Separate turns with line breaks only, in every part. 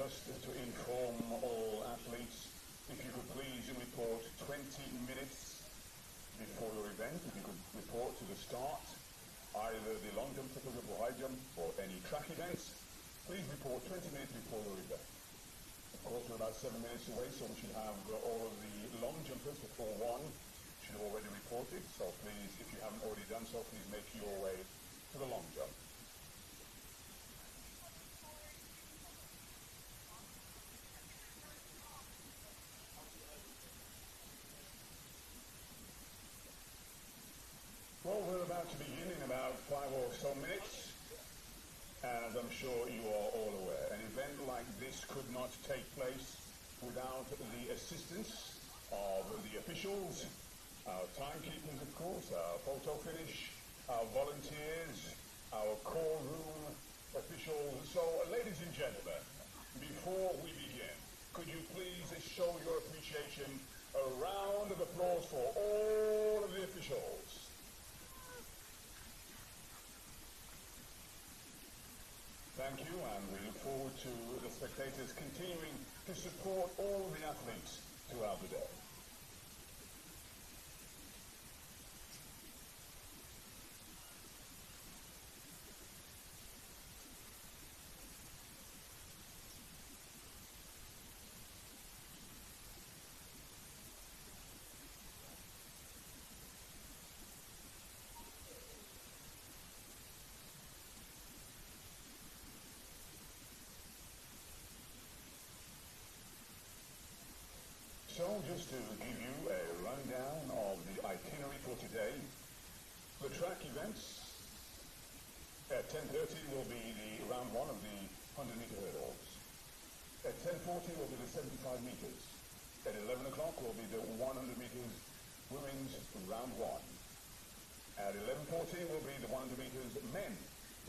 just to inform all athletes, if you could please report 20 minutes before your event, if you could report to the start, either the long jump, triple jump or high jump, or any track events, please report 20 minutes before your event. Of course, we're about 7 minutes away, so we should have all of the long jumpers before 1 should have already reported, so please, if you haven't already done so, please make your way to the long jump. Well, we're about to begin in about 5 or so minutes, and as I'm sure you are all aware, an event like this could not take place without the assistance of the officials, our timekeepers, of course, our photo finish, our volunteers, our core room officials. So, ladies and gentlemen, before we begin, could you please show your appreciation, a round of applause for all of the officials. Thank you, and we look forward to the spectators continuing to support all the athletes throughout the day. So, just to give you a rundown of the itinerary for today, the track events at 10:30 will be the round 1 of the 100-meter hurdles. At 10:40 will be the 75 meters. At 11 o'clock will be the 100 meters women's round 1. At 11:40 will be the 100 meters men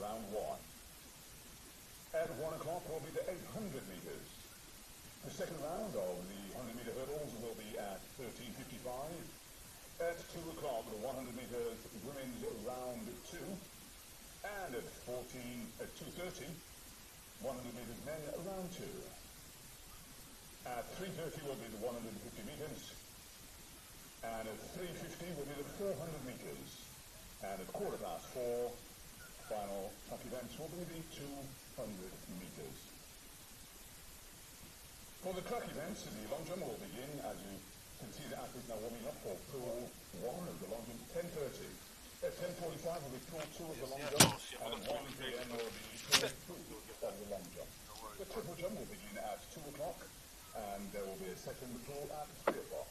round 1. At 1 o'clock will be the 800 meters. The second round of the 100-meter hurdles will be at 13:55. At 2 o'clock, the 100 meters women's round 2. And at 2:30, 100 meters men round 2. At 3:30 will be the 150 meters. And at 3:50 will be the 400 meters. And at 4:15, final track events will be the 200 meters. For the track events, the long jump will begin, as you can see the athletes now warming up for pool 1 of the long jump, 10:30. At 10:45 will be pool 2 of the long jump, and at 1 p.m. will be pool 2 of the long jump. The triple jump will begin at 2 o'clock, and there will be a second pool at 3 o'clock.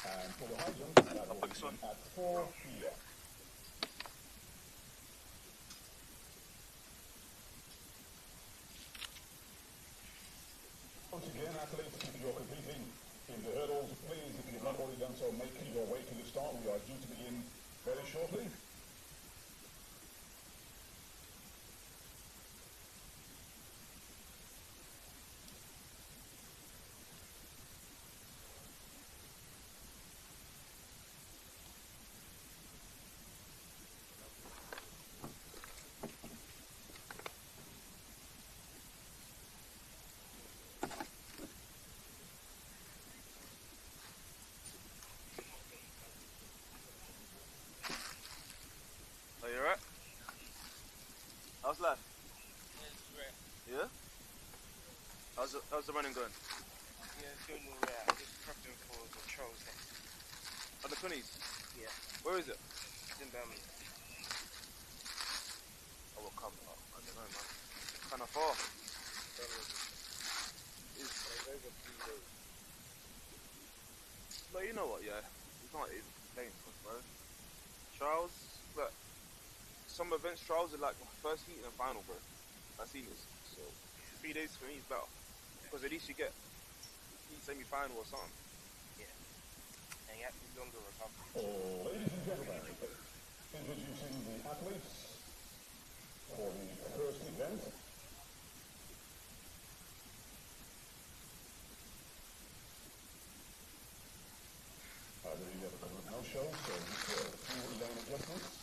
And for the high jump, that will begin at 4 p.m. Once again, athletes, if you're competing in the hurdles, please, if you've not already done so, make your way to the start. We are due to begin very shortly.
How's life? Yeah? How's the running going?
Yeah, it's going alright. I'm just prepping for the trials next.
On the 20s?
Yeah.
Where is it?
It's in Birmingham.
I will come. I don't know, man. Kind of far.
It's over 3 days.
But you know what, yeah? You can't even complain, bro. Trials, but some events trials are like first heat and final, bro. I've seen this. So 3 days for me is better. Because at least you get heat semi-final or something.
Yeah. And you have to be longer recovery.
Ladies and gentlemen, introducing the athletes for the first event. I believe we have a couple of no shows, so just a few lane adjustments.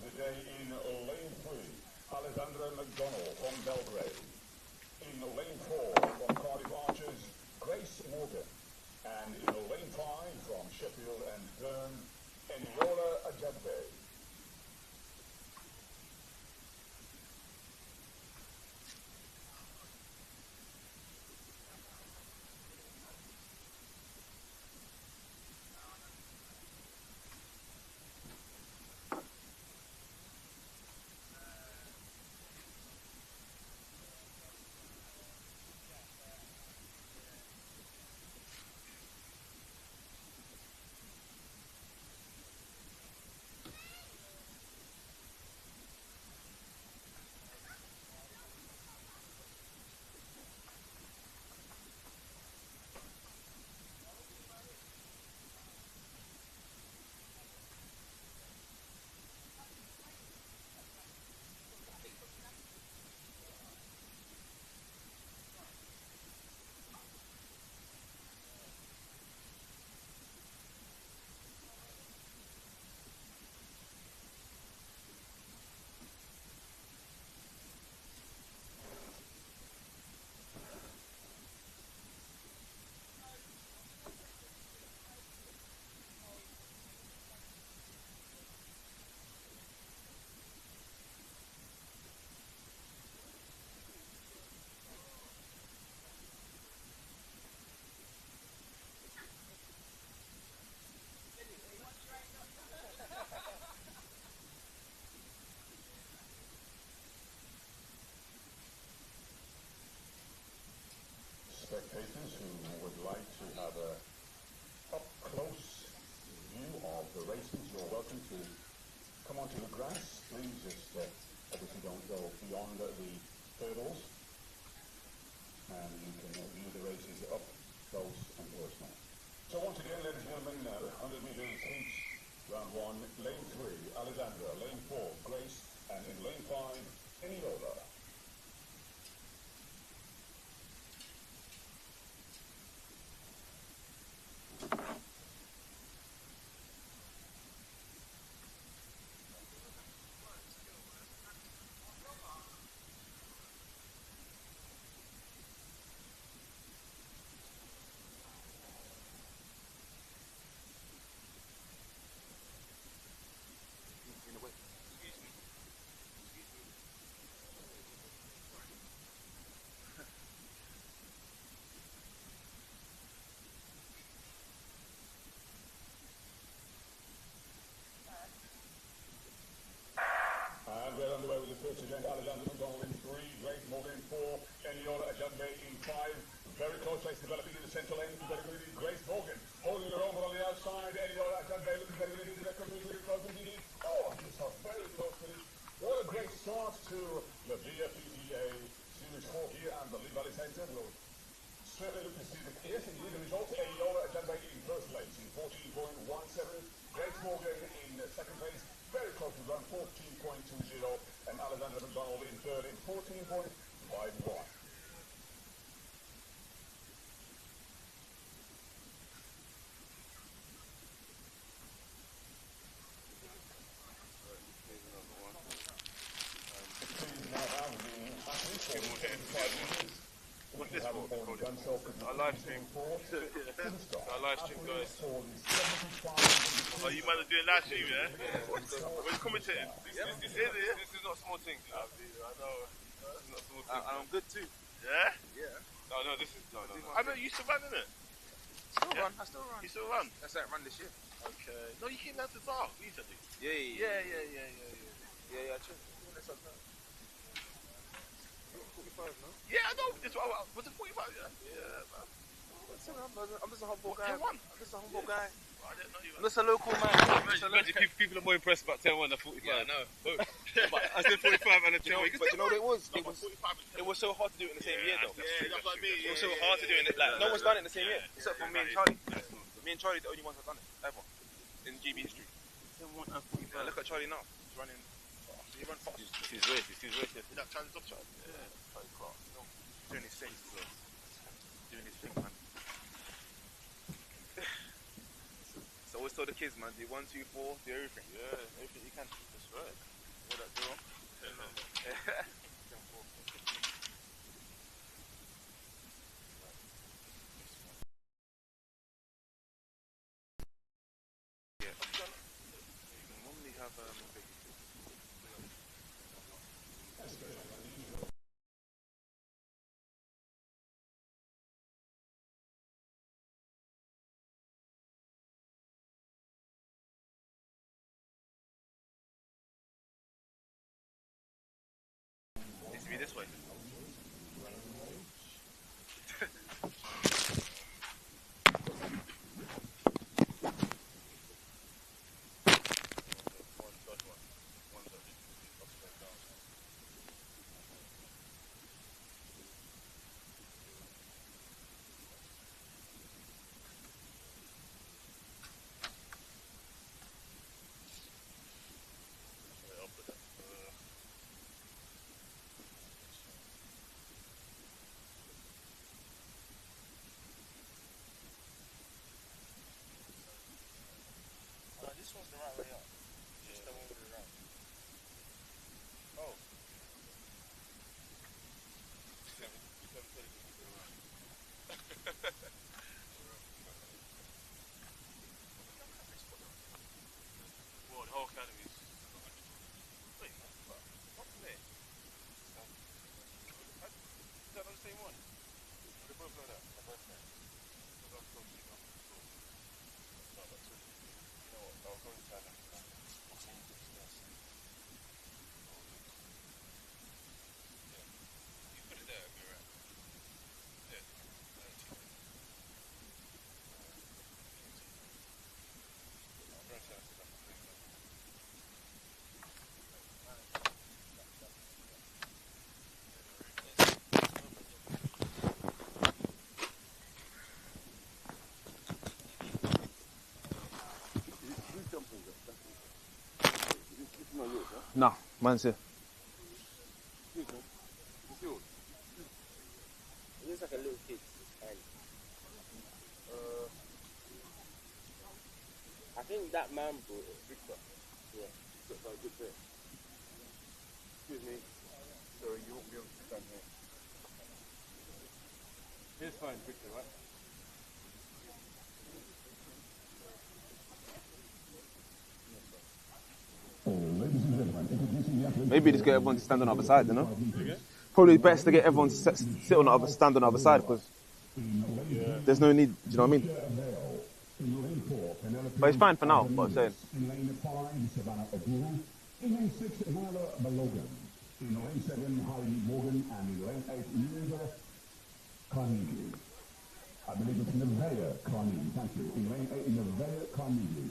the day in lane 3, Alexandra McDonald from Belgrade. In lane 4 from Cardiff Archers, Grace Morgan. And in lane 5 from Sheffield and Bern, Eniola Ajagbe. Spectators who would like to have a up-close view of the races, you're welcome to come onto the grass. Please just obviously don't go beyond the hurdles, and you can view the races up close and personal. So once again, ladies and gentlemen, 100 meters heats, round 1, lane 3, Alexandra, lane 4, Grace, and in lane 5, Eniola. We're underway with the first event. Alexandra McDonald in 3, Grace Morgan in 4, Eniola Ajagbe in 5. Very close race developing in the central lane. Grace Morgan holding her own, but on the outside, Eniola Ajagbe looking very good into the close indeed. Oh, just a very close finish. What a great start to the Bftta Series 4 here and the Lee Valley Centre. We'll certainly look to see the case. Indeed, the result, Eniola Ajagbe in first place in 14.17. Grace Morgan in second place, very close to run 14.20, and Alexandra McDonald in third in 14.51.
I live stream. I live stream, guys. Oh, you might have doing live stream, yeah? We're commentating. This is not a small thing. I know. This is not a small thing.
I'm good too.
Yeah?
Yeah.
No, this is no. I know you used to run, innit?
I still run.
You still run?
That's like run this year.
Okay. No, you came down to Dark recently.
Yeah.
Yeah,
Check. Let's up now. 45, no?
Yeah, I know. Was it 45? Yeah, man.
I'm just a humble guy.
10-1?
I'm just a humble guy.
I didn't know you.
I'm just a local man.
Imagine people are more impressed about 10-1 than 45.
Yeah, I know.
But I said 45 and a 10-1.
But you know what it was?
No,
It was so hard to do it in the same year, though.
Yeah, that's what I mean.
It was so hard to do it. Like, no one's done it in the same year, except for me and Charlie. Me and Charlie, the only ones that done it ever in GB history. Yeah, look at Charlie now. He's running. He runs fast.
He's race. Is that Charlie's up Charlie? Yeah, Charlie class.
Doing his thing. Doing his thing, man. So always tell the kids, man, do 1, 2, 4, do everything.
Yeah, everything you can. That's right. this way. This one's the right way up. Just the one with the round. Oh. Well, the whole academy is. Wait, what's there? Is that on the same one? They're both like that. They're both there. They're both close to you. No, that's it. You know what? I'll go inside after that. I'll send you upstairs. Yeah. You put it there, it'll be right. Yeah. I'll go inside after that.
Nah, mine's here.
It looks like a little kid.
I think that man brought it.
Bftta.
Yeah.
Got a good bit. Excuse me. Sorry, you won't be able to stand here. Here's fine, Bftta, right?
Maybe just get everyone to stand on the other side, you know? Probably best to get everyone to sit on the other, stand on the other side, because there's no need, do you know what I mean? But it's fine for now, but I'm saying.
In lane 5, Savannah Ogura. In lane 6, Nyla Balogan. In lane 7, Harry Morgan. And in lane 8, Neva Carnegie. I believe it's Nevaeh Carnegie. Thank you. In lane 8, Nevaeh Carnegie.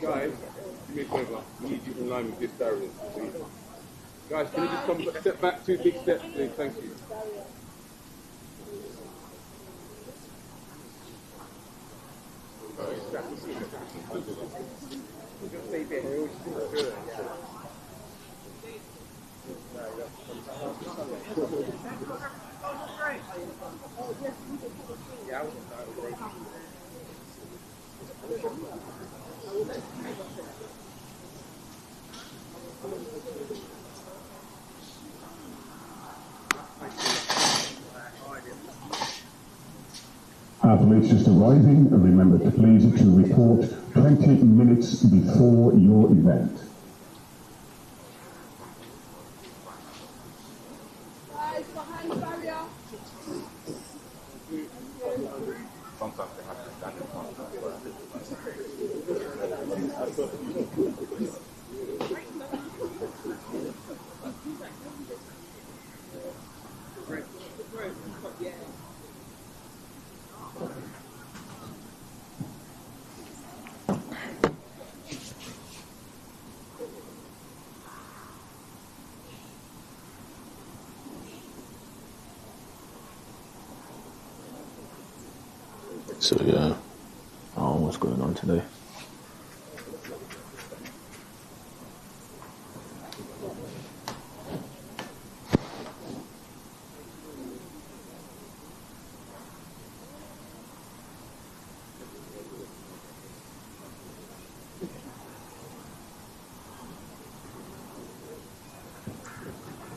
Guys, do me a favour. We need you in line with this Darius, please. Guys, can you just come a step back, 2 big steps, please? Thank you.
Athletes just arriving, remember to please to report 20 minutes before your event.
Guys, behind the barrier.
Sometimes they have to stand in front of
So yeah, what's going on today?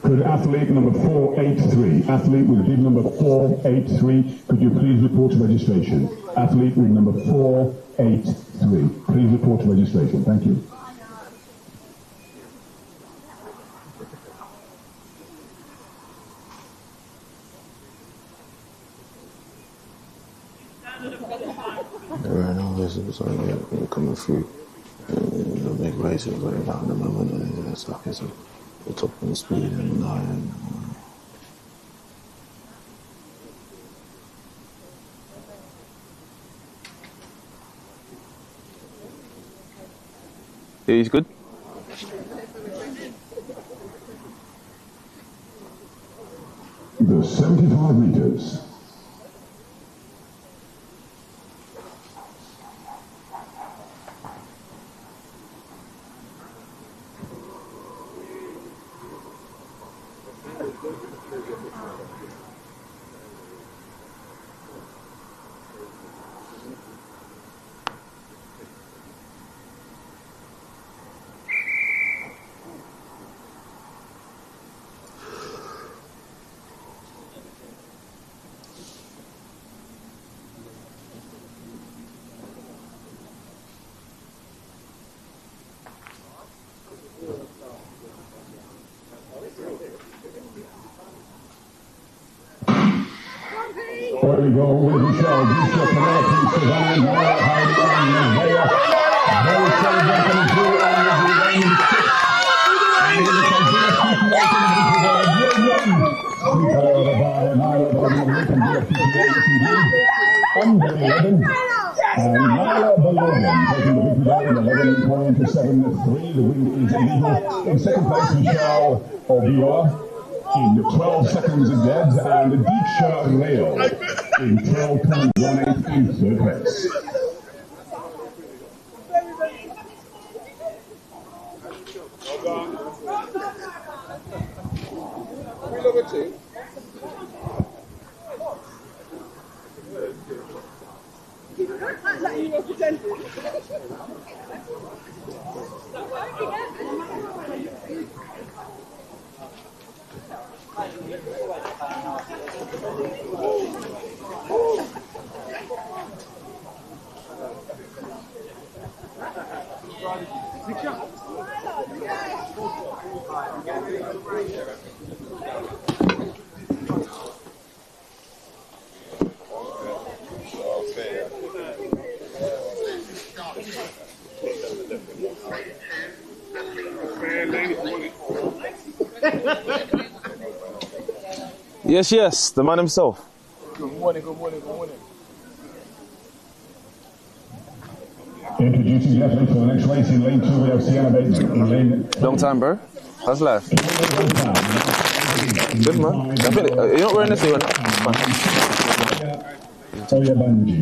Could athlete number 483, athlete with bib number 483, could you please report to registration? Athlete with number 483, please report to registration. Thank you.
Right now, this was coming through. And the big races going down at the moment, and it's like it's the top of the speed and
Yeah, he's good.
The 75 meters. There we go with Michelle. Bftta, Penelope, Savannah, Nora, Heidi, and Nevaeh. Very celebrating coming through on the remaining 6. And in the Tanzania superpowered by Nyla Belogan from Bftta under 11. And Nyla Belogan taking the victory there in 11.73. The win is illegal. In second place, Michelle Obiola in 12 seconds of dead, and Bftta Rail in 12.18 in third place.
Yes, yes, the man himself.
Good morning, good morning, good morning.
Introducing the athlete for the next race in lane 2, we have Sienna Bateman. In lane
Long time, bro. How's life? Good, man. I feel it. You're not wearing this here, right?
Banji.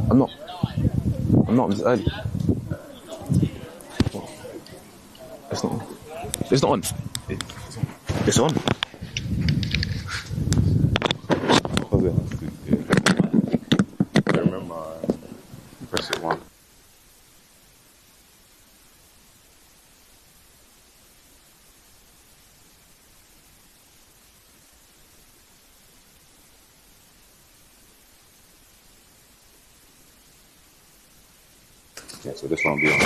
I'm not. I'm just early. It's not on. It's not on. It's on.
I remember press it one. Yeah, so this one will be on.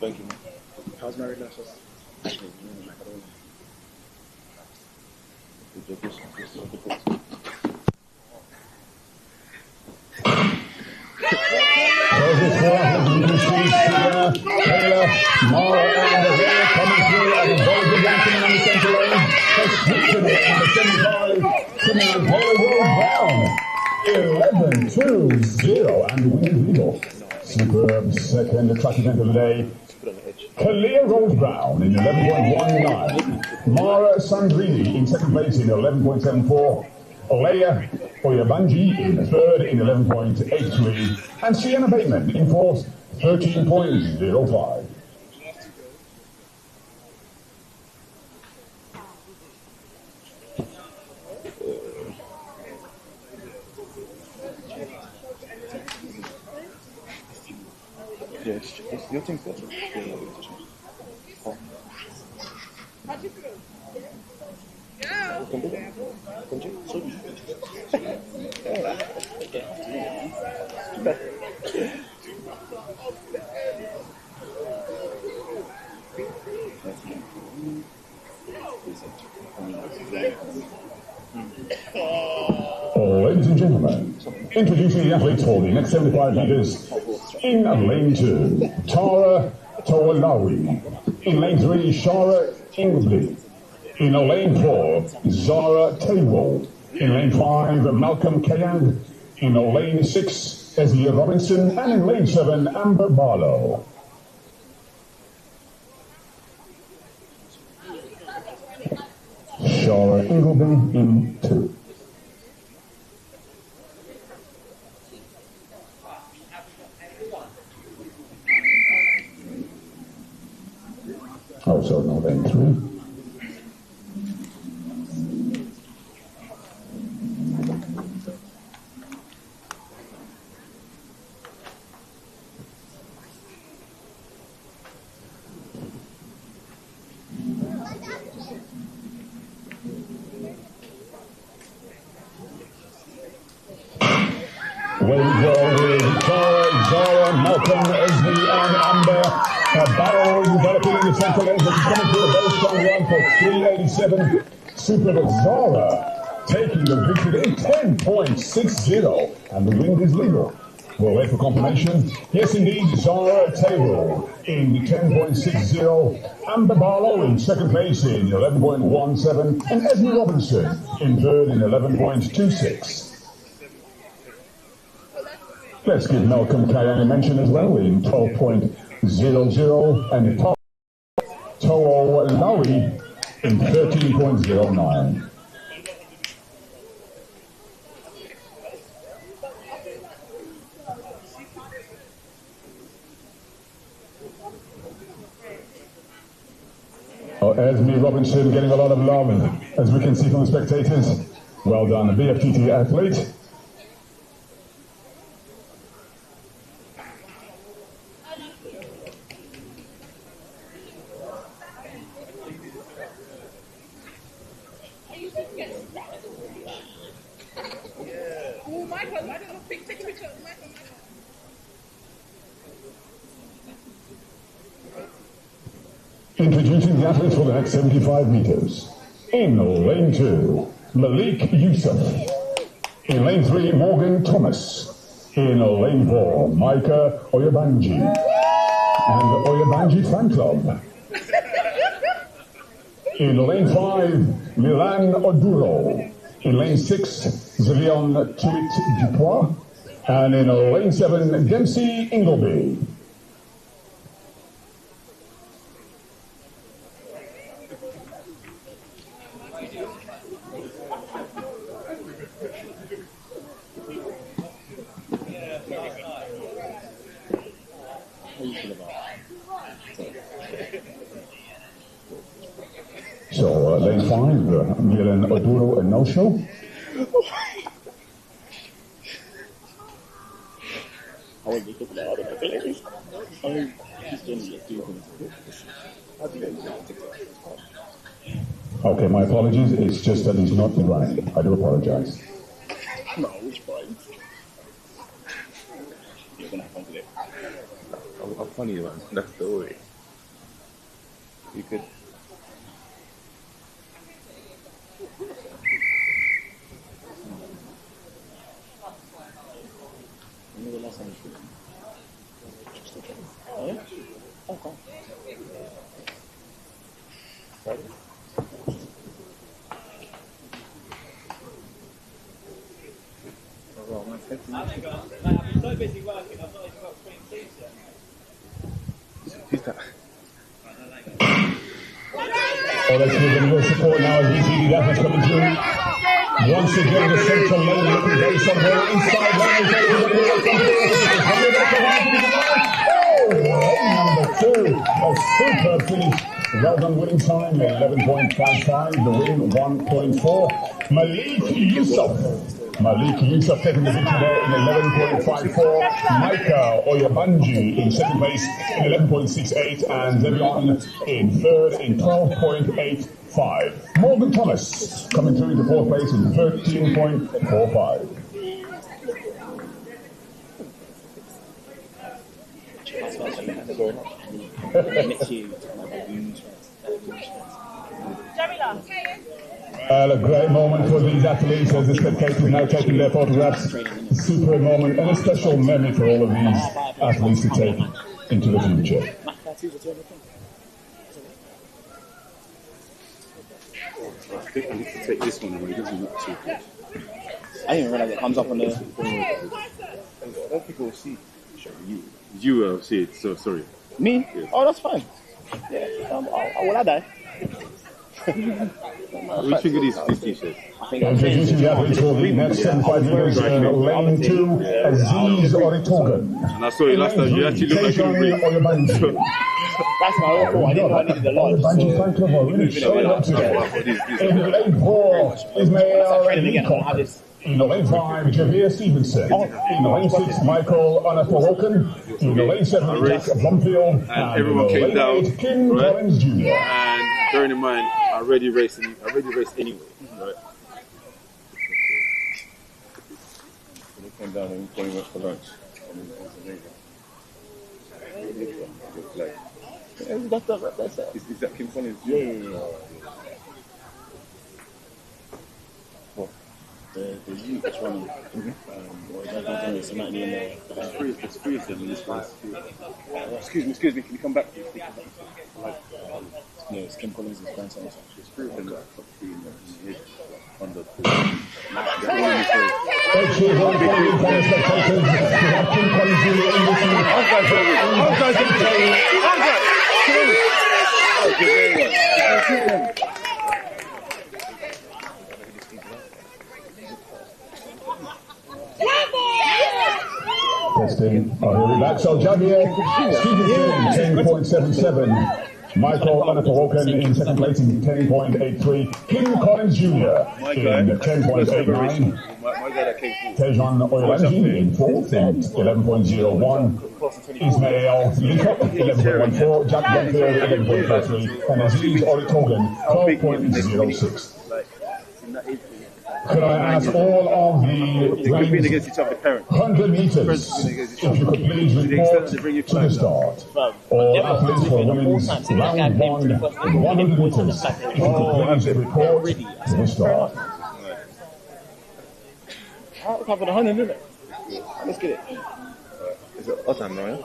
Thank you, man. How's married life?
Eleven, 2-0, and the win is legal. Superb second track event of the day. Kalia Rose Brown in 11.19. Mara Sandrini in second place in 11.74. Leia Oyabanji in third in 11.83. And Sienna Bateman in fourth, 13.05.
Your team's good. Oh.
How'd you feel?
Ladies and gentlemen, introducing the athletes for the next 75 meters. In lane 2, Tara Tawalawi. In lane 3, Shara Ingleby. In lane 4, Zara Table. In lane 5, Malcolm Kayand. In lane 6, Ezia Robinson. And in lane 7, Amber Barlow. Shara Ingleby in 2. Also no lane 3. Zara, Malcolm, Esme, and Amber. Barrow developing in the central edge. It's coming through a very strong run for 387. Super Zara taking the victory in 10.60. And the win is legal. We'll wait for confirmation. Yes, indeed, Zara Taylor in 10.60. Amber Barlow in second place in 11.17. And Esme Robinson in third in 11.26. Let's give Malcolm Kayang a mention as well in 12.00 and To'o Lawi in 13.09. Esme Robinson getting a lot of love, as we can see from the spectators. Well done, Bftta athlete.
Oh, Michael, why don't you take a picture of Michael?
Introducing the athletes for the next 75 meters. In lane 2, Malik Yusuf. In lane 3, Morgan Thomas. In lane 4, Micah Oyabanji. And Oyabanji Fan Club. In lane 5, Milan Oduro. In lane 6, Zillion Tuit Dupois. And in lane 7, Dempsey Ingleby. So, lane 5, Milan Oduro and no-show. Okay, my apologies. It's just that he's not running. I do apologize.
No, which point? You're gonna have fun today. I'm funny, man. That's the way. You could. When was the last time you shooting? Oh, yeah? Okay. Friday? Oh, well, I'm expecting you.
I've been so busy working, I've not even got clean sheets yet.
Who's that?
Oh, let's give them more support now as we see the athletes coming through. Once again, the central lane looking very somewhere inside lane. Number 2, a superb finish. Well done, winning time 11.55. The win 1.4. Malik Yusuf. Malik Yusuf taking the victory there in 11.54. Micah Oyabanji in second place in 11.68. And Zevion in third in 12.85. Morgan Thomas coming through into fourth place in 13.45. A great moment for these athletes as the spectators now taking their photographs. Super moment and a special memory for all of these athletes to take into the future.
I think I need to take this one away. It doesn't look too good.
I didn't even realize it comes up on the.
I don't think I'll see. You will see it. So sorry.
Me?
Yeah.
Oh, that's fine. Yeah. Will I die?
Which figure these t-shirts?
Introducing the athletes for the next 75 meters, lane 2, Aziz Oritogan.
And I saw it last time. You actually look like you were
That's my own fault. I didn't know I needed the large.
In lane 4, Ismail Leacock. In lane 5, Javier Stevenson. In lane 6, Michael Anathorokan. In lane 7, Jack Blumfield.
And everyone came down.
Kim Collins Jr.
And bearing in mind, I already raced anyway, right? They came down and went for lunch.
That's it.
Is that Kim Collins?
Yeah. The youth that's running. There's
three of them in this race. Excuse me, can you come back please?
Yeah, it's Kim Collins' grandson.
There's three of them that are top three in the under
Testing. Back. So Javier Stevenson, 10.77. Michael Anathorokan in second place in 10.83. Kim Collins Jr. in 10.89. Tejan Oyelanji in fourth in 11.01. Ismail Leacock, 11.14. Jack Benfield, 11.53. And Aziz Oritogan, 12.06. Could I ask all of the
competing against each other, parents?
100 meters, if you could please report to the start. All athletes for women's round 1, 100 meters, if you could please report to the start.
I'll cover the 100, isn't it? Let's get it.
Is it odd time now, yeah?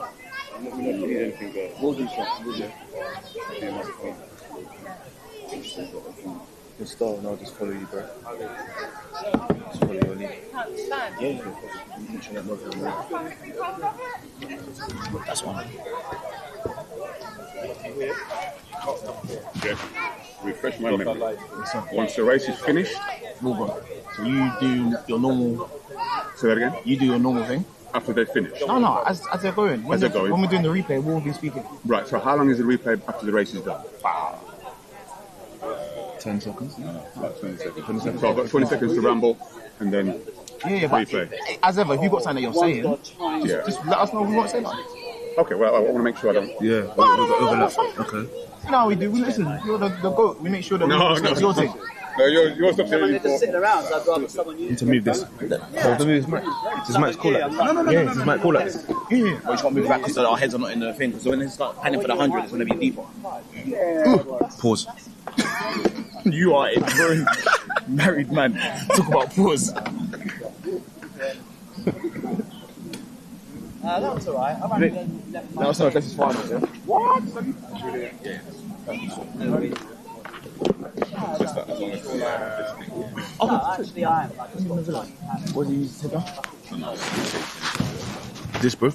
I'm not going to need anything there.
We'll do something.
The star and I'll just follow you, bro. Just follow your lead.
Yeah. That's one.
Yeah. Refresh my memory. Once the race is finished,
Move on. So you do your normal.
say that again.
You do your normal thing.
After they finish.
No. As they're going. When
they're going.
When we're doing the replay, we'll be speaking.
Right. So how long is the replay after the race is done?
10 seconds.
About 20 seconds. 20 seconds. So I've got 20 seconds to ramble, and then
Yeah, but
replay.
as ever, if you've got something that you're saying,
Yeah.
just let us know we want to say that.
Okay. Well, I want to make sure I don't.
Yeah, we've got overlap. Okay.
You know how we do. We listen. You're the GOAT. We make sure that
No,
we
no.
your thing.
No, yours stuff's really important.
around, so I'd rather someone use
To move this. Hold on, move this mic. Does Mike's call like this? No. Yeah, does Mike call like this?
Yeah. Well, you can't move back because our heads are not in the thing. Because when they start panning for the 100, it's going to be deeper.
Pause.
You are a grown married man. Talk about pause.
that's alright. I've only done
No, it's not. This is finals, yeah?
What? No, actually I am. I just got to
What do you take off?
This, bro?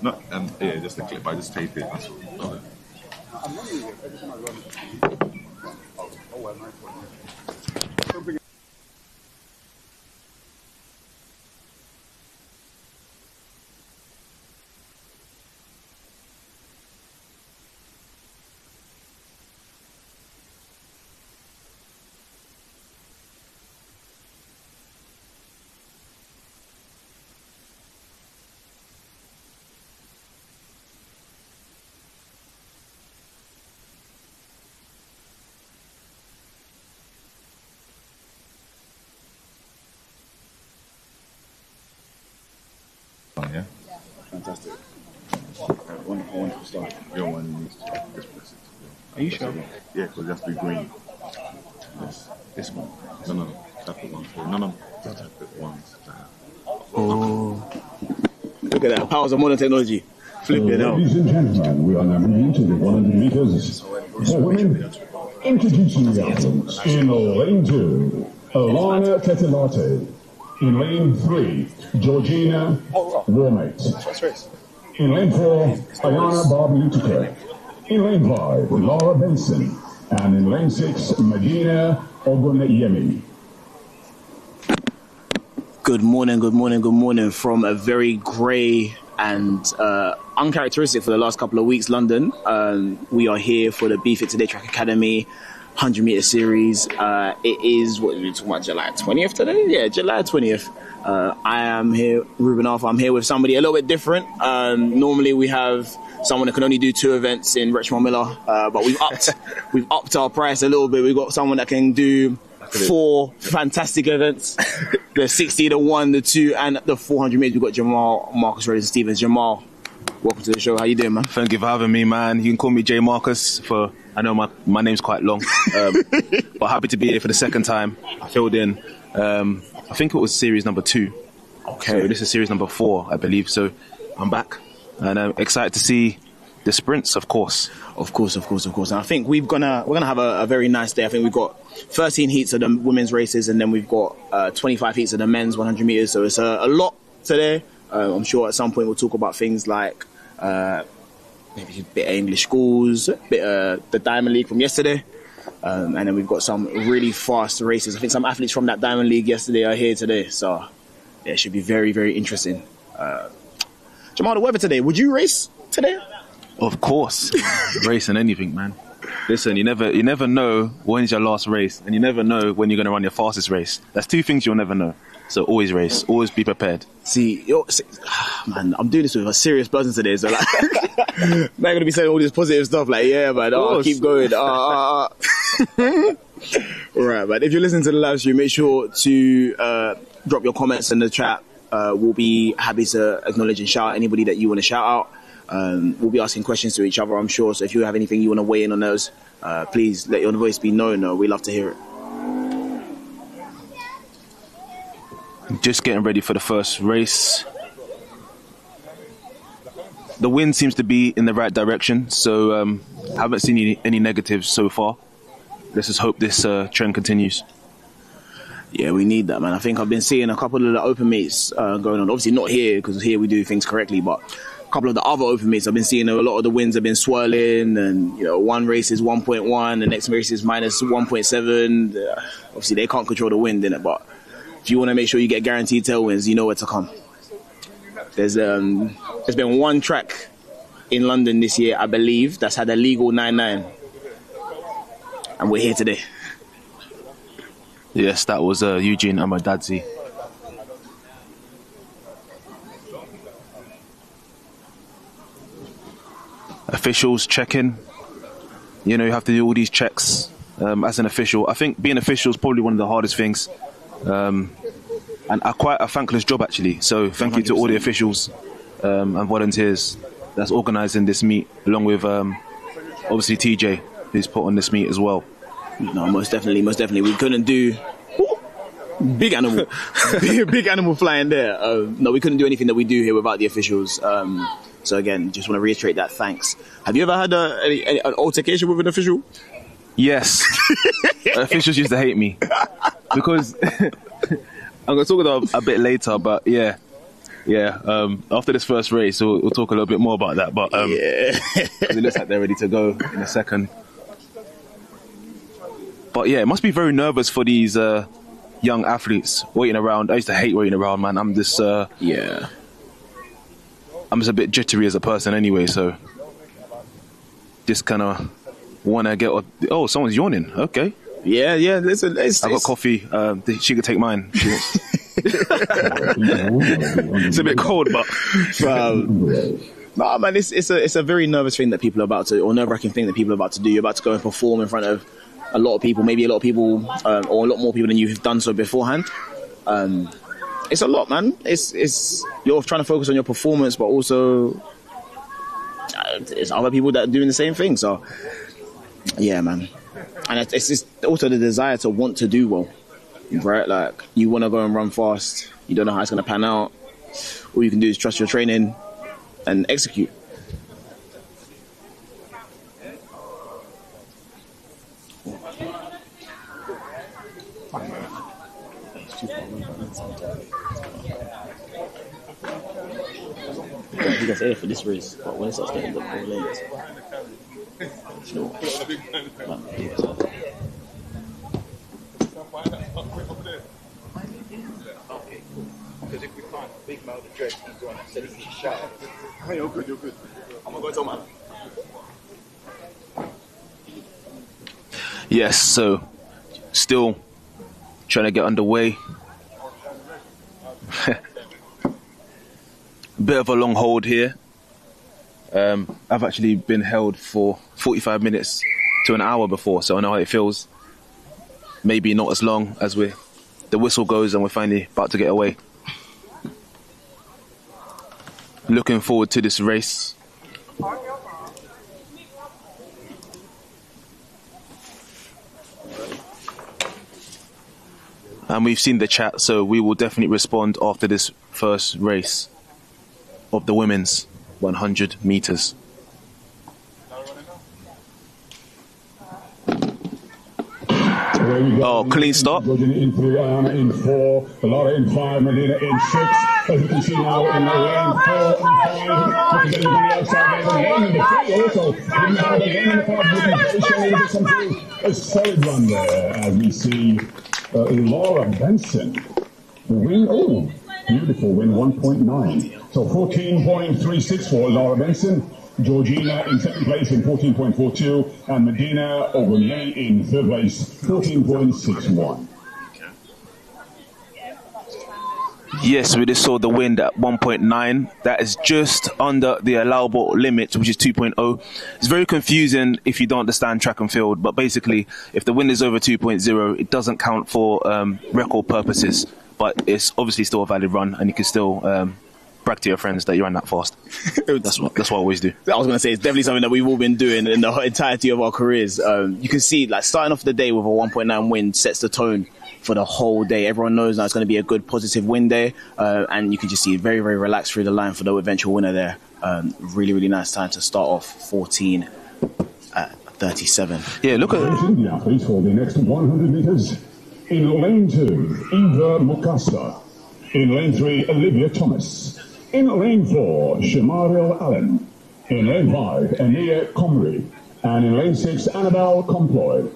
No, yeah, just a clip. I just taped it. That's all. Okay. Are you sure? Yeah, because it has to be green. This one. No. Tap it once. No. Tap it once.
Oh. Look at that. Powers of modern technology. Flip it out.
Ladies and gentlemen, we are now moving to the 100 meters. For women, introducing the athletes. In lane 2, Alana Tetelate. In lane 3, Georgina Warmate. In lane 4, Ayana Barbalutica. In lane 5, Laura Benson. And in lane 6, Medina Oguneyemi.
Good morning from a very grey and uncharacteristic for the last couple of weeks, London. We are here for the Bftta Track Academy 100 meter series. It is, what are we talking about, July 20th today? Yeah, July 20th. I am here, Ruben Arthur. I'm here with somebody a little bit different. Normally we have someone that can only do 2 events in Richmond Miller, but we've upped our price a little bit. We've got someone that can do 4 fantastic events. The 60, the 1, the 2, and the 400 meters. We've got Jamal, Marcus Reyes, and Stevens. Jamal, welcome to the show. How you doing, man?
Thank you for having me, man. You can call me J Marcus. I know my name's quite long, but happy to be here for the second time. I filled in. I think it was series number 2.
Okay.
So this is series number 4, I believe. So I'm back, and I'm excited to see the sprints, of course.
Of course. And I think we're gonna have a very nice day. I think we've got 13 heats of the women's races, and then we've got 25 heats of the men's 100 meters. So it's a lot today. I'm sure at some point we'll talk about things like maybe a bit of English schools, a bit of the Diamond League from yesterday, and then we've got some really fast races. I think some athletes from that Diamond League yesterday are here today, so yeah, it should be very, very interesting. Jamal, the weather today, would you race today?
Of course, racing anything, man. Listen, you never know when's your last race, and you never know when you're going to run your fastest race. That's 2 things you'll never know. So always race, always be prepared.
Man, I'm doing this with a serious person today, so like, I'm not going to be saying all this positive stuff like, yeah, man, keep going. All right, but if you're listening to the live stream, make sure to drop your comments in the chat. We'll be happy to acknowledge and shout out anybody that you want to shout out. We'll be asking questions to each other, I'm sure. So if you have anything you want to weigh in on those, please let your voice be known. We love to hear it.
Just getting ready for the first race. The wind seems to be in the right direction, so haven't seen any negatives so far. Let's just hope this trend continues.
Yeah, we need that, man. I think I've been seeing a couple of the open meets going on. Obviously not here, because here we do things correctly, but a couple of the other open meets, I've been seeing a lot of the winds have been swirling, and one race is 1.1, the next race is minus 1.7. Obviously they can't control the wind, innit? But if you want to make sure you get guaranteed tailwinds, you know where to come. There's been one track in London this year, I believe, that's had a legal 9.9, and we're here today.
Yes, that was Eugene Amadadzi. Officials checking. You have to do all these checks as an official. I think being an official is probably one of the hardest things. And quite a thankless job, actually. So thank you to all the officials and volunteers that's organising this meet, along with obviously TJ, who's put on this meet as well.
No, most definitely. We couldn't do big animal, big animal flying there. No, we couldn't do anything that we do here without the officials. So again, just want to reiterate that. Thanks. Have you ever had an altercation with an official?
Yes. Officials used to hate me because I'm going to talk about a bit later. But yeah. After this first race, we'll talk a little bit more about that. But it looks like they're ready to go in a second. But yeah, it must be very nervous for these young athletes waiting around. I used to hate waiting around, man. I'm just a bit jittery as a person anyway, so just kind of want to get. Oh, someone's yawning. Okay.
Yeah. Listen,
I got coffee. She could take mine. It's a bit cold, but.
Nah, man, it's a very nervous thing that people are about to, or nerve-wracking thing that people are about to do. You're about to go and perform in front of a lot of people, maybe a lot of people, or a lot more people than you have done so beforehand. It's a lot, man. It's you're trying to focus on your performance, but also it's other people that are doing the same thing. So Yeah, man. And it's just also the desire to want to do well, right? Like, you want to go and run fast. You don't know how it's going to pan out. All you can do is trust your training and execute. You can say it for this race, but when it starts getting the four lanes, you know,
Okay, cool. Because if we find Big Mo the dress, he's the one that said he can shout.
Hey, you're good, you're good. I'm gonna go tell man.
Yes, so still trying to get underway. Bit of a long hold here. I've actually been held for 45 minutes to an hour before, so I know how it feels. Maybe not as long as the whistle goes and we're finally about to get away. Looking forward to this race. And we've seen the chat, so we will definitely respond after this first race of the women's 100 meters. Oh, clean stop.
In 3, Ayana in 4, Laura in 5, Medina in 6. As you can see now in the lane 4 and 5. Looking at the outside there, the lane in the 3 also. Didn't have the lane in the 5, looking very strongly to come through. A solid run there as we see Laura Benson. Win, oh, beautiful win, 1.9. So 14.36 for Laura Benson. Georgina in second place in 14.42, and Medina Ogunye in third place, 14.61.
Yes, we just saw the wind at 1.9. That is just under the allowable limit, which is 2.0. It's very confusing if you don't understand track and field, but basically, if the wind is over 2.0, it doesn't count for record purposes, but it's obviously still a valid run, and you can still brag to your friends that you ran that fast. That's what I always do.
I was going to say, it's definitely something that we've all been doing in the entirety of our careers. You can see, like, starting off the day with a 1.9 wind sets the tone for the whole day. Everyone knows now it's going to be a good, positive wind day, and you can just see very, very relaxed through the line for the eventual winner there. Really, really nice time to start off 14 at 37.
Yeah, look at
The athletes for the next 100 meters. In lane 2, Eva Mukasa. In lane 3, Olivia Thomas. In lane 4, Shamaril Allen. In lane 5, Ania Comrie. And in lane 6, Annabelle Comploy.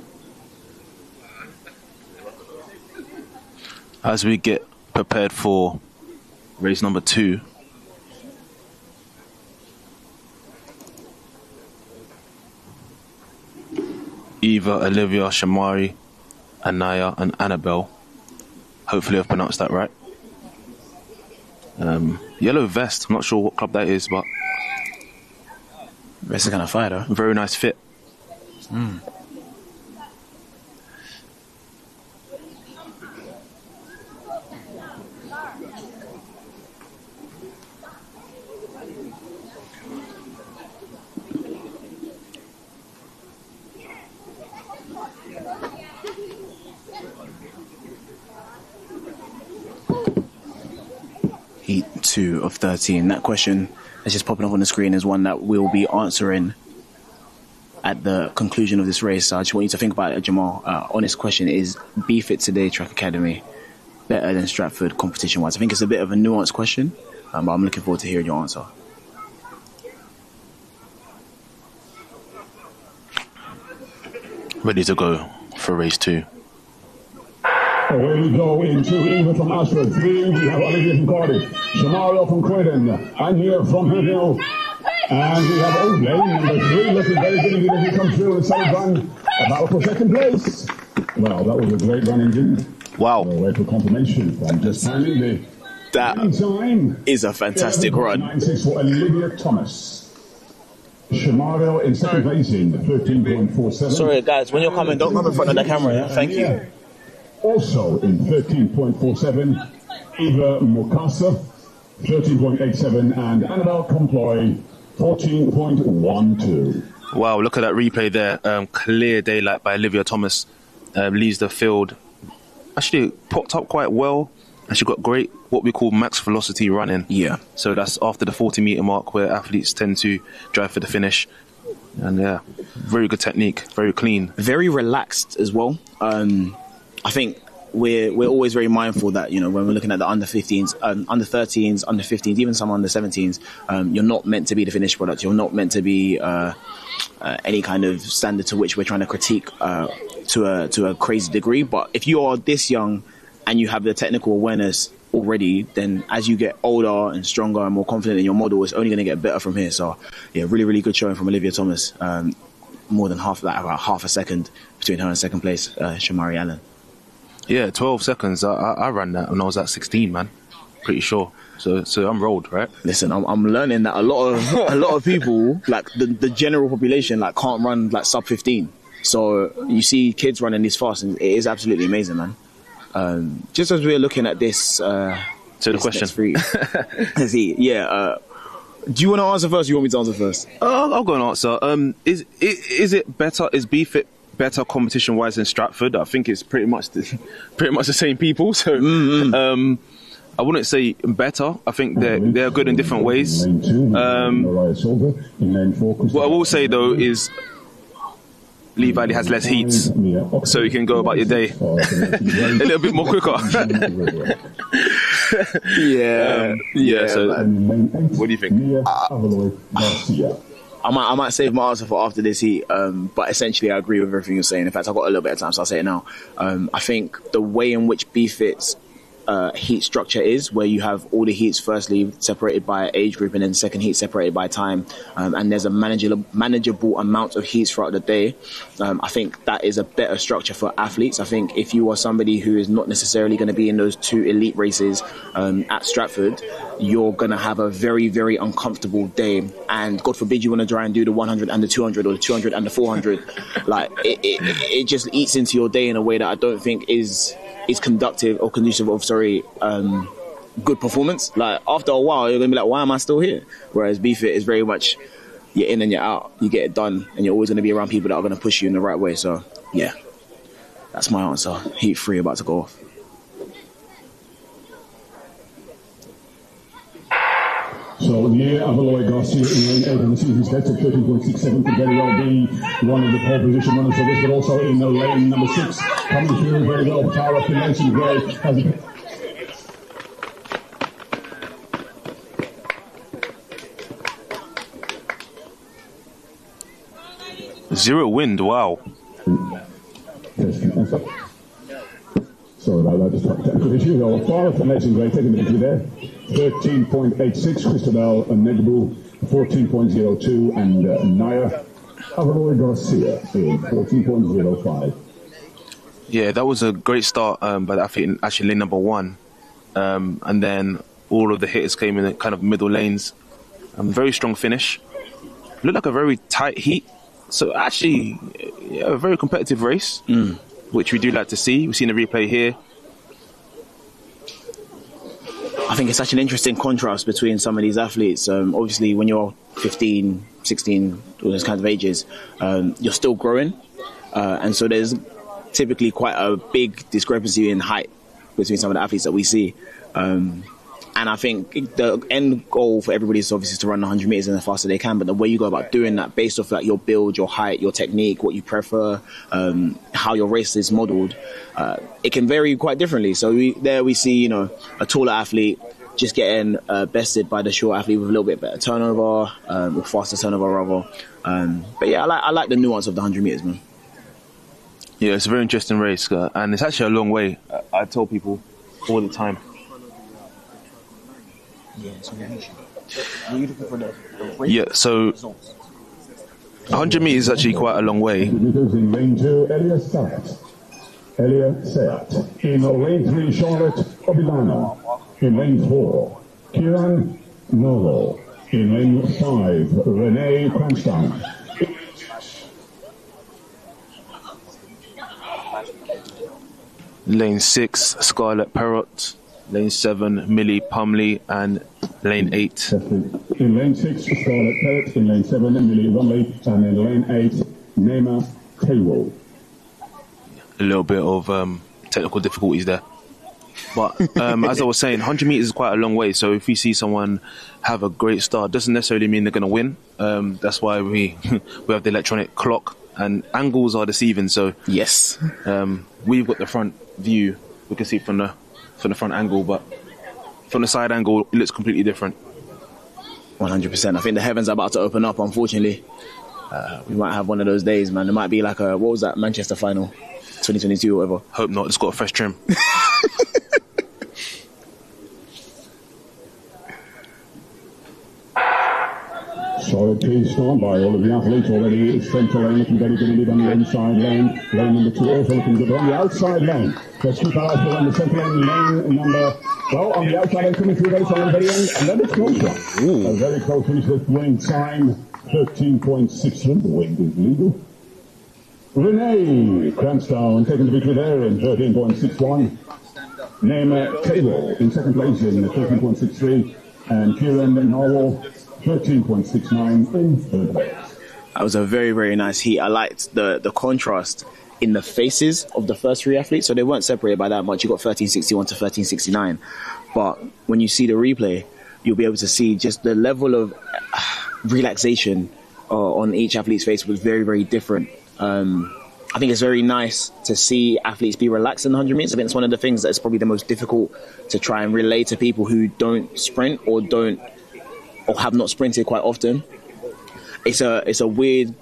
as we get prepared for race number 2. Eva, Olivia, Shamari, Anaya, and Annabelle. Hopefully I've pronounced that right. Yellow vest. I'm not sure what club that is, but
vest is kind of fire, though.
Very nice fit.
Heat 2 of 13. That question that's just popping up on the screen is one that we'll be answering at the conclusion of this race. So I just want you to think about it, Jamal. Honest question is, Bftta today Track Academy better than Stratford competition-wise? I think it's a bit of a nuanced question, but I'm looking forward to hearing your answer.
Ready to go for race 2.
Away we go into Eva from Ashford. 3, we have Olivia from Cardiff, Shamario from Croydon, Anya from Hillville, and we have Old Lane, number 3, looking very good as he comes through and solid run, a battle for second place. Well, that was a great run indeed.
Wow.
Wait for confirmation from just timing the
That is a fantastic run.
9.6 for Olivia Thomas. Shamario in second place in 13.47.
Sorry, guys, when you're coming, don't come in front of the camera, yeah? Thank you.
Also in 13.47, Eva Mukasa, 13.87, and Annabelle Comploy, 14.12.
Wow, look at that replay there. Clear daylight by Olivia Thomas. Leaves the field. Actually popped up quite well. And she got great, what we call max velocity running.
Yeah.
So that's after the 40-meter mark where athletes tend to drive for the finish. And yeah, very good technique, very clean.
Very relaxed as well. I think we're always very mindful that, you know, when we're looking at the under 15s, under 13s, under 15s, even some under 17s, you're not meant to be the finished product. You're not meant to be any kind of standard to which we're trying to critique to a crazy degree. But if you are this young and you have the technical awareness already, then as you get older and stronger and more confident in your model, it's only going to get better from here. So, yeah, really, really good showing from Olivia Thomas. More than half of that, about half a second between her and second place, Shamari Allen.
Yeah, 12 seconds. I ran that when I was at 16, man. Pretty sure. So I'm rolled, right?
Listen, I'm learning that a lot of people, like the general population, like can't run like sub 15. So you see kids running this fast, and it is absolutely amazing, man. Just as we're looking at this,
so the question,
do you want to answer first? Or you want me to answer first?
I'll go and answer. Is it better? Is Bftta better competition wise than Stratford? I think it's pretty much the same people. So I wouldn't say better. I think they're good in different ways. What I will say though is Lee Valley has less heats, so you can go about your day a little bit more quicker. Yeah. So, what do you think?
I might save my answer for after this heat, but essentially I agree with everything you're saying. In fact, I've got a little bit of time, so I'll say it now. I think the way in which Bfit's heat structure is, where you have all the heats firstly separated by age group and then second heat separated by time, and there's a manageable amount of heats throughout the day. I think that is a better structure for athletes. I think if you are somebody who is not necessarily going to be in those two elite races at Stratford, you're going to have a very, very uncomfortable day, and God forbid you want to try and do the 100 and the 200 or the 200 and the 400. Like it just eats into your day in a way that I don't think is conductive or conducive of good performance. Like after a while you're gonna be like, why am I still here? Whereas Bftta is very much you're in and you're out, you get it done, and you're always going to be around people that are going to push you in the right way. So yeah, that's my answer. Heat 3 about to go off.
So yeah, Avaloy Garcia in lane 8 of the season's gets at 13.67 could very well be one of the pole position runners for this, but also in the lane number 6 coming through very well. Tara Finlayson Gray has
Zero wind, wow.
Sorry about that, just a technical issue. Tara Finlayson Gray taking the victory there. 13.86, Christabel Negbu 14.02, and Naya Avaloy Garcia in 14.05.
Yeah, that was a great start, but I think actually lane number 1. And then all of the hitters came in kind of middle lanes. Very strong finish. Looked like a very tight heat. So actually, yeah, a very competitive race, which we do like to see. We've seen the replay here.
I think it's such an interesting contrast between some of these athletes. Obviously, when you're 15, 16, all those kinds of ages, you're still growing. And so there's typically quite a big discrepancy in height between some of the athletes that we see. And I think the end goal for everybody is obviously to run 100 meters as fast as they can. But the way you go about doing that, based off like your build, your height, your technique, what you prefer, how your race is modeled, it can vary quite differently. So we see, you know, a taller athlete just getting bested by the short athlete with a little bit better turnover, or faster turnover rather. But yeah, I like the nuance of the 100 meters, man.
Yeah, it's a very interesting race, and it's actually a long way. I tell people all the time. Yeah, so 100 meters is actually quite a long way.
In lane 2, Elia Sayat. In lane 3, Charlotte Obilano. In lane 4, Kieran Nolo. In lane 5, Renee Cranston.
Lane 6, Scarlett Perrott. Lane 7, Millie Pumley, and lane 8.
In lane 6, Scarlett Pellet. In lane 7, Millie Rumley. And in lane 8, Neema Taiwo.
A little bit of technical difficulties there. But as I was saying, 100 meters is quite a long way. So if we see someone have a great start, doesn't necessarily mean they're going to win. That's why we have the electronic clock, and angles are deceiving. So
yes,
we've got the front view. We can see it from the front angle, but from the side angle, it looks completely different.
100%. I think the heavens are about to open up. Unfortunately, we might have one of those days, man. It might be like what was that Manchester final, 2022 or whatever.
Hope not. It's got a fresh trim.
Solid pace on by all of the athletes already. Central lane looking very good on the inside lane. Lane number 2 also looking good on the outside lane. Let's keep our eyes on the central lane number. Well, on the outside lane coming through very solid very end. And then it's closer. A very close finish with wind time 13.63. The wind is legal. Renee Cranstown taking the victory there in 13.61. Neema Taiwo in second place in 13.63. And Kieran Narwhal 13.69 in third place.
That was a very, very nice heat. I liked the contrast in the faces of the first 3 athletes, so they weren't separated by that much. You got 1361 to 1369. But when you see the replay, you'll be able to see just the level of relaxation on each athlete's face was very, very different. I think it's very nice to see athletes be relaxed in the 100 meters. I think it's one of the things that's probably the most difficult to try and relay to people who don't sprint or have not sprinted quite often. It's a weird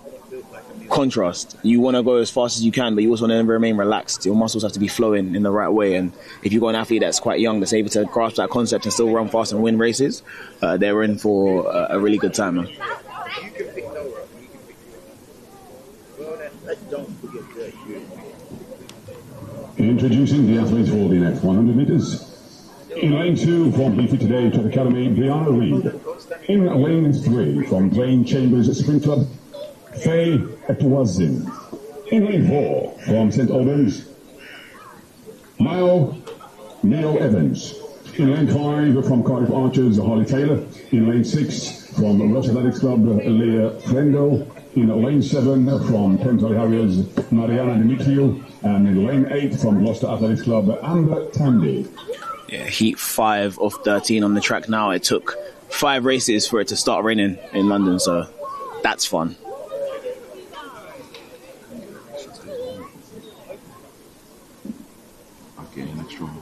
contrast. You want to go as fast as you can, but you also want to remain relaxed. Your muscles have to be flowing in the right way. And if you've got an athlete that's quite young, that's able to grasp that concept and still run fast and win races, they're in for a really good time, man.
Introducing the athletes for the next 100 meters. In lane 2 from Bftta Track Academy, Brianna Reed. In lane 3 from Blaine Chambers Sprint Club, Faye Etwazin. In lane 4 from St. Albans, Neo Evans. In lane 5 from Cardiff Archers, Holly Taylor. In lane 6 from Rush Athletics Club, Leah Frendo. In lane 7 from Thames Valley Harriers, Mariana Dimitriou. And in lane 8 from Gloucester Athletics Club, Amber Tandy.
Yeah, heat 5 of 13 on the track now. It took 5 races for it to start raining in London, so that's fun.
I'm getting an extra one.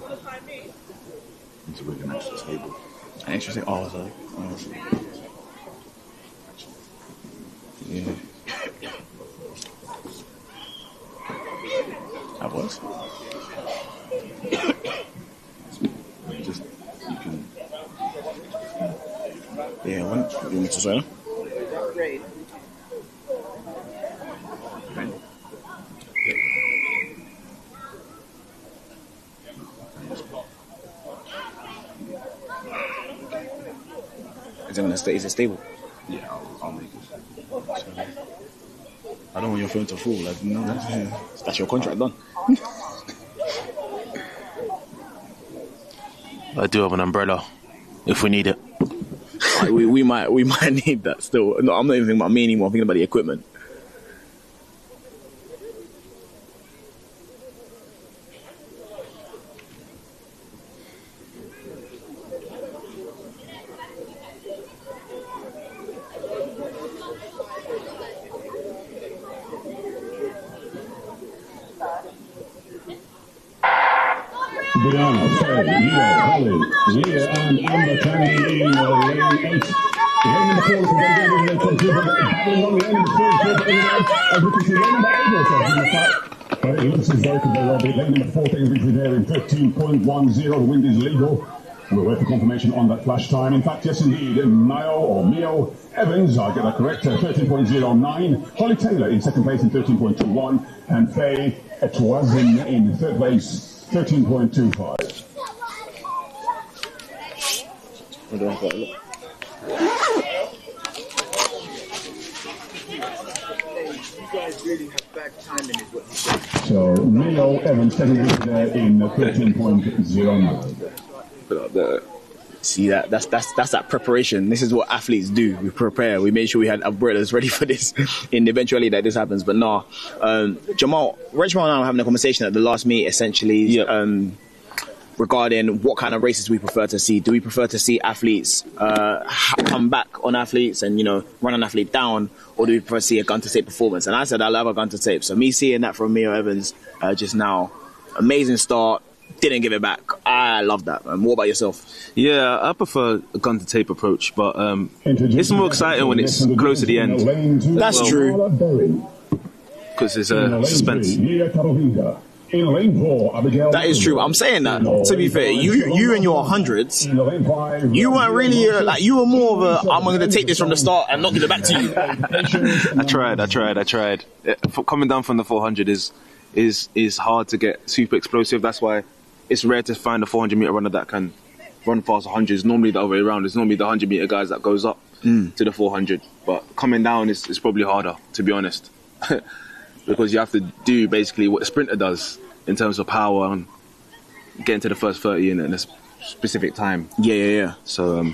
Need to bring an extra table.
An extra table? Oh, sorry. Yeah. That was?
Just, you can...
Yeah, one. You want me to say?
Great.
Is it going to stay? Is it stable?
Yeah, I'll make it.
I don't want your phone to fall. Like, no, that's your contract done.
I do have an umbrella if we need it.
we might need that still. No, I'm not even thinking about me anymore. I'm thinking about the equipment.
Brianna, Faye, Leo, Holly, Leah, and Amber Tandy in lane 8. Lane number 4 is going to be battling on lane number 3. As we can see, lane number 8 also in the fight. But it looks as though it could be well. Lane number 4 taking victory there in 13.10. The wind is legal. We'll wait for confirmation on that flash time. In fact, yes indeed, Mio Evans, I'll get that correct, 13.09. Holly Taylor in second place in 13.21. And Faye Etwazin in third place, 13.25.
You guys really have bad timing, is what you said.
So, Mio Evans taking it there in 13.09.
Put it up there.
See that's that preparation. This is what athletes do. We prepare. We made sure we had umbrellas ready for this in the eventuality that this happens. But nah, Jamal and I were having a conversation at the last meet essentially regarding what kind of races we prefer to see. Do we prefer to see athletes come back on athletes and run an athlete down, or do we prefer to see a gun to tape performance? And I said I love a gun to tape. So me seeing that from Mio Evans just now, amazing start. Didn't give it back. I love that. What about yourself?
Yeah, I prefer a gun to tape approach, but it's more exciting when it's close to the end.
That's true.
Because there's a suspense.
That is true. I'm saying that. To be fair, you and your hundreds, you weren't really you were more of a I'm going to take this from the start and not give it back to you.
I tried. Coming down from the 400 is hard to get super explosive. That's why it's rare to find a 400-meter runner that can run fast 100. It's normally the other way around. It's normally the 100-meter guys that goes up to the 400. But coming down is probably harder, to be honest, because you have to do basically what the sprinter does in terms of power and getting to the first 30 in a specific time.
Yeah.
So,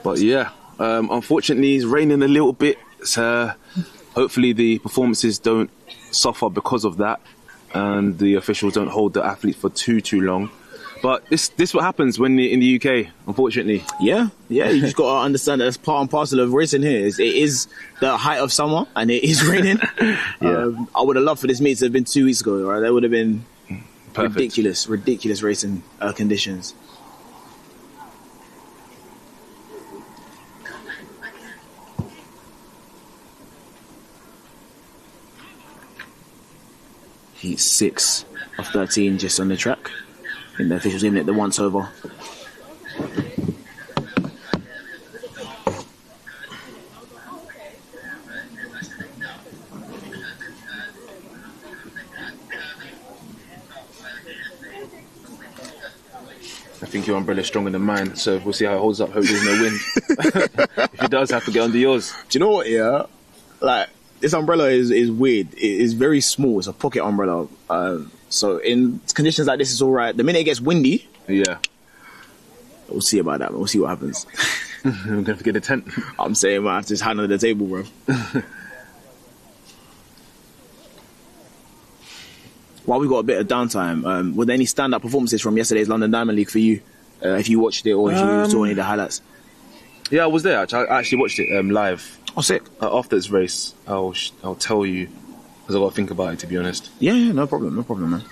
but yeah, unfortunately, it's raining a little bit. So hopefully the performances don't suffer because of that, and the officials don't hold the athlete for too long. But this what happens when in the UK, unfortunately.
Yeah, you just got to understand that it's part and parcel of racing here. It is the height of summer and it is raining. I would have loved for this meet to have been 2 weeks ago, right? That would have been
perfect.
ridiculous racing conditions. Heat 6 of 13 just on the track. And the officials giving it the once over.
I think your umbrella's stronger than mine, so we'll see how it holds up. Hope there's no wind. If it does, I have to get under yours.
Do you know what, yeah? Like, this umbrella is weird. It is very small. It's a pocket umbrella. So in conditions like this, it's all right. The minute it gets windy,
yeah,
we'll see about that. We'll see what happens.
I'm gonna forget the tent.
I'm saying, man, I have to just hand under the table, bro. While we got a bit of downtime, were there any stand-up performances from yesterday's London Diamond League for you? If you watched it or if you saw any of the highlights?
Yeah, I was there. I actually watched it live.
Oh, sick.
After this race, I'll tell you, because I've got to think about it, to be honest.
Yeah, no problem, man.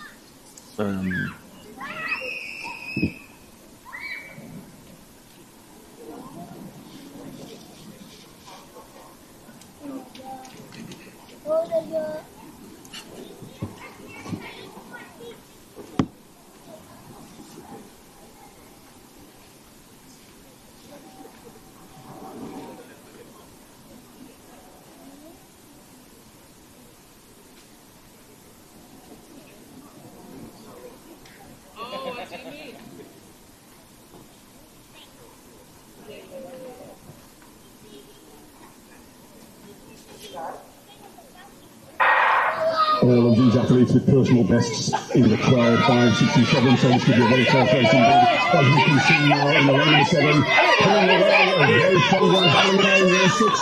All of these athletes with personal bests in the 12, 5, 67, so this could be a very close race indeed. As you can see now in the lane number 7, pulling away a very strong one, lane 6,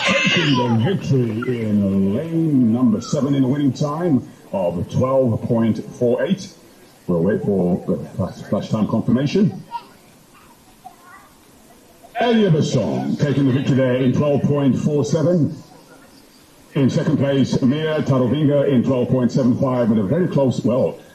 taking the victory in lane number 7 in the winning time of 12.48. We'll wait for the flash time confirmation. Elia Besson taking the victory there in 12.47. In second place, Mia Tarovinga in 12.75, and a very close,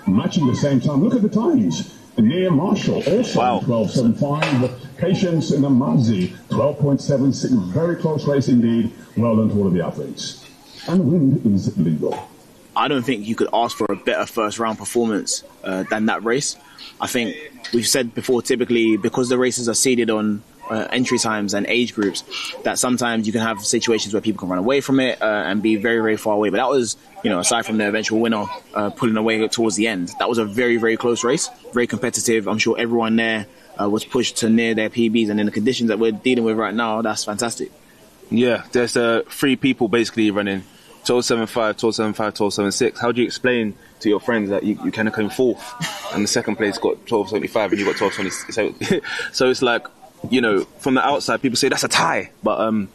matching the same time. Look at the times. Nia Marshall also 12.75. Patience Namazi, 12.76. Very close race indeed. Well done to all of the athletes. And wind is legal.
I don't think you could ask for a better first round performance than that race. I think we've said before, typically, because the races are seeded on entry times and age groups, that sometimes you can have situations where people can run away from it and be very, very far away. But that was, aside from the eventual winner pulling away towards the end, that was a very, very close race, very competitive. I'm sure everyone there was pushed to near their PBs, and in the conditions that we're dealing with right now, that's fantastic.
Yeah, there's 3 people basically running 12.75, 12.75, 12.76. How do you explain to your friends that you kind of came fourth and the second place got 12.75 and you got 12.26? So it's like, you know, from the outside, people say that's a tie. But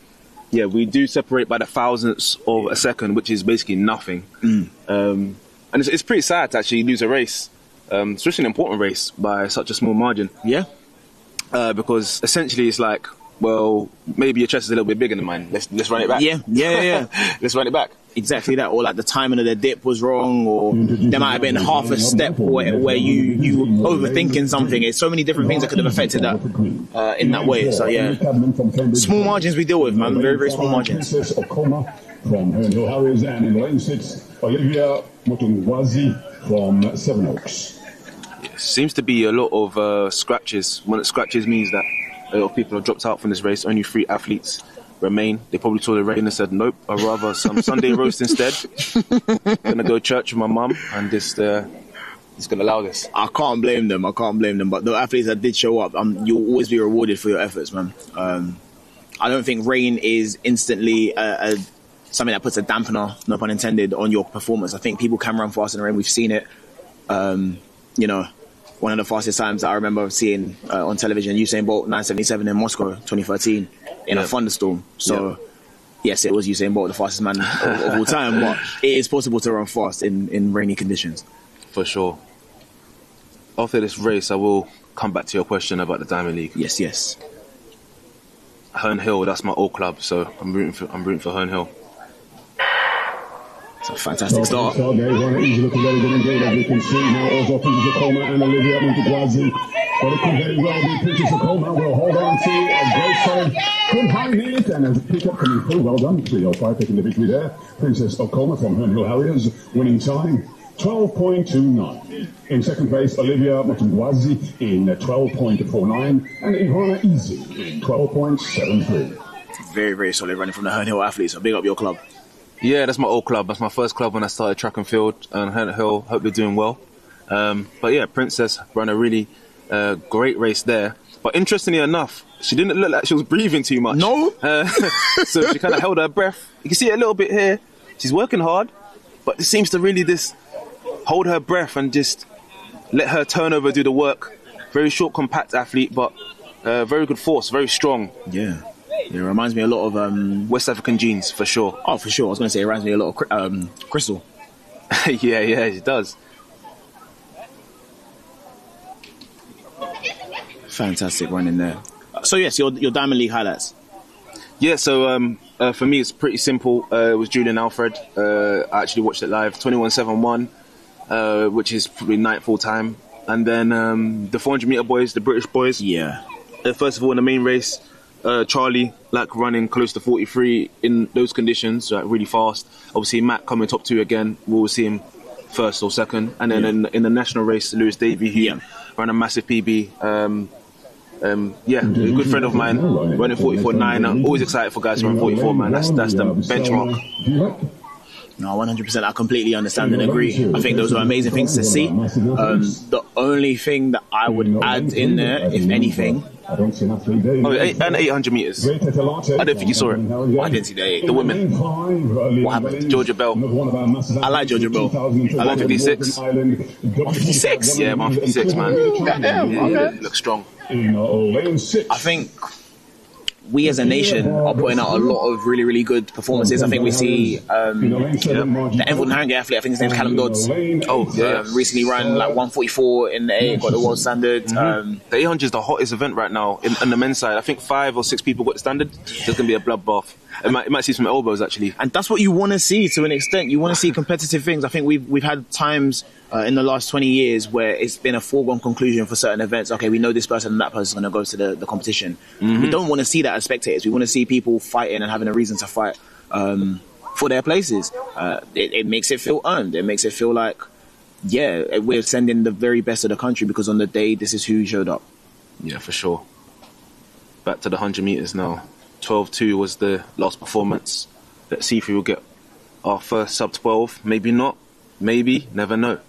yeah, we do separate by the thousandths of a second, which is basically nothing. And it's pretty sad to actually lose a race, especially an important race, by such a small margin.
Yeah.
Because essentially it's like, well, maybe your chest is a little bit bigger than mine. Let's run it back.
Yeah.
Let's run it back.
Exactly that. Or like the timing of the dip was wrong, or there might have been half a step where you overthinking something. It's so many different things that could have affected that in that way. So yeah, small margins we deal with, man. Very, very small margins.
From Hernhill Harriers, and in lane 6, Olivia Mutungwazi from Seven Oaks.
Seems to be a lot of scratches. When it scratches means that a lot of people have dropped out from this race. Only 3 athletes remain. They probably saw the rain and said, nope, I'd rather some Sunday roast instead. Gonna go to church with my mum and just gonna allow this.
I can't blame them. But the athletes that did show up, you'll always be rewarded for your efforts, man. I don't think rain is instantly something that puts a dampener, no pun intended, on your performance. I think people can run fast in the rain. We've seen it. You know, one of the fastest times that I remember seeing on television, Usain Bolt 9:77 in Moscow 2013 in a thunderstorm. So yes, it was Usain Bolt, the fastest man of all time, but it is possible to run fast in rainy conditions.
For sure. After this race, I will come back to your question about the Diamond League.
Yes.
Hernhill, that's my old club, so I'm rooting for Hernhill.
It's a fantastic start.
Easy looking very good indeed, as you can see now. Also, Princess Akoma and Olivia Mutugwazi. But it could very well be Princess Akoma will hold on to a great solid good high minute, and as a pickup coming through. Well done, 3:05 taking the victory there. Princess Akoma from Hernhill Harriers winning time 12.29. In second place, Olivia Mutugwazi in 12.49, and Ivana Easy in 12.73.
Very, very solid running from the Hernhill athletes. So big up your club.
Yeah, that's my old club. That's my first club when I started track and field. And Hernhill, hope they're doing well. But yeah, Princess ran a really great race there. But interestingly enough, she didn't look like she was breathing too much.
No.
So she kind of held her breath. You can see it a little bit here. She's working hard, but it seems to really just hold her breath and just let her turnover do the work. Very short, compact athlete, but very good force, very strong.
Yeah. It reminds me a lot of
West African genes, for sure.
Oh, for sure. I was going to say it reminds me a lot of Crystal.
yeah, it does.
Fantastic running there. So yes, your Diamond League highlights.
Yeah, so for me it's pretty simple. It was Julian Alfred. I actually watched it live. 21.71, which is probably nightfall time. And then the 400 meter boys, the British boys.
Yeah.
First of all, in the main race, Charlie, like running close to 43 in those conditions, like really fast. Obviously, Matt coming top 2 again. We'll see him first or second. And then in the national race, Lewis Davey, he ran a massive PB. A good friend of mine, running 44.9. I'm always excited for guys who run 44, man. That's the benchmark.
No, 100%. I completely understand and agree. I think those are amazing things to see. The only thing that I would add in there, if anything...
and 800 metres. I don't think you saw it.
I didn't see
the women.
What happened?
Georgia Bell.
I like Georgia Bell. I like
56.
56?
Yeah, man, 56, man.
Goddamn, okay.
Looks strong.
I think we as a nation are putting out a lot of really, really good performances. I think we see the Enfield Harringay athlete, I think his name's Callum Dodds. Recently ran like 144 in the A, got the world standard.
The 800 is the hottest event right now in the men's side. I think 5 or 6 people got the standard. There's going to be a bloodbath. It might see some elbows, actually.
And that's what you want to see to an extent. You want to see competitive things. I think we've had times in the last 20 years where it's been a foregone conclusion for certain events. Okay, we know this person and that person is going to go to the competition. We don't want to see that as spectators. We want to see people fighting and having a reason to fight for their places. It makes it feel earned. It makes it feel like, yeah, we're sending the very best of the country because on the day, this is who showed up.
Yeah, for sure. Back to the 100 metres now. 12.2 was the last performance. Let's see if we will get our first sub 12. Maybe not. Maybe. Never know.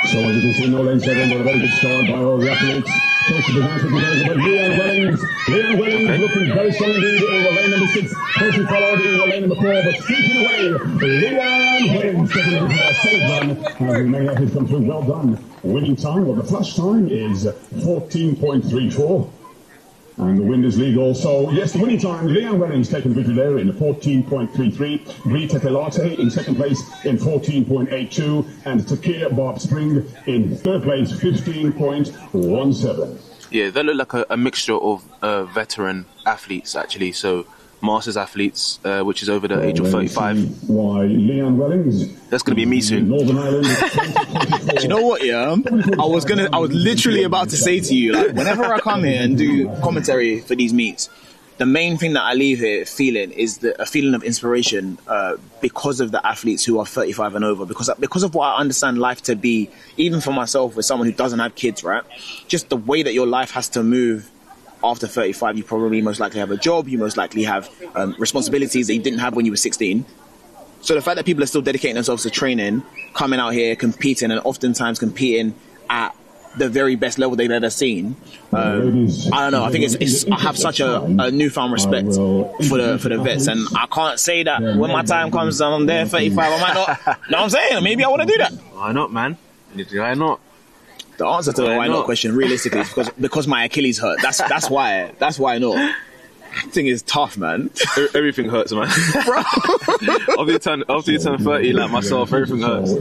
So as you can see, no lane 7, but a very good start by all athletes. Close to the basket because of Leon Wellings. Leon Wellings looking very strong indeed in the lane number 6. Closely followed in the lane number 4, but streaking away. Leon Wellings taking a solid run. As the main athletes come through, well done. Winning time, well, the flash time is 14.34. And the winners league also. Yes, the winning time, Leon Wellings taking the victory there in 14.33. Bftta Telate in second place in 14.82. And Takia Bob Spring in third place, 15.17.
Yeah, they look like a mixture of veteran athletes, actually. So, Masters athletes, which is over the age of 35.
Why, Leon Wellings.
That's going to be me soon.
Northern Ireland.
Do you know what, yeah? I was literally about to say to you, like, whenever I come here and do commentary for these meets, the main thing that I leave here feeling is a feeling of inspiration because of the athletes who are 35 and over. Because of what I understand life to be, even for myself, as someone who doesn't have kids, right? Just the way that your life has to move. After 35, you probably most likely have a job. You most likely have responsibilities that you didn't have when you were 16. So the fact that people are still dedicating themselves to training, coming out here, competing, and oftentimes competing at the very best level they've ever seen, I don't know. I think I have such a newfound respect for the vets, and I can't say that when my time comes and I'm there 35, I might not. Know what I'm saying? Maybe I want to do that.
Why not, man? Why not?
The answer to the why not question, realistically, is because my Achilles hurt. That's why. That's why not. Acting is tough, man.
Everything hurts, man. Bro. after you turn 30, like myself, everything hurts.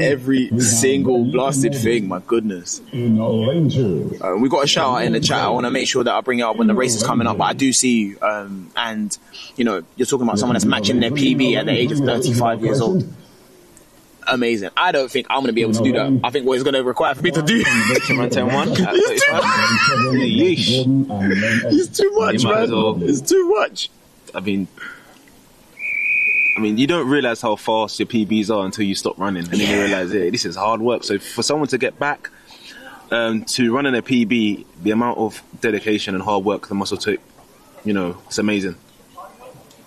Every single blasted thing, my goodness. We got a shout out in the chat. I want to make sure that I bring it up when the race is coming up, but I do see you. And, you know, you're talking about someone that's matching their PB at the age of 35 years old. Amazing. I don't think I'm going to be able to do that. I think what it's going to require for me to do. He's too much, man. It's too much.
I mean, you don't realize how fast your PBs are until you stop running, and then you realize, hey, this is hard work. So for someone to get back to running a PB, the amount of dedication and hard work the muscle took, you know, it's amazing.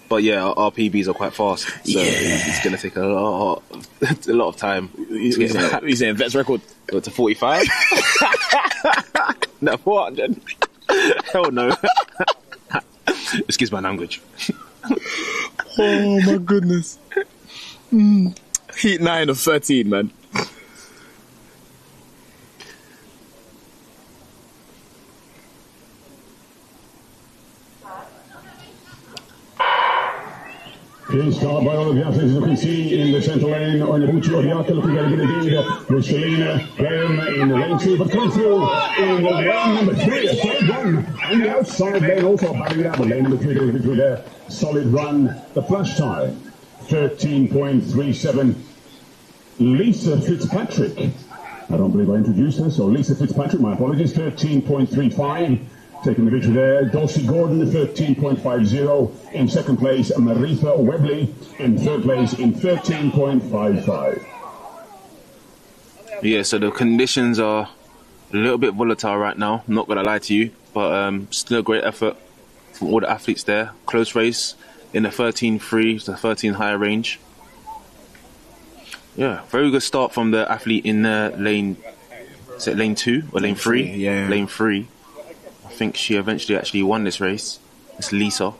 But yeah, our PBs are quite fast, so it's going to take a lot of time.
He's saying Vet's record
to 45? No, 400. Hell no. Excuse my language.
Oh my goodness. Heat 9 of 13, man.
Clean start by all of the athletes, as you can see in the central lane. Onyebuchi Odiaka looking very good indeed. With Shalina Graham in the lane 2, but coming through in the lane number 3, a solid run. And the outside lane also battling it out, but lane number 3 doing through there. Solid run. The flash time, 13.37. Lisa Fitzpatrick. I don't believe I introduced her, so Lisa Fitzpatrick, my apologies, 13.35. Taking the victory there, Dulcie Gordon, 13.50. In second place, Maritha Webley. In third place, in 13.55.
Yeah, so the conditions are a little bit volatile right now, I'm not going to lie to you. But still a great effort from all the athletes there. Close race in the 13.3 to 13 higher range. Yeah, very good start from the athlete in lane, is it lane 2 or lane 3?
Yeah.
Lane 3. I think she eventually actually won this race. It's Lisa.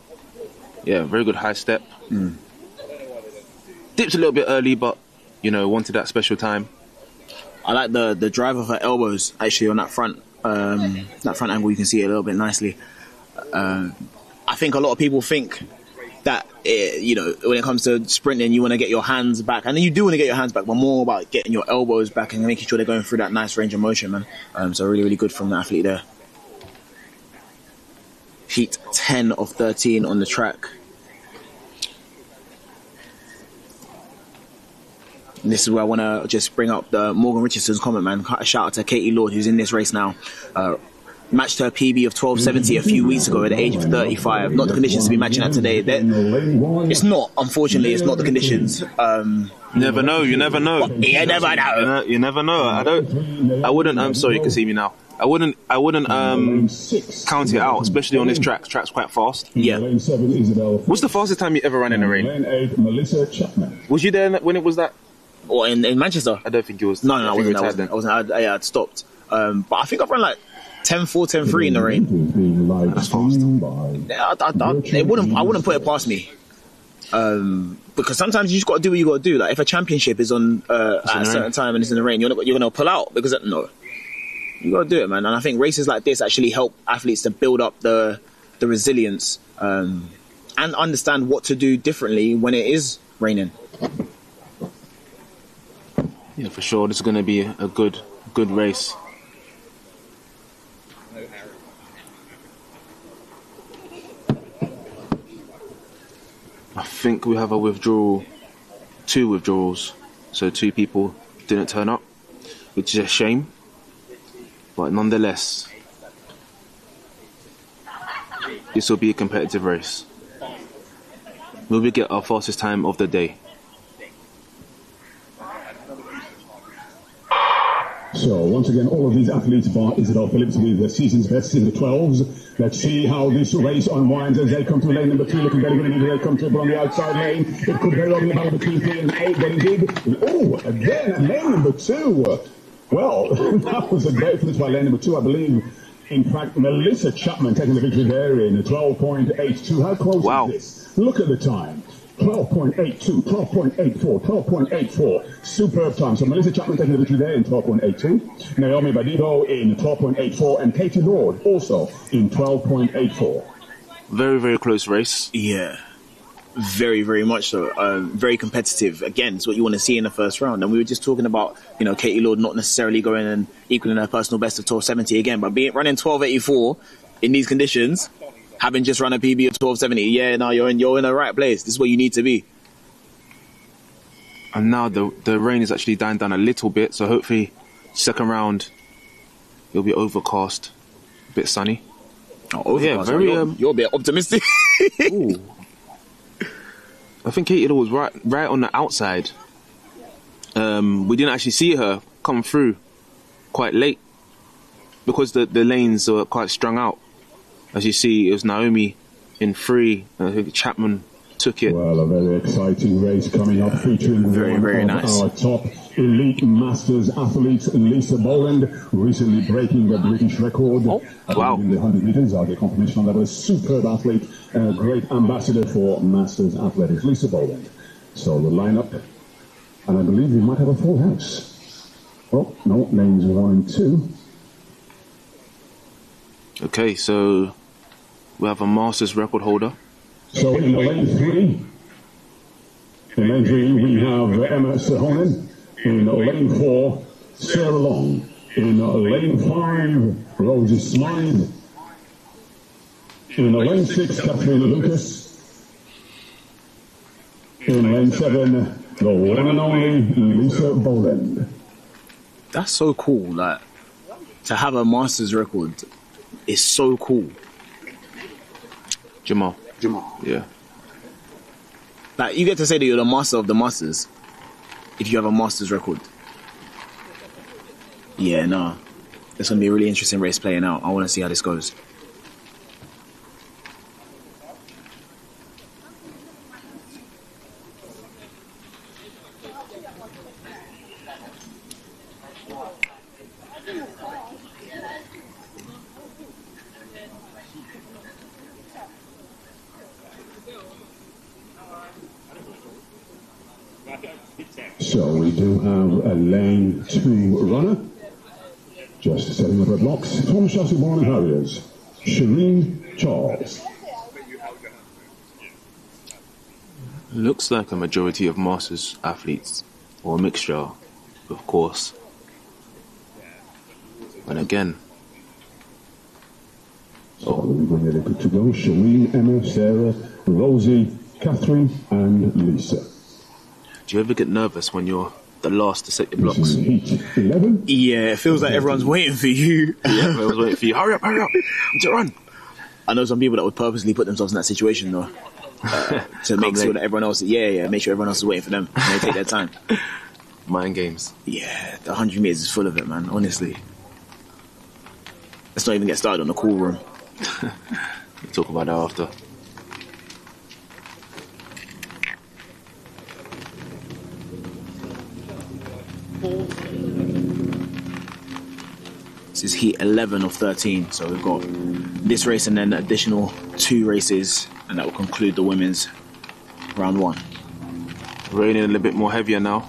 Yeah, very good high step. Dipped a little bit early, but, you know, wanted that special time.
I like the drive of her elbows, actually, on that front angle. You can see it a little bit nicely. I think a lot of people think that, you know, when it comes to sprinting, you want to get your hands back. And you do want to get your hands back, but more about getting your elbows back and making sure they're going through that nice range of motion, man. So really, really good from the athlete there. Heat 10 of 13 on the track. And this is where I want to just bring up the Morgan Richardson's comment, man. A shout out to Katie Lord, who's in this race now. Matched her PB of 12.70 a few weeks ago at the age of 35. Not the conditions to be matching that today. It's not, unfortunately, it's not the conditions.
Never know, you never know.
You never know.
You never know. I wouldn't, I'm sorry, you can see me now. I wouldn't count it out, especially on this track. Track's quite fast.
Yeah.
What's the fastest time you ever ran in the rain? Was you there when it was that?
Or in Manchester?
I don't think it was.
No, I wasn't. I I'd stopped. But I think I've run like 10-4, 10-3 in the rain.
That's fast.
Yeah, I wouldn't put it past me. Because sometimes you just got to do what you got to do. Like if a championship is on at a certain time and it's in the rain, you're going to pull out because no, you got to do it, man. And I think races like this actually help athletes to build up the resilience and understand what to do differently when it is raining.
Yeah, for sure. This is going to be a good race. I think we have a withdrawal, 2 withdrawals. So 2 people didn't turn up, which is a shame. But nonetheless, this will be a competitive race. We will get our fastest time of the day.
So once again, all of these athletes bar Isabel Phillips with the season's best in the 12s. Let's see how this race unwinds as they come to lane number 2. Looking very good indeed. They come to on the outside lane. It could very well be a battle between 3 and 8. But indeed, oh, again at lane number 2. Well, that was a great finish by lane number 2, I believe. In fact, Melissa Chapman taking the victory there in 12.82. How close is this? Look at the time. 12.82, 12.84, 12.84. Superb time. So Melissa Chapman taking the victory there in 12.82. Naomi Badibo in 12.84. And Katie Lord also in 12.84.
Very, very close race.
Yeah. Very, very much so. Very competitive. Again, it's what you want to see in the first round. And we were just talking about, Katie Lord not necessarily going and equaling her personal best of 12.70 again, but running 12.84 in these conditions, having just run a PB of 12.70, yeah, now you're in the right place. This is where you need to be.
And now the rain is actually dying down a little bit, so hopefully second round it'll be overcast, a bit sunny.
Oh, yeah, very. You're a bit optimistic.
Ooh. I think Katie Lord was right on the outside. We didn't actually see her come through quite late because the lanes were quite strung out. As you see, it was Naomi in 3. I think Chapman took it.
Well, a very exciting race coming up featuring
very nice.
Our top elite Masters athletes, Lisa Boland, recently breaking the British record.
Oh, wow.
In the 100 meters. I'll get confirmation on that. A superb athlete, a great ambassador for Masters athletics, Lisa Boland. So the lineup, and I believe we might have a full house. Oh, no, lanes 1 and 2.
Okay, so we have a Masters record holder.
So in lane 3, we have Emma Sehonen. In lane 4, Sarah Long. In lane 5, Rosie Smythe. In lane 6, Katrina Lucas. In lane 7, the one and only Lisa Boland.
That's so cool. Like, to have a Masters record is so cool.
Jamal. Yeah.
Like, you get to say that you're the master of the masters if you have a Masters record. Yeah, no. It's going to be a really interesting race playing out. I want to see how this goes.
So we do have a lane 2 runner. Just setting up at blocks from Chassis Born Harriers, Shireen Charles.
Looks like a majority of Masters athletes, or a mixture, of course. And again.
So we're really good to go. Shireen, Emma, Sarah, Rosie, Catherine, and Lisa.
Do you ever get nervous when you're the last to set your blocks?
Yeah, it feels like everyone's waiting for you.
Yeah, everyone's waiting for you. Hurry up, to run.
I know some people that would purposely put themselves in that situation, though, to make sure that everyone else, make sure everyone else is waiting for them and they take their time.
Mind games.
Yeah, the 100 meters is full of it, man, honestly. Let's not even get started on the cool room.
We'll talk about that after.
This is heat 11 of 13. So we've got this race and then additional 2 races, and that will conclude the women's round 1.
Raining a little bit more heavier now.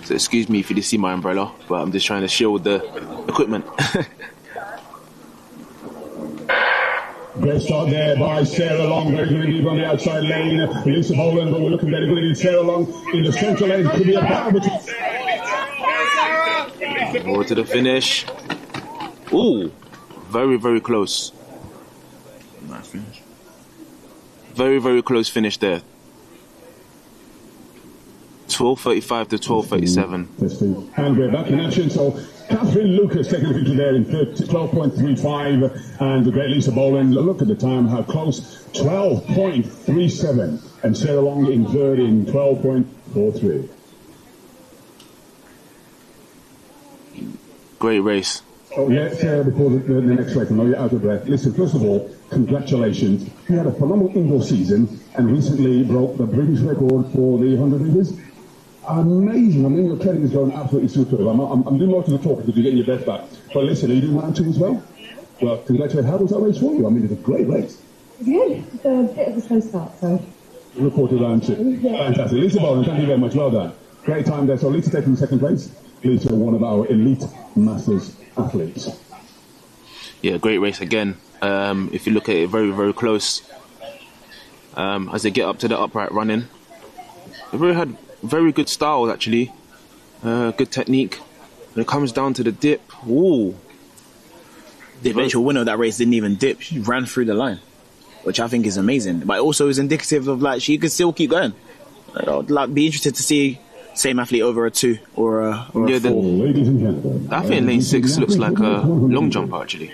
So excuse me if you didn't see my umbrella, but I'm just trying to shield the equipment.
Great start there by Sarah Long, very good indeed on the outside lane. Lisa Boland, but we're looking very good indeed. Sarah Long in the central lane, could be a battle.
Forward to the finish. Ooh, very, very close.
Nice finish.
Very, very close finish there. 12:35 to 12:37.
And we're back in action. So Catherine Lucas taking the victory there in 12.35, and the great Lisa Boland, look at the time, how close, 12.37, and Sarah Long in third in 12.43.
Great race.
Oh, yeah, Sarah, before the next race, I know you're out of breath. Listen, first of all, congratulations. You had a phenomenal indoor season and recently broke the British record for the 100 metres. Amazing. I mean, your training is going absolutely superb. I'm doing most of the talking because you're getting your breath back. But listen, are you doing round 2 as well? Well, congratulations. How was that race for you? I mean, it's a great race.
Yeah, it's a bit of a slow start, so.
Look forward to round 2. Yeah. Fantastic. Lisa Boland, thank you very much. Well done. Great time there. So Lisa taking second place. Lisa, one of our elite Masters athletes.
Yeah, great race again. If you look at it, very, very close. As they get up to the upright running, they really had very good style actually, good technique. When it comes down to the dip, ooh.
The eventual winner of that race didn't even dip. She ran through the line, which I think is amazing. But also is indicative of like she could still keep going. I'd like be interested to see same athlete over a 2 or a 4.
I think lane 6 looks like a long jump actually.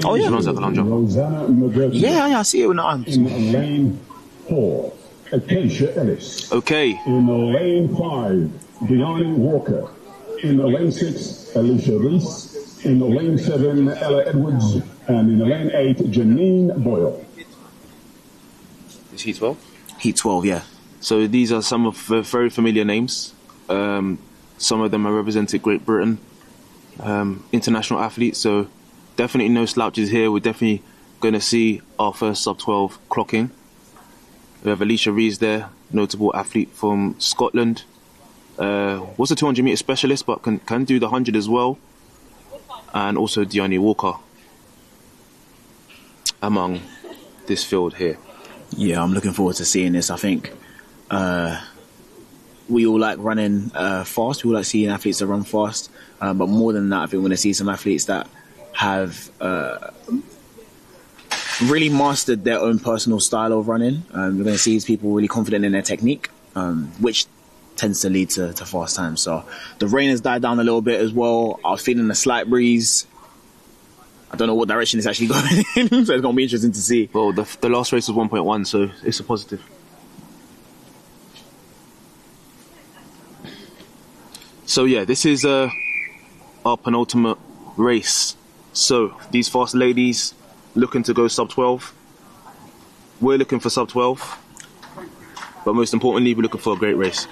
Oh yeah,
looks like a long jump.
Yeah, I see it with the arms.
In lane 4, Acacia Ellis.
Okay.
In lane 5, Deani Walker. In lane 6, Alicia Reese. In lane 7, Ella Edwards. And in lane 8, Janine Boyle.
Is he 12?
Heat 12, yeah.
So these are some of the very familiar names. Some of them have represented Great Britain, international athletes. So definitely no slouches here. We're definitely going to see our first sub-12 clocking. We have Alicia Rees there, notable athlete from Scotland. Was a 200 metre specialist, but can do the 100 as well. And also Deani Walker among this field here.
Yeah, I'm looking forward to seeing this. I think we all like running fast. We all like seeing athletes that run fast. But more than that, I think we're going to see some athletes that have really mastered their own personal style of running. We're going to see these people really confident in their technique, which tends to lead to fast times. So the rain has died down a little bit as well. I was feeling a slight breeze. I don't know what direction it's actually going in, so it's going to be interesting to see.
Well, the last race was 1.1, so it's a positive. So yeah, this is our penultimate race. So these fast ladies looking to go sub-12. We're looking for sub-12. But most importantly, we're looking for a great race.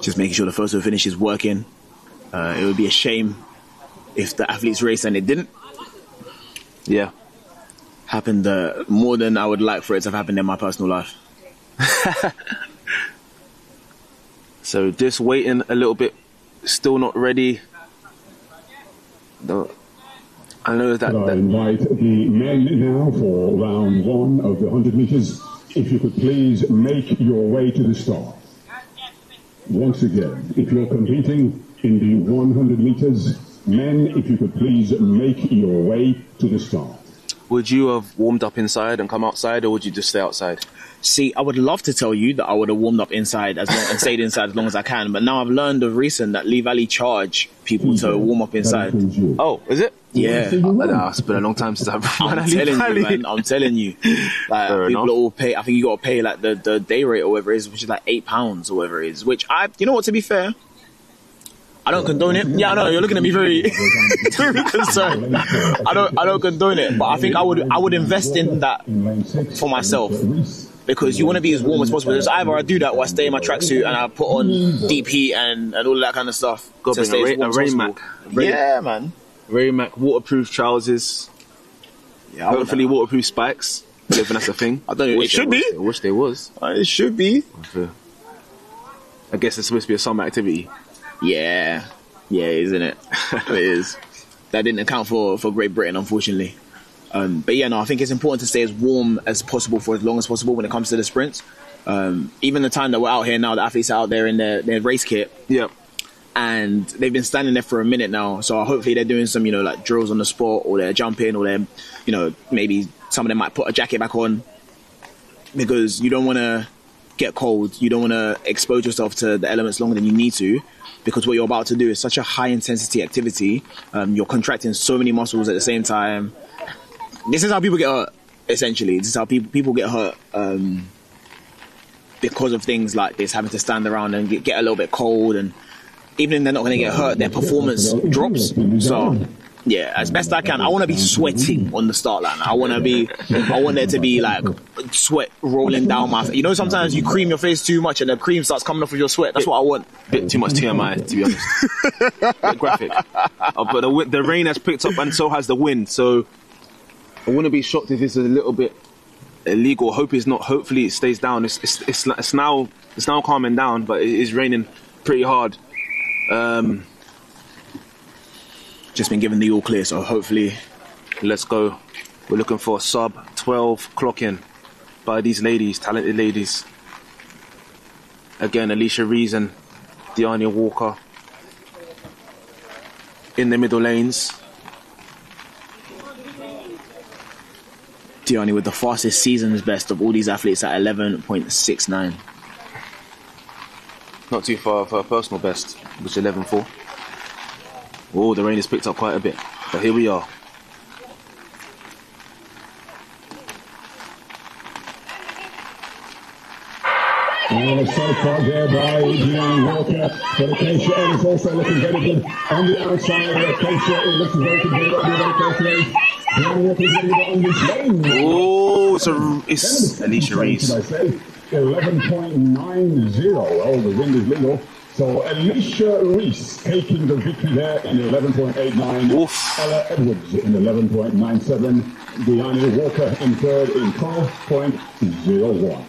Just making sure the photo finish is working. It would be a shame if the athletes race and it didn't.
Yeah.
Happened more than I would like for it to have happened in my personal life.
So just waiting a little bit, still not ready. I know that.
I invite the men now for round 1 of the 100 metres. If you could please make your way to the start. Once again, if you're competing in the 100 metres, men, if you could please make your way to the start.
would you have warmed up inside and come outside, or would you just stay outside?
See, I would love to tell you that I would have warmed up inside and stayed inside as long as I can, but now I've learned of recent that Lee Valley charge people to warm up inside.
Oh, is it?
Yeah.
It's been a long time since I've been
I'm telling you, man. I'm telling you. Like,
Fair
people
enough.
all pay, I think you got to pay like the day rate or whatever it is, which is like £8 or whatever it is, which you know what, to be fair, I don't condone it. Yeah, I know, you're looking at me very, very concerned. I don't condone it, but I think I would invest in that for myself. Because you want to be as warm as possible. It's either I do that or I stay in my tracksuit and I put on deep heat and all of that kind of stuff.
Got to
stay as
bring
warm
a
as
rain
possible.
Mac.
Yeah, man.
Rain Mac, waterproof trousers.
Yeah,
hopefully waterproof spikes. If that's a thing.
I don't know. It should be.
I wish there was.
It should be.
I guess it's supposed to be a summer activity.
Yeah. Yeah, isn't it? It is. That didn't account for Great Britain, unfortunately. But yeah, no, I think it's important to stay as warm as possible for as long as possible when it comes to the sprints. Even the time that we're out here now, the athletes are out there in their race kit.
Yeah.
And they've been standing there for a minute now. So hopefully they're doing some, like drills on the spot, or they're jumping, or they're, maybe some of them might put a jacket back on, because you don't want to get cold. You don't want to expose yourself to the elements longer than you need to, because what you're about to do is such a high intensity activity. You're contracting so many muscles at the same time. This is how people get hurt, essentially. This is how people get hurt because of things like this, having to stand around and get a little bit cold. And even if they're not going to get hurt, their performance drops. So, yeah, as best I can, I want to be sweating on the start line. I want there to be like sweat rolling down my face. Sometimes you cream your face too much and the cream starts coming off of your sweat. That's what I want.
Bit too much TMI, to be honest. Bit graphic. But the rain has picked up and so has the wind. So I wouldn't be shocked if it's a little bit illegal. Hope it's not. Hopefully it stays down. It's now calming down, but it is raining pretty hard.
Just been given the all clear, so hopefully,
let's go. We're looking for a sub 12 clock in by these ladies, talented ladies. Again, Alicia Rees and Diana Walker in the middle lanes.
Diani with the fastest season's best of all these athletes at 11.69.
Not too far for her personal best, which is 11.4. Oh, the rain has picked up quite a bit, but here we are.
And so far there by Diane Walker, but Acacia is also looking very good on the outside. Acacia looks very good on the outside. Diane Walker is very good on this lane.
Oh, it's Alicia Rees.
11.90. Oh, the wind is legal. So Alicia Rees taking the victory there in 11.89. Ella Edwards in 11.97. Diana Walker in third in 12.01.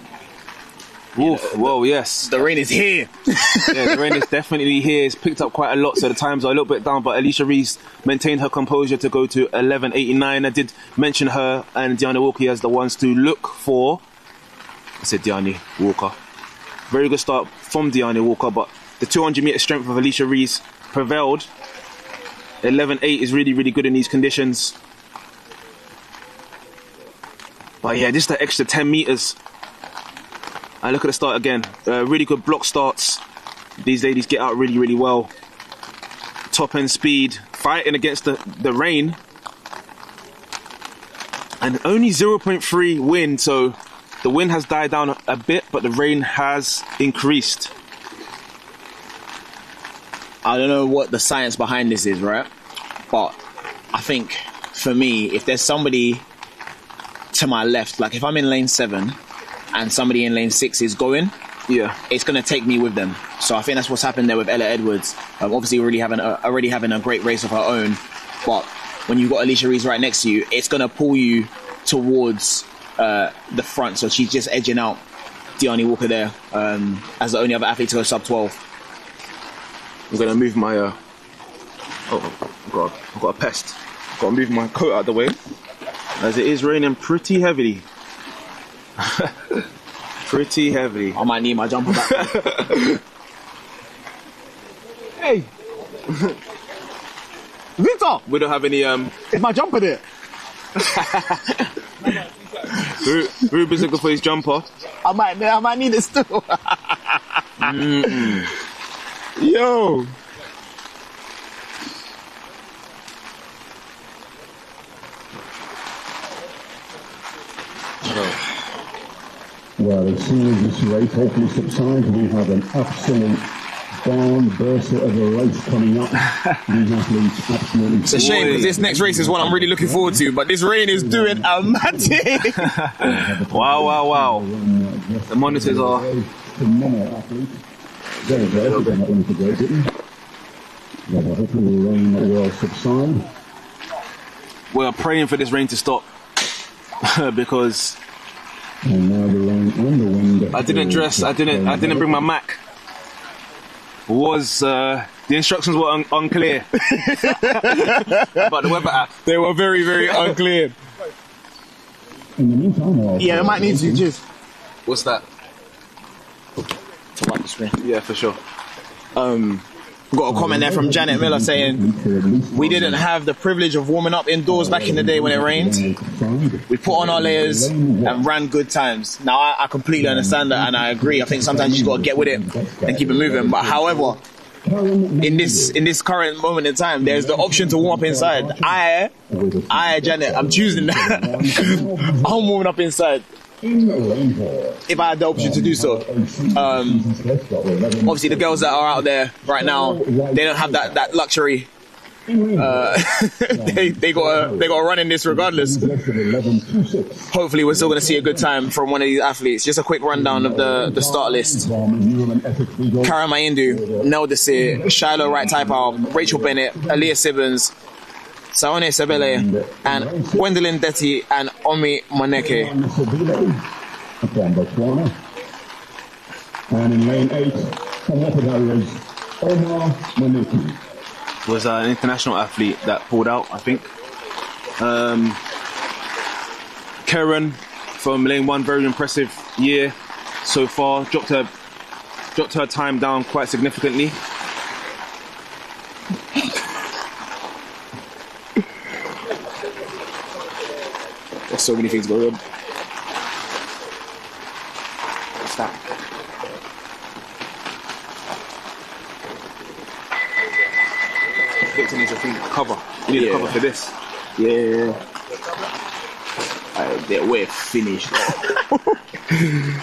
Oof, whoa, yes.
The rain is here.
Yeah, the rain is definitely here. It's picked up quite a lot, so the times are a little bit down, but Alicia Rees maintained her composure to go to 11.89. I did mention her and Diana Walker as the ones to look for. I said Diana Walker. Very good start from Diana Walker, but the 200 metre strength of Alicia Rees prevailed. 11.8 is really, really good in these conditions. But yeah, just that extra 10 metres. And look at the start again. Really good block starts. These ladies get out really, really well. Top end speed, fighting against the rain. And only 0.3 wind, so the wind has died down a bit, but the rain has increased.
I don't know what the science behind this is, right? But I think for me, if there's somebody to my left, like if I'm in lane 7 and somebody in lane 6 is going,
yeah,
it's going to take me with them. So I think that's what's happened there with Ella Edwards. Obviously already having a great race of her own, but when you've got Alicia Rees right next to you, it's going to pull you towards the front. So she's just edging out Diana Walker there as the only other athlete to go sub 12.
I'm going to move my... oh, God, I've got a pest. I've got to move my coat out of the way, as it is raining pretty heavily. Pretty heavily.
I might need my jumper back.
Hey! Victor! We don't have any...
Is my jumper there?
Ruben's looking for his jumper.
I might need it still. Yo.
Well, as soon as this race hopefully subsides, we have an absolute barn burster of a race coming up. These athletes absolutely.
It's a shame because this next race is one I'm really looking forward to, but this rain is doing a mad thing.
Wow. The monitors are.
Phenomenal athletes. Very good. They're not integrated. But hopefully the rain will subside.
We're praying for this rain to stop because
And now the rain and the wind.
I didn't bring my Mac. The instructions were unclear about the weather app.
They were very, very unclear.
In the meantime,
Yeah, I might need to just.
What's that?
To wipe the screen.
Yeah, for sure.
Got a comment there from Janet Miller saying we didn't have the privilege of warming up indoors back in the day when it rained. We put on our layers and ran good times. Now I completely understand that and I agree. I think sometimes you just got to get with it and keep it moving. But however, in this current moment in time, there's the option to warm up inside. I Janet, I'm choosing that. I'm warming up inside. If I had the option to do so. Obviously the girls that are out there right now, they don't have that luxury. They gotta run in this regardless. Hopefully we're still gonna see a good time from one of these athletes. Just a quick rundown of the start list. Karen Maindu, Nel Desir, Shiloh Wright Taipao, Rachel Bennett, Aaliyah Sibbons, Saone Sebele, and Gwendolyn Detty and Omi Moneke.
And in lane 8, Omar Moneke.
Was an international athlete that pulled out, I think. Karen from lane 1, very impressive year so far. Dropped her time down quite significantly.
There's so many things going on. What's that?
Victor needs a cover. You need a cover for this.
Yeah. We're finished.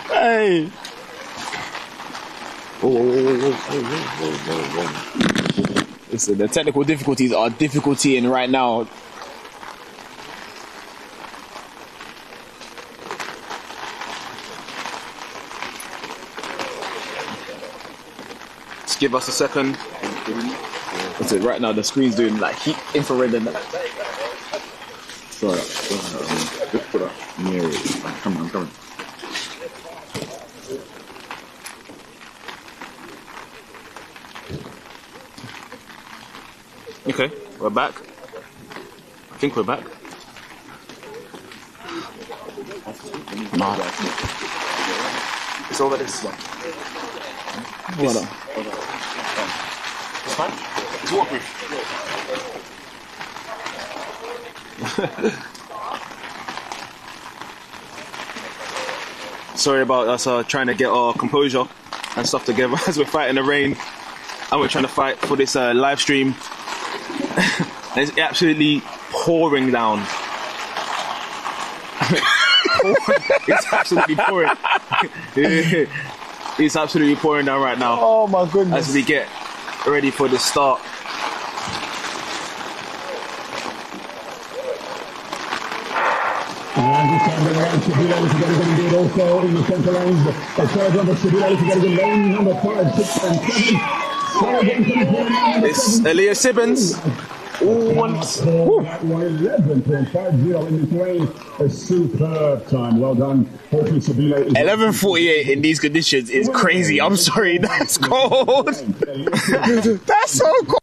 Hey. Listen, the technical difficulties are difficultying right now.
Just give us a second.
That's it. Right now, the screen's doing like heat, infrared, and that.
Sorry. Just put up near it. I'm coming.
Okay, we're back. I think we're back.
Nah.
It's over this one.
Hold on.
It's fine. It's waterproof. Sorry about us trying to get our composure and stuff together as we're fighting the rain and we're trying to fight for this live stream. It's absolutely pouring down. It's absolutely pouring. It's absolutely pouring down right now.
Oh my goodness.
As we get ready for the start.
And this time around, Shabila is going to do it also in the center lanes. The third number, Shabila is going to go lane number 5, 6, and 7.
It's Aaliyah Sibbons.
Ooh, 11.50 in this lane. A superb time. Well done. Hopefully Shabila is
11:48 in these conditions is crazy. I'm sorry, that's cold. That's so cold.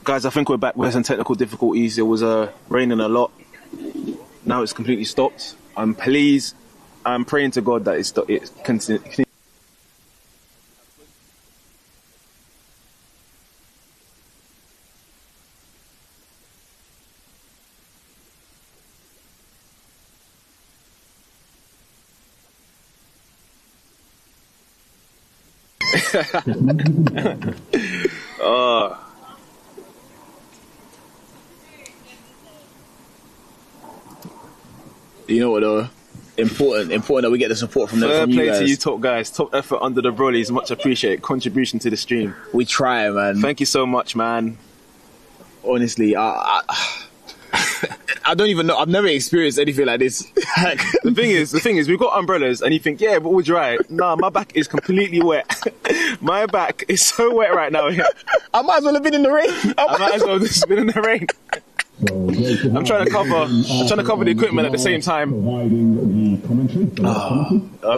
Guys, I think we're back. We had some technical difficulties. It was raining a lot. Now it's completely stopped. I'm praying to God that it continues.
You know what though? Important that we get the support from
Fair
you
play
guys.
to you top guys. Top effort under the brollies. Much appreciated. Contribution to the stream.
We try, man.
Thank you so much, man.
Honestly, I don't even know. I've never experienced anything like this.
The thing is, we've got umbrellas, and you think, yeah, but we'll dry. Nah, my back is completely wet. My back is so wet right now.
I might as well have been in the rain.
I might as well have just been in the rain. I'm trying to cover the equipment at the same time.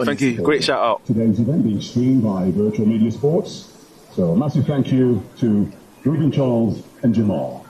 Thank you. Great shout out.
Today's event being streamed by Virtual Media Sports. So a massive thank you to Ruben, Charles and Jamal.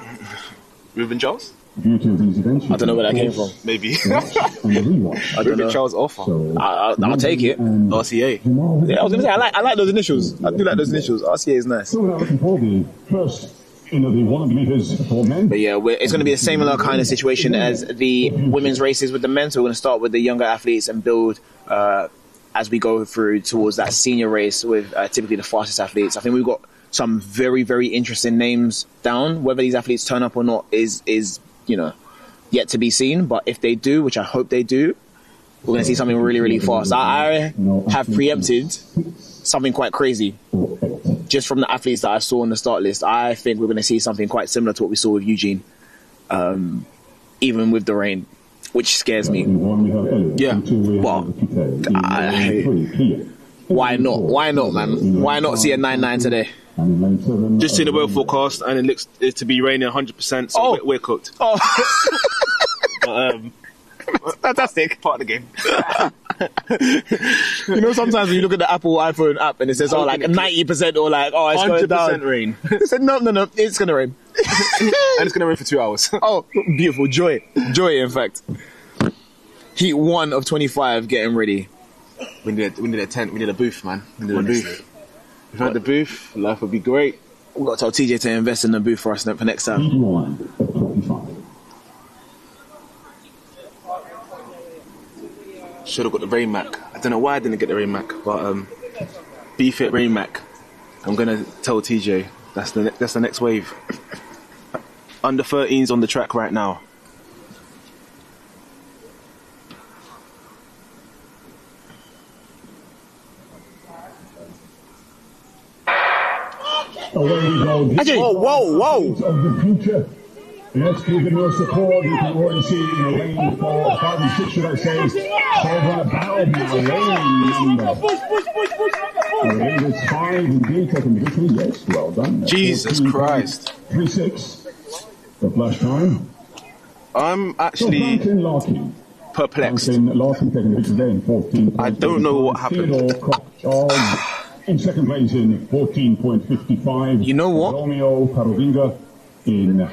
Ruben Charles?
Beauty of these events.
I don't know where that came from.
Maybe.
I don't
Ruben
know.
Charles offer.
So,
I'll take it.
RCA.
Yeah, I was gonna say I like those initials. I do like those initials. RCA is nice.
So we're now looking for the first in the 100 meters for men.
But yeah, it's going to be a similar kind of situation as the women's races with the men. So we're going to start with the younger athletes and build as we go through towards that senior race with typically the fastest athletes. I think we've got some very, very interesting names down. Whether these athletes turn up or not is yet to be seen. But if they do, which I hope they do, we're going to see something really, really fast. I have preempted something quite crazy. Just from the athletes that I saw on the start list, I think we're going to see something quite similar to what we saw with Eugene, even with the rain, which scares me.
Yeah.
Well, why not? Why not, man? Why not see a 9-9 today?
Just in the weather forecast, and it looks to be raining 100%, so we're cooked.
Oh.
Fantastic. Part of the game.
Sometimes when you look at the Apple iPhone app and it says, like 90% or like, it's going down.
100% rain.
It said, no, it's going to rain.
And it's going to rain for 2 hours.
Oh, beautiful. Joy, in fact. Heat 1 of 25 getting ready.
We need a tent. We need a booth, man. We need a booth. If we had the booth, life would be great.
We've got to tell TJ to invest in the booth for us for next time.
Should have got the Rain Mac. I don't know why I didn't get the Rain Mac, but Bftta Rain Mac. I'm gonna tell TJ that's the next wave. Under 13s on the track right now.
Ajay, whoa.
Of the future. Let's give them your support. You can already see in the lane 4, 5 and 6, should I say. Over about now, lane number. Lane is 5 indeed, taking victory. Yes, well done.
Jesus Christ.
3-6. The flash time.
I'm actually perplexed.
Larkin taking victory there in 14.
I don't know what happened.
In second place in 14.55.
You know what?
Romeo Parovinga in.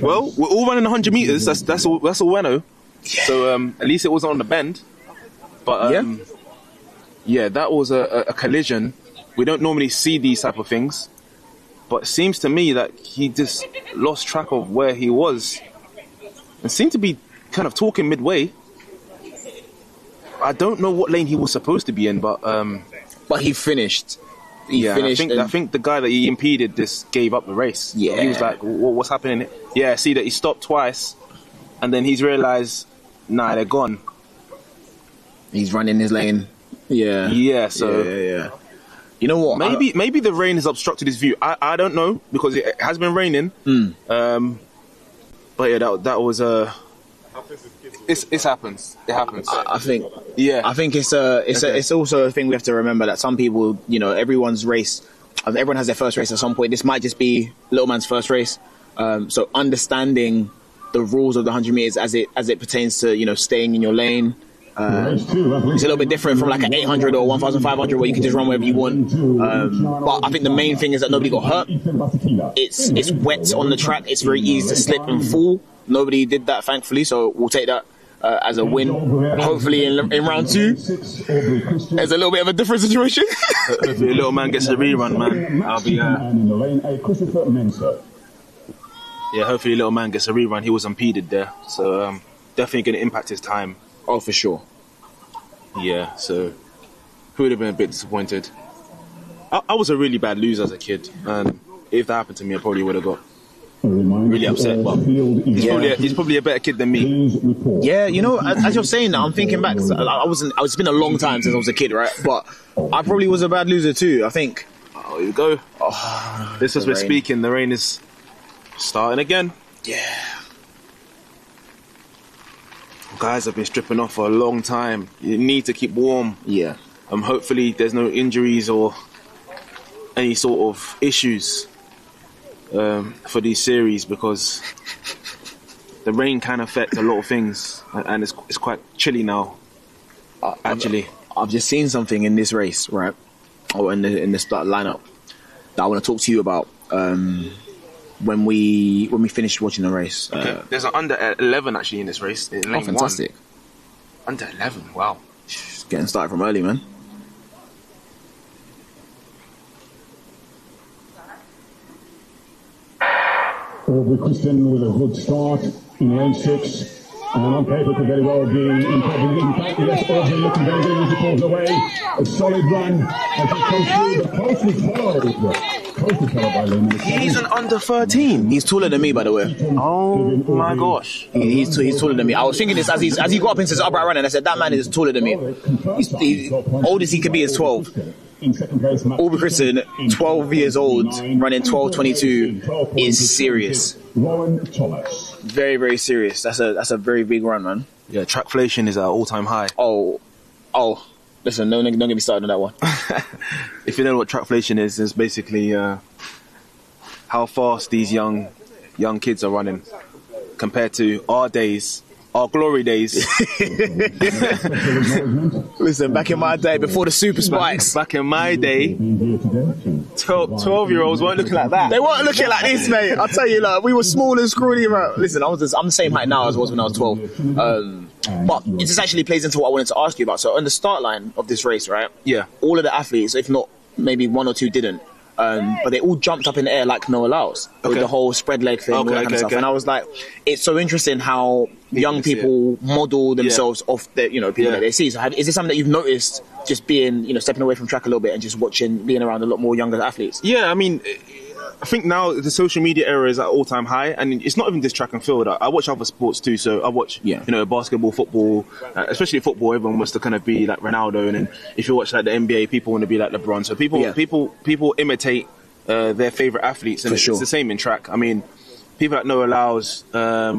Well, we're all running 100 meters. That's all I know. Yeah. So at least it wasn't on the bend. But yeah, that was a collision. We don't normally see these type of things, but it seems to me that he just lost track of where he was and seemed to be kind of talking midway. I don't know what lane he was supposed to be in, but
he finished.
I think the guy that he impeded just gave up the race.
Yeah.
He was like, what's happening? Yeah, see that he stopped twice and then he's realised, nah, they're gone.
He's running his lane. Yeah.
Yeah, so...
Yeah. You know what?
Maybe the rain has obstructed his view. I don't know, because it has been raining. But yeah, that was it happens. It happens.
I think.
Yeah.
I think it's also a thing we have to remember that some people, everyone's race, everyone has their first race at some point. This might just be little man's first race. So understanding the rules of the 100 meters as it pertains to staying in your lane, It's a little bit different from like an 800 or 1,500 where you can just run wherever you want. But I think the main thing is that nobody got hurt. It's wet on the track. It's very easy to slip and fall. Nobody did that, thankfully, so we'll take that as a win. Hopefully in round 2, there's a little bit of a different situation.
Hopefully a little man gets a rerun, man. I'll be... Yeah, hopefully little man gets a rerun. He was impeded there, so definitely going to impact his time.
Oh, for sure.
Yeah, so he would have been a bit disappointed. I was a really bad loser as a kid, and if that happened to me, I probably would have got really upset. But he's probably a better kid than me.
Yeah, you know, as you're saying that, I'm thinking back. It's been a long time since I was a kid, right? But I probably was a bad loser too. I think.
Oh, here we go. Oh, this is we're speaking. The rain is starting again.
Yeah.
Guys have been stripping off for a long time. You need to keep warm.
Yeah.
Hopefully there's no injuries or any sort of issues for these series, because the rain can affect a lot of things, and it's quite chilly now. Actually,
I've just seen something in this race, right? Or in the start lineup that I want to talk to you about. When we finished watching the race,
there's an under 11 actually in this race. In lane
fantastic!
1. Under 11, wow!
Just getting started from early, man.
Aubrey Christian with a good start in lane 6. And on paper could very well be in fact, yes, Aubrey looking very good as he pulls away. A solid run as he comes through. The post was followed by Lehman.
He's an under 13.
He's taller than me, by the way.
Oh my gosh.
He's taller than me. I was thinking this as he got up into his upright run, and I said, that man is taller than me. He's oldest he could be is 12. Aubrey Christian, 12 years old, running 12:22 is serious. Very, very serious. That's a very big run, man.
Yeah, trackflation is at all-time high.
Oh, listen, don't get me started on that one.
If you know what trackflation is, it's basically how fast these young kids are running compared to our days. Our glory days.
Listen, back in my day, before the super spikes.
Back in my day, 12-year-olds weren't looking like that.
They weren't looking like this, mate. I'll tell you, like, we were small and scrawny. Listen, I'm the same height now as I was when I was 12. But it just actually plays into what I wanted to ask you about. So on the start line of this race, right?
Yeah.
All of the athletes, if not maybe one or two didn't, but they all jumped up in the air like Noah Lyles with the whole spread leg thing, all that kind of stuff. And I was like, it's so interesting how young people model themselves off the people that they see. So is this something that you've noticed, just being stepping away from track a little bit and just being around a lot more younger athletes?
Yeah, I mean, I think now the social media era is at all-time high, and it's not even just track and field. I watch other sports too, so I watch basketball, football, especially football. Everyone wants to kind of be like Ronaldo, and then if you watch like the NBA, people want to be like LeBron. So people imitate their favorite athletes, and it's the same in track. I mean, people like Noah Lyles, I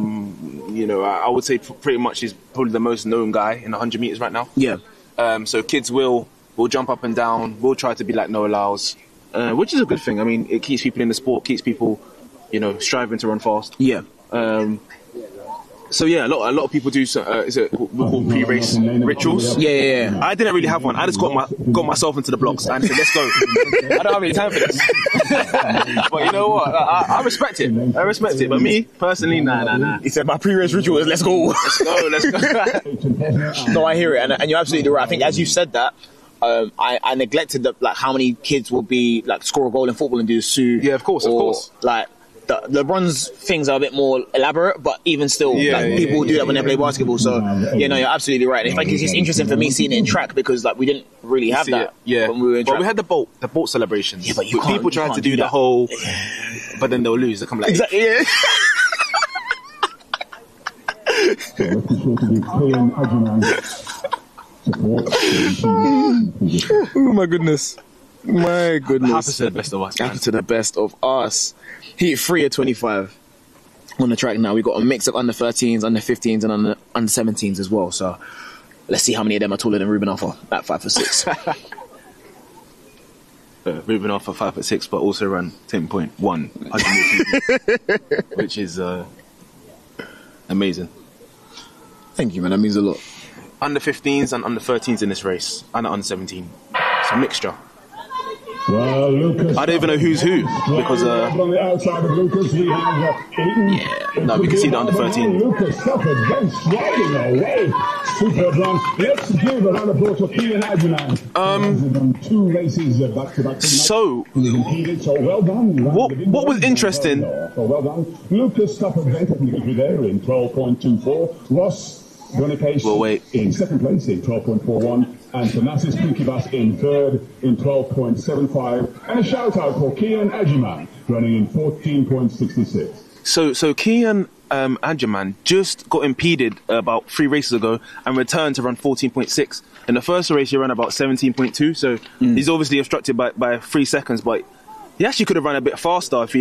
would say pretty much he's probably the most known guy in the 100 meters right now.
Yeah.
So kids will jump up and down, will try to be like Noah Lyles. Which is a good thing. I mean, it keeps people in the sport, keeps people, striving to run fast.
Yeah.
So yeah, a lot of people do. Is it we call pre-race rituals?
Yeah.
I didn't really have one. I just got myself into the blocks and said, "Let's go." I don't have any time for this. But you know what? I respect it. But me personally, nah.
He said my pre-race ritual is let's go.
Let's go.
No, I hear it, and you're absolutely right. I think as you said that. I neglected how many kids will be like score a goal in football and do the suit.
Yeah, of course.
Like LeBron's things are a bit more elaborate, but even still, people will do that when they play basketball. So you're absolutely right. And it's just interesting for me seeing it in track because we didn't really have that. When we were in track.
But we had the bolt celebrations.
Yeah, but
people try to do the whole, but then they'll lose. They come like
exactly. Yeah. Oh my goodness.
Happy to the best of us.
Happy to the best of us. Heat 3 at 25 on the track now. We've got a mix of under 13s, under 15s, and under 17s as well. So let's see how many of them are taller than Ruben Alpha at 5'6".
Ruben Alpha 5'6", but also ran 10.1, 100 meters, which is amazing.
Thank you, man. That means a lot.
under 15s and under 13s in this race, and under 17. It's a mixture.
Well, Lucas,
I don't even know who's who because
on the outside of Lucas, we have
no, we can see the under 13.
Lucas suffered against sliding away. Super run. Let's give a round of applause for Keelan Adjuman. 2 races back to back.
So
well done.
What was interesting?
So well done. Lucas suffered victory there in 12.24. Ross Boniface in second place in 12.41. And Thanasis Pinkibas in third in 12.75. And a shout out for Keelan Adjuman running in 14.66.
So Keelan Adjuman just got impeded about 3 races ago and returned to run 14.6. In the first race, he ran about 17.2. So he's obviously obstructed by 3 seconds, but he actually could have run a bit faster if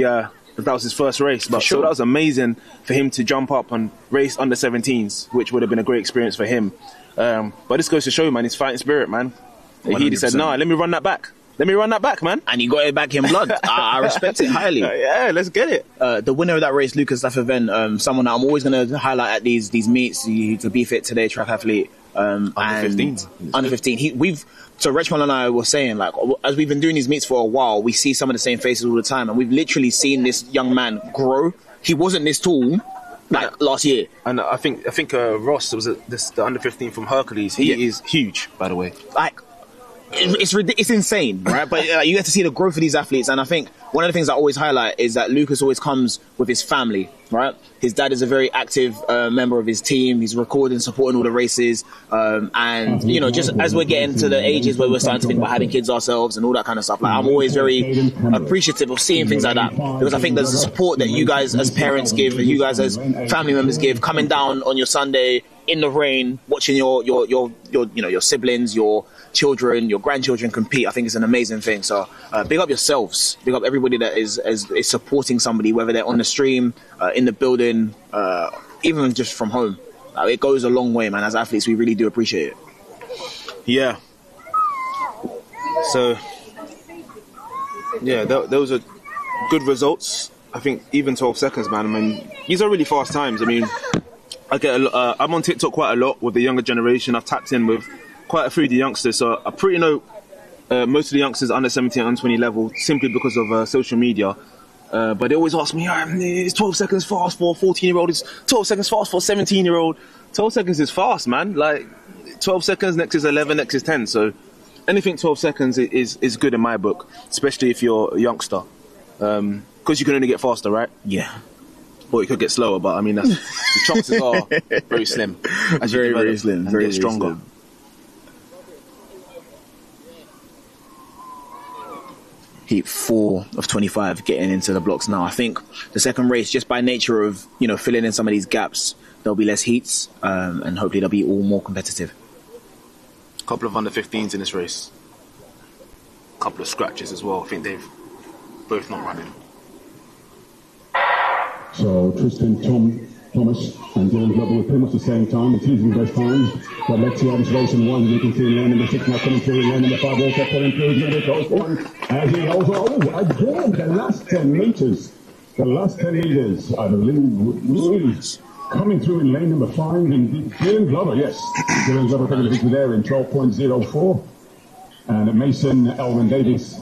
that was his first race. But so that was amazing for him to jump up and race under 17s, which would have been a great experience for him. But this goes to show, man, his fighting spirit, man. 100%. He said, "Nah, let me run that back. Let me run that back, man."
And he got it back in blood. I respect it highly.
Yeah, let's get it.
The winner of that race, Lucas Lafavent, someone that I'm always going to highlight at these meets. He's a Bftta Today track athlete.
Under 15.
Under 15. So Rechmal and I were saying, like, as we've been doing these meets for a while, we see some of the same faces all the time, and we've literally seen this young man grow. He wasn't this tall like last year.
And I think Ross was the under 15 from Hercules. He is huge, by the way.
Like, it's insane, right? But you get to see the growth of these athletes, and I think one of the things I always highlight is that Lucas always comes with his family, right? His dad is a very active member of his team. He's recording, supporting all the races, and you know, just as we're getting to the ages where we're starting to think about having kids ourselves and all that kind of stuff, like, I'm always very appreciative of seeing things like that, because I think there's the support that you guys as parents give, and you guys as family members give, coming down on your Sunday in the rain, watching your siblings, your children, your grandchildren compete. I think it's an amazing thing. So big up yourselves, big up everybody that is supporting somebody, whether they're on the stream, in the building, even just from home. It goes a long way, man. As athletes, we really do appreciate it.
Yeah. So yeah, those are good results. I think even 12 seconds, man. I mean, these are really fast times. I mean, I'm on TikTok quite a lot with the younger generation. I've tapped in with quite a few of the youngsters, so I pretty know most of the youngsters under 17 and 20 level simply because of social media. But they always ask me, "Is 12 seconds fast for a 14-year-old? Is 12 seconds fast for a 17-year-old?" 12 seconds is fast, man. Like 12 seconds, next is 11, next is 10. So anything 12 seconds is good in my book, especially if you're a youngster, because you can only get faster, right?
Yeah.
Or you could get slower, but I mean, the chances are very slim. As you
very slim,
and
very
get stronger.
Slim. Heat 4 of 25 getting into the blocks now. I think the second race, just by nature of, filling in some of these gaps, there'll be less heats, and hopefully they'll be all more competitive.
A couple of under 15s in this race. A couple of scratches as well. I think they've both not running.
So Tristan Thomas and Dylan Glover were pretty much the same time. It's using best times. But let's see how this race in 1. You can see lane number 6 now coming through. Lane number 5 also pulling through. Number goes 1. As he goes, again, the last 10 meters. The last 10 meters, I believe, really coming through in lane number 5. And Dylan Glover, yes. Dylan Glover taking the victory there in 12.04. And Mason Elwin Davis.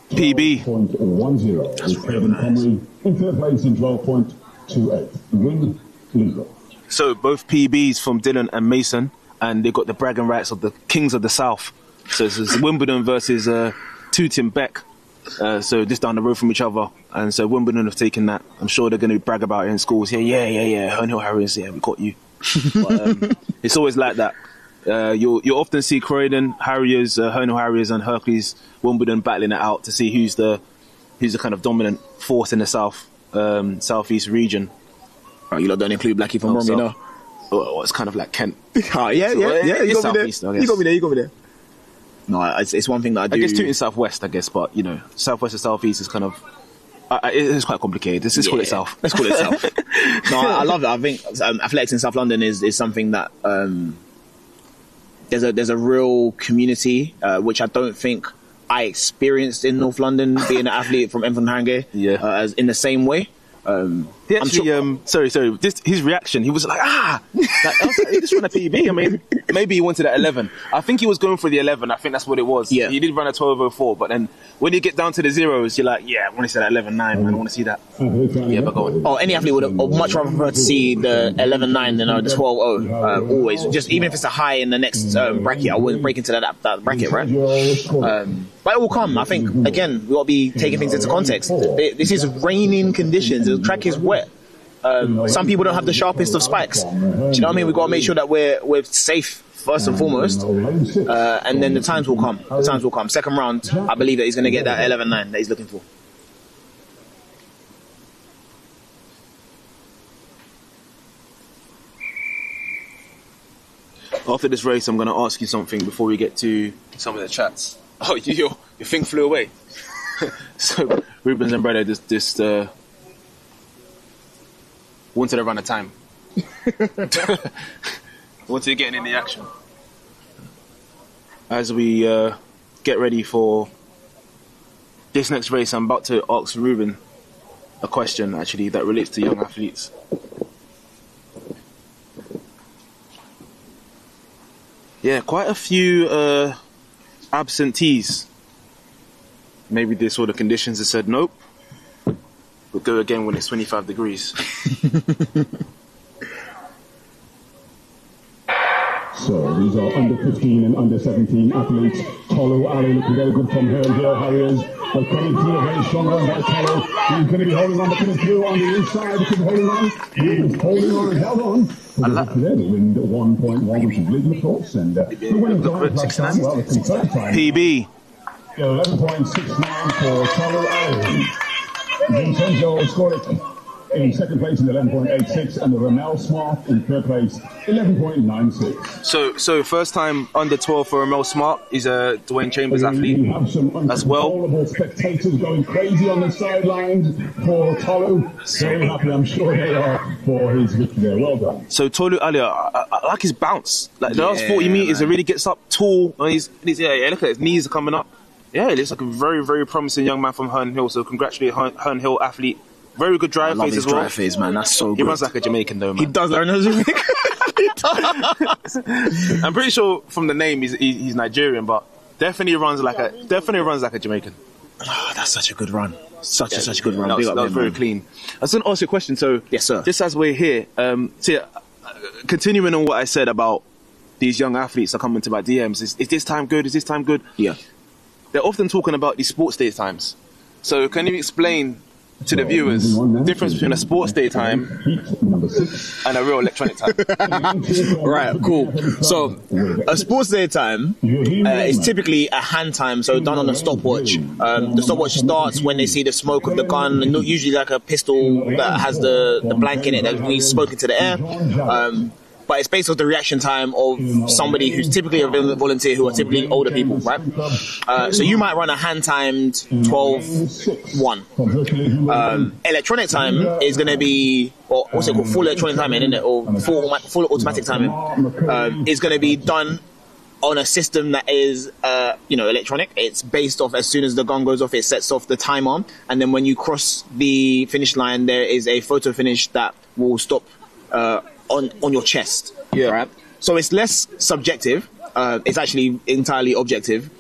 PB.
12.10.
That's
really nice. In third place in 12.28. Win legal.
So both PBs from Dylan and Mason, and they've got the bragging rights of the Kings of the South. So it's Wimbledon versus Tooting Beck. So just down the road from each other. And so Wimbledon have taken that. I'm sure they're going to brag about it in schools. Yeah. Herne Hill Harriers, yeah, we got you. But, it's always like that. You'll often see Croydon Harriers, Herne Hill Harriers, and Hercules Wimbledon battling it out to see who's the kind of dominant force in the southeast region.
Oh, you lot don't include Blackie from Rome, you know?
Oh, it's kind of like Kent.
Yeah. You got me there. You got me there. No, it's one thing that I do.
I guess Tooting Southwest, but Southwest and Southeast is kind of. It's quite complicated. Let's call it South.
Let's call it South. No, I love it. I think athletics in South London is something that there's a real community which I don't think I experienced in North London being an athlete from Enfield Haringey.
Yeah.
As in the same way.
He actually, sorry. His reaction, he was like, I was like, he just ran a PB. I mean, maybe he wanted at 11. I think he was going for the 11. I think that's what it was.
Yeah.
He did run a 12:04, but then when you get down to the zeros, you're like, yeah, I want to see that 11:9, man. I want to see that. Yeah, but go on.
Oh, any athlete would have much rather prefer to see the 11.9 than the 12.0. Always, just even if it's a high in the next bracket, I wouldn't break into that bracket, right? But it will come. I think again, we got to be taking things into context. This is raining conditions. The track is wet. Some people don't have the sharpest of spikes. Do you know what I mean? We've got to make sure that we're safe first and foremost, and then the times will come. The times will come. Second round, I believe that he's going to get that 11.9 that he's looking for.
After this race, I'm going to ask you something before we get to some of the chats. Oh, your thing flew away. So Ruben Zambrano just wanted to run a time. Wanted to get in the action. As we get ready for this next race, I'm about to ask Ruben a question actually that relates to young athletes. Yeah, quite a few absentees. Maybe they saw the conditions and said, nope, we'll go again when it's 25 degrees.
So these are under 15 and under 17 athletes. Tolu Ali looking very good from here and here. Harriers are coming through very strong on by Tolu. He's going to be holding on, coming through on the inside. He's holding on. He's holding on and held on. They win 1.1, which is leading the course. And the winning time last time, well, the confirmed time.
PB.
11.69 for Tolu Ali. Vincenzo scored it in second place in 11.86, and the Ramel Smart in third place, 11.96.
So first time under 12 for Ramel Smart. He's a Dwayne Chambers athlete as well.
Uncontrollable spectators going crazy on the sidelines for Tolu. Very happy, I'm sure they are, for his victory there. Well done.
So Tolu Ali, I like his bounce. Like the last 40 meters, it really gets up tall. And he's look at his knees are coming up. Yeah, he looks like a very, very promising young man from Herne Hill. So congratulate Herne Hill athlete. Very good drive phase as well.
Drive phase, man. That's so good.
He runs like a Jamaican though, man.
He does run as a Jamaican.
I'm pretty sure from the name he's Nigerian, but definitely runs like a Jamaican.
Oh, that's such a good run. Such a good run.
That was very clean. I was going to ask you a question. So
yes, sir.
Just as we're here, continuing on what I said about these young athletes that come into my DMs, is this time good? Is this time good?
Yeah.
They're often talking about these sports day times. So can you explain to the viewers the difference between a sports day time and a real electronic time?
Right, cool. So a sports day time is typically a hand time, so done on a stopwatch. The stopwatch starts when they see the smoke of the gun, and usually like a pistol that has the blank in it that we smoke into the air. But it's based on the reaction time of somebody who's typically a volunteer, who are typically older people, right? So you might run a hand-timed 12-1. Electronic time is going to be, or what's it called, full electronic timing, isn't it? Or full automatic timing. Is going to be done on a system that is, electronic. It's based off, as soon as the gun goes off, it sets off the timer. And then when you cross the finish line, there is a photo finish that will stop on your chest.
Yeah.
Right? So it's less subjective. It's actually entirely objective.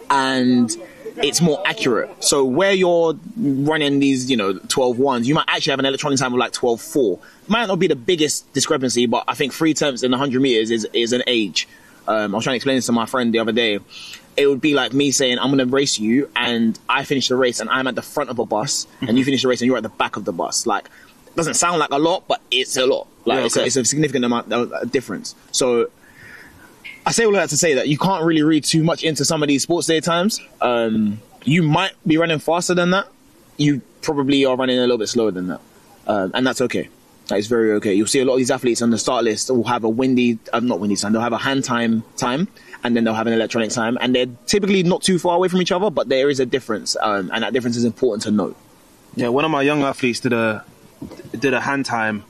And it's more accurate. So where you're running these, 12-1s, you might actually have an electronic time of like 12-4. Might not be the biggest discrepancy, but I think 3 tenths in 100 meters is an age. I was trying to explain this to my friend the other day. It would be like me saying, I'm going to race you, and I finish the race, and I'm at the front of a bus, and you finish the race, and you're at the back of the bus. Like, doesn't sound like a lot, but it's a lot. Like, it's a significant amount of difference. So I say all that to say that you can't really read too much into some of these sports day times. You might be running faster than that. You probably are running a little bit slower than that. And that's okay. That is very okay. You'll see a lot of these athletes on the start list will have a not windy time. They'll have a hand time, and then they'll have an electronic time. And they're typically not too far away from each other, but there is a difference. And that difference is important to note.
Yeah, one of my young athletes did a hand time,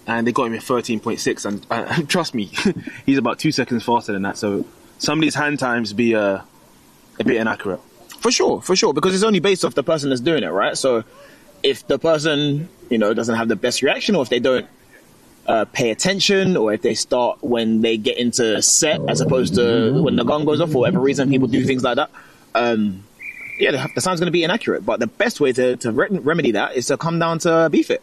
and they got him in 13.6, and trust me, he's about 2 seconds faster than that. So some of these hand times be a bit inaccurate.
For sure, because it's only based off the person that's doing it, right? So if the person, doesn't have the best reaction, or if they don't pay attention, or if they start when they get into set as opposed to when the gun goes off, for whatever reason, people do things like that. The sound's going to be inaccurate. But the best way to remedy that is to come down to Bftta.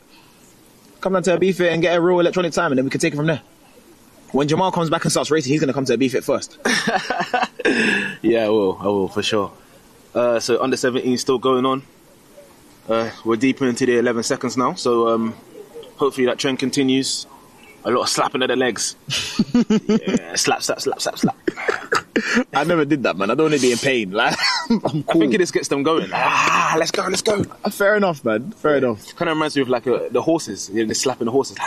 Come down to a Bftta and get a real electronic time, and then we can take it from there. When Jamal comes back and starts racing, he's going to come to a Bftta first.
Yeah, I will for sure. So under 17 still going on. We're deeper into the 11 seconds now, so hopefully that trend continues. A lot of slapping of the legs. Yeah, slap.
I never did that, man. I don't want to be in pain. Like, I'm cool.
I think it just gets them going. Like, let's go.
Fair enough, man. Fair enough.
Kind of reminds me of like the horses. They're slapping the horses.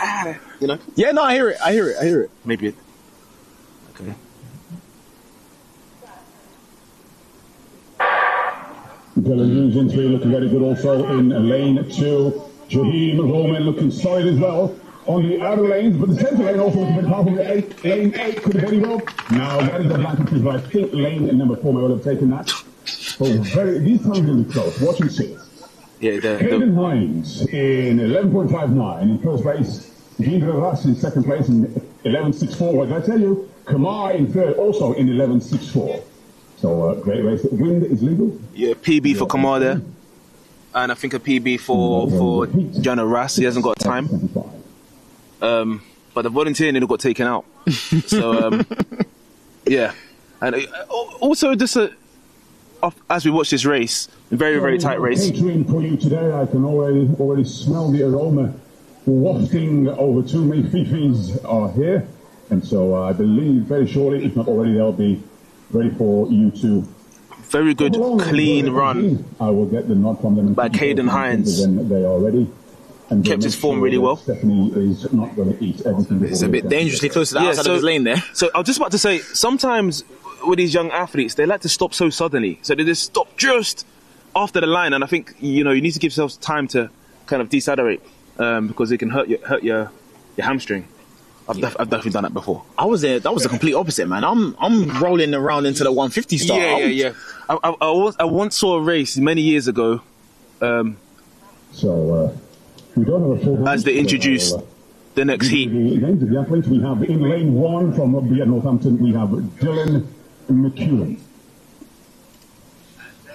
Yeah, no, I hear it.
Maybe it. Okay.
Dylan in 3 looking very good also in lane 2. Jaheim Roman looking solid as well on the outer lanes, but the centre lane also looking very powerful. Lane 8 could very well. Now that is the black, but I think lane number 4 may well have taken that. So these times will be close. Watch and see.
Yeah,
Caden Hines in 11.59 in first place. Ginger Russ in second place in 11.64. What did I tell you? Kamar in third also in 11.64. So great race. Wind is legal.
Yeah, PB for Kamar there. And I think a PB for Jana Rass. He hasn't got time. But the volunteer nearly got taken out. So, yeah. And also, just as we watch this race, a very, very tight race.
Catering for you today, I can already smell the aroma wafting over to me. Fifis are here. And so I believe very shortly, if not already, they'll be ready for you to.
Very good, clean run.
I will get the nod from them
by Caden Hines.
When they are ready. And
kept his form really well.
Stephanie is not going to eat everything.
It's a bit dangerously close to the outside of his lane there.
So I was just about to say, sometimes with these young athletes, they like to stop so suddenly. So they just stop just after the line. And I think, you need to give yourself time to kind of decelerate because it can hurt your hamstring. I've definitely done that before.
That was the complete opposite, man. I'm rolling around into the 150 start.
Yeah. I once saw a race many years ago.
We don't have a full
as they introduced the next heat.
The names of the athletes we have in lane 1 from Rugby at Northampton, we have Dylan McEwen.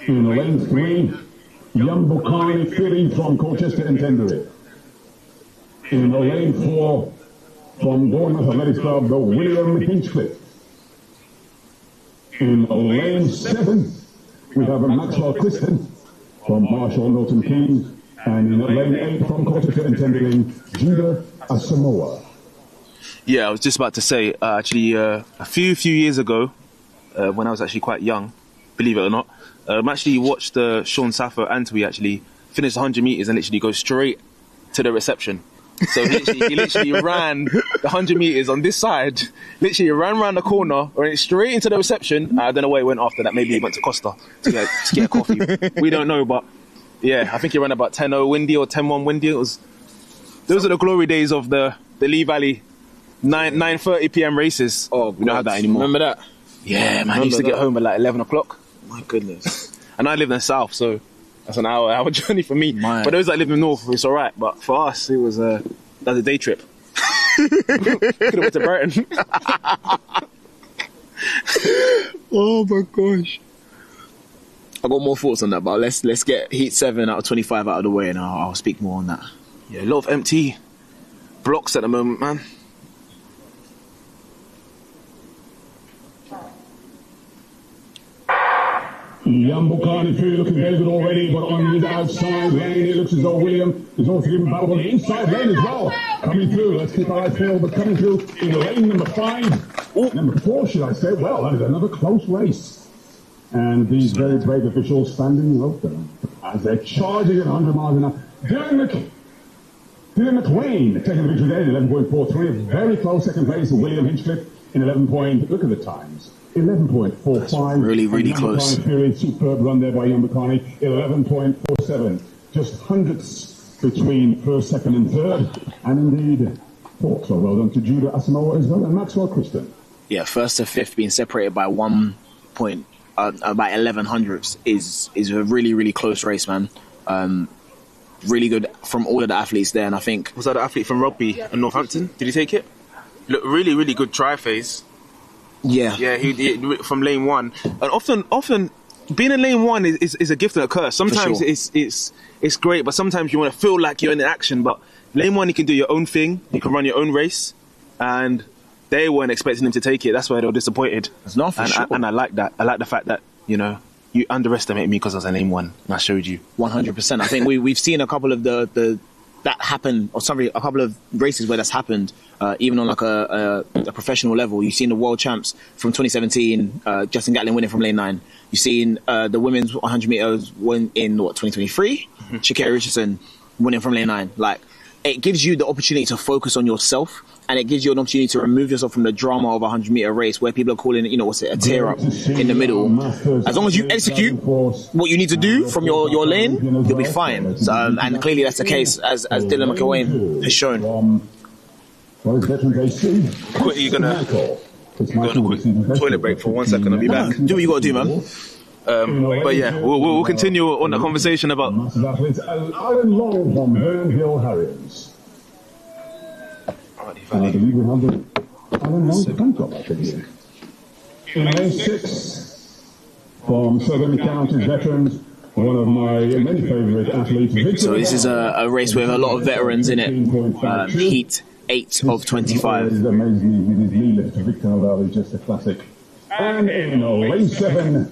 In lane 3, Jan Bukhari Philly from Colchester and Tenbury. In lane 4, from Bournemouth Athletics Club, the William Hinchcliffe. In lane 7, we have Maxwell Kristen from Marshall Milton Keynes. And in lane 8 from Colchester and Tenbury, Judah Asamoah.
Yeah, I was just about to say, actually, a few years ago, when I was actually quite young, believe it or not, I actually watched Sean Saffo Antwi actually finish 100 metres and literally go straight to the reception. So he literally ran the 100 metres on this side, literally ran around the corner, went straight into the reception. I don't know where he went after that. Maybe he went to Costa to get a coffee. We don't know, but yeah, I think he ran about 10-0 windy or 10-1 windy. Those are the glory days of the Lee Valley 9:30 p.m. races.
Oh,
we don't have that anymore.
Remember that?
Yeah, man. I used to get home at like 11 o'clock.
My goodness.
And I live in the south, so that's an hour journey for me. For those that live in the north, it's all right. But for us, it was a day trip. Could have went to Brighton.
Oh my gosh. I got more thoughts on that, but let's get Heat 7 out of 25 out of the way, and I'll speak more on that.
Yeah, a lot of empty blocks at the moment, man.
Jan Bukhari looking very good already, but on the outside lane, it looks as though William is also giving battle on the inside lane as well. Coming through, let's keep our eyes peeled, but coming through in lane number 5. Number 4, should I say. Well, that is another close race. And these very brave officials standing open as they're charging at 100 miles an hour. Dylan McWayne taking the victory there in 11.43. Very close second place. William Hinchcliffe in 11 point. Look at the times. 11.45.
Really, really close.
Period. Superb run there by Jan Bukhari. 11.47. Just hundredths between first, second, and third. And indeed, fourth. So well done to Judah Asamoah as well and Maxwell Kristen.
Yeah, first to fifth being separated by 1 point, about 11 hundredths is a really, really close race, man. really good from all of the athletes there. And I think
Was that the athlete from rugby in Northampton? Did he take it? Look, really, really good try phase.
yeah,
Yeah, he from lane one. And often being in lane one is a gift and a curse. Sometimes
sure.
it's great, but sometimes you want to feel like you're in action. But lane one, you can do your own thing. You can run your own race, and they weren't expecting him to take it. That's why they were disappointed.
It's not for sure.
And I like that. I like the fact that you underestimate me because I was in lane one, and I showed you.
100%. I think we've seen a couple of that happen, or sorry, a couple of races where that's happened, even on like a professional level. You've seen the world champs from 2017, Justin Gatlin winning from lane 9. You've seen the women's 100 meters win in 2023, Shakira Richardson winning from lane 9. Like, it gives you the opportunity to focus on yourself, and it gives you an opportunity to remove yourself from the drama of a 100-meter race where people are calling it, a tear up in the middle. As long as you execute what you need to do from your lane, you'll be fine. And clearly that's the case, as Dylan McElwain has shown.
Quickly, you're gonna go on a quick toilet break for 1 second. I'll be back.
Do what you got to do, man.
But yeah, we'll continue on the conversation about.
Alan Long from Hernhill Harriers. I believe we have the Alan Long Bangkok, I think. In lane 6, from Southern Counties veterans, one of my many favourite athletes.
So this is a race with a lot of veterans in it. Heat 8 of 25.
This amazes me with his knee lift. Victor Novel is just a classic. And in lane 7,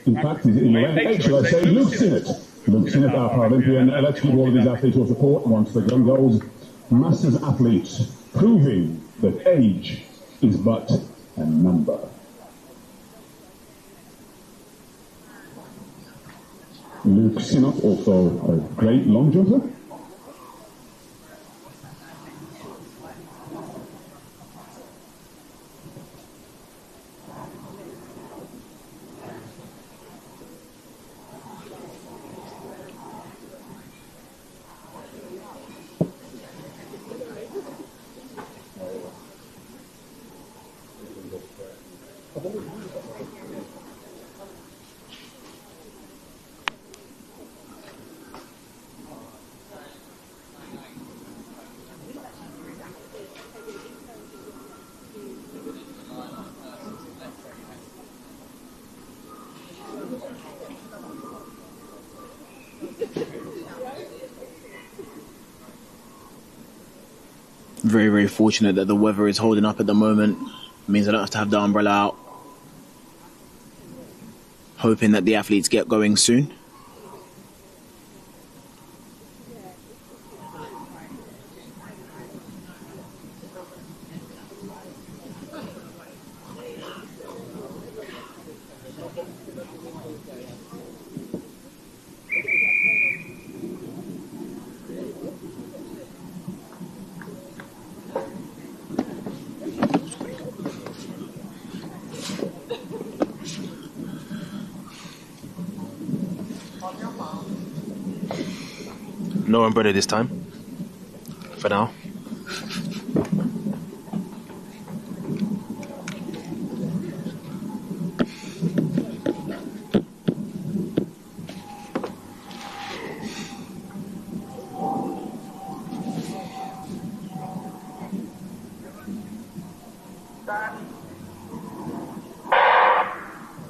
in fact, he's in lane 8, should I say, Luke Sinnott. Luke Sinnott, our Paralympian. Let's give all of these athletes your support once the gun goes. Masters athletes proving that age is but a number. Luke Sinnott, also a great long jumper.
Very, very fortunate that the weather is holding up at the moment. It means I don't have to have the umbrella out. Hoping that the athletes get going soon.
No umbrella this time. For now.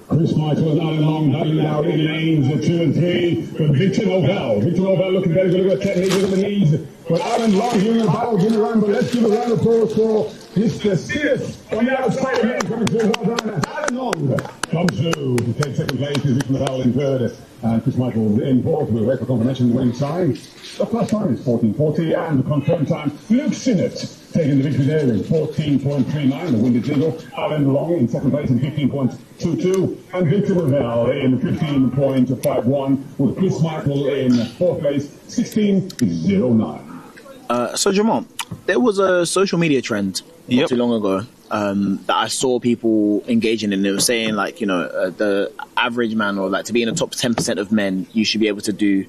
Chris Michael and Alan Long battling out in lanes 2 and 3. But Victor Novel looking very good at the technique with the knees. But Alan Long giving a battle, giving a round, but let's give a round of applause for Mr. Sinnott on the outside of him coming through. Well done. Alan Long comes through to take second place. Victor Novel in third. And Chris Michael in fourth with a record confirmation winning time. The plus time is 14:40 and the confirmed time, Luke Sinnott taking the victory there in 14.39, the winded single. Alan Long in second place in 15.22 and Victor Novel in 15.51 with Chris Michael in fourth place, 16.09.
So Jamal, there was a social media trend not too long ago that I saw people engaging in. It was saying like, the average man, or like to be in the top 10% of men, you should be able to do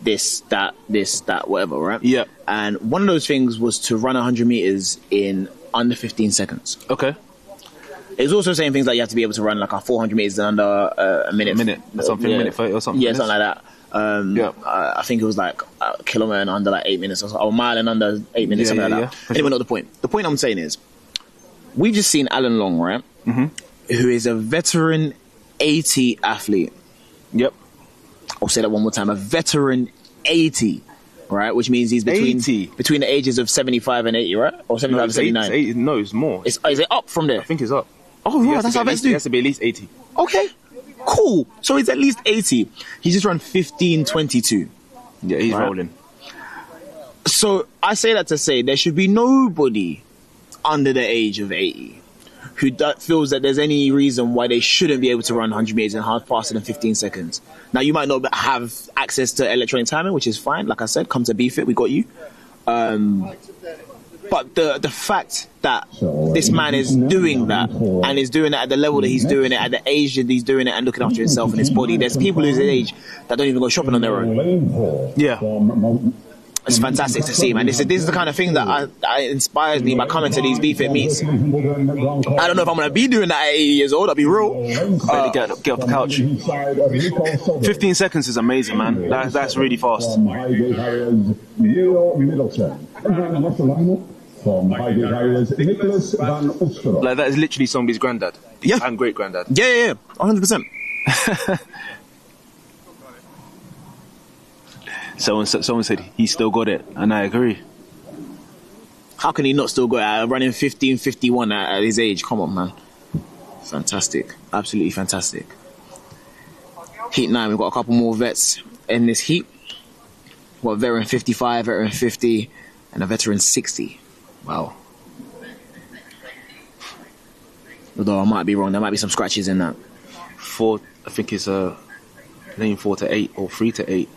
this, that, whatever, right?
Yeah.
And one of those things was to run 100 meters in under 15 seconds.
Okay.
It was also saying things like you have to be able to run like a 400 meters in under a minute.
Minute 30 or something.
Yeah, something like that. I think it was like a kilometer in under like 8 minutes or so, or a mile in under 8 minutes, something like that. Anyway, not the point. The point I'm saying is, we've just seen Alan Long, right? Mm-hmm. Who is a veteran 80 athlete.
Yep.
I'll say that one more time. A veteran 80, right? Which means he's between the ages of 75 and 80, right? Or 75 and 79.
80, no, it's more.
Is it up from there?
I think it's up.
Oh, right, that's how vets do.
He has to be at least 80.
Okay, cool. So he's at least 80. He's just run 15:22.
Yeah, he's rolling.
So I say that to say there should be nobody under the age of 80 who feels that there's any reason why they shouldn't be able to run 100 meters in half faster than 15 seconds. Now, you might not have access to electronic timing, which is fine. Like I said, come to Bftta, we got you. But the fact that this man is doing that and is doing it at the level that he's doing it, at the age that he's doing it, and looking after himself and his body, there's people whose age that don't even go shopping on their own.
Yeah.
It's fantastic to see, man. This is the kind of thing that inspires me by coming to these Bftta meets. I don't know if I'm going to be doing that at 80 years old, I'll be real.
Get off the couch. 15 seconds is amazing, man. That's really fast. Like, that is literally somebody's granddad.
Yeah.
And great granddad.
Yeah. 100%.
Someone said he still got it, and I agree.
How can he not still got it? Running 15:51 at his age? Come on, man. Fantastic. Absolutely fantastic. Heat 9, we've got a couple more vets in this heat. We've got a veteran 55, veteran 50, and a veteran 60. Wow. Although I might be wrong, there might be some scratches in that.
I think it's lane 4 to 8 or 3 to 8.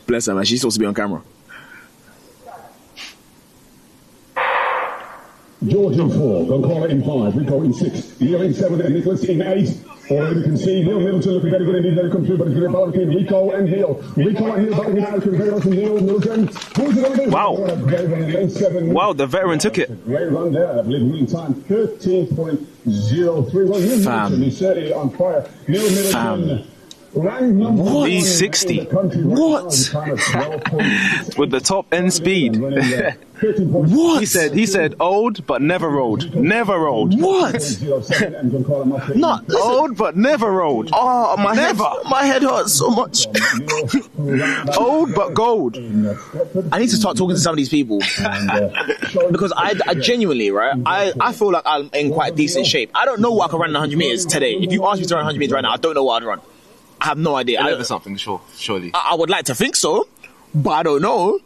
Bless her, man. She's supposed to be on camera.
George in 4, Goncola in 5, Rico in 6, Neil in 7, and Nicholas in 8. Already we can see Neil Middleton looking very good indeed, very come through, but it's going to be balancing Rico and Neil. Rico and Neil battling out to Veteran from Neil Middleton. Who's it going to do?
Wow, the veteran took it.
Great run there, I believe, winning time 13.03. Well, Neil Middleton is certainly on fire. Neil Middleton.
What? He's 60.
What?
With the top end speed.
What?
He said old but never rolled. Never rolled.
What?
Not old but never rolled.
Oh, my head hurts so much.
Old but gold.
I need to start talking to some of these people. Because I genuinely, right, I feel like I'm in quite decent shape. I don't know what I can run in 100 meters today. If you ask me to run 100 meters right now, I don't know what I'd run. I have no idea.
I something, surely.
I would like to think so, but I don't know.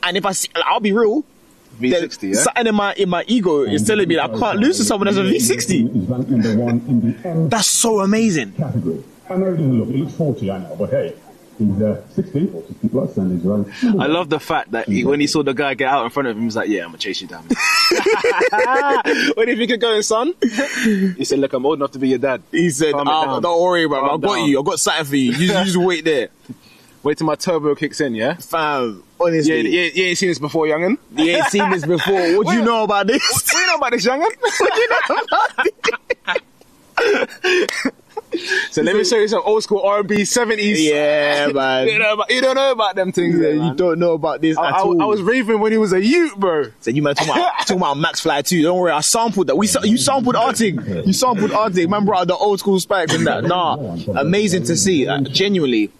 And if I'll be real.
V60, yeah?
Something in my ego is telling me that I can't lose to someone that's a V60. That's so amazing.
I know it doesn't look, it looks 40, I know, but hey, he's 60 or 60 plus, and he's running.
I love the fact that when he saw the guy get out in front of him, he was like, yeah, I'm going to chase you down.
What do you think of going, son?
He said, look, I'm old enough to be your dad.
He said, don't worry, bro. I've got you. I've got something for you. You just wait there.
Wait till my turbo kicks in, yeah?
Fam, honestly.
You ain't seen this before, young'un?
You ain't seen this before. What do you know about this?
What do you know about this, young'un?
What do you know about this?
So let me show you some old school R&B 70s.
Yeah, man.
You don't know about them things.
Yeah, you don't know about this at all.
I was raving when he was a youth, bro.
So you man talking about Max Fly too. Don't worry, I sampled that. You sampled Artig. You sampled Artig. Man brought out the old school spikes and that. Nah, amazing to see. Genuinely,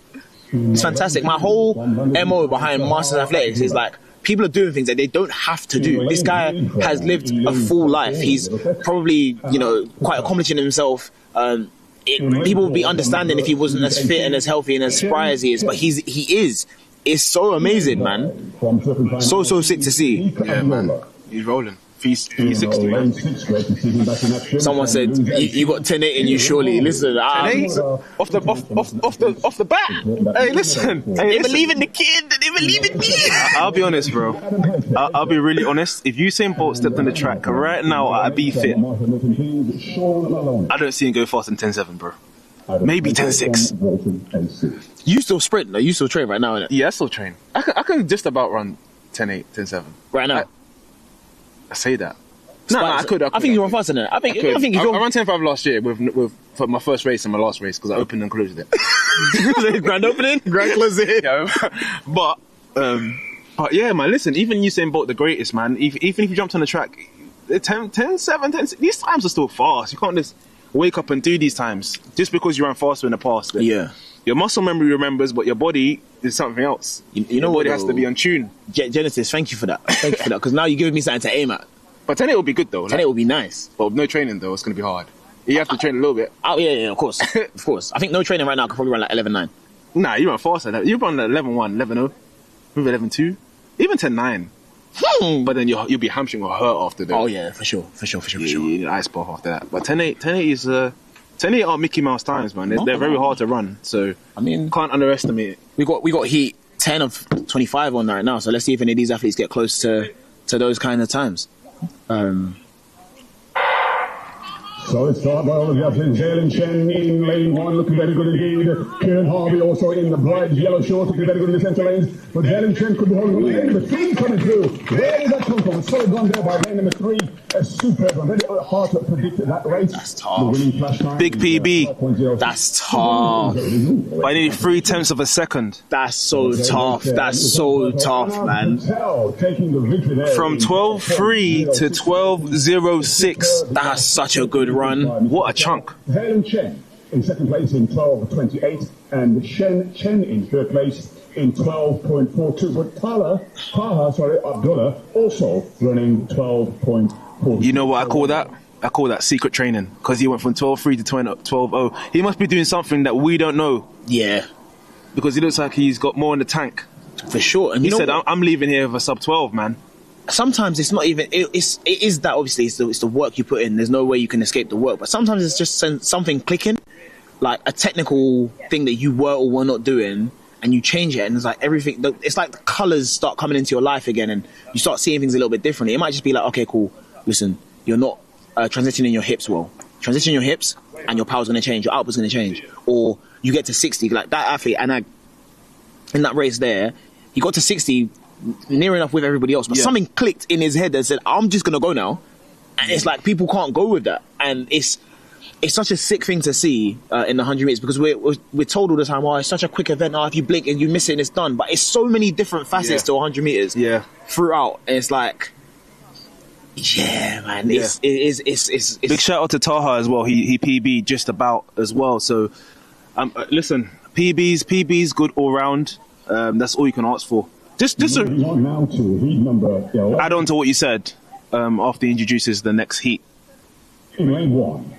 it's fantastic. My whole MO behind Masters Athletics is like, people are doing things that they don't have to do. This guy has lived a full life. He's probably, quite accomplished in himself. People would be understanding if he wasn't as fit and as healthy and as spry as he is, but he is. It's so amazing, man. So sick to see.
Yeah, man. He's rolling. V60, man.
Someone said you got 10-8 in you, surely. Listen,
10-8 off the bat. Hey, listen.
They believe in the kid. They believe in me.
I'll be honest, bro. I'll be really honest. If Usain Bolt stepped on the track right now at a Bftta, I don't see him go faster than 10.7, bro. Maybe 10.6.
You still sprint? No, you still train right now, innit?
Yeah, I still train. I can just about run 10.8, 10.7
right now.
I say that. I could.
I think you run faster than that. I think if
I
you're
ran 10.5 last year with for my first race and my last race because I opened and closed it.
grand opening,
Grand closing. But yeah, man. Listen, even Usain Bolt, the greatest man. Even if you jumped on the track, 10, 7, 10. These times are still fast. You can't just wake up and do these times just because you ran faster in the past.
Yeah.
Your muscle memory remembers, but your body is something else.
You know
what?
what?
It has to be on tune.
Genesis, thank you for that. Thank you for that. Because now you're giving me something to aim at.
But 10 will be good though.
10 will be nice.
But with no training though, it's going to be hard. You have to train a little bit.
Oh, yeah, of course. Of course. I think no training right now, I could probably run like 11.9.
Nah, you run faster. You run 11.1, 11.0, maybe 11.2, even 10.9. But then you'll be hamstring or hurt after that.
Oh, yeah, for sure.
You need an ice bath after that. But 10.8 is... 10.8 are Mickey Mouse times, man. They're very hard to run. So,
I mean...
Can't underestimate it.
We got heat 10 of 25 on right now. So let's see if any of these athletes get close to those kind of times.
Solid start by all of the athletes. Jalen Chen in lane 1, looking very good indeed. Kieran Harvey also in the bright yellow shorts, looking very good in the centre lanes. But Jalen Chen could be holding lane number 3 coming through. Where did that come from? A solid run there by lane number 3. A superb one. Very hard to predict that race.
That's tough.
The winning flash time
Big PB.
That's tough.
By nearly 0.3 of a second.
That's so tough. That's so tough, man.
From
12.3 to 12.06.
That's such a good run.
What a chunk.
Helen Chen in second place in 12.28 and Chen in third place in 12.42. But Abdullah also running 12.42.
You know what I call that? I call that secret training because he went from 12.3 to 12.0. He must be doing something that we don't know.
Yeah.
Because he looks like he's got more in the tank.
For sure. And
he said, I'm leaving here with a sub 12, man.
Sometimes it's not even, it is that obviously it's the work you put in. There's no way you can escape the work. But sometimes it's just something clicking, like a technical thing that you were or were not doing, and you change it, and it's like everything, it's like the colours start coming into your life again, and you start seeing things a little bit differently. It might just be like, okay, cool, listen, you're not transitioning your hips well. Transition your hips, and your power's going to change, your output's going to change. Or you get to 60, like that athlete, and in that race there, he got to 60 near enough with everybody else, but something clicked in his head that said, I'm just going to go now. And it's like people can't go with that. And it's such a sick thing to see in the 100 meters because we're told all the time, oh, it's such a quick event. Oh, if you blink and you miss it and it's done. But it's so many different facets to 100 meters throughout. And it's like, yeah, man. It's
big shout out to Taha as well. He PB just about as well. So, listen, PB's good all round. That's all you can ask for. Just add on to what you said after he introduces the next heat.
In lane 1,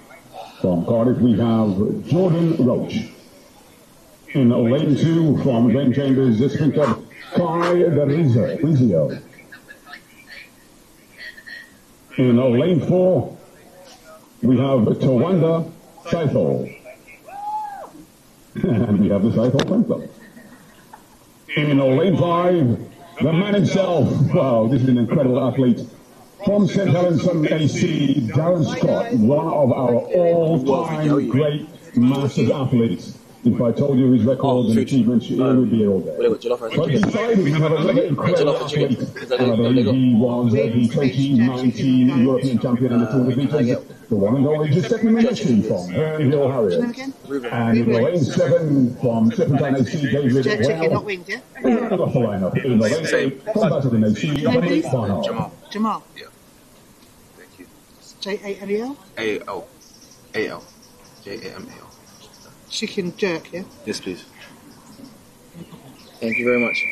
from Cardiff, we have Jordan Roach. In lane 2, from Glen Chambers, the sprinter, Kai Rizio. In lane 4, we have Tawanda Saithol. And we have the Saithol Fan Club. In lane 5, the man himself. Wow, this is an incredible athlete. From St. Helens AC, Darren Scott, one of our all-time great massive athletes. If I told you his records and achievements, he would be here all day. But beside him, we have another incredible athlete. I believe he was the 2019 European champion in the Tour de Vitesse. The one and only Giuseppe Minesci from Hernhill Harriers. And in lane 7 from Serpentine AC, David Well. Got the lineup. In the lane 8 from Basildon AC, Dominic Barnard.
Jamal.
Yeah. Thank you.
J-A-M-E-L?
A-L. A-L. J-A-M-A-L.
Chicken jerk, yeah?
Yes, please.
Thank you very much.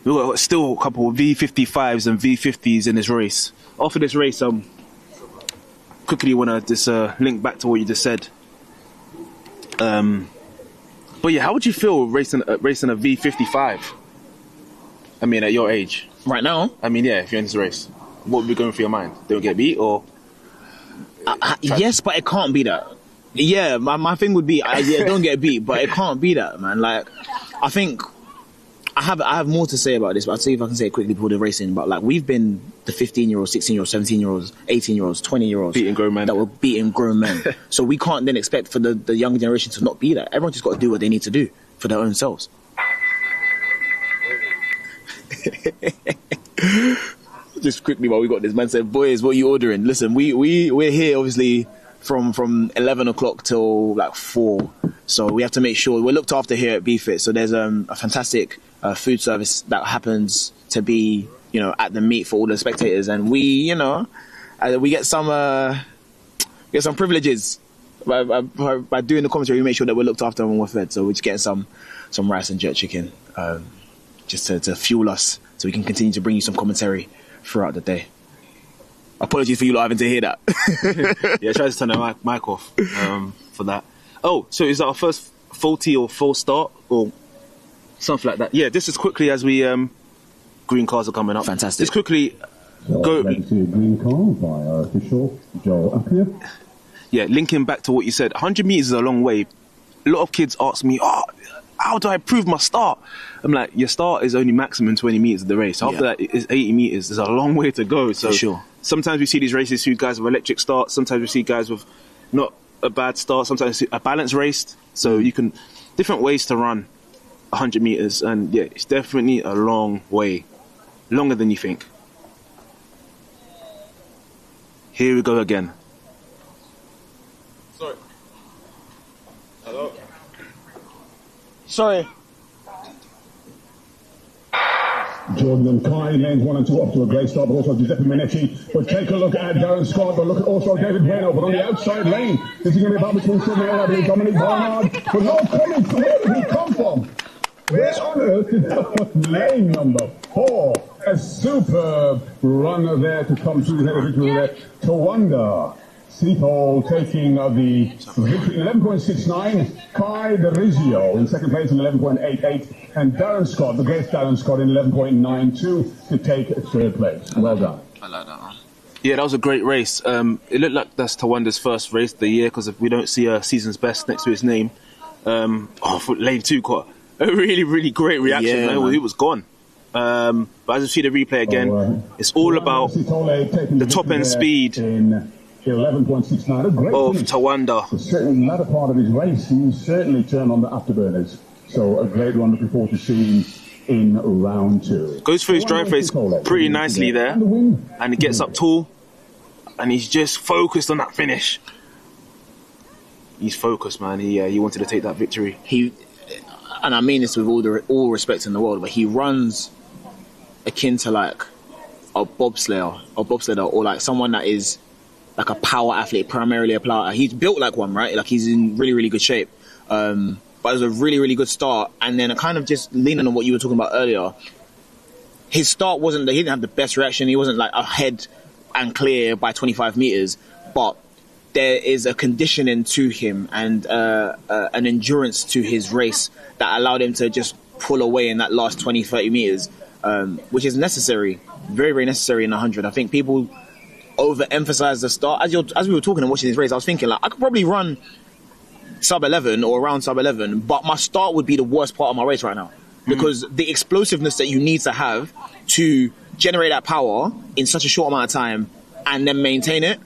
We've got still a couple of V55s and V50s in this race. After this race, quickly want to just link back to what you just said. But yeah, how would you feel racing a V55? I mean, at your age.
Right now?
I mean, yeah, if you're in this race. What would be going through your mind? Don't get beat or...
yes, but it can't be that. Yeah, my thing would be, don't get beat, but it can't be that, man. Like, I think I have more to say about this, but I'll see if I can say it quickly before the racing. But like, we've been the 15-year-olds, 16-year-olds, 17-year-olds, 18-year-olds, 20-year-olds
beating grown men
that were beating grown men. So we can't then expect for the younger generation to not be that. Everyone just got to do what they need to do for their own selves. Just quickly while we got this, man said, boys, what are you ordering? Listen, we're here obviously from 11 o'clock till like 4. So we have to make sure we're looked after here at Bftta. So there's a fantastic food service that happens to be, at the meet for all the spectators. And we get some privileges by doing the commentary. We make sure that we're looked after and we're fed. So we're just getting some rice and jerk chicken just to fuel us so we can continue to bring you some commentary throughout the day. Apologies for you lot having to hear that.
Yeah, try to turn the mic off for that. Oh, so is that our first faulty or false start or something like that? Yeah, just as quickly as we green cars are coming up.
Fantastic.
Just quickly go.
Green car by our official Joel Appiah.
Yeah, linking back to what you said, 100 meters is a long way. A lot of kids ask me, how do I improve my start? I'm like, your start is only maximum 20 meters of the race. After that, it's 80 meters. There's a long way to go. So
for sure.
Sometimes we see these races who guys with electric starts. Sometimes we see guys with not a bad start. Sometimes a balanced race. So you can different ways to run 100 meters. And yeah, it's definitely a long way, longer than you think. Here we go again.
Sorry. Hello.
Sorry.
Jordan and Kai, lanes 1 and 2 off to a great start, but also Giuseppe Minetti. But take a look at Darren Scott, but look at also David Bueno, but on the outside lane, this is going to be about between Sydney and I believe Dominic Barnard. But no coming from where did he come from? Where on earth did that was lane number 4? A superb runner there to come through the victory there. Tawanda Seathole taking the victory in 11.69. Kai DeRizio in second place in 11.88. And Darren Scott, the great Darren Scott, in 11.92 to take third place. Well done.
I like that one.
Yeah, that was a great race. It looked like that's Tawanda's first race of the year because if we don't see a season's best next to his name. For lane 2 got a really, really great reaction.
Yeah,
man. He was gone. But as you see the replay again, it's all about the top end speed
in 11.69.
of Tawanda.
The latter part of his race, he certainly turned on the afterburners. So a great one, looking forward to seeing in round 2.
Goes through his drive race pretty nicely there, and he gets up tall, and he's just focused on that finish. He's focused, man. He wanted to take that victory.
And I mean this with all respect in the world, but he runs akin to like a bobsledder, or like someone that is like a power athlete, primarily a power. He's built like one, right? Like he's in really, really good shape. But it was a really, really good start. And then kind of just leaning on what you were talking about earlier, his start he didn't have the best reaction. He wasn't like ahead and clear by 25 meters, but there is a conditioning to him and an endurance to his race that allowed him to just pull away in that last 20, 30 meters, which is necessary, very, very necessary in 100. I think people overemphasize the start. As we were talking and watching this race, I was thinking like I could probably run sub 11 or around sub 11, but my start would be the worst part of my race right now because the explosiveness that you need to have to generate that power in such a short amount of time and then maintain it,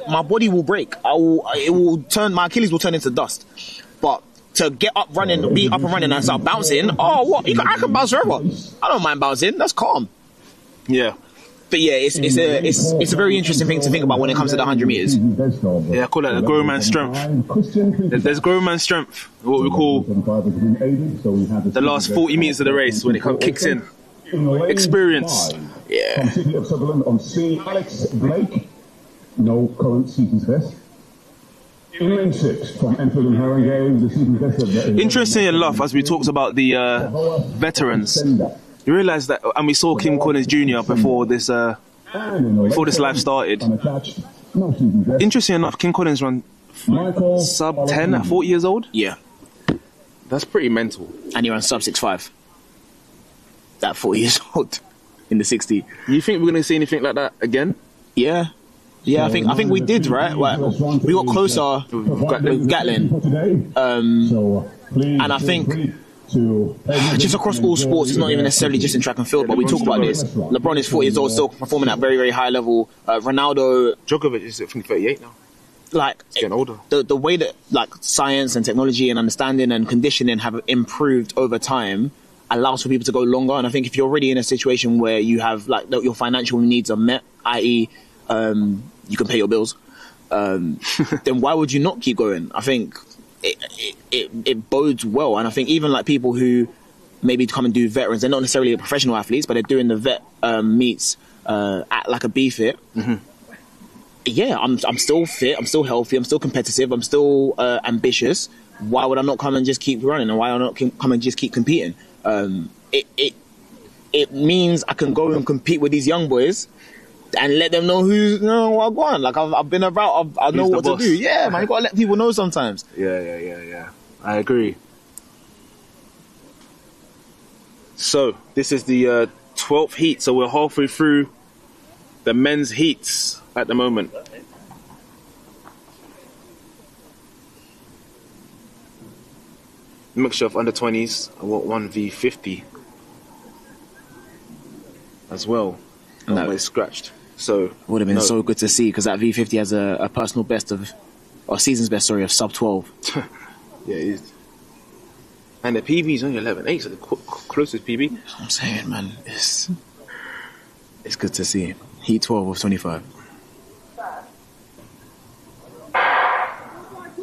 my body will break. My Achilles will turn into dust. But to get up running, be up and running and start bouncing, I can bounce forever. I don't mind bouncing. That's calm.
Yeah.
But yeah, it's a very interesting thing to think about when it comes to the 100 meters.
Yeah, I call that a grown man's strength. There's grown man's strength, what we call the last 40 meters of the race when it kicks in. Experience.
Yeah.
From City of Sutherland on C, Alex Blake, no current season's best. In lane 6 from Enfield and Haringey, the season's best.
Interesting enough, as we talked about the veterans. You realise that, and we saw Kim Collins Jr. before this live started. Interesting enough, Kim Collins run sub 10 at 40 years old.
Yeah,
that's pretty mental.
And he ran sub 6.5 at 40 years old in the 60.
You think we're going to see anything like that again?
Yeah. I think we did, right? Like, we got closer with Gatlin, and I think. Just across all sports, it's not even necessarily just in track and field, but we talk about this. LeBron is 40 years old, still performing at very, very high level. Ronaldo,
Djokovic is 38 now.
Like,
he's getting older.
The way that like science and technology and understanding and conditioning have improved over time, allows for people to go longer. And I think if you're already in a situation where you have like your financial needs are met, i.e., you can pay your bills, then why would you not keep going? I think it bodes well. And I think even like people who maybe come and do veterans, they're not necessarily professional athletes, but they're doing the vet meets at like a Bftta. Yeah, I'm still fit, I'm still healthy, I'm still competitive, I'm still ambitious. Why would I not come and just keep running, and why would I not come and just keep competing? It means I can go and compete with these young boys and let them know who's what I want. Like I've been about, I know what to do. Yeah, man, you gotta let people know sometimes.
Yeah. I agree. So this is the 12th heat, so we're halfway through the men's heats at the moment. Mixture of under 20s, 1v50 as well. And that was scratched. So
would have been so good to see, because that V50 has a personal best of, or season's best, sorry, of sub 12.
Yeah, it is. And the PB is only 11.8, so the closest PB.
I'm saying, man, it's good to see. Heat 12 of 25.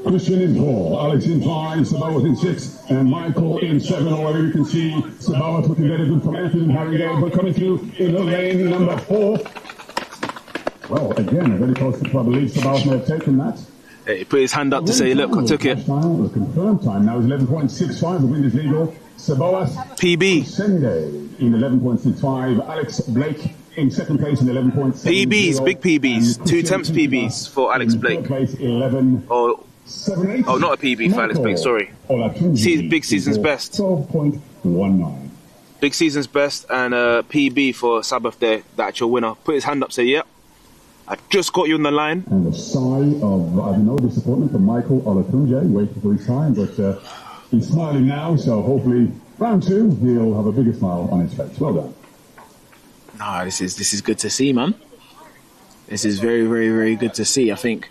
Christian in 4, Alex in 5, Sabawat in 6, and Michael in 7. Already you can see Sabawat looking very good from Anthony and Harry, but coming through in the lane number 4. Well, again, very close to, I believe Sabawat may have taken that.
He put his hand up to say, look, I took it.
The confirmed time now is 11.65. The win is legal. Sabawat
PB.
Sende in 11.65. Alex Blake in second place in 11.7.
PBs, big PBs. 2 temps PBs for Alex Blake.
Third place, 11.
Oh, not a PB for Alex Blake, sorry. Big season's best.
12.19.
Big season's best and PB for Sabbath there, the actual winner. Put his hand up, say, yep. I just got you on the line.
And a sigh of, I don't know, disappointment from Michael Olatunji, waiting for his time, but he's smiling now, so hopefully round 2, he'll have a bigger smile on his face. Well done.
Nah, this is good to see, man. This is very, very, very good to see. I think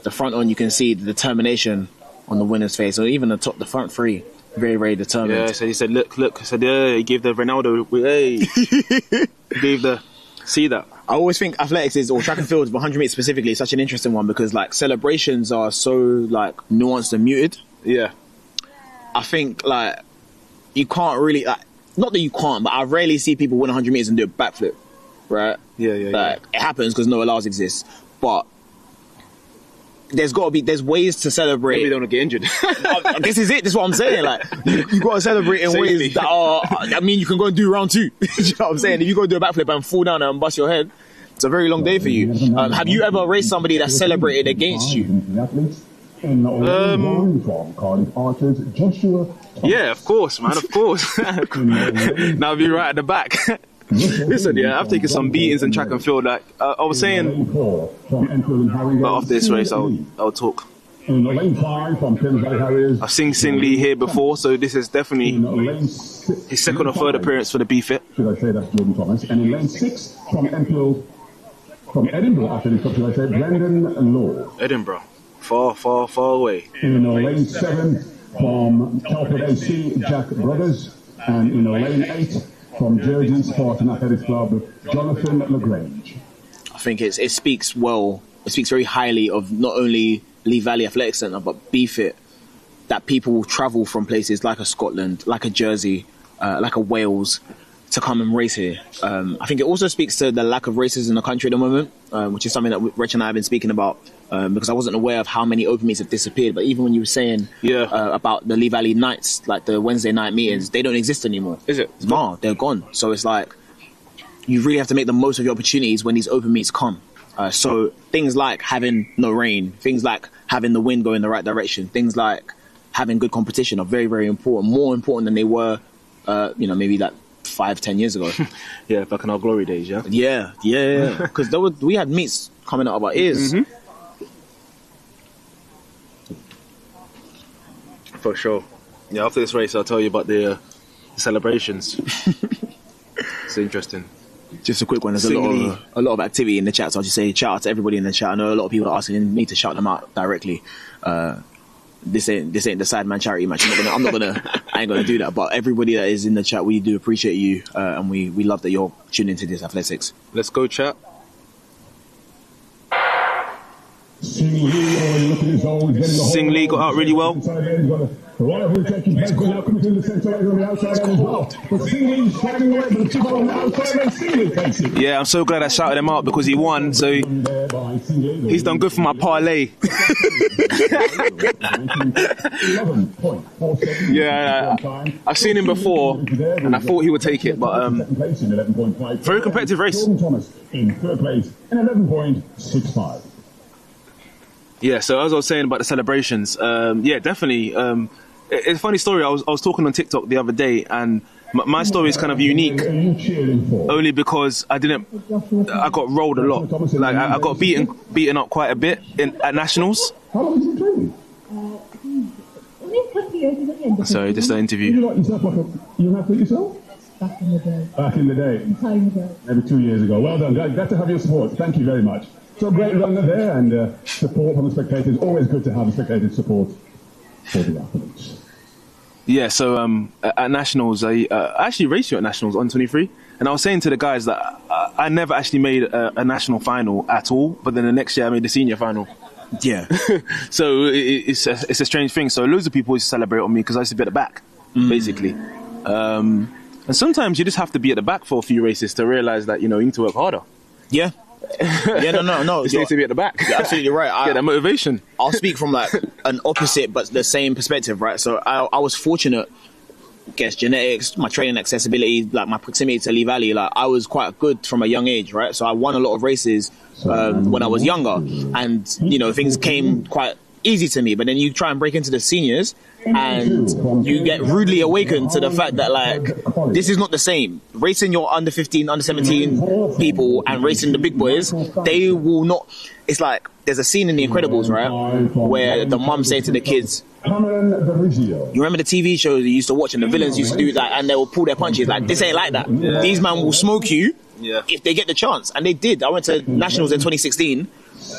the front on, you can see the determination on the winner's face, or even the front three, very, very determined.
Yeah, so he said, look. I said, yeah, he gave the Ronaldo, hey. He gave the, see that.
I always think athletics is, or track and field, 100 meters specifically, is such an interesting one, because like celebrations are so like nuanced and muted.
Yeah.
I think like you can't really, like, not that you can't, but I rarely see people win 100 meters and do a backflip, right?
Yeah.
Like, it happens because no allows exist, but there's ways to celebrate.
Maybe they don't get injured.
This is it. This is what I'm saying. Like, you got to celebrate in ways that are, I mean, you can go and do round 2. You know what I'm saying? If you go do a backflip and fall down and bust your head, it's a very long day for you. Have you ever raced somebody that celebrated against you?
Yeah, of course, man, of course. Now I'll be right at the back. Listen, yeah, I've taken some beatings in track and field. Like I was saying, but after this race, I'll talk. I've seen Sing Lee here before, so this is definitely his second or third appearance for the Bftta.
Should I say that's Jordan Thomas? And in lane 6 from Edinburgh, after this, should I say, Brendan Law.
Edinburgh, far away.
In lane 7 from Telford AC, Jack Brothers, and in lane 8 from Jersey Sport and Athletics Club, Jonathan LaGrange.
I think it speaks well. It speaks very highly of not only Lee Valley Athletic Centre but Bftta, that people will travel from places like a Scotland, like a Jersey, like a Wales, to come and race here. I think it also speaks to the lack of races in the country at the moment, which is something that Rich and I have been speaking about, because I wasn't aware of how many open meets have disappeared. But even when you were saying about the Lee Valley nights, like the Wednesday night meetings, they don't exist anymore.
Is it?
No, they're gone. So it's like, you really have to make the most of your opportunities when these open meets come. So things like having no rain, things like having the wind go in the right direction, things like having good competition are very, very important, more important than they were, maybe like 5-10 years ago.
Yeah, back in our glory days, yeah?
Yeah. Because we had meets coming out of our ears.
Mm-hmm. For sure. Yeah, after this race, I'll tell you about the celebrations. It's interesting.
Just a quick one. There's a lot of activity in the chat, so I'll just say shout out to everybody in the chat. I know a lot of people are asking me to shout them out directly. This ain't the Sideman charity match. I'm not I ain't gonna do that. But everybody that is in the chat, we do appreciate you, and we love that you're tuning into this athletics.
Let's go, chat.
Sing
Lee got out really well. Yeah, I'm so glad I shouted him out because he won, so he's done good for my parlay. Yeah, I've seen him before and I thought he would take it, but very competitive race.
In third place in 11.65.
Yeah, so as I was saying about the celebrations, yeah, definitely. It's a funny story. I was talking on TikTok the other day, and my story is kind of unique, only because I got rolled a lot. Like I got beaten up quite a bit at nationals.
How long has it been?
Sorry, just an interview.
You like yourself like you an athlete yourself?
Back in the day.
Back in the day.
Time ago.
Maybe 2 years ago. Well done, guys. Glad to have your support. Thank you very much. So great runner there, and support from the spectators. Always good to have the spectators' support for the athletes.
Yeah, so at nationals, I actually raced you at nationals on 23, and I was saying to the guys that I never actually made a national final at all, but then the next year I made the senior final.
Yeah.
So it's a strange thing. So loads of people used to celebrate on me because I used to be at the back, basically. And sometimes you just have to be at the back for a few races to realise that, you need to work harder.
Yeah. Yeah, no.
You need to be at the back.
You're absolutely right.
Get that motivation.
I'll speak from like an opposite but the same perspective, right? So I was fortunate, guess genetics, my training accessibility, like my proximity to Lee Valley, like I was quite good from a young age, right? So I won a lot of races when I was younger, and things came quite easy to me. But then you try and break into the seniors, and you get rudely awakened to the fact that like this is not the same. Racing your under 15, under 17 people and racing the big boys, they will not. It's like there's a scene in The Incredibles, right, where the mum saying to the kids, you remember the TV shows you used to watch and the villains used to do that and they will pull their punches, like this ain't like that. These men will smoke you if they get the chance, and they did. I went to nationals in 2016.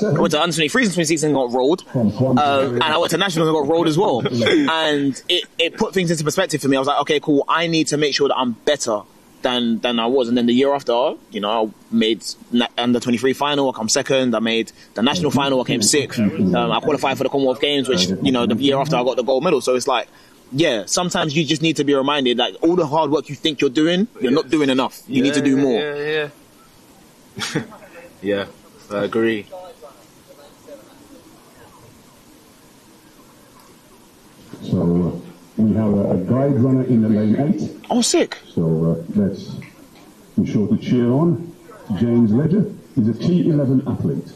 I went to under 23s in 2016 and got rolled, and I went to nationals and got rolled as well. And it put things into perspective for me. I was like, okay, cool, I need to make sure that I'm better than I was. And then the year after, I made under 23 final, I come second. I made the national final, I came sixth. I qualified for the Commonwealth Games, which the year after I got the gold medal. So it's like, yeah, sometimes you just need to be reminded that all the hard work you think you're doing, you're not doing enough. You need to do more.
Yeah, I agree.
So we have a guide runner in the lane 8.
Oh, sick.
So let's be sure to cheer on James Ledger. He's a T11 athlete.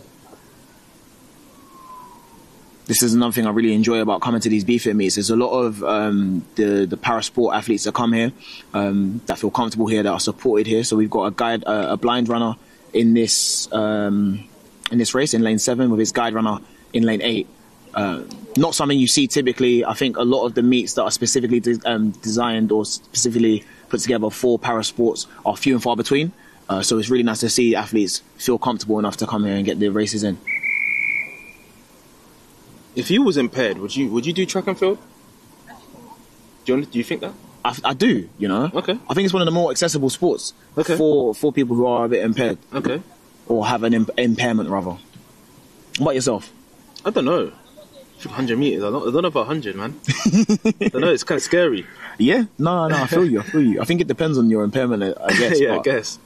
This is another thing I really enjoy about coming to these Bftta meets. There's a lot of the parasport athletes that come here that feel comfortable here, that are supported here. So we've got a guide, a blind runner in this race in lane 7 with his guide runner in lane 8. Not something you see typically. I think a lot of the meets that are specifically designed or specifically put together for parasports are few and far between. So it's really nice to see athletes feel comfortable enough to come here and get the races in.
If you was impaired, would you do track and field? Do you think that?
I do,
Okay.
I think it's one of the more accessible sports for people who are a bit impaired.
Okay.
Or have an impairment, rather. What about yourself?
I don't know. 100 meters. I don't know about 100, man. I don't know. It's kind of scary.
Yeah. No. I feel you. I think it depends on your impairment, I guess.
Yeah, I guess.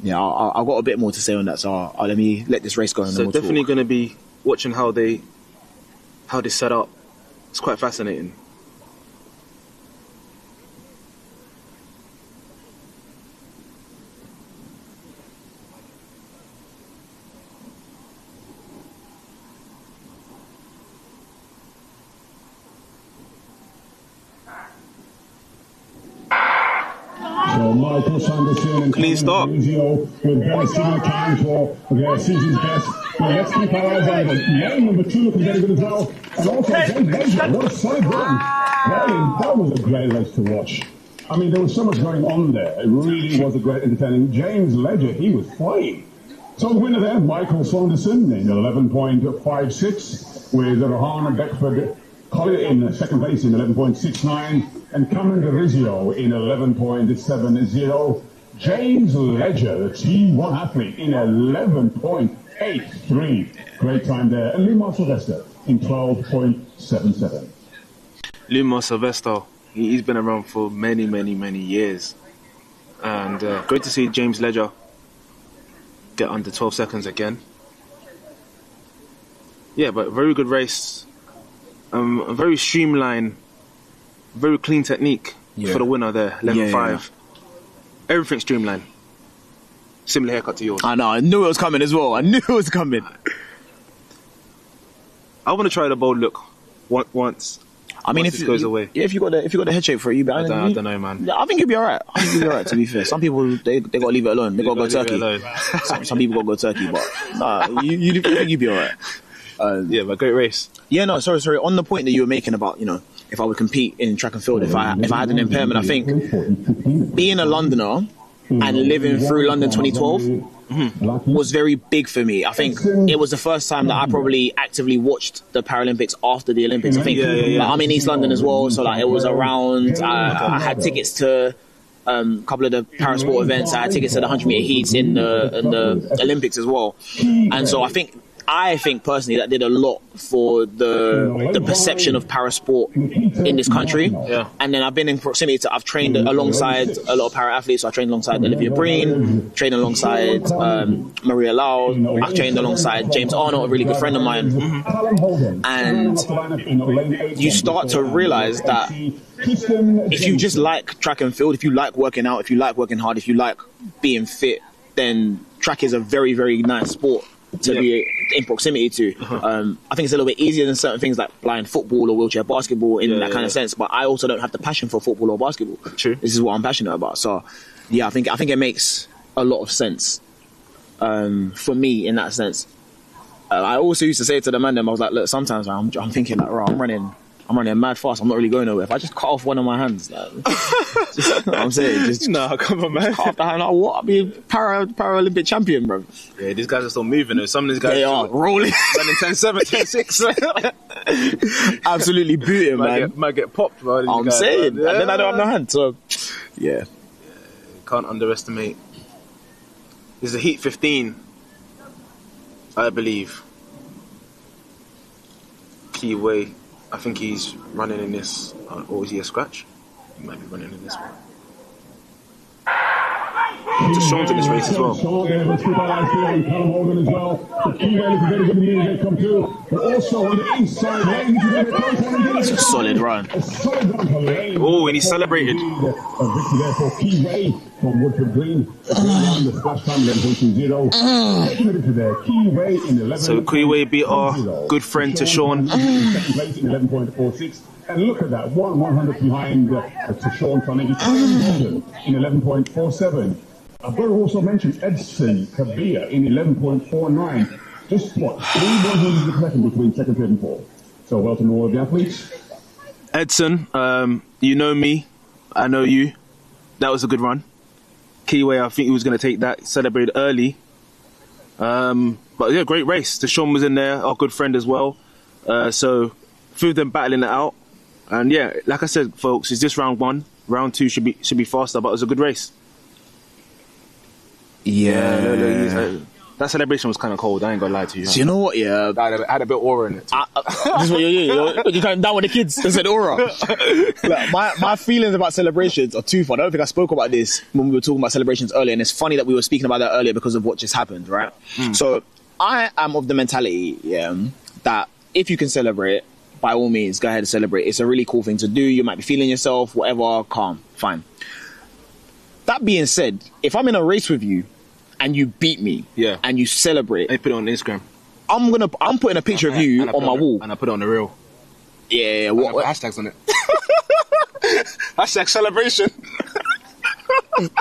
Yeah, I've got a bit more to say on that, so I'll let this race go.
So definitely going to be watching how they set up. It's quite fascinating.
So Michael Sanderson and
Clean start.
with very similar times for their season's best. But let's keep our eyes on the lane number 2 looking very good as well. And also James Ledger, what a side run. That was a great race to watch. I mean, there was so much going on there. It really was a great entertaining. James Ledger, he was flying. So the winner there, Michael Sanderson in 11.56 with Rohan Beckford Collier in second place in 11.69, and Cameron Garizio in 11.70. James Ledger, the T1 athlete, in 11.83. Great time there. And Lumar Sylvester in 12.77.
Lumar Sylvester, he's been around for many, many, many years. And great to see James Ledger get under 12 seconds again. Yeah, but very good race. A very streamlined, very clean technique for the winner there, 11.5. Everything streamlined. Similar haircut to yours.
I know, I knew it was coming as well. I knew it was coming.
I want to try the bold look once.
I mean, if
it goes away.
Yeah, if you got the head shape for it,
I don't know, man.
I think you'll be alright. I think you'll be alright. To be fair, some people they got to leave it alone. They got to go turkey. Some people got to go turkey, but nah, you think you'll be alright.
Yeah, but great race.
Yeah, no, sorry. On the point that you were making about, if I would compete in track and field, if I had an impairment, I think being a Londoner and living through London 2012 was very big for me. I think it was the first time that I probably actively watched the Paralympics after the Olympics. I think like, I'm in East London as well, so like it was around. I had tickets to a couple of the parasport events. I had tickets to the 100-meter heats in the Olympics as well, and so I think personally that did a lot for the perception of parasport in this country. Yeah. And then I've been in proximity to, I've trained alongside a lot of para athletes. So I trained alongside Olivia Breen, trained alongside Maria Lau, I've trained alongside James Arnold, a really good friend of mine. And you start to realize that if you just like track and field, if you like working out, if you like working hard, if you like being fit, then track is a very, very nice sport to be in proximity to. I think it's a little bit easier than certain things like playing football or wheelchair basketball in that kind of sense, but I also don't have the passion for football or basketball. True. This is what I'm passionate about. So yeah, I think it makes a lot of sense for me in that sense. I also used to say to the man, I was like, look, sometimes I'm thinking like, right, I'm running mad fast. I'm not really going nowhere. If I just cut off one of my hands, like, just, you know what I'm saying, just come on, man. Cut off the hand. Like, what? I'll be a Paralympic champion, bro.
Yeah, these guys are still moving. Though. Some of these guys
are rolling,
running 10.7, 10.6.
Absolutely booting, man.
Might get popped, bro.
I'm saying, and then I don't have no hand. So, yeah,
can't underestimate. This is a heat 15, I believe. Keyway. I think he's running in this, or is he a scratch? He might be running in this one. Just Sean's in this race as well.
It's a solid run.
Oh, and he celebrated.
From Woodford Green, the splash time 11.20.
So Keyway beat our good friend to Sean.
11.46. And look at that, 100 behind to Sean Carnegie in 11.47. I've got to also mention Edson Kabia in 11.49. Just what, 3 100 of a second between second, third, and fourth. So well to all of the athletes.
Edson, you know me, I know you. That was a good run. Keyway, I think he was going to take that, celebrate early. But yeah, great race. Deshaun was in there, our good friend as well. So, few of them battling it out. And yeah, like I said, folks, it's just round 1. Round 2 should be faster, but it was a good race.
Yeah.
That celebration was kind of cold. I ain't gonna lie to you.
Do you know what? Yeah,
I had a bit of aura in it.
This is what you came down with the kids. They said aura. Look, my feelings about celebrations are twofold. I don't think I spoke about this when we were talking about celebrations earlier, and it's funny that we were speaking about that earlier because of what just happened, right? So I am of the mentality, that if you can celebrate, by all means, go ahead and celebrate. It's a really cool thing to do. You might be feeling yourself, whatever, calm, fine. That being said, if I'm in a race with you and you beat me, and you celebrate,
I put it on Instagram.
I'm putting a picture of you on my wall,
and I put it on the reel.
Yeah,
what hashtags on it? Hashtag celebration.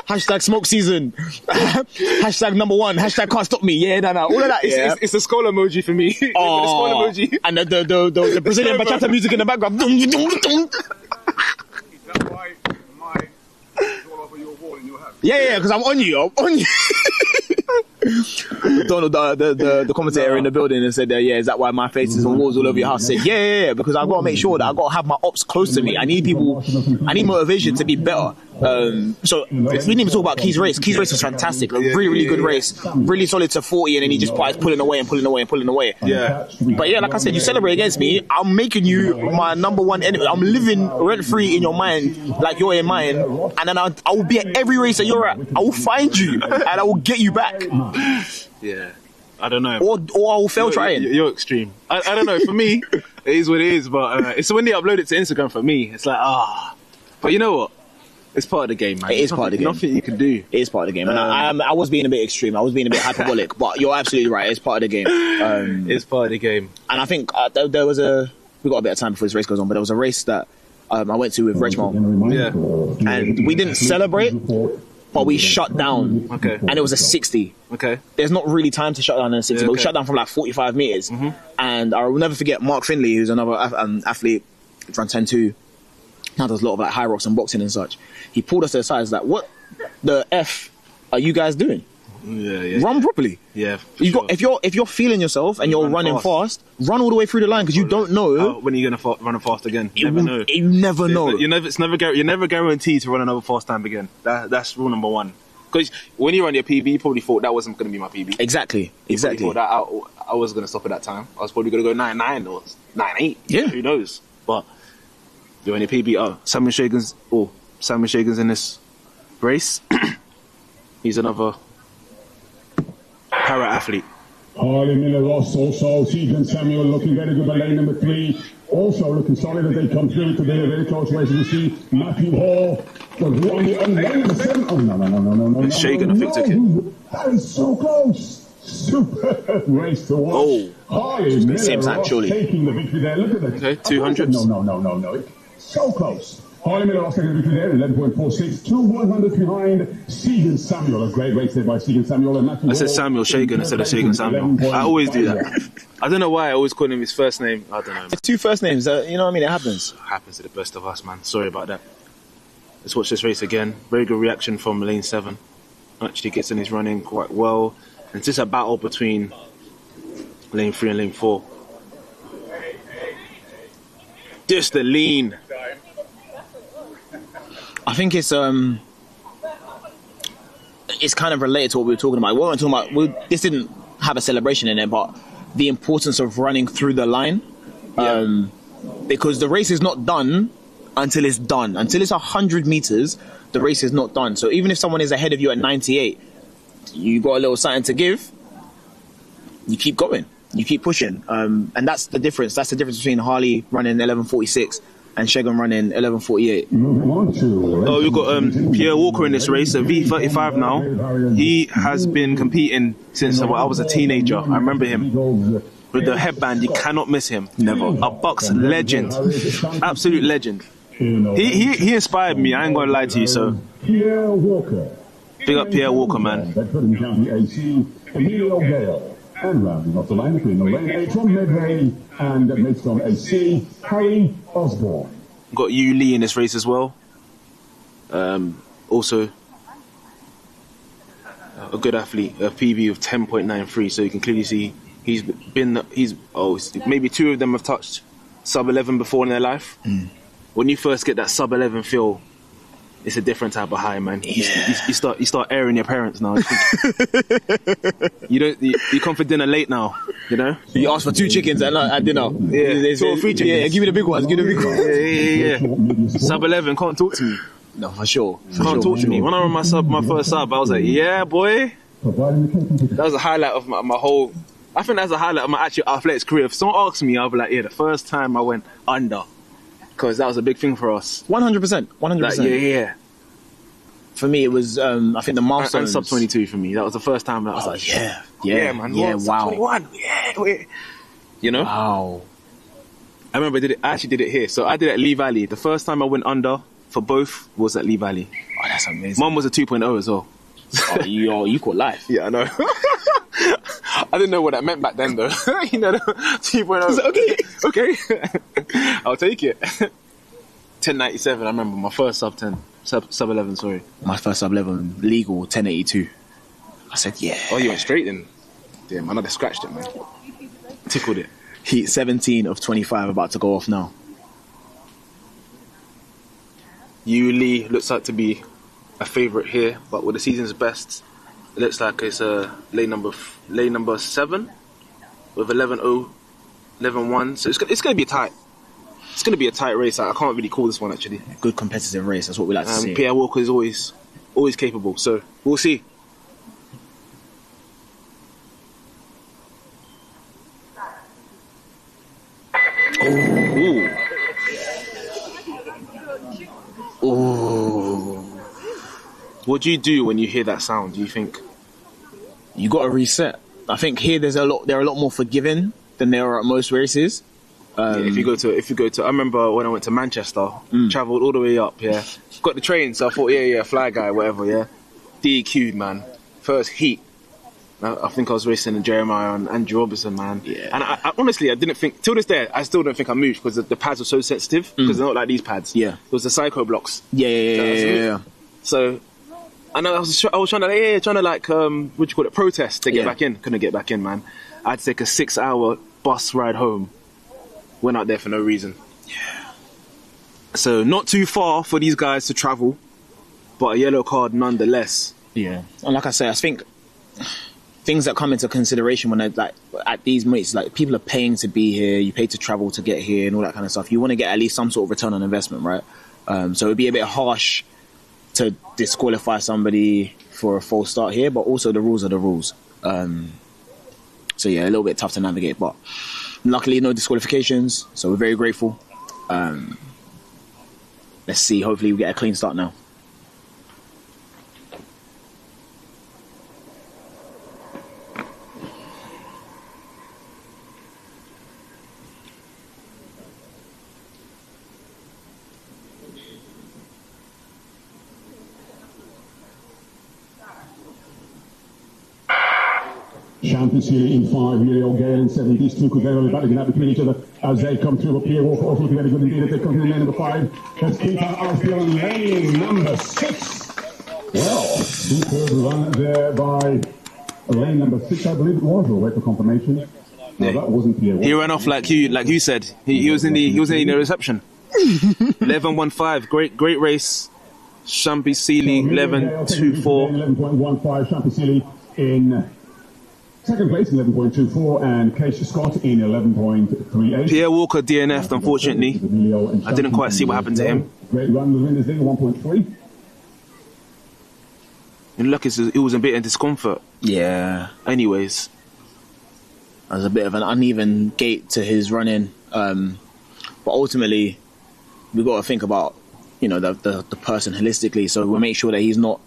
Hashtag smoke season. Hashtag number 1. Hashtag can't stop me. Yeah, no. All of that. Yeah.
It's the skull emoji for me.
Oh,
the skull emoji.
And the Brazilian bachata music in the background.
Is that why mine is all over your wall in your house?
Yeah, because I'm on you. Donald, the commentator in the building, and said, "Yeah, is that why my face is on walls all over your house?" I said, "Yeah, because I got to make sure that I got to have my ops close to me. I need motivation to be better." So we didn't even talk about Key's race. Key's race was fantastic, really good race, really solid to 40, and then he just started pulling away.
Yeah.
But yeah, like I said, you celebrate against me, I'm making you my number one enemy. I'm living rent free in your mind, like you're in mine, and then I will be at every race that you're at. I will find you and I will get you back.
Yeah. I don't know.
Or I will fail trying.
You're extreme. I don't know. For me, it is what it is. But it's when they upload it to Instagram. For me, it's like But you know what? It's part of the game, man.
It is part of the game.
Nothing you can do.
It is part of the game. And I was being a bit extreme. I was being a bit hyperbolic. But you're absolutely right. It's part of the game.
It's part of the game.
And I think there was we got a bit of time before this race goes on, but there was a race that I went to with Regmo.
Yeah.
And we didn't celebrate, but we shut down.
Okay.
And it was a 60.
Okay.
There's not really time to shut down in a 60, but we shut down from like 45 meters.
Mm-hmm.
And I will never forget Mark Finley, who's another athlete, ran 10-2. Now does a lot of like high rocks and boxing and such. He pulled us to the side. He's like, "What the F are you guys doing? Run properly.
Yeah.
If you're feeling yourself and you're running fast, run all the way through the line because you don't know
when you're gonna run fast again. You never know.
You never know.
You're never guaranteed to run another fast time again. That's rule number one. Because when you run your PB, you probably thought that wasn't gonna be my PB.
Exactly.
Thought that I was gonna stop at that time. I was probably gonna go 9.9 or 9.8.
Yeah.
Who knows? But you're on your PB. Simon Shagan's in this race. He's another para-athlete.
Harley Miller Ross also, Stephen Samuel looking very good by lane number 3. Also looking solid as they come through to the very close race. You see Matthew Hall. On lane number 7. Oh, no.
Shagan, I think, took it.
That is so close. Super race to watch. Harley Miller
same time,
Ross
surely.
taking the victory there. Look at that.
Okay, 200s.
No. So close. Harley Miller Ross taking the victory there, 11.46. 2 100 behind Stephen Samuel. A great race there by Stephen Samuel and Matthew.
I said Samuel Shagan instead of Shagan Samuel. I always do that. I don't know why I always call him his first name. I don't know.
It's 2 first names. You know what I mean? It happens.
It happens to the best of us, man. Sorry about that. Let's watch this race again. Very good reaction from lane 7. Actually gets in his running quite well. And it's just a battle between lane 3 and lane 4. Just the lean.
I think it's kind of related to what we were talking about. We weren't talking about this didn't have a celebration in it, but the importance of running through the line, because the race is not done until it's done. Until it's 100 meters, the race is not done. So even if someone is ahead of you at 98, you got a little something to give. You keep going. You keep pushing. And that's the difference. That's the difference between Harley running 11.46 and Shagan running 11.48.
Oh, we've got Pierre Walker in this race, a V35 now. He has been competing since I was a teenager. I remember him with the headband. You cannot miss him. Never. A Bucks legend, absolute legend. He inspired me. I ain't gonna lie to you. So big up Pierre Walker, man.
And rounding off the line between the lane 8 from Medway and Maidstone AC, Harry Osborne.
Got Yu Lee in this race as well. Also a good athlete, a PB of 10.93. So you can clearly see he's maybe 2 of them have touched sub 11 before in their life. When you first get that sub 11 feel, it's a different type of high, man.
Yeah.
You start airing your parents now. You come for dinner late now, you know?
You ask for 2 chickens at dinner.
Yeah, 2 or 3 chickens.
Yeah, give me the big ones.
Yeah. Sub 11, can't talk to me.
No, for sure.
Can't talk to me. When I ran my first sub, I was like, yeah, boy. That was a highlight of my whole... I think that's a highlight of my actual athletics career. If someone asks me, I'll be like, yeah, the first time I went under. Because that was a big thing for us.
100%. 100%.
Like, yeah.
For me, it was, I think the milestones.
And sub 22 for me. That was the first time that I was like, yeah, man.
Yeah, wow.
21. Yeah. You know?
Wow.
I remember I actually did it here. So I did it at Lee Valley. The first time I went under for both was at Lee Valley.
Oh, that's amazing.
Mine was a 2.0 as well.
Oh, you caught life.
Yeah, I know. I didn't know what that meant back then, though. 2.0. Okay. I'll take it. 1097, I remember my first sub 10. Sub 11, sorry.
My first sub 11, legal, 1082. I said, yeah.
Oh, you went straight then? Damn, I know they scratched it, man. Tickled it.
Heat 17 of 25 about to go off now.
Yuli looks like to be a favourite here, but with the season's best, it looks like it's lane number 7 with 11-0, 11-1. So it's going to be a tight. It's going to be a tight race. I can't really call this one actually.
Good competitive race. That's what we like to see.
Pierre Walker is always capable. So we'll see. Ooh. Ooh. What do you do when you hear that sound? Do you think
you got to reset? I think here they're a lot more forgiving than there are at most races.
Yeah, if you go to, I remember when I went to Manchester, travelled all the way up. Yeah, got the train, so I thought, yeah, fly guy, whatever. Yeah, DQ'd, man. First heat. I think I was racing in Jeremiah and Andrew Robertson, man. Yeah. And I honestly, I didn't think, till this day, I still don't think I moved because the pads were so sensitive, because they're not like these pads.
Yeah.
It was the psycho blocks.
Yeah.
So, and I was trying to like, what do you call it, protest to get back in. Couldn't get back in, man. I had to take a 6-hour bus ride home. Went out there for no reason.
Yeah.
So, not too far for these guys to travel, but a yellow card nonetheless.
Yeah. And like I say, I think things that come into consideration when they're like at these meets, like people are paying to be here, you pay to travel to get here and all that kind of stuff. You want to get at least some sort of return on investment, right? So it'd be a bit harsh to disqualify somebody for a false start here, but also the rules are the rules. So yeah, a little bit tough to navigate, but luckily no disqualifications, so we're very grateful. Let's see, hopefully we get a clean start now.
Champions here in 5, Uriel Gale in 7. These two could very battling out between each other as they come through. Pierre Walker also looking very good indeed as they come to lane number 5. That's Peter Alfield on lane number 6. Well, superb run there by lane number 6, I believe it was. We'll wait for confirmation. No, that wasn't Pierre Walker.
He ran off like you said. He was in the reception. 11.15, great race. Champi Sealy 11.24.
11.15. Champi Sealy in second place, 11.24, and Keisha Scott in 11.38.
Pierre Walker DNF'd, unfortunately. I didn't quite see what happened to him.
Great run, the winners there, 1.3.
And look, it was a bit of discomfort.
Yeah.
Anyways.
There's a bit of an uneven gait to his running. But ultimately, we've got to think about, the person holistically. So we'll make sure that he's not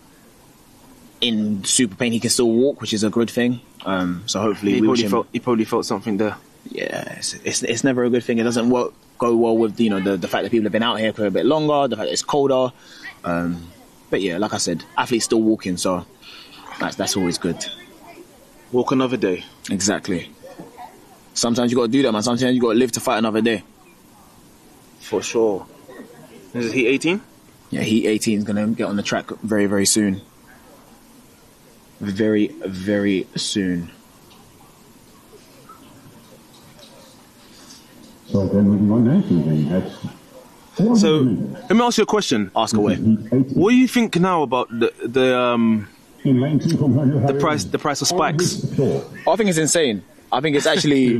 in super pain. He can still walk, which is a good thing. So hopefully
he probably felt something there.
Yeah, it's never a good thing. It doesn't go well with the fact that people have been out here for a bit longer, the fact that it's colder. But yeah, like I said, athletes still walking, so that's always good.
Walk another day.
Exactly. Sometimes you got to do that, man. Sometimes you got to live to fight another day.
For sure. Is it Heat 18?
Yeah, Heat 18 is going to get on the track very, very soon. Very, very soon.
So then moving on now to
So let me ask you a question.
Ask away.
What do you think now about the price of spikes?
I think it's insane. I think it's actually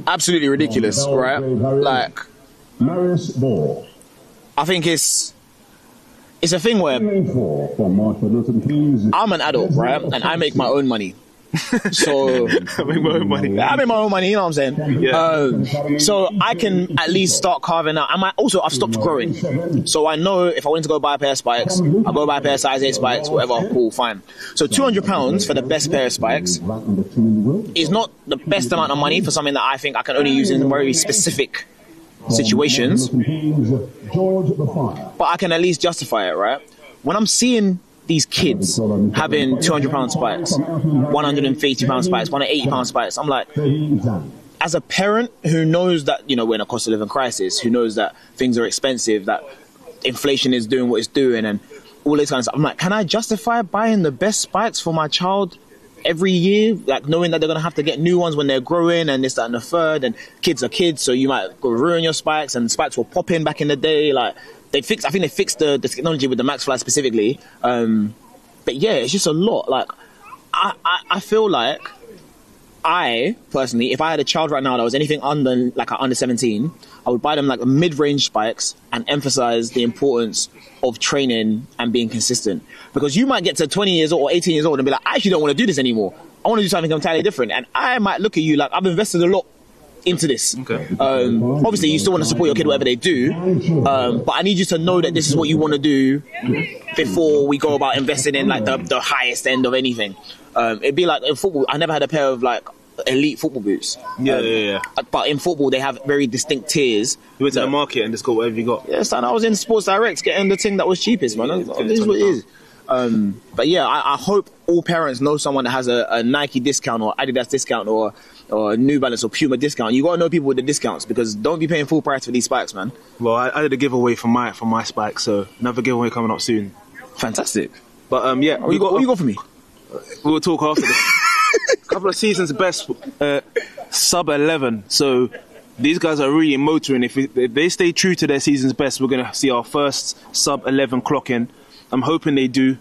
absolutely ridiculous, right? Like, I think it's a thing where I'm an adult, right? And I make my own money. So
I make my own money,
you know what I'm saying?
Yeah.
So I can at least start carving out. I've stopped growing. So I know if I wanted to go buy a pair of spikes, I'll go buy a pair of size 8 spikes, whatever, cool, fine. So £200 for the best pair of spikes is not the best amount of money for something that I think I can only use in very specific situations. But I can at least justify it, right? When I'm seeing these kids having £200 spikes, £150 spikes, £180 spikes, I'm like, as a parent who knows that, we're in a cost of living crisis, who knows that things are expensive, that inflation is doing what it's doing, and all this kind of stuff, I'm like, can I justify buying the best spikes for my child every year, like knowing that they're going to have to get new ones when they're growing and this, that, and the third, and kids are kids, so you might go ruin your spikes, and spikes were popping back in the day. Like, I think they fixed the technology with the MaxFly specifically. But yeah, it's just a lot. Like, I feel like I, personally, if I had a child right now that was anything under 17, I would buy them like mid-range spikes and emphasize the importance of training and being consistent. Because you might get to 20 years old or 18 years old and be like, I actually don't want to do this anymore. I want to do something entirely different. And I might look at you like, I've invested a lot into this.
Okay.
Obviously, you still want to support your kid, whatever they do. But I need you to know that this is what you want to do before we go about investing in like the highest end of anything. It'd be like in football. I never had a pair of like elite football boots.
Yeah.
But in football, they have very distinct tiers.
You went to the market and just got whatever you got.
Yeah, son, I was in Sports Direct getting the thing that was cheapest, man. This is what it is. But yeah, I hope all parents know someone that has a Nike discount or Adidas discount or New Balance or Puma discount. You gotta know people with the discounts, because don't be paying full price for these spikes, man.
Well, I did a giveaway for my spikes, so another giveaway coming up soon.
Fantastic.
But yeah,
what you got for me?
We'll talk after this. Couple of seasons best, sub 11. So these guys are really motoring. If they stay true to their season's best, we're gonna see our first sub 11 clock in. I'm hoping they do,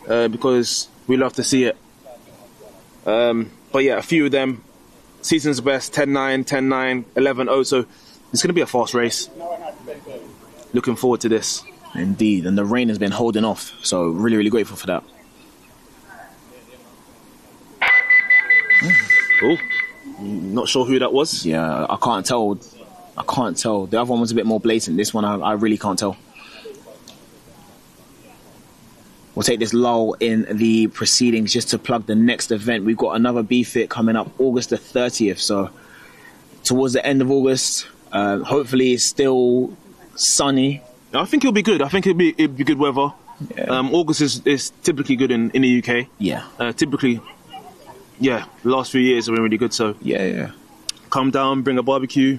because we love to see it. But yeah, a few of them, season's best, 10-9, 10-9, 11-0. So it's gonna be a fast race. Looking forward to this.
Indeed, and the rain has been holding off, so really, really grateful for that.
Oh, not sure who that was.
Yeah, I can't tell. The other one was a bit more blatant. This one, I really can't tell. We'll take this lull in the proceedings just to plug the next event. We've got another Bftta coming up August the 30th. So towards the end of August, hopefully it's still sunny.
I think it'll be good. I think it'll be good weather. Yeah. August is typically good in the UK.
Yeah.
Typically. Yeah, the last few years have been really good, so...
Yeah.
Come down, bring a barbecue.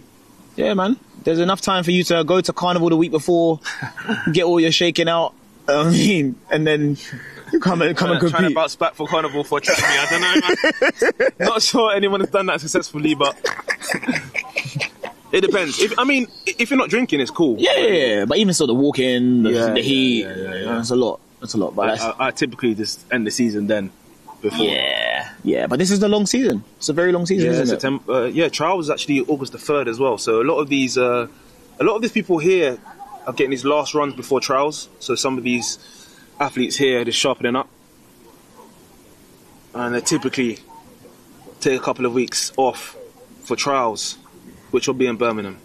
Yeah, man. There's enough time for you to go to Carnival the week before, get all your shaking out, and then come and compete.
Trying to bounce back for Carnival for track me, I don't know, man. Not sure anyone has done that successfully, but... It depends. If you're not drinking, it's cool.
Yeah. But even so, the walking, the heat, it's a lot. But
I typically just end the season then. Before.
Yeah, but this is the long season. It's a very long season, isn't it?
Trial was actually August the 3rd as well. So a lot of these people here are getting these last runs before trials. So some of these athletes here are just sharpening up, and they typically take a couple of weeks off for trials, which will be in Birmingham.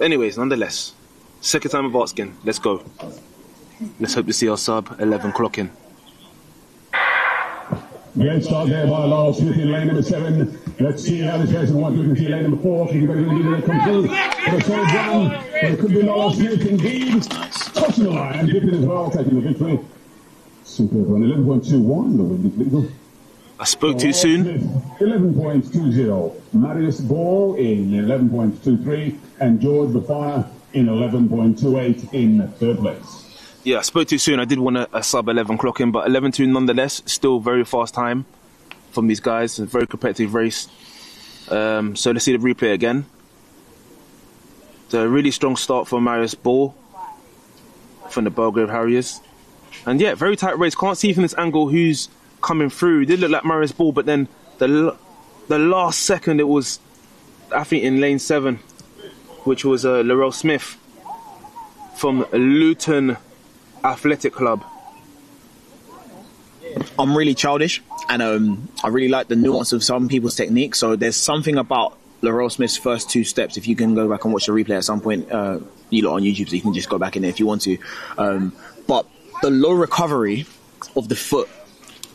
Anyways, nonetheless, second time of asking. Let's go. Let's hope to see our sub 11 clock in.
Great start there by Lars Smith in lane number 7. Let's see how this person wants to see lane number 4. She's going to come through for the third round. It could be Lars Smith indeed. Crossing the line, Bftta as well, taking the victory. Super on 11.21. The win is legal.
I spoke too soon.
11.20. Marius Ball in 11.23. And George Bftta in 11.28 in third place.
Yeah, I spoke too soon. I did want a sub 11 clock in, but 11.2 nonetheless. Still very fast time from these guys. A very competitive race. So let's see the replay again. It's a really strong start for Marius Ball from the Belgrave Harriers. And yeah, very tight race. Can't see from this angle who's coming through. It did look like Marius Ball, but then the last second it was, I think, in lane 7, which was Laurel Smith from Luton Athletic Club.
I'm really childish, and I really like the nuance of some people's technique. So there's something about Laurel Smith's first 2 steps. If you can go back and watch the replay at some point, you lot on YouTube, so you can just go back in there if you want to. But the low recovery of the foot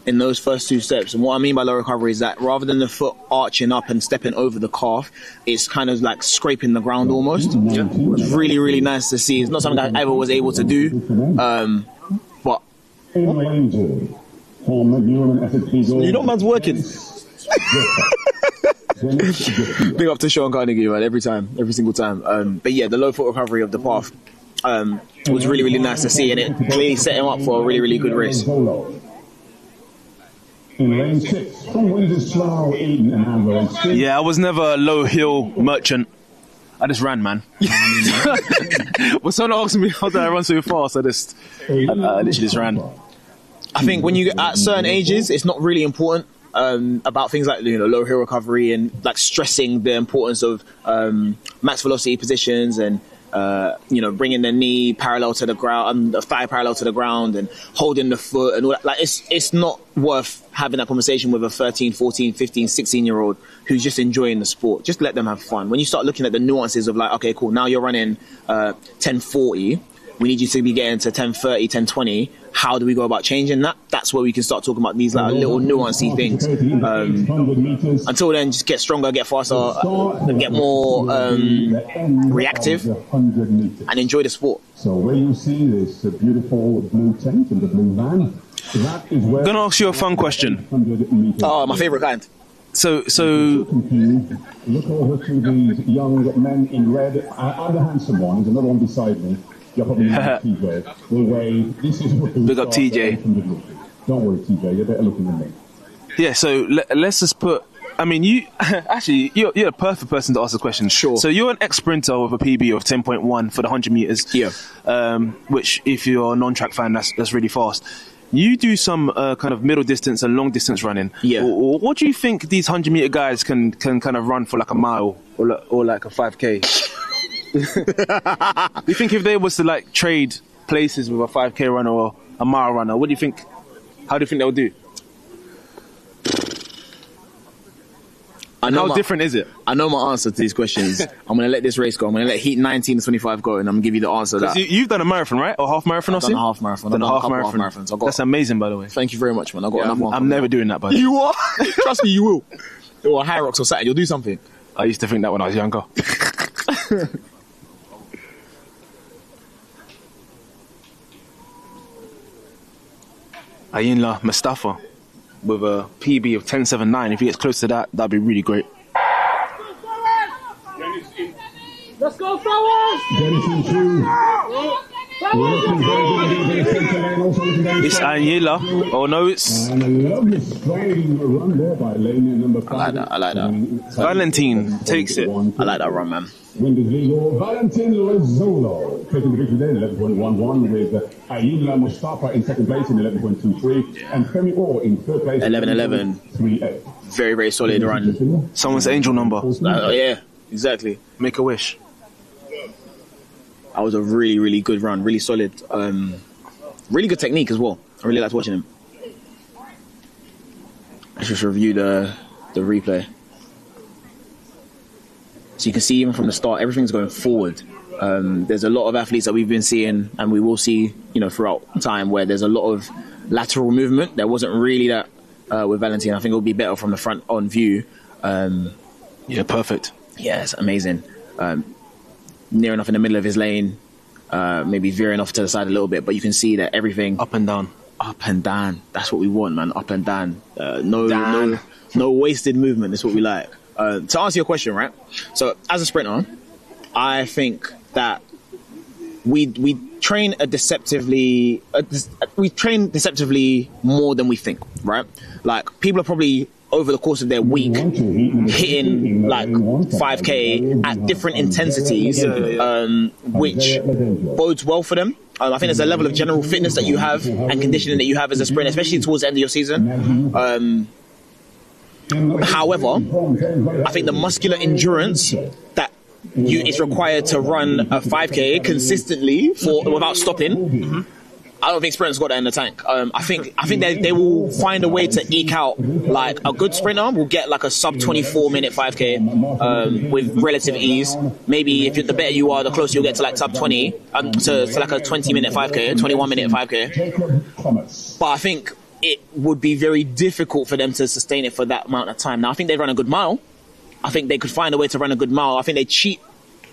in those first 2 steps, and what I mean by low recovery is that rather than the foot arching up and stepping over the calf, it's kind of like scraping the ground almost. Yeah. It's really, really nice to see. It's not something I ever was able to do, but you know man's working. Big up to Sean Carnegie, man, every single time. But yeah, the low foot recovery of the path was really, really nice to see, and it clearly set him up for a really, really good race.
In lane 6, from Windsor, Slough, Eden and Hanwell.
Yeah, I was never a low hill merchant. I just ran, man. When someone asked me how did I run so fast, I literally just ran.
I think when you get at certain ages, it's not really important about things like low hill recovery and like stressing the importance of max velocity positions and bringing the knee parallel to the ground, the thigh parallel to the ground, and holding the foot and all that. Like it's not worth having that conversation with a 13, 14, 15, 16-year-old who's just enjoying the sport. Just let them have fun. When you start looking at the nuances of like, okay, cool, now you're running 10:40. We need you to be getting to 10:30, 10:20. How do we go about changing that? That's where we can start talking about these like little nuancy things. Until then, just get stronger, get faster, get more reactive, and enjoy the sport.
So where you see this beautiful blue tent and the blue van, that is where...
I'm going to ask you a fun question.
Oh, my favourite kind.
So
look over to these young men in red. Other handsome one, there's another one beside me. You're probably not TJ. This is what
big up TJ.
Don't worry, TJ. You're better looking than me.
Yeah. So let's just put. I mean, you're a perfect person to ask the question.
Sure.
So you're an ex-sprinter with a PB of 10.1 for the 100 meters.
Yeah.
Which, if you're a non-track fan, that's really fast. You do some kind of middle distance and long distance running.
Yeah.
What do you think these 100-meter guys can kind of run for like a mile or like a 5K? You think if they was to like trade places with a 5K runner or a mile runner, what do you think? How do you think they'll do? How different is it?
I know my answer to these questions. I'm going to let this race go. I'm going to let heat 19 to 25 go, and I'm going to give you the answer. That
you've done a marathon, right? Or half marathon?
I've done a half marathon. I've done a couple half marathons.
That's amazing, by the way.
Thank you very much, man. I've got enough one.
I'm never doing that, by the way.
You are? Trust me, you will. Or High Rocks or something. You'll do something.
I used to think that when I was younger. Ayinla Mustafa with a PB of 10.79. If he gets close to that, that'd be really great.
Let's go, flowers!
It's Ayinla. Oh no, it's...
I like that.
Valentin takes it.
I like that run, man.
Valentin Lozzolo taking the victory there, 11.11 with Ayinla Mustafa in second place in 11.23 and Femi Orr in third place
11.11.
3.8.
Very, very solid run.
Someone's angel number.
Yeah, exactly.
Make a wish.
That was a really, really good run. Really solid. Really good technique as well. I really liked watching him. Let's just review the replay. So you can see even from the start, everything's going forward. There's a lot of athletes that we've been seeing, and we will see, throughout time, where there's a lot of lateral movement. There wasn't really that with Valentin. I think it would be better from the front on view.
Yeah, perfect.
Yeah, it's amazing. Near enough in the middle of his lane, maybe veering off to the side a little bit, but you can see that everything
up and down.
Up and down. That's what we want, man. Up and down. No wasted movement. That's what we like. To answer your question, right? So as a sprinter, I think that we train deceptively more than we think, right? Like people are probably over the course of their week hitting like 5K at different intensities, which bodes well for them. I think there's a level of general fitness that you have and conditioning that you have as a sprinter, especially towards the end of your season. However, I think the muscular endurance that is required to run a 5K consistently without stopping, I don't think sprinters got that in the tank. I think they will find a way to eke out, like a good sprinter will get like a sub 24 minute 5K with relative ease. Maybe if the better you are, the closer you'll get to like sub 20 to like a 20 minute 5K, 21 minute 5K. But I think it would be very difficult for them to sustain it for that amount of time. Now, I think they run a good mile. I think they could find a way to run a good mile. I think they cheat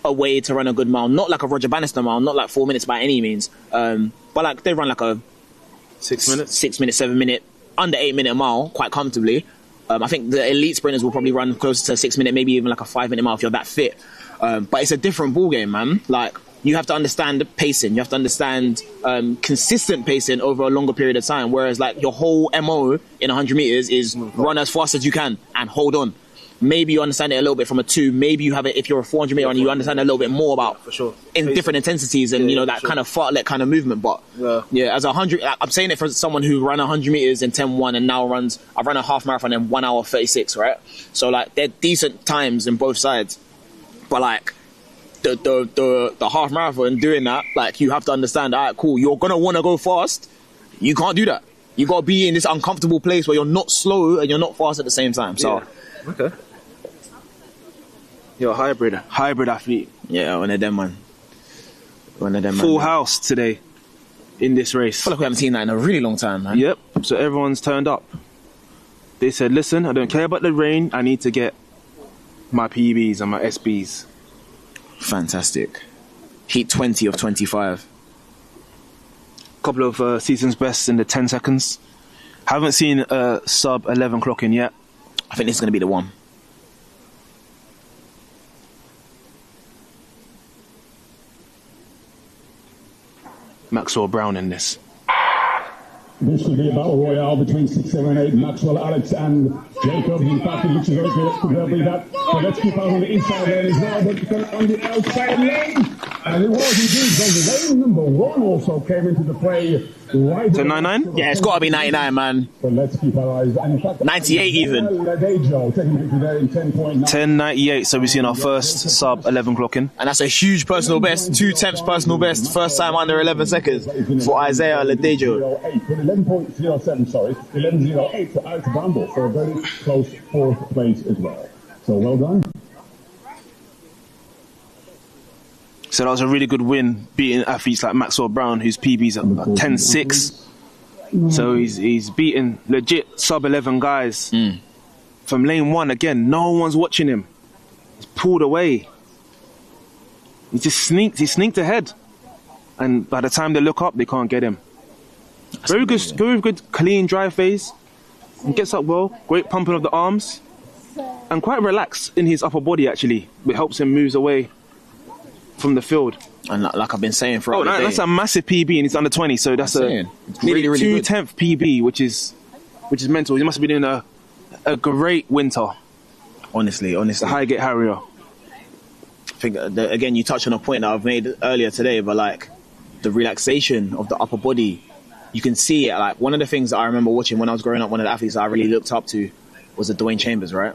a way to run a good mile. Not like a Roger Bannister mile, not like 4 minutes by any means. But like they run like a
6 minutes,
7 minute, under 8 minute mile quite comfortably. I think the elite sprinters will probably run closer to 6 minute, maybe even like a 5 minute mile if you're that fit. But it's a different ball game, man. Like you have to understand pacing. You have to understand consistent pacing over a longer period of time. Whereas like your whole MO in 100 meters is run as fast as you can and hold on. Maybe you understand it a little bit from a 2. Maybe you have it if you're a 400 meter and you understand a little bit more about
for sure
in different intensities and that kind of fartlet kind of movement. But as 100, I'm saying it for someone who ran 100 meters in 10:1 and now I ran a half marathon in 1 hour 36, right? So like they're decent times in both sides, but like the half marathon doing that, like you have to understand, all right, cool, you're gonna want to go fast. You can't do that. You got to be in this uncomfortable place where you're not slow and you're not fast at the same time. So
okay. You're a hybrid athlete.
Yeah, one of them, man.
Full house today in this race.
I feel like we haven't seen that in a really long time, man.
Yep, so everyone's turned up. They said, listen, I don't care about the rain, I need to get my PBs and my SBs.
Fantastic. Heat 20 of 25.
Couple of season's bests in the 10 seconds. Haven't seen a sub 11 clocking yet.
I think this is going to be the one.
Maxwell Brown in this.
This could be a battle royale between 6, 7, 8, Maxwell, Alex, and Jacob. In fact, it looks as though it could well be that. So let's keep out on the inside lane as well, but on the outside lane. And it was indeed. So lane number 1 also came into the play. Right
10.99?
Yeah, it's got to be 99, man.
So let's keep our eyes. And in fact,
98 even.
10.98, so we've seen our first sub 11 clocking.
And that's a huge personal best. 2 temps personal best. First time under 11 seconds for Isaiah Ladejo.
11.07, sorry. 11.08 for Alex Bramble for a very close 4th place as well. So well done.
So that was a really good win, beating athletes like Maxwell Brown, whose PB's at 10.6. So he's beating legit sub 11 guys from lane 1. Again, no one's watching him. He's pulled away. He just sneaked. He sneaked ahead, and by the time they look up, they can't get him. Very good, clean drive phase. He gets up well. Great pumping of the arms, and quite relaxed in his upper body. Actually, it helps him moves away from the field.
And like I've been saying for the day,
that's a massive PB and he's under 20, so that's a
really
2/10 PB, which is mental. He must have been in a great winter.
Honestly,
the Highgate Harrier.
I think again you touched on a point that I've made earlier today, but like the relaxation of the upper body, you can see it. Like one of the things that I remember watching when I was growing up, one of the athletes that I really looked up to was Dwayne Chambers, right?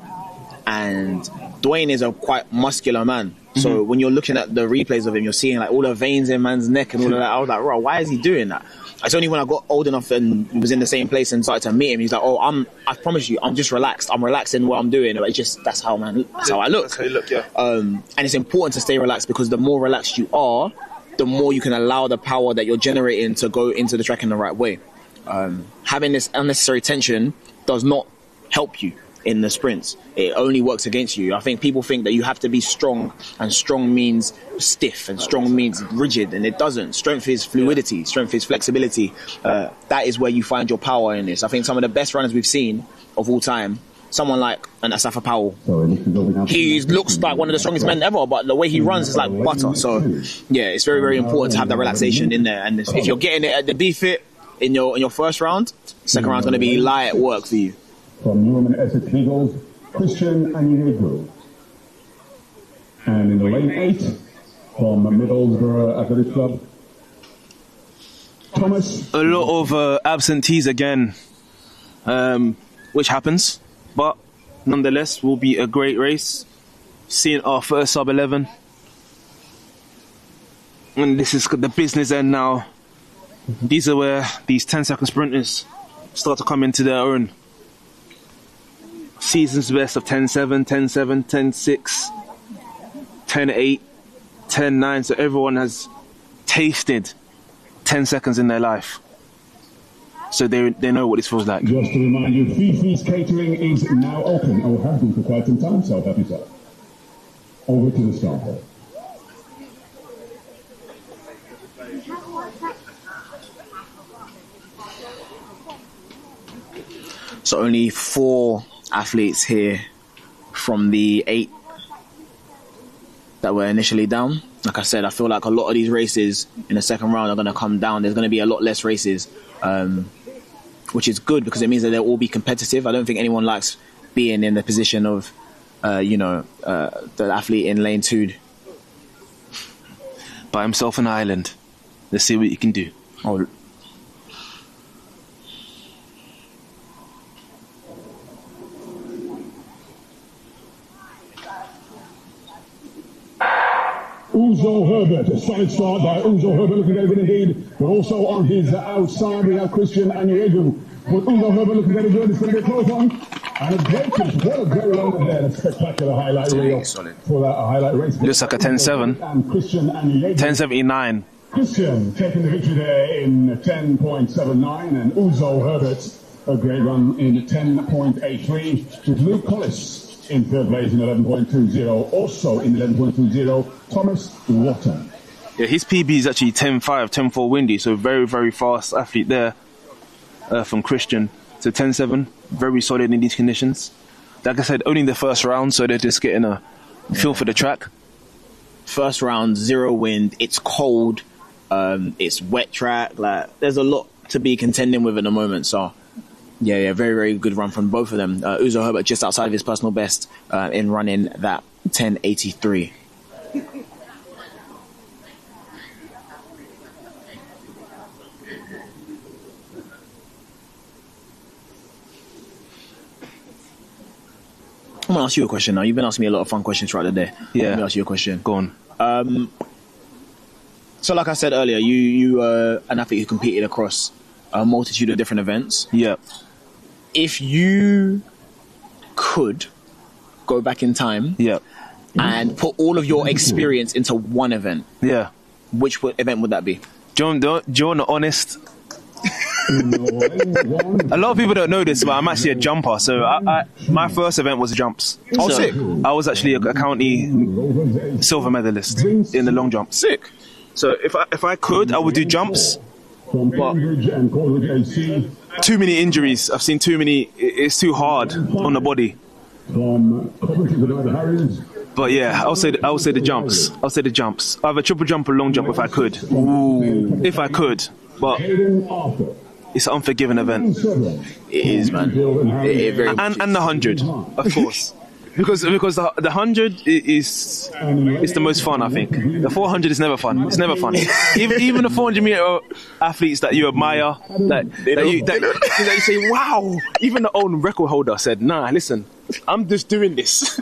And Dwayne is a quite muscular man. So when you're looking at the replays of him, you're seeing like all the veins in man's neck and all of that. I was like, bro, why is he doing that? It's only when I got old enough and was in the same place and started to meet him, he's like, I promise you, I'm just relaxed. I'm relaxed in what I'm doing. It's just, that's how I look.
That's how you look, yeah.
And it's important to stay relaxed because the more relaxed you are, the more you can allow the power that you're generating to go into the track in the right way. Having this unnecessary tension does not help you in the sprints. It only works against you. I think people think that you have to be strong, and strong means stiff, and strong means rigid, and it doesn't. Strength is fluidity. Strength is flexibility. That is where you find your power in this. I think some of the best runners we've seen of all time, someone like an Asafa Powell, he looks like one of the strongest men ever, but the way he runs is like butter. So yeah, it's very, very important to have that relaxation in there. And if you're getting it at the Bftta in your first round, second round's going to be light work for you.
From Newham Essex Beagles, Christian Anyigu. And in the lane 8, from Middlesbrough Athletic Club, Thomas.
A lot of absentees again, which happens, but nonetheless will be a great race. Seeing our first sub 11. And this is the business end now. These are where these 10-second sprinters start to come into their own. Season's best of 10.7, 10.7, 10.6, 10.8, 10.9. So everyone has tasted 10 seconds in their life. So they know what this feels like.
Just to remind you, Fifi's Catering is now open, or has been for quite some time, so help yourself. Over to the start.
So only 4 athletes here from the 8 that were initially down. like I said, I feel like a lot of these races in the second round are going to come down. There's going to be a lot less races, which is good because it means that they'll all be competitive. I don't think anyone likes being in the position of, the athlete in lane 2.
By himself on an island. Let's see what you can do.
Oh,
Uzo Herbert, a solid start by Uzo Herbert, looking very good indeed. But also on his outside, we have Christian Anyegu. But Uzo Herbert looking very good. It's going to be a close one. And a great finish. What a great run there. A spectacular highlight reel for that highlight race.
Looks like a 10.7.
And Christian Anyegu.
10.79.
Christian taking the victory there in 10.79. And Uzo Herbert, a great run in 10.83. With Luke Collis in third place in 11.20. Also in 11.20, Thomas Water.
Yeah, his PB is actually 10.5, 10.4 windy, so very, very fast athlete there from Christian. So 10.7, very solid in these conditions. Like I said, only in the first round, so they're just getting a feel for the track.
First round, 0 wind, it's cold, it's wet track, like there's a lot to be contending with at the moment, so yeah, very, very good run from both of them. Uzo Herbert just outside of his personal best in running that 10.83. I'm going to ask you a question now. You've been asking me a lot of fun questions throughout the day.
Yeah.
Let me ask you a question.
Go on.
So like I said earlier, you an athlete who competed across a multitude of different events.
Yeah.
If you could go back in time and put all of your experience into one event, which event would that be?
John, do you want the honest? A lot of people don't know this, but I'm actually a jumper. So my first event was jumps.
Oh, sick.
I was actually a county silver medalist in the long jump.
Sick.
So if I could, I would do jumps. But too many injuries. I've seen too many. It's too hard on the body. But yeah, I'll say the jumps. I'll say the jumps. I have a triple jump or long jump if I could. Ooh, if I could. But it's an unforgiving event.
It is, man.
And the 100, of course. Because the 100 is the most fun, I think. The 400 is never fun. It's never fun. Even the 400 meter athletes that you admire, that you say, wow. Even the old record holder said, nah, listen, I'm just doing this.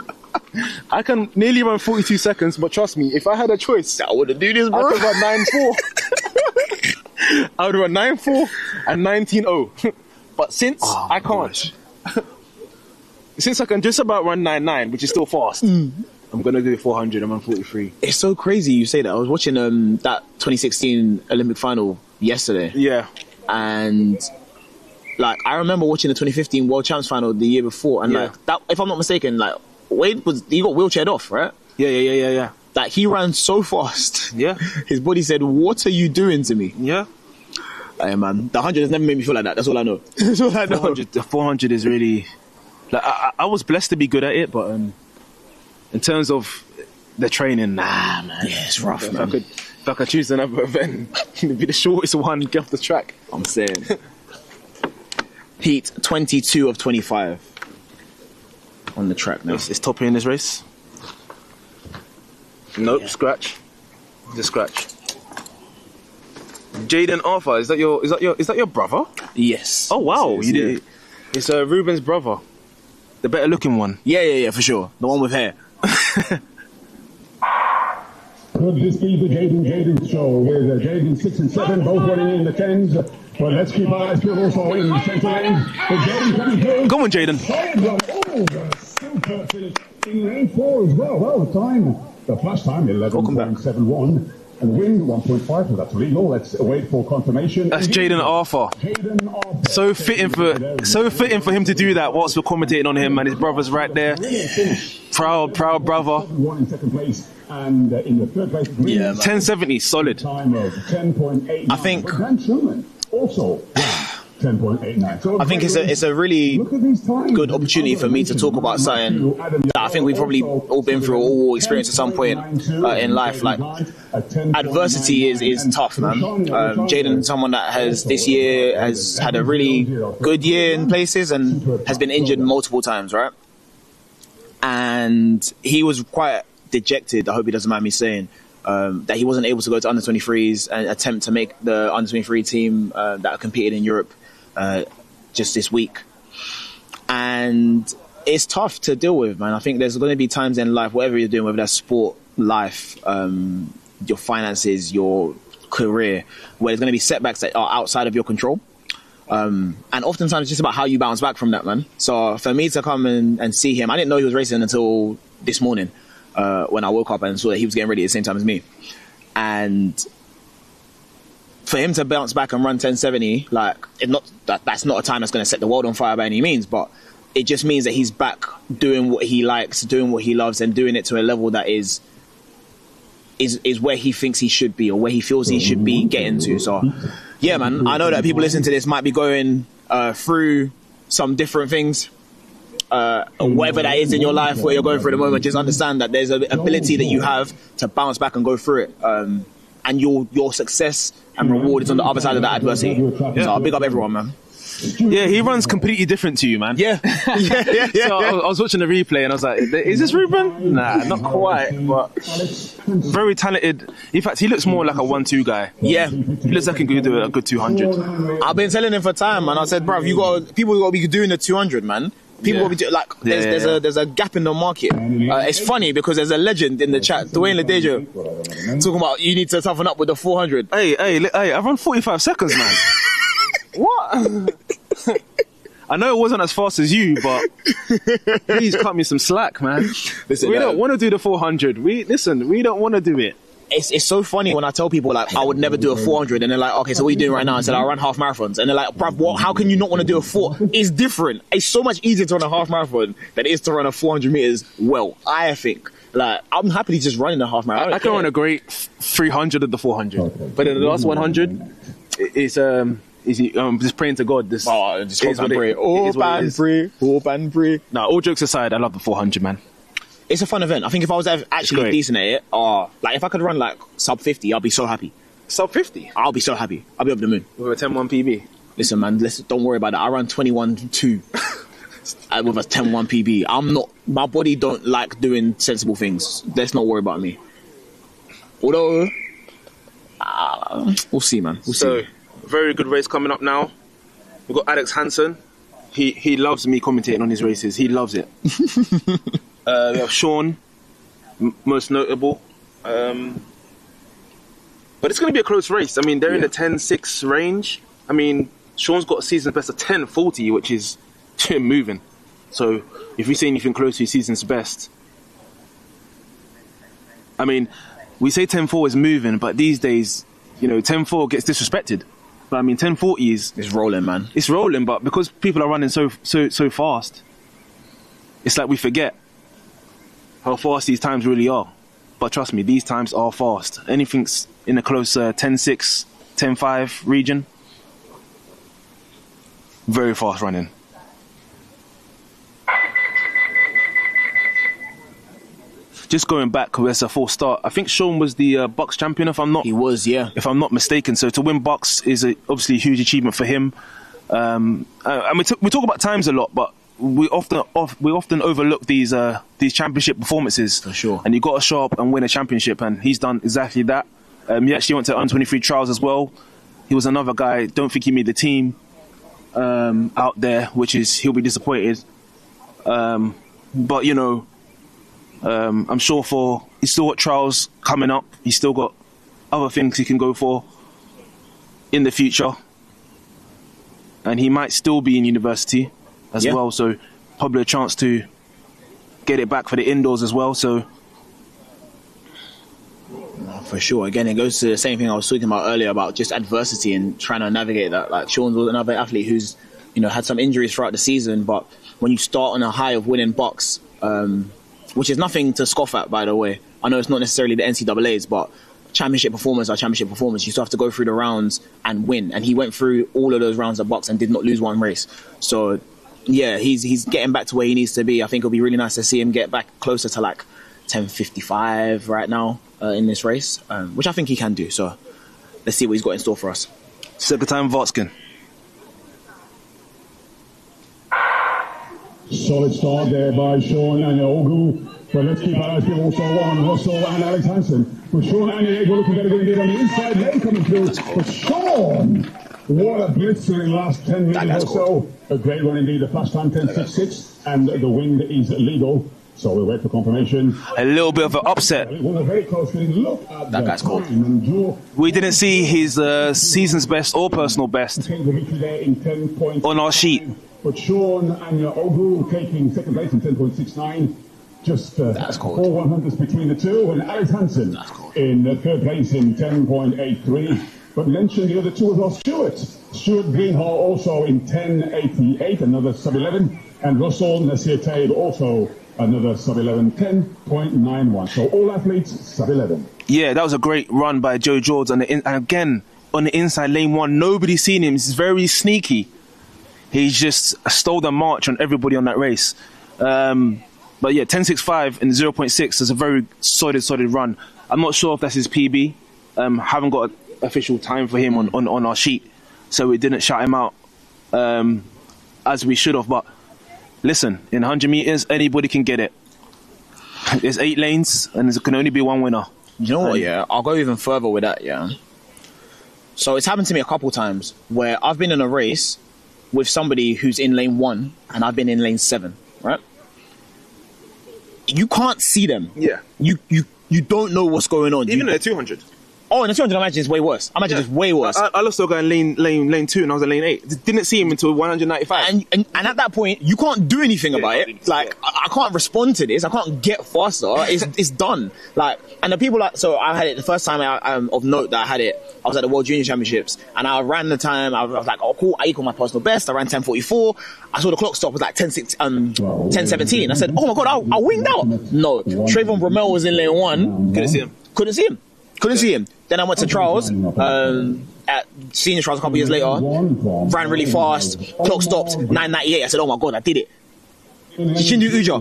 I can nearly run 42 seconds, but trust me, if I had a choice,
I would do this, bro.
I could run 9.4. I would run 9.4 and 19.0. But since I can't. Since I can just about run 9.9, which is still fast, I'm going to do 400 and run 43.
It's so crazy you say that. I was watching that 2016 Olympic final yesterday.
Yeah.
And, like, I remember watching the 2015 World Champs final the year before. And, like, that, if I'm not mistaken, like, Wade he got wheelchaired off, right?
Yeah.
Like, he ran so fast.
Yeah.
His body said, what are you doing to me?
Yeah.
Hey, man, the 100 has never made me feel like that. That's all I know. That's all I know.
The 400 is really... Like, I was blessed to be good at it, but in terms of the training, nah, man.
Yeah, it's rough, man.
If I could choose another event, it'd be the shortest one, get off the track.
I'm saying. Heat 22 of 25 on the track now.
It's top in this race. Nope, scratch. Just scratch. Jaden Arthur, is that your brother?
Yes.
Oh wow, it's Ruben's brother. The better looking one.
Yeah, for sure. The one with hair.
Could this be the Jaden show with Jaden 6 and 7 both running in the 10s? But let's keep our eyes peeled also in the center lane.
Come on, Jaden.
Super finish in lane 4 as well. Well, the time, the flash time 11.71. And wind 1.5, so that's legal. Let's wait for confirmation.
That's Jaden Arthur. So fitting for him to do that whilst we're commentating on him, and his brother's right there. Proud brother.
One in second place, and in the third place,
1070, solid.
Time of 10.8.
I think.
Also, 10.89. So
I think it's a really good opportunity for me to talk about something that I think we've probably all been through, all experienced at some point in life. Like, adversity is tough, man. Jaden, someone that has this year has had a really good year in places and has been injured multiple times, right? And he was quite dejected, I hope he doesn't mind me saying, that he wasn't able to go to under-23s and attempt to make the under-23 team that competed in Europe just this week. And it's tough to deal with, man. I think there's going to be times in life, whatever you're doing, whether that's sport, life, your finances, your career, where there's going to be setbacks that are outside of your control. And oftentimes it's just about how you bounce back from that, man. So for me to come and see him, I didn't know he was racing until this morning when I woke up and saw that he was getting ready at the same time as me. And for him to bounce back and run 10.70, like, that's not a time that's going to set the world on fire by any means, but it just means that he's back doing what he likes, doing what he loves, and doing it to a level that is where he thinks he should be, or where he feels he should be getting to. So, yeah, man, I know that people listening to this might be going through some different things, whatever that is in your life, where you're going through at the moment. Just understand that there's an ability that you have to bounce back and go through it. And your success and reward is on the other side of that adversity. Yeah. So I'll big up everyone, man.
Yeah, he runs completely different to you, man.
Yeah.
So I was watching the replay and I was like, is this Ruben? Nah, not quite, but very talented. In fact, he looks more like a 1-2 guy.
Yeah.
He looks like he could do a good 200.
I've been telling him for time, man. I said, bruv, people got to be doing the 200, man. People will be there's a gap in the market. It's funny because there's a legend in the chat, Dwayne Ladejo, talking about you need to toughen up with the 400.
Hey, I run 45 seconds, man. What? I know it wasn't as fast as you, but please cut me some slack, man. Listen, we don't want to do the 400. We don't want to do it.
It's so funny when I tell people, like, I would never do a 400, and they're like, okay, so what are you doing right now? I said, I run half marathons. And they're like, bruv, what? How can you not want to do a 4? It's different. It's so much easier to run a half marathon than it is to run a 400 meters well, I think. Like, I'm happy just running a half marathon.
I can run a great 300 of the 400. Okay. But in the last 100, it's just praying to God. Just
hope and pray. Hope and pray.
Nah, all jokes aside, I love the 400, man.
It's a fun event. I think if I was actually decent at it, like if I could run like sub 50, I'll be so happy.
Sub 50?
I'll be so happy. I'll be over the moon.
With a 10.1 PB?
Listen, man, don't worry about that. I run 21.2 with a 10.1 PB. My body don't like doing sensible things. Let's not worry about me. Although, we'll see, man. We'll see.
Very good race coming up now. We've got Alex Hansen. He loves me commentating on his races. He loves it. We have Sean, most notable. But it's going to be a close race. I mean, they're in the 10.6 range. I mean, Sean's got a season best of 10.40, which is moving. So if we see anything close to his season's best, I mean, we say 10.4 is moving, but these days, 10.4 gets disrespected. But I mean, 10.40 is
rolling, man.
It's rolling, but because people are running so fast, it's like we forget how fast these times really are. But trust me, these times are fast. Anything's in a close 10.6, 10.5 region, very fast running. Just going back, there's a false start. I think Sean was the Bucks champion,
He was, yeah.
If I'm not mistaken. So to win Bucks is obviously a huge achievement for him. And we talk about times a lot, but we often overlook these championship performances.
For sure.
And you got to show up and win a championship, and he's done exactly that. He actually went to under-23 trials as well. He was another guy. Don't think he made the team out there, which is he'll be disappointed. But I'm sure he's still got trials coming up. He's still got other things he can go for in the future, and he might still be in university as well. So probably a chance to get it back for the indoors as well. So
for sure. Again, it goes to the same thing I was talking about earlier about just adversity and trying to navigate that. Like Sean's another athlete who's had some injuries throughout the season, but when you start on a high of winning Bucks, which is nothing to scoff at, by the way. I know it's not necessarily the NCAA's, but championship performers are championship performers. You still have to go through the rounds and win. And he went through all of those rounds at Bucks and did not lose one race. So, yeah, he's getting back to where he needs to be. I think it'll be really nice to see him get back closer to like 10:55 right now in this race, which I think he can do. So let's see what he's got in store for us.
Second time Votskin.
Solid start there by Sean and Ogu. But let's keep our eyes also on Russell and Alex Hansen. But Sean and Ogu looking better than they did on the inside lane coming through. But Sean, what a blitzer in last 10 minutes or so. A great run indeed. The flash time 10.66 and the wind is legal. So we'll wait for confirmation.
A little bit of an upset.
That guy's cold.
We didn't see his season's best or personal best on our sheet.
But Sean and Ogu taking second place in 10.69. Just 4 100s between the two. And Alex Hansen in third place in 10.83. But mention the other two as well. Stuart Greenhall also in 10.88, another sub-11. And Russell Nasir-Taib also another sub-11, 10.91. So all athletes, sub-11.
Yeah, that was a great run by Joe George. And again, on the inside lane one, nobody's seen him. He's very sneaky. He's just stole the march on everybody on that race. But yeah, 10.65 and 0.6 is a very solid run. I'm not sure if that's his PB. Haven't got an official time for him on our sheet. So we didn't shout him out as we should have. But listen, in 100 meters, anybody can get it. There's 8 lanes and there can only be one winner.
You know what, yeah? I'll go even further with that, yeah? So it's happened to me a couple times where I've been in a race with somebody who's in lane 1 and I've been in lane 7, right? You can't see them.
Yeah.
You don't know what's going on.
Even at 200.
Oh, in the 200, I imagine it's way worse. I imagine it's way worse.
I lost still going lane 2 and I was in lane 8. Didn't see him until 195.
And at that point, you can't do anything about it. Like, I can't respond to this. I can't get faster. It's done. Like, and the people so I had it the first time of note that I had it. I was at the World Junior Championships and I ran the time. I was like, oh, cool. I equal my personal best. I ran 10:44. I saw the clock stop was like 10:17. I said, oh my God, I winged out. No. Trayvon Bromell was in lane 1. Couldn't see him. Then I went to trials, at senior trials a couple years later, ran really fast, clock stopped, 9:98. I said, oh my God, I did it. Shindu Uja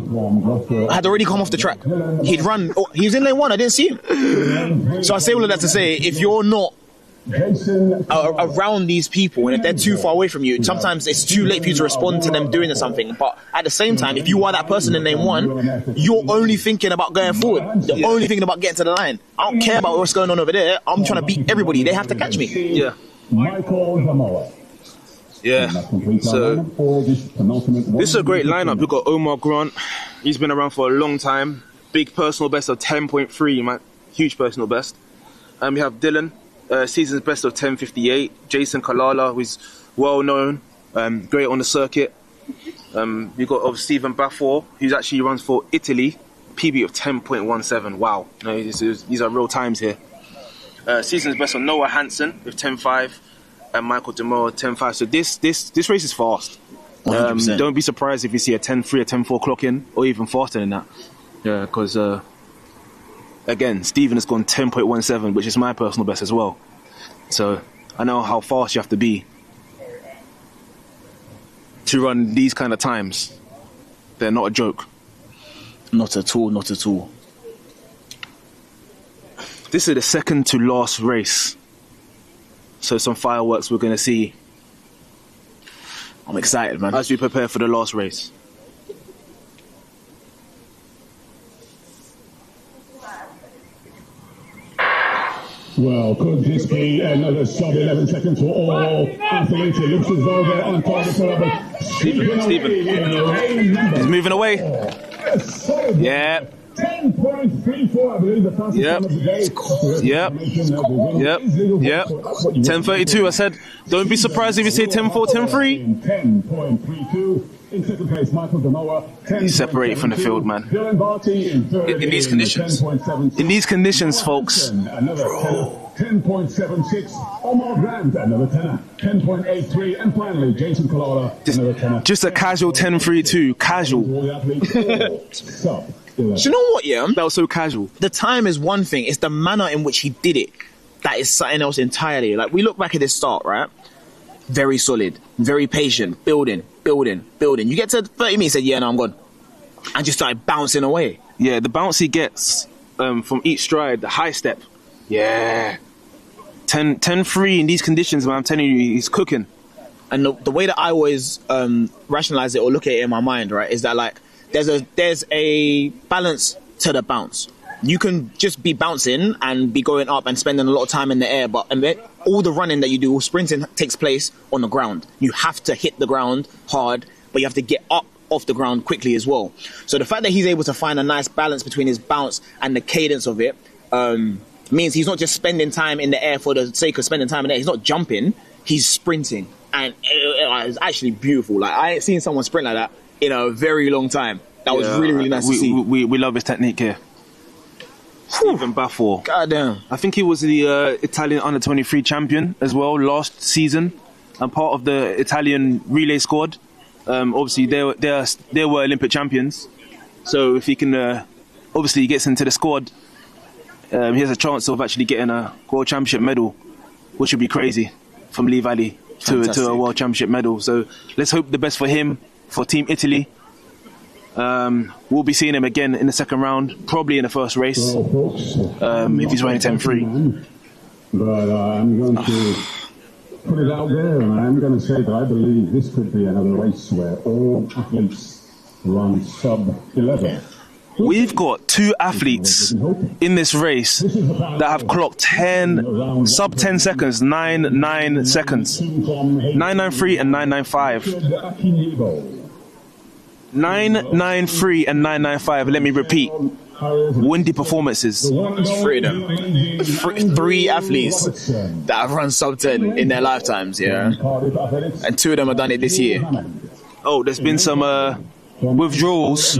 had already come off the track. He was in lane 1, I didn't see him. So I say all of that to say, if you're not around these people and if they're too far away from you, sometimes it's too late for you to respond to them doing something. But at the same time, if you are that person in lane 1, you're only thinking about going forward. You're only thinking about getting to the line. I don't care about what's going on over there. I'm trying to beat everybody. They have to catch me.
Yeah. Yeah. So this is a great lineup. We've got Omar Grant. He's been around for a long time. Big personal best of 10.3, man. Huge personal best. We have Dylan. Season's best of 10.58. Jason Kalala, who's well known, great on the circuit. We've got Stephen Baffour, who actually runs for Italy, PB of 10.17. Wow, these are real times here. Season's best of Noah Hansen with 10.5, and Michael Demore 10.5. So this race is fast. Don't be surprised if you see a 10.3 or 10.4 clock in, or even faster than that. Yeah, because again, Stephen has gone 10.17, which is my personal best as well. So I know how fast you have to be to run these kind of times. They're not a joke.
Not at all, not at all.
This is the second to last race. So some fireworks we're going to see.
I'm excited, man.
As we prepare for the last race.
Well, could this be another sub-11 seconds for all athletes? It looks as though they're on target for
Stephen. He's moving away. Yeah.
10.34, I believe, the fastest time of the day.
Yep. 10.32, I said. Don't be surprised if you say 10.4, 10.3.
10.32. In second place, Michael Demoa.
He's separated from the field, man. In these conditions. In these conditions, folks.
Another 10.76. Omar Grant, another 10. 10.83. And finally, Jason Kalala, another 10.
Just a casual 10.32. Casual.
Do you know what, yeah?
That was so casual.
The time is one thing. It's the manner in which he did it that is something else entirely. Like, we look back at this start, right? Very solid, very patient, building. You get to 30 minutes, said, yeah, no, I'm gone. And just started bouncing away.
Yeah, the bounce he gets from each stride, the high step. Yeah. 10-3 in these conditions, man. I'm telling you, he's cooking.
And the way that I always rationalize it or look at it in my mind, right, is that, like, there's a balance to the bounce. You can just be bouncing and be going up and spending a lot of time in the air, but all the running that you do, all sprinting, takes place on the ground. You have to hit the ground hard, but you have to get up off the ground quickly as well. So the fact that he's able to find a nice balance between his bounce and the cadence of it means he's not just spending time in the air for the sake of spending time in the air. He's not jumping, he's sprinting. And it's actually beautiful. Like, I ain't seen someone sprint like that in a very long time. That was really, really nice to see.
We love his technique here. Stephen Baffo.
Goddamn.
I think he was the Italian under-23 champion as well last season, and part of the Italian relay squad. Obviously, they were Olympic champions. So if he can, obviously, he gets into the squad, he has a chance of actually getting a world championship medal, which would be crazy, from Lee Valley to a world championship medal. So let's hope the best for him, for Team Italy. We'll be seeing him again in the second round, probably in the first race, if he's running 10-3.
But I'm going to put it out there, and I'm going to say that I believe this could be another race where all athletes run sub-11.
We've got two athletes in this race that have clocked sub 10 seconds, 9 seconds, 993 and 995. 993 and 995. Let me repeat. Windy performances.
Three of them. Three athletes that have run sub 10 in their lifetimes, yeah. And two of them have done it this year.
Oh, there's been some withdrawals.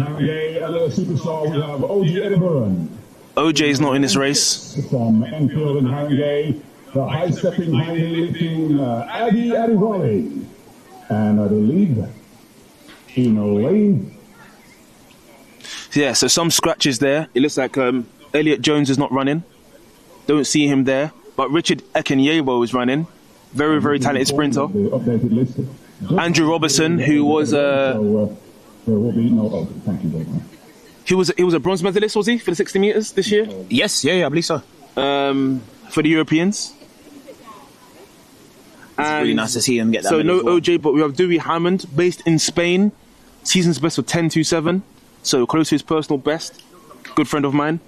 OJ is not in this race.
From Enfield and Haringey, the high-stepping, high-lifting Adi Adivali. And I believe in lane.
Yeah, so some scratches there. It looks like Elliot Jones is not running. Don't see him there. But Richard Ekenyebo is running. Very, very talented sprinter. Andrew Robertson, who was he was a bronze medalist, was he, for the 60 metres this year?
Yes, yeah, I believe so.
For the Europeans.
It's really nice to see him get that.
So no OJ, but we have Dewey Hammond, based in Spain. Season's best for 10.27, so close to his personal best. Good friend of mine.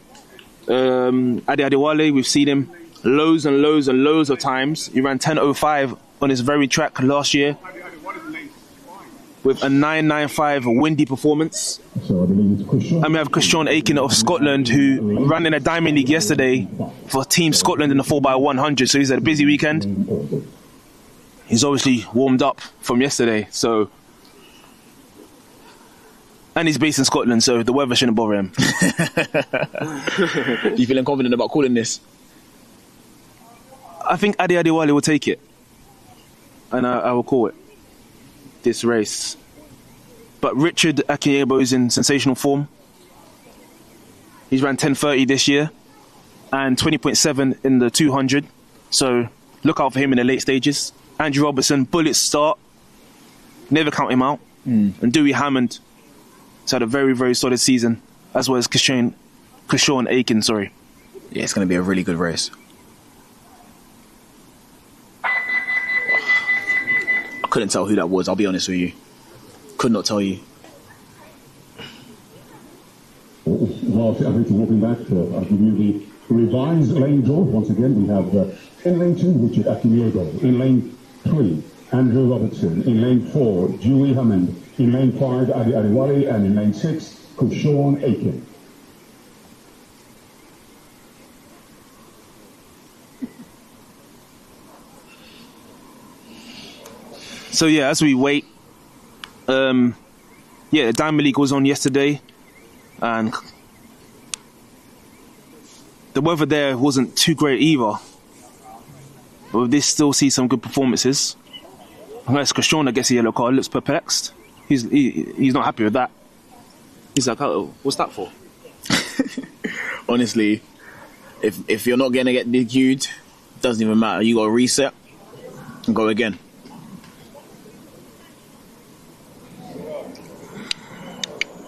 Adi Adewale, we've seen him loads and loads and loads of times. He ran 10.05 on his very track last year with a 9.95 windy performance. And we have Christian Aiken of Scotland, who ran in a Diamond League yesterday for Team Scotland in the 4x100, so he's had a busy weekend. He's obviously warmed up from yesterday, so... And he's based in Scotland, so the weather shouldn't bother him.
You feeling confident about calling this?
I think Adi Adewale will take it. And I will call it. This race. But Richard Akinyebo is in sensational form. He's ran 10.30 this year. And 20.7 in the 200. So look out for him in the late stages. Andrew Robertson, bullet start. Never count him out. And Dewey Hammond has had a very, very solid season, as well as Christian Aiken, sorry.
Yeah, it's going to be a really good race. I couldn't tell who that was, I'll be honest with you. Could not tell you.
Well, I think walking back, I'll give you the revised lane draw. Once again, we have in lane 2, Richard Akinyego. In lane 3, Andrew Robertson. In lane 4, Dewey Hammond. In lane 5, Adi Adewale, and in lane 6, Christian Aiken.
So yeah, as we wait, the Diamond League was on yesterday, and the weather there wasn't too great either. But we did still see some good performances. Unless Christian gets a yellow card, looks perplexed. He's not happy with that. He's like, oh, what's that for?
Honestly, if you're not gonna get DQ'd, doesn't even matter. You gotta reset and go again.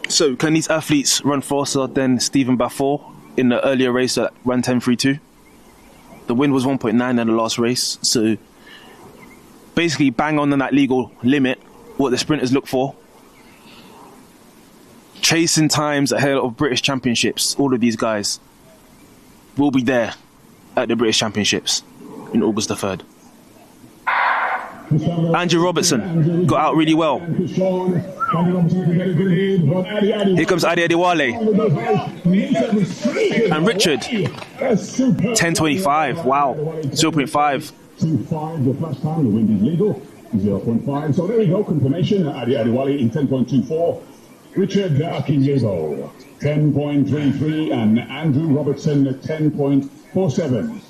So, can these athletes run faster than Stephen Bftta in the earlier race that ran 10.32? The wind was 1.9 in the last race, so basically bang on that legal limit, what the sprinters look for. Chasing times ahead of British Championships. All of these guys will be there at the British Championships in August the 3rd. Andrew Robertson got out really well. Here comes Adi Adewale. And Richard, 10.25. Wow, 0.5.
2.5 the first time, the wind is legal. 0.5. So there we go, confirmation. Adi Adewale in 10.24. Richard Akinyebo, 10.33. And Andrew Robertson at 10.47.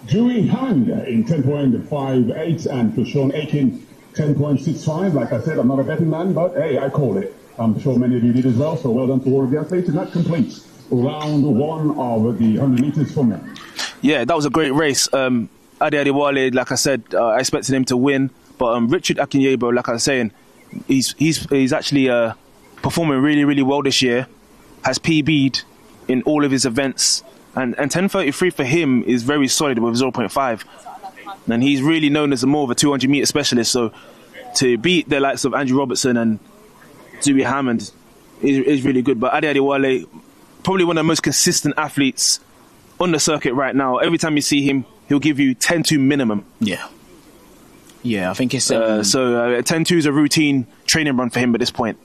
Dewey Hammond in 10.58 and for Sean Aiken 10.65. Like I said, I'm not a betting man, but hey, I called it. I'm sure many of you did as well, so well done to all of the athletes. And that completes round one of the 100 metres for men.
Yeah, that was a great race. Adi Adewale, like I said, I expected him to win, but Richard Akinyebo, like I was saying, he's actually performing really, really well this year. Has PB'd in all of his events. And 10.33 for him is very solid with 0.5. And he's really known as more of a 200-metre specialist. So to beat the likes of Andrew Robertson and Dewey Hammond is really good. But Adi Adewale, probably one of the most consistent athletes on the circuit right now. Every time you see him, he'll give you 10.2 minimum.
Yeah, I think it's...
10.2 is a routine training run for him at this point.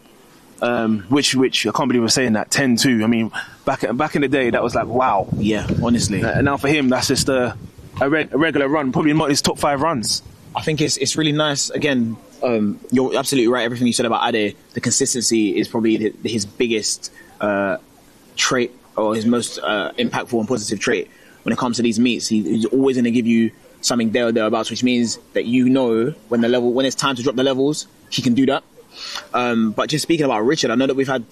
Which I can't believe we're saying that, 10.2. I mean, back in the day, that was like, wow.
Yeah, honestly.
And now for him, that's just a regular run, probably not his top 5 runs.
I think it's really nice. Again, you're absolutely right. Everything you said about Ade, the consistency is probably his biggest trait, or his most impactful and positive trait when it comes to these meets. He's always going to give you something there or thereabouts, which means that you know when it's time to drop the levels, he can do that. But just speaking about Richard, I know that we've had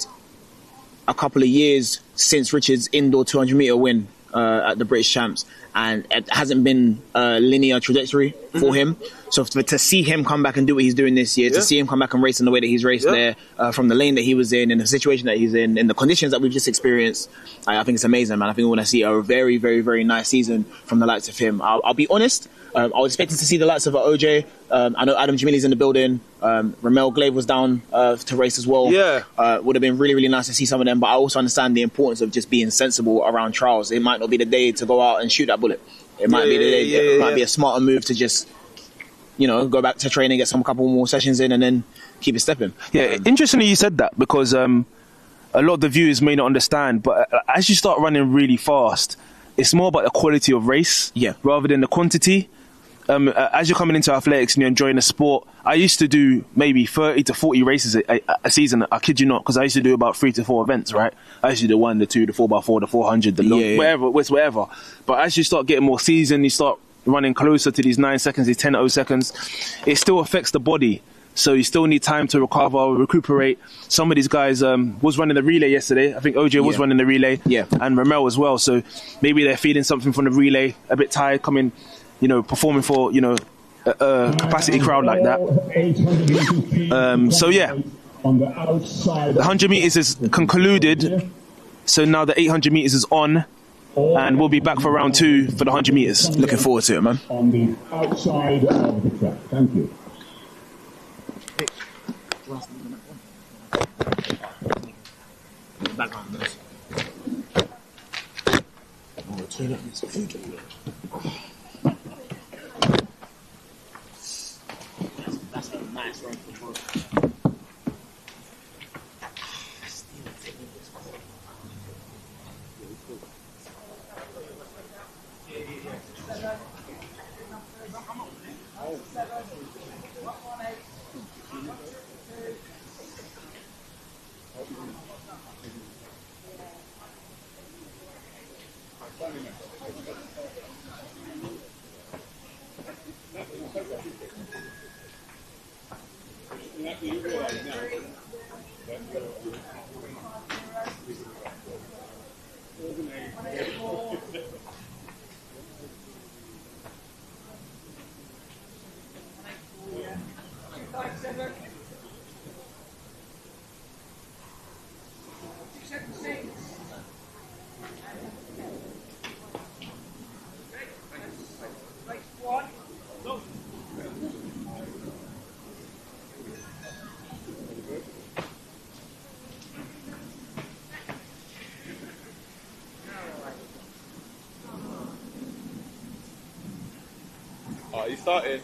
a couple of years since Richard's indoor 200-metre win at the British Champs, and it hasn't been a linear trajectory for him. So to see him come back and do what he's doing this year, to see him come back and race in the way that he's raced there, from the lane that he was in the situation that he's in the conditions that we've just experienced, I think it's amazing, man. I think we want to see a very, very, very nice season from the likes of him. I'll be honest, I was expecting to see the likes of OJ. I know Adam Jamili's in the building. Ramel Glave was down to race as well. Would have been really, really nice to see some of them, but I also understand the importance of just being sensible around trials. It might not be the day to go out and shoot that bullet. It might be the day. It might be a smarter move to just, go back to training, get a couple more sessions in, and then keep it stepping.
Yeah, interestingly you said that, because a lot of the viewers may not understand, but as you start running really fast, it's more about the quality of race rather than the quantity. As you're coming into athletics and you're enjoying the sport, I used to do maybe 30 to 40 races a season. I kid you not, because I used to do about 3 to 4 events, right? I used to do the 1, the 2, the 4x4, the 400, the long, whatever. But as you start getting more seasoned, you start running closer to these 9 seconds, these 10.0 seconds, it still affects the body. So you still need time to recover, recuperate. Some of these guys was running the relay yesterday. I think OJ was running the relay, and Ramel as well. So maybe they're feeling something from the relay, a bit tired, coming, performing for, a capacity crowd like that. The 100 metres is concluded. So now the 800 metres is on. And we'll be back for round 2 for the 100 metres.
Looking forward to it, man.
On the outside of the track. Thank you.
That's a nice run for both.
You realise now that,
Oh, he started.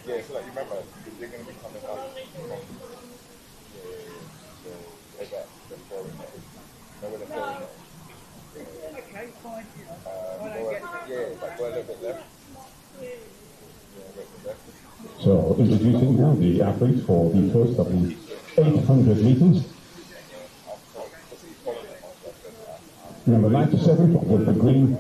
Yeah, so like you remember, they're going to be coming up from the that the floor in there. Know where the floor is?
Okay, fine.
Like go a little bit left.
So introducing now the athletes for the first of the 800 meters. Number 97 with the green.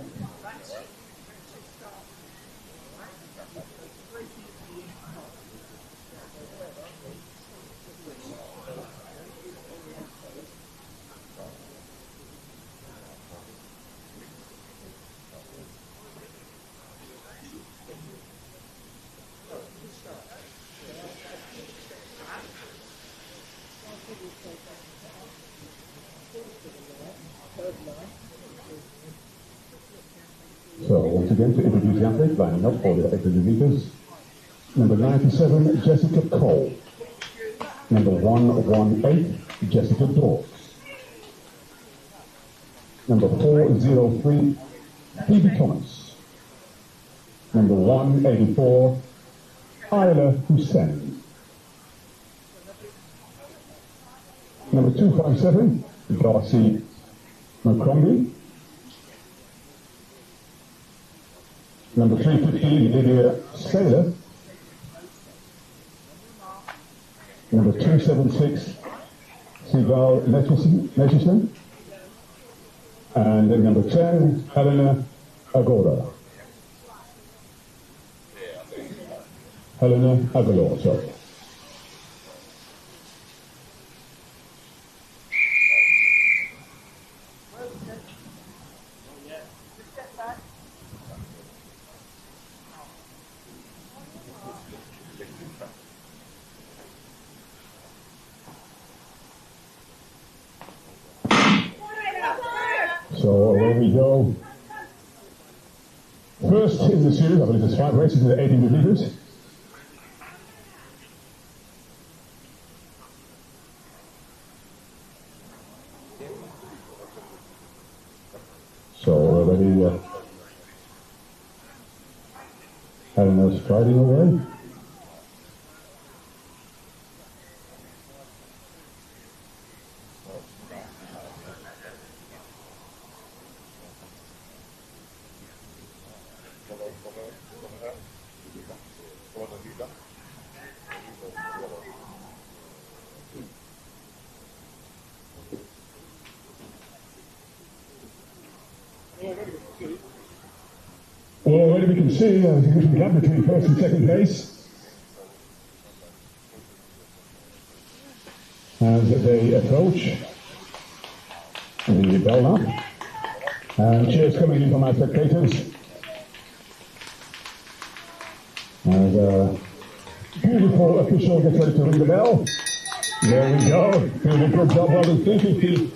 So once again to introduce the athletes lining up for the 800 meters. Number 97, Jessica Cole. Number 118, Jessica Dawes. Number 403, Phoebe Thomas. Number 184, Ayla Hussein. Number 257, Darcy McCrombie. Number 315, Lydia Saylor. Number 276, Sigal Netchison. And then number 10, Helena Agora. Helena Agora, sorry. So away we go. First in the series, I believe there's 5 races in the 800 meters. So already Helena's striding away. Well, already we can see a significant gap between first and second place as they approach the bell now. And cheers coming in from our spectators. As a beautiful official gets ready to ring the bell. There we go. Doing a good job, well done, 350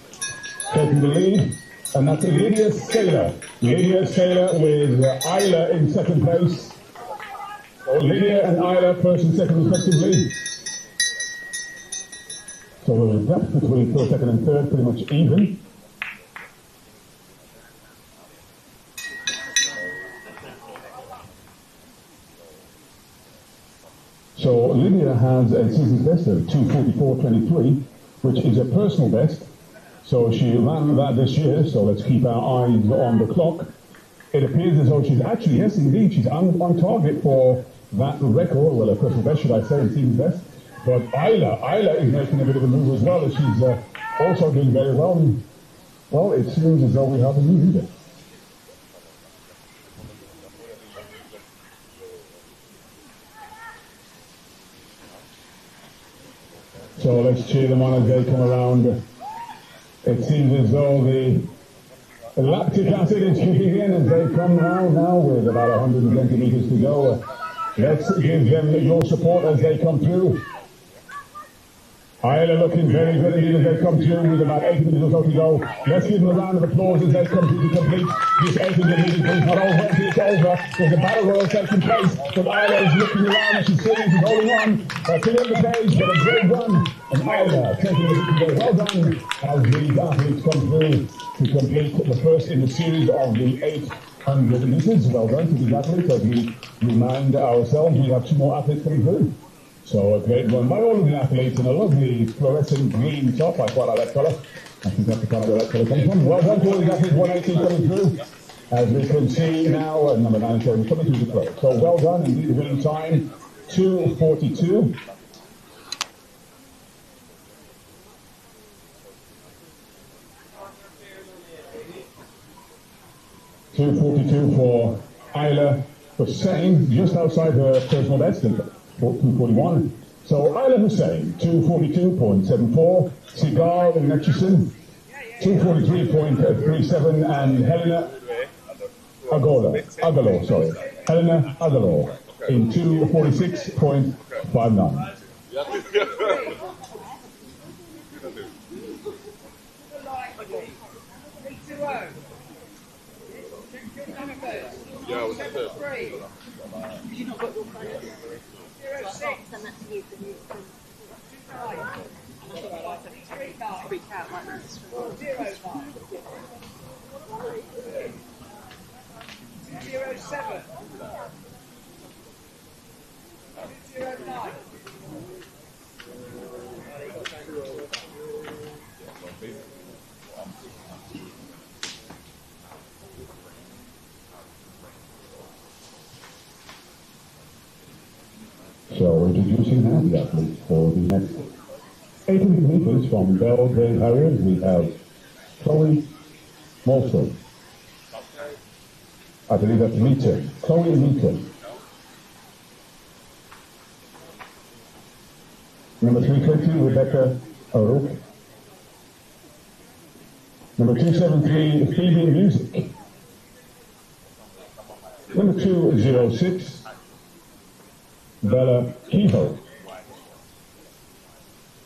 taking the lead. And that's Lydia Saylor. Lydia Saylor with Isla in second place. So Lydia and Isla first and second respectively. So the gap between first, second and third pretty much even. So Lydia has a season's best of 2:44.23, which is a personal best. So she ran that this year, so let's keep our eyes on the clock. It appears as though she's actually, yes indeed, she's on target for that record, well a personal best should I say, and season's best. But Isla is making a bit of a move as well, as she's also doing very well. Well, it seems as though we have a new leader. So let's cheer them on as they come around. It seems as though the lactic acid is kicking in as they come now with about 120 meters to go. Let's give them your support as they come through. Isla looking very good indeed as they come through with about 80 meters or so to go. Let's give them a round of applause as they come through to complete this 800 meters. It's not over until it's over. There's a battle royal taking place, but Isla is looking around and she's seeing she's holding on. Filling up the page, but a great run. And Isla taking the victory. Well done as these athletes come through to complete the first in the series of the 800 meters. Well done to these athletes as we remind ourselves we have two more athletes coming through. So a great run by all of the athletes in a lovely fluorescent green top. I quite like that colour. I think that's the colour where that colour comes from. Well done to all these athletes, 118 coming through. As we can see now, number 9 showing coming through the close. So well done indeed, the winning time, 2:42. .242 for Isla Hussein, just outside her personal best, 2:41. So Isla Hussein, 2:42.74. Cigar Netchison, 2:43.37, and Helena Agalo, Helena Agalo in 2:46.59.
Yeah, what's that?
You've not got your phone. 06. Send that to you. Freak out like that. 07. 09.
So introducing now the athletes for the next 800 meters from Belgrade Harriers, we have Chloe Molson. I believe that's Meter. Chloe Meter. Number 320, Rebecca O'Rourke. Number 273, Phoebe Music. Number 206, Bella Kehoe.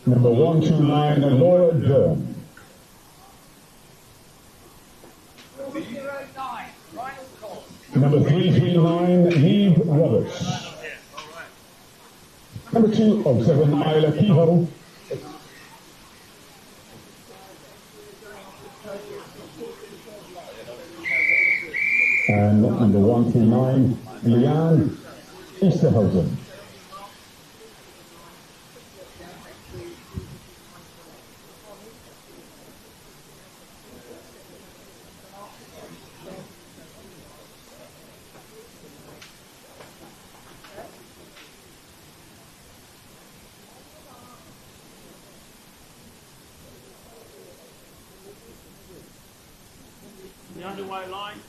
Number 129, Laura Dern. Number 339, Eve Roberts. Number 207, Isla Kehoe. And number 139, Leanne Easterhausen. The underway line.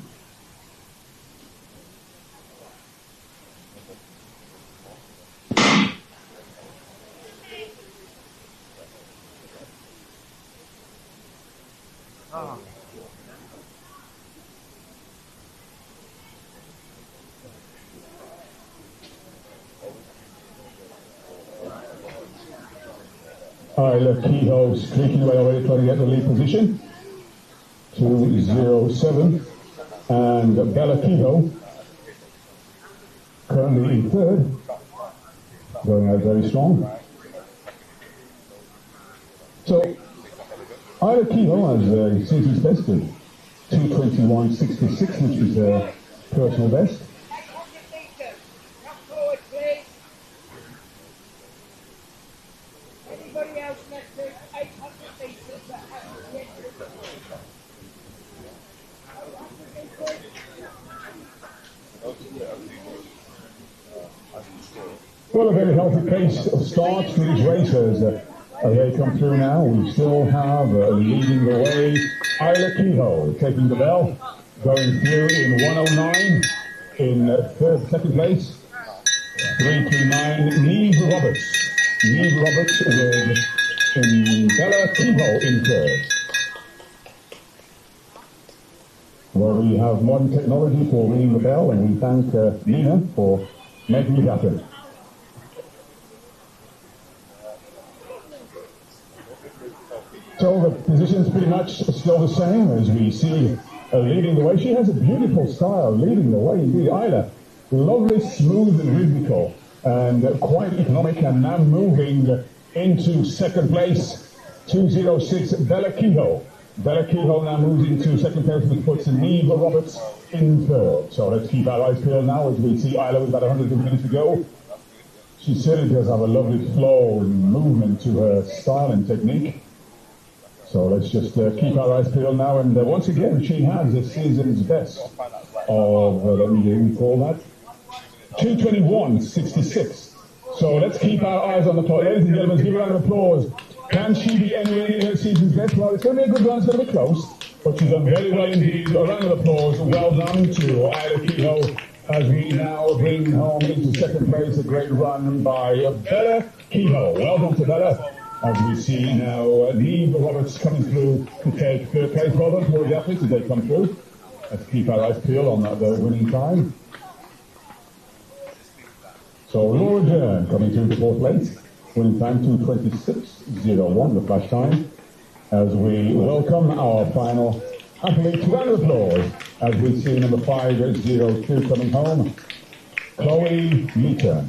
Isla Kehoe streaking away already, trying to get the lead position. 207. And Bella Kehoe currently in third. Going out very strong. So, Isla Kehoe has a season's best of 221.66, which is her personal best. Well, a very healthy pace of start to these races. As they come through now, we still have leading the way Isla Kehoe taking the bell, going through in 109 in second place. 329 Neve Roberts. Neve Roberts with Bella Kehoe in third. Well, we have modern technology for ringing the bell, and we thank Nina for making it happen. So the position's pretty much still the same as we see leading the way. She has a beautiful style leading the way indeed. Isla, lovely, smooth and rhythmical and quite economic, and now moving into second place. 206 Bella Kehoe. Bella Kehoe now moves into second place, which puts Neve Roberts in third. So let's keep our eyes peeled now as we see Isla with about 100 minutes to go. She certainly does have a lovely flow and movement to her style and technique. So let's just keep our eyes peeled now, and once again she has the season's best of, let me recall that, 221.66. So let's keep our eyes on the clock. Ladies and gentlemen, give a round of applause. Can she be anywhere near her season's best? Well, it's going to be a good run, it's going to be close, but she's done very well indeed. A round of applause, well done to Isla Kehoe as we now bring home into second place a great run by Bella Kehoe. Well done to Bella. As we see now, Neve Roberts coming through to take third place. Well done to all the athletes as they come through. Let's keep our eyes peeled on that winning time. So Laura Dern coming through to fourth place, winning time 2:26.01, the flash time. As we welcome our final athlete, round of applause as we see number 502 coming home, Chloe Meter.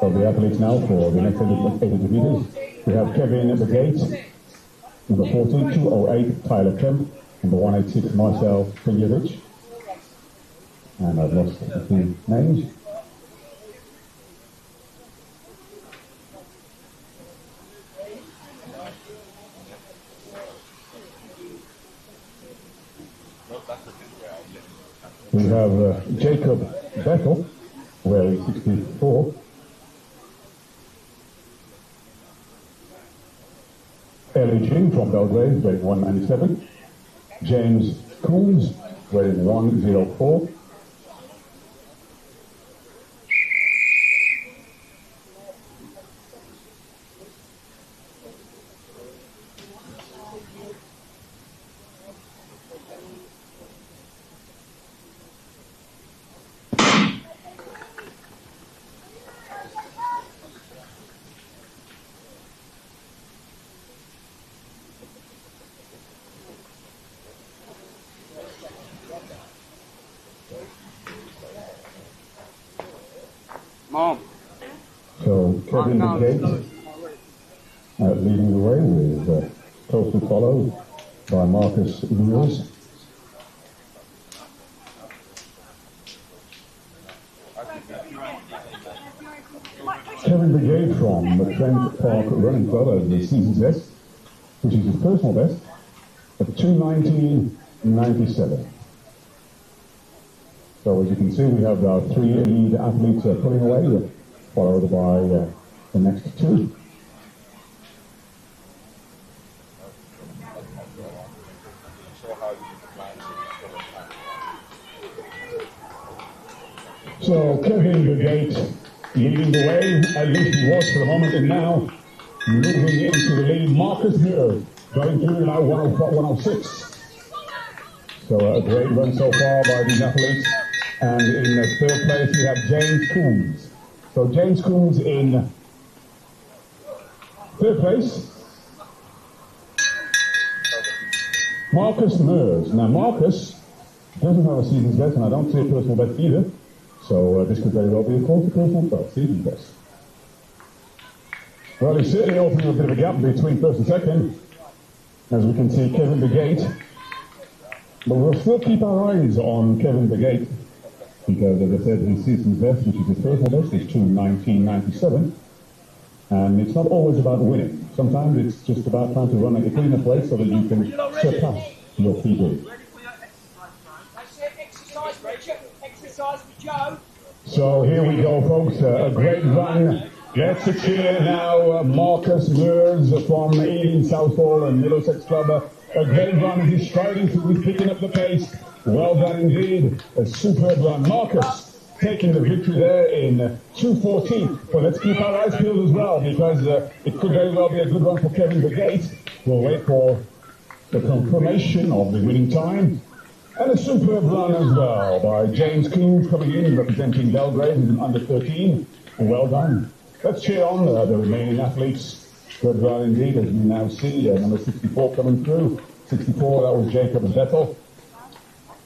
So the athletes now for the next 80 meters. We have Kevin at the gate, number 40, 208, Tyler Kemp, number 186, Marcel Pinjevic. And I've lost the two names. We have Jacob Bftta, wearing 64. Ellie Jing from Belgrade, wearing 197. James Coombs, wearing 104.
Mom.
So Kevin Bftta leading the way with closely followed by Marcus Lewis. Kevin Bftta from the Trent Park Running Club has the season's best, which is his personal best, at 2:19.97. So as you can see, we have our three lead athletes pulling away, followed by the next two. So Kevin Bftta leading the way, at least he was for the moment, and now moving into the lead. Marcus Muir going through now 106. So a great run so far by these athletes. And in third place we have James Coombs. So James Coombs in third place. Marcus Meurs. Now Marcus doesn't have a season's best, and I don't see a personal best either. So this could very well be a quarter personal best, season best. Well, he's certainly opening a bit of a gap between first and second, as we can see Kevin Bftta. But we'll still keep our eyes on Kevin Bftta, because as I said, his season's best, which is his personal best, is 2:19.97. And it's not always about winning. Sometimes it's just about trying to run at a cleaner place so that you can surpass your PB. So here we go, folks. A great run. Let's cheer now Marcus Meurs from Ealing Southall and Middlesex Club. A great run as he's striding through, he's picking up the pace. Well done indeed. A superb run. Marcus taking the victory there in 2:14. But let's keep our eyes peeled as well, because it could very well be a good run for Kevin Bftta. We'll wait for the confirmation of the winning time. And a superb run as well by James Coombs coming in, representing Belgrade, who's an under 13. Well done. Let's cheer on the remaining athletes. Good run indeed, as we now see. Number 64 coming through. 64, that was Jacob Bftta.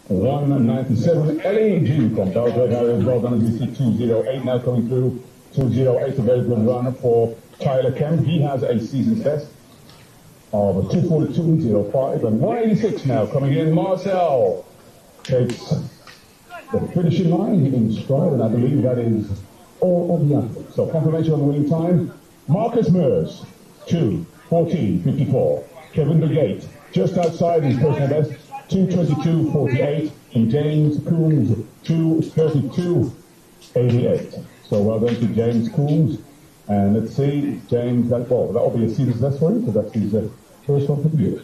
1:97, Ellie G from Belgrade area as well done, as you see. 2:08 now coming through. 2:08, a very good run for Tyler Kemp. He has a season's best of 2:42.05, and 1:86 now coming in. Marcel takes the finishing line in stride, and I believe that is all of the athletes. So confirmation on the winning time. Marcus Meurs, 2:14.54. Kevin Bftta, just outside his personal best, 2:22.48. And James Coombs, 2:32.88. So well done to James Coombs. And let's see, James, that will be a season's best for him, because that's his first one for the year.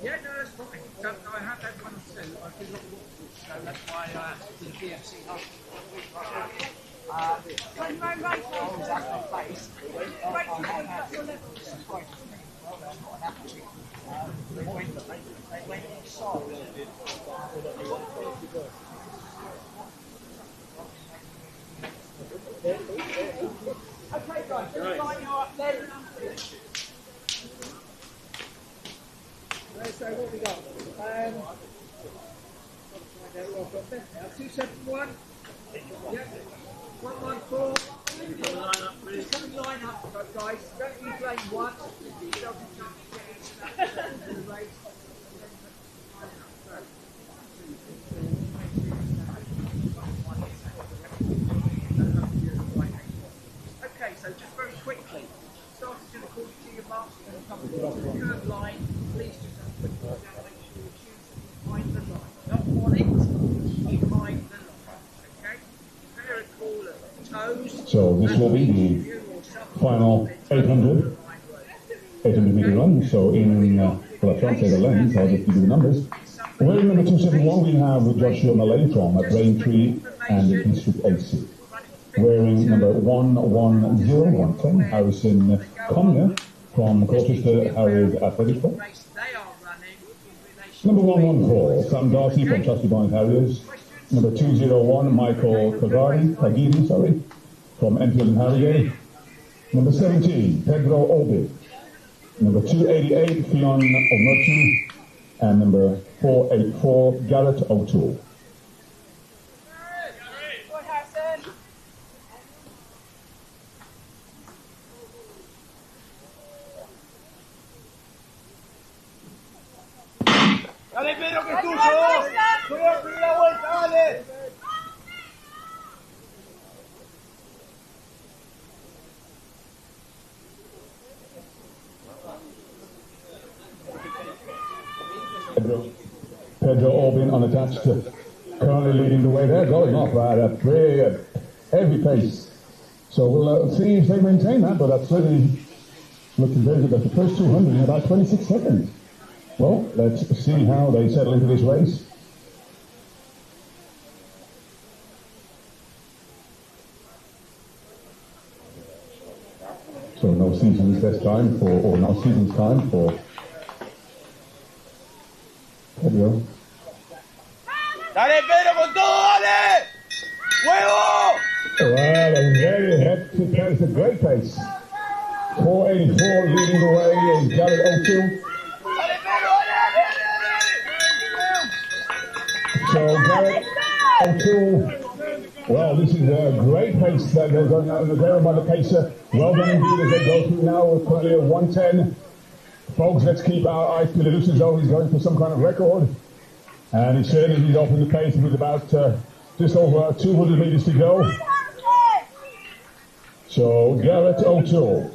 Yeah, no, that's fine. So I have had one too. I did not walk, so that's why I asked for the BFC. Exactly. Place. Okay, guys, just line you up then. So what we got? I've got Bftta, 271. Yep. 114. Just come and line up, guys. Don't use lane 1. Okay, so just very quickly, starting to according to your marks, you're going to come to the curved line. Please just have a quick look down, make sure your shoes are behind the line. Not on it, behind the line. Okay? Very cool at the toes.
So this will be the final 800 meter run. So in, well, I can't say the lanes, I'll just give you the numbers. Wearing number 271, we have Joshua Malay from Braintree and District AC. Wearing number 110, Harrison Conner from Colchester Harriers Athletic Club. Number 114, Sam Darcy from Chelsea Barnes Harriers. Number 201, Michael Kagiri, from Enfield and Harrogate. Number 17, Pedro Obi. Number 288, Fionn Omertu. And number 484, Garrett O'Toole.
Dale, Pedro, que es tuyo. Cuidado, la vuelta, dale.
Pedro Orbin unattached, currently leading the way. They're going off at a very heavy pace. So we'll see if they maintain that, but that's certainly looking very good. That's the first 200 in about 26 seconds. Well, let's see how they settle into this race. So no season's best time for, or no season's time for Pedro.
Dale, Pedro, con todo, dale. ¡Huevo!
Well, a very hefty pace, a great pace. 484 leading the way is Garrett O'Toole. So Garrett O'Toole, well, this is a great pace that they're going out in the there by the pacer. Well done indeed as they go through now. We're currently at 110. Folks, let's keep our eyes peeled. It looks as though he's going for some kind of record. And he certainly is off in the pace with about just over 200 meters to go. So Garrett O'Toole,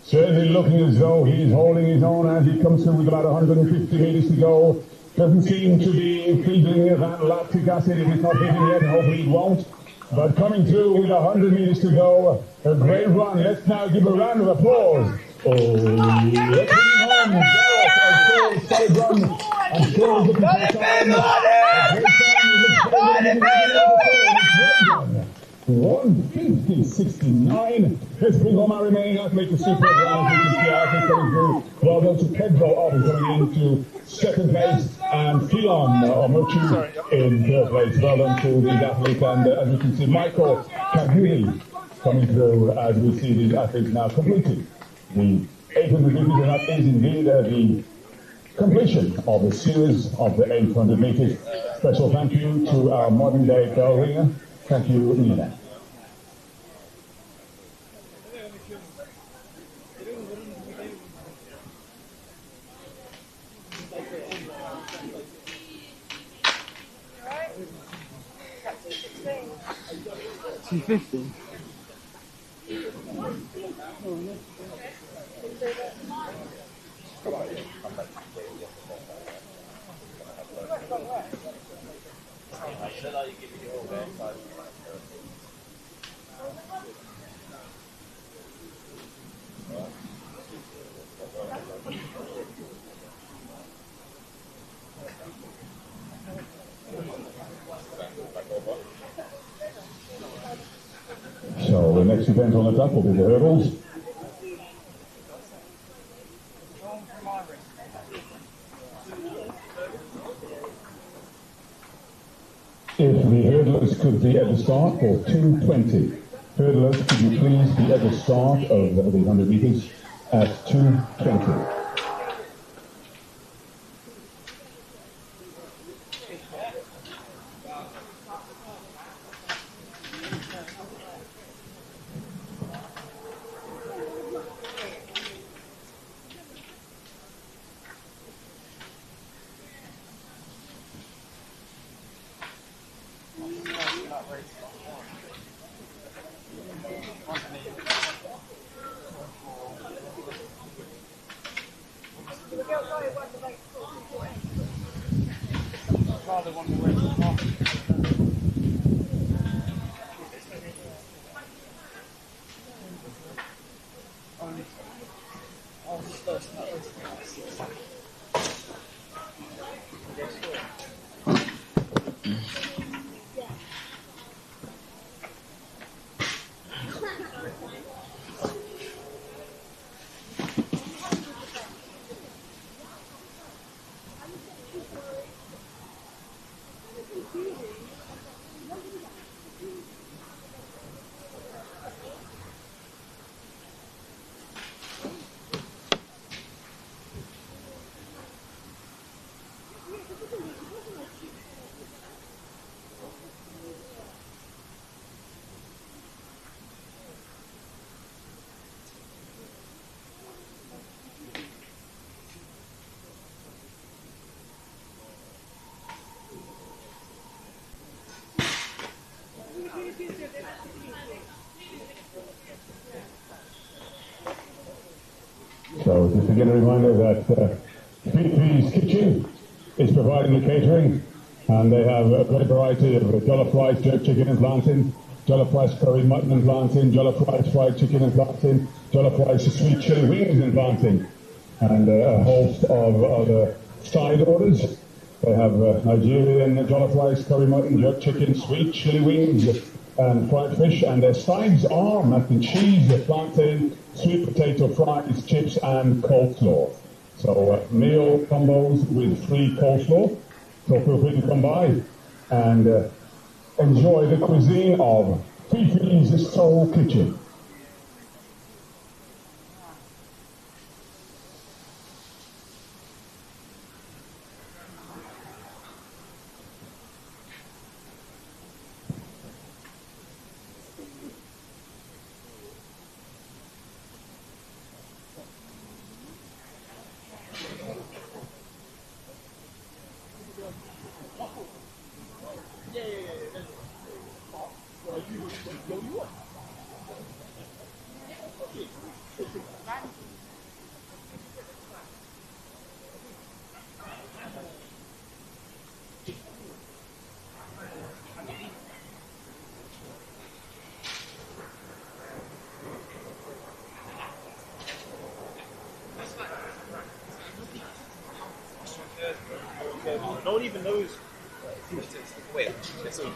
certainly looking as though he's holding his own as he comes through with about 150 meters to go. Doesn't seem to be feeling that lactic acid if it's not hitting yet, and hopefully it won't. But coming through with 100 meters to go, a great run. Let's now give a round of applause. Oh, let's bring him home. Garrett O'Toole, solid run. I'm sure he's looking for time. 150.69. Let's bring home our remaining athlete to super round. Well done to Pedro Obi coming into second place and Fionn Omertu in third place. Well done to these athletes, and as you can see, Michael Kagiri coming through as we see these athletes now completing the 800 meters, and that is indeed the completion of the series of the 800 meters. Special thank you to our modern day bell ringer. Thank you, Nina.
$250.
So the next event on the top will be the hurdles. If the hurdlers could be at the start for 2:20. Hurdlers, could you please be at the start of the 100 meters at 2:20. So just again a reminder that Bftta's Kitchen is providing the catering, and they have a great variety of jollof rice, jerk chicken and plantain, jollof rice curry mutton and plantain, jollof rice fried chicken and plantain, jollof rice sweet chili wings and plantain, and a host of other side orders. They have Nigerian jollof rice, curry mutton, jerk chicken, sweet chili wings, and fried fish, and their sides are mac and cheese, plantain, sweet potato fries, chips, and coleslaw. So meal combos with free coleslaw. So feel free to come by and enjoy the cuisine of Bftta's Soul Kitchen.
No one even knows. Wait, it's on.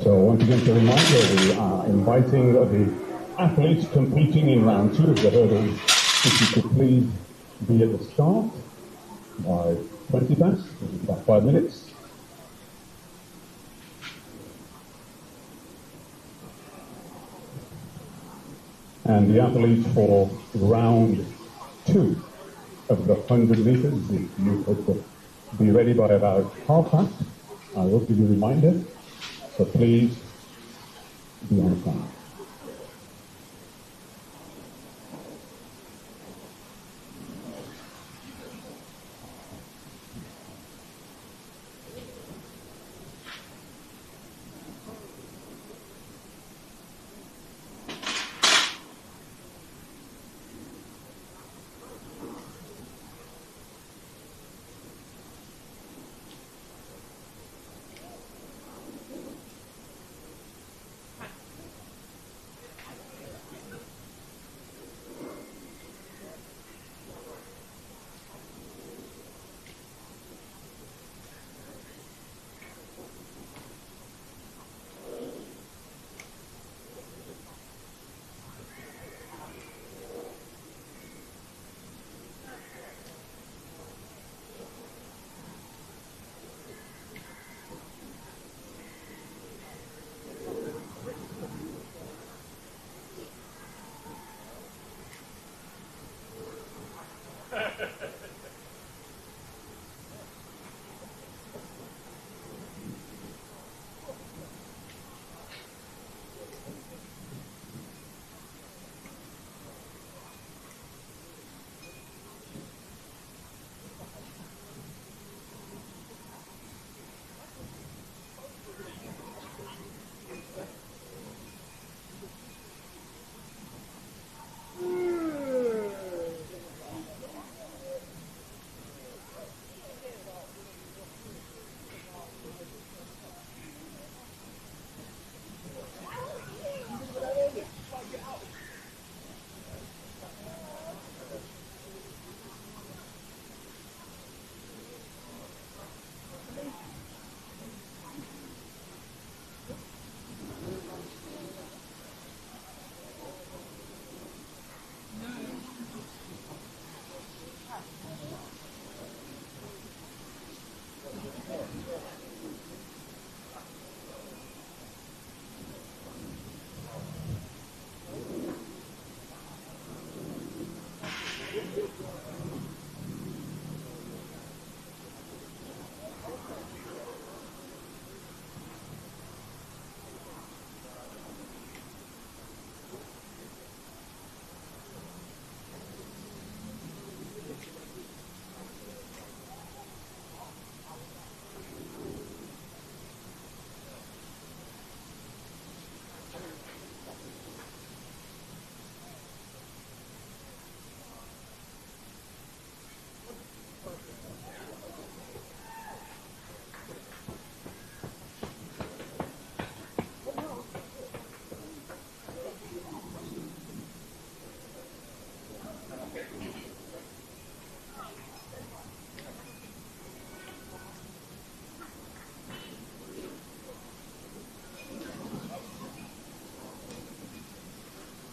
So once again, to remind you, we are inviting the athletes competing in round 2 of the hurdles, if you could please be at the start by 20 past, about 5 minutes. And the athletes for round 2 of the 100 meters, if you could be ready by about half past. I will give you a reminder, so please be on time.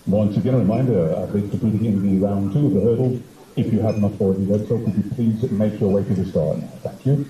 Once again, a reminder, athletes competing in the round 2 of the hurdles. If you have not already done so, could you please make your way to the start now? Thank you.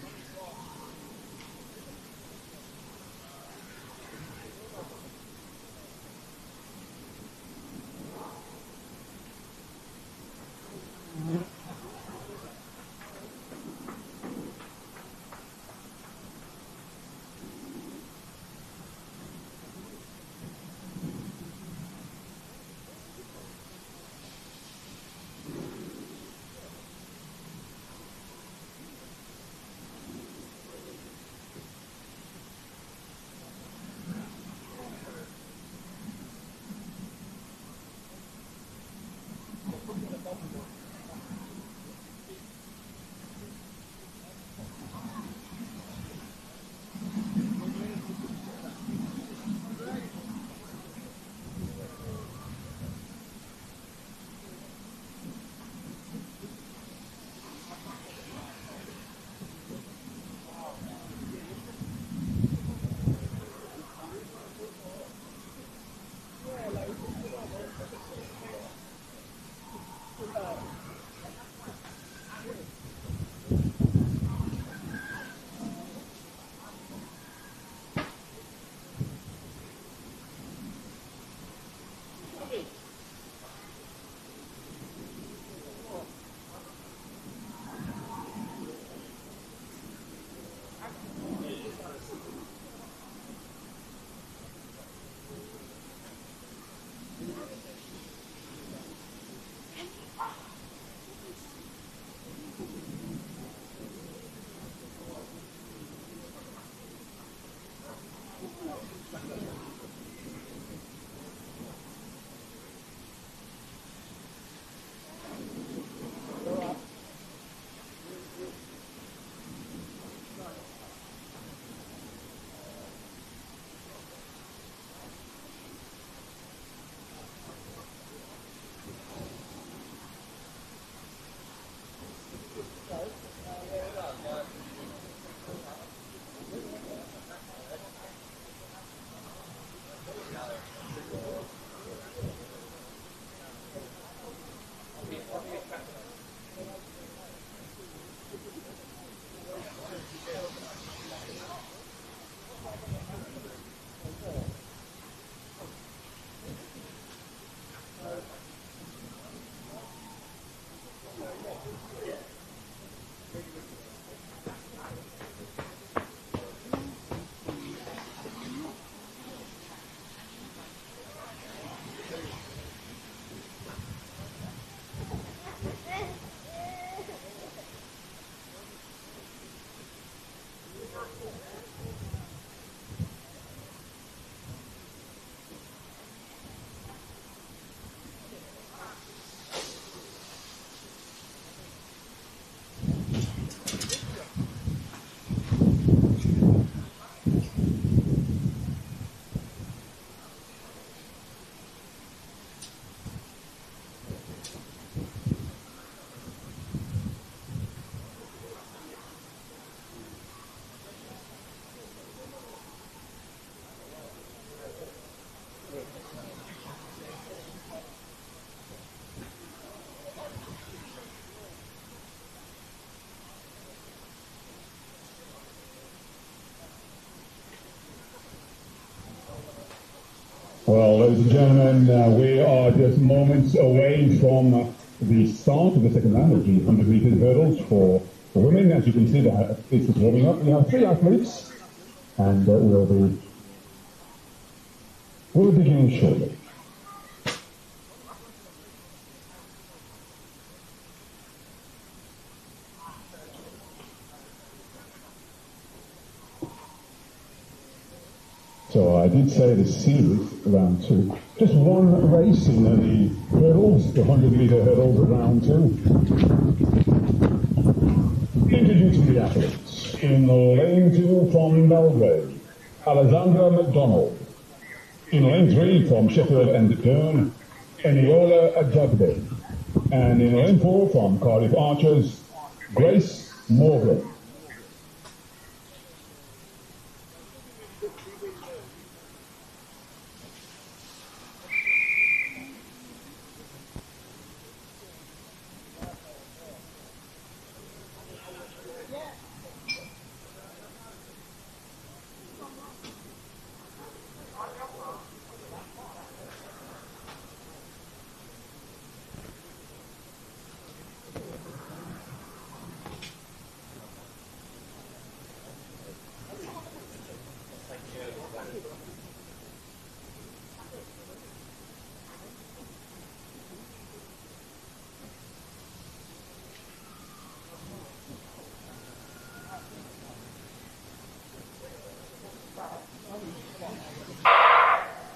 Well, ladies and gentlemen, we are just moments away from the start of the second round of the 100 meter hurdles for women. As you can see, the athletes are warming up. We have 3 athletes, and we'll begin shortly. So I did say the series round 2. Just one race in the hurdles, the 100 meter hurdles at round 2. Introducing the athletes. In lane 2 from Belgrade, Alexandra McDonald. In lane 3 from Sheffield and Dearn, Eniola Ajagde. And in lane 4 from Cardiff Archers, Grace Morgan.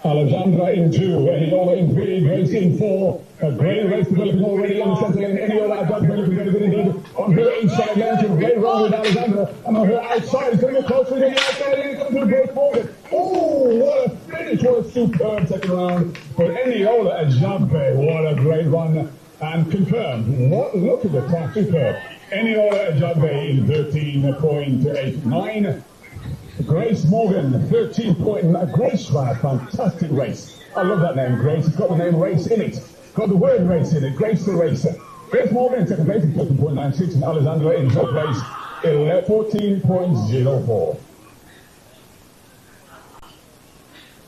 Alexandra in 2, Eniola in 3, Grace in 4. A great race developing already on the centre lane. Eniola advancing looking very good indeed. On her inside lane, to great run with Alexandra. And on her outside, it's going to be close to the outside lane. Comes to Grace Morgan. Oh, what a finish. What a superb second round for Eniola Ajagbe. What a great run. And confirmed. What, look at the time. Superb. Eniola Ajagbe in 13.89. Grace Morgan, 13.9. Grace ran a fantastic race. I love that name, Grace. It's got the name race in it. Got the word race in it. Grace the racer. Grace Morgan in second place in 13.96 and Alexandra in third place 14.04.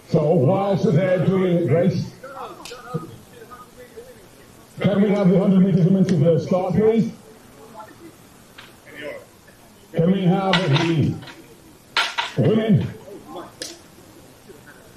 So whilst they're doing Grace, can we have the 100 meters women to the start, please? Can we have the women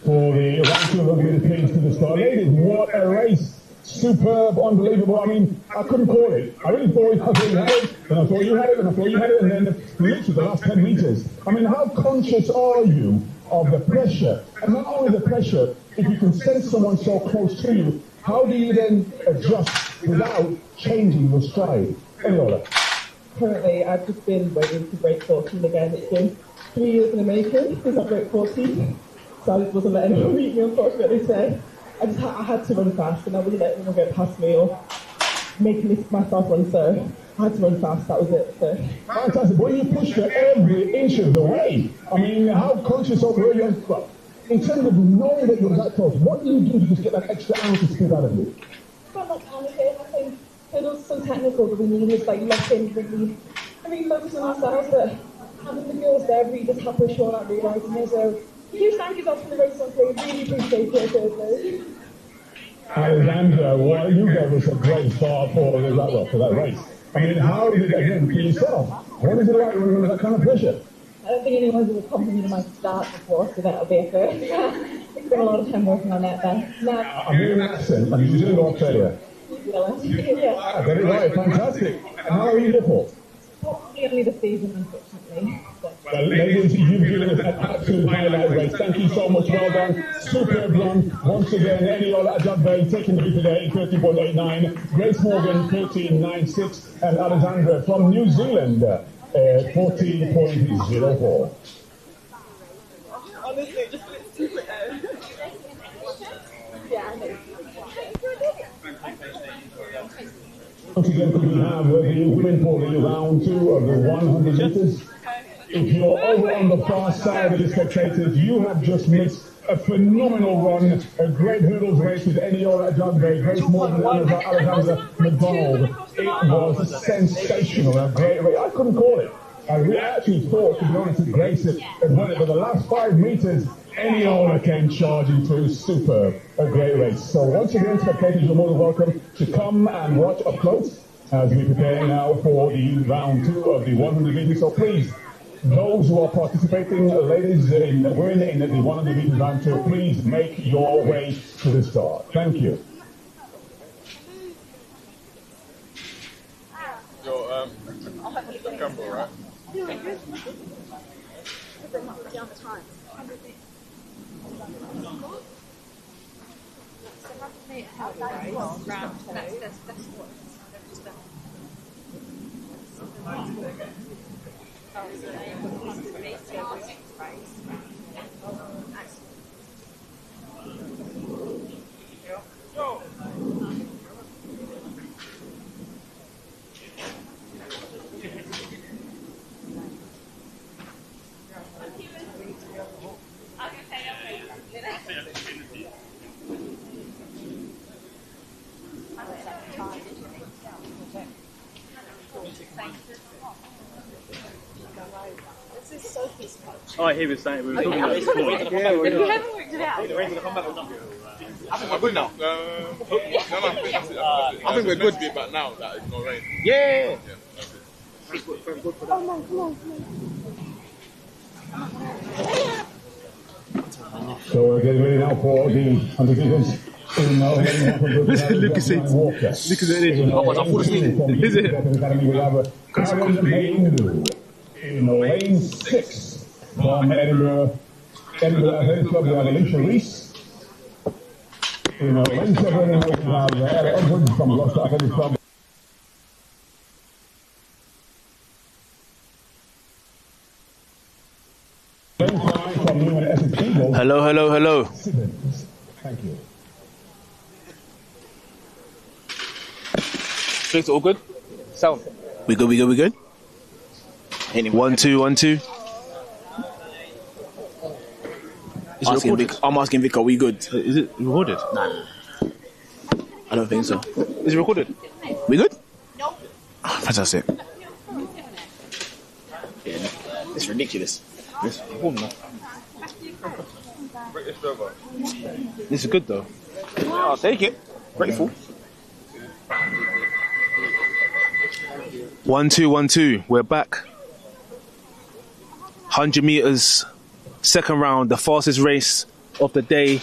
for the round 2 of the please to the start. Ladies, what a race. Superb, unbelievable. I mean, I couldn't call it. I really thought you had it, and I thought you had it, and I thought you had it, and then literally the last 10 meters. I mean, how conscious are you of the pressure? And not only the pressure, if you can sense someone so close to you, how do you then adjust without changing your stride? Eniola.
Currently, I've just been waiting to break 14 again. It's been 3 years in the making since I broke 14, so I just wasn't letting anyone beat me, unfortunately. So I had to run fast, and I wasn't letting anyone get past me or making myself run. So I had to run fast. That was it. So
fantastic. Well, you pushed her every inch of the way. I mean, how conscious of where you are? In terms of knowing that you're that close, what do you do to just get that extra ounce of speed out of you?
I'm not panicking. I think hurdles so technical that we need is like lock in, really focus on ourselves, but having the girls there really just help us show that realising it. So huge thank you guys for the race on today. Really appreciate it. Thursday.
Alexandra, well, you gave us a great start for that race. I mean, how did it again for yourself? What is it like when you're under that kind of pressure?
I don't think anyone's ever complimented my start before, so that'll be a first. It's been a lot of time working on that, though. Now,
I'm hearing an accent. I'm New Zealand or Australia?
Yeah.
I got it right. Fantastic. And how are you here for?
Probably only the season, unfortunately.
Well, ladies, you've given us an absolute highlight race. Thank you so much. Well done. Superb run. Once again, Eniola Ajagbe taking the lead today, 13.89. Grace Morgan, 13.96. And Alexandra from New Zealand, 14.04.
Honestly, just a bit stupid. Yeah, I know.
Once again, we have the women for the round 2 of the 100 meters. If you're over on the far side of the spectators, you have just missed a phenomenal run, a great hurdles race with Eniola Ajagbe, Grace Morgan and Alexandra McDonald. It was sensational, a great race. I couldn't call it. I actually thought, to be honest, that Grace had won it, but the last 5 meters, Eniola came charging through. Superb, a great race. So once again, spectators, you're more than welcome to come and watch up close as we prepare now for the round 2 of the 100 meters. So please, those who are participating, ladies and women in the 100 meters round 2, please make your way to the start. Thank you.
Yo, camera, right?
Oh, he was saying we were talking about it before. Yeah, we haven't worked it out. I think we're good now.
I think we're good. To be about now that it's not rain.
Yeah.
That's it.
Oh, no, come on.
So we're getting ready now for the 100 meters.
Look at it. Look at it.
I fall asleep. Is it? In lane 6 from Edinburgh Athletic Club, we have Alicia Reese. In lane 7, we have Ella Edwards from Gloucester Athletic Club.
Hello, hello, hello.
Thank you.
It's all good? Sound?
We good, we good, we good?
1 2 1 2.
I'm asking Vic, are we good?
Is it recorded?
Nah. I don't think so.
Is it recorded?
We good? No. Oh, fantastic. Yeah, it's ridiculous.
This is good though.
I'll take it. Grateful.
1 2 1 2. We're back. 100 meters, second round, the fastest race of the day.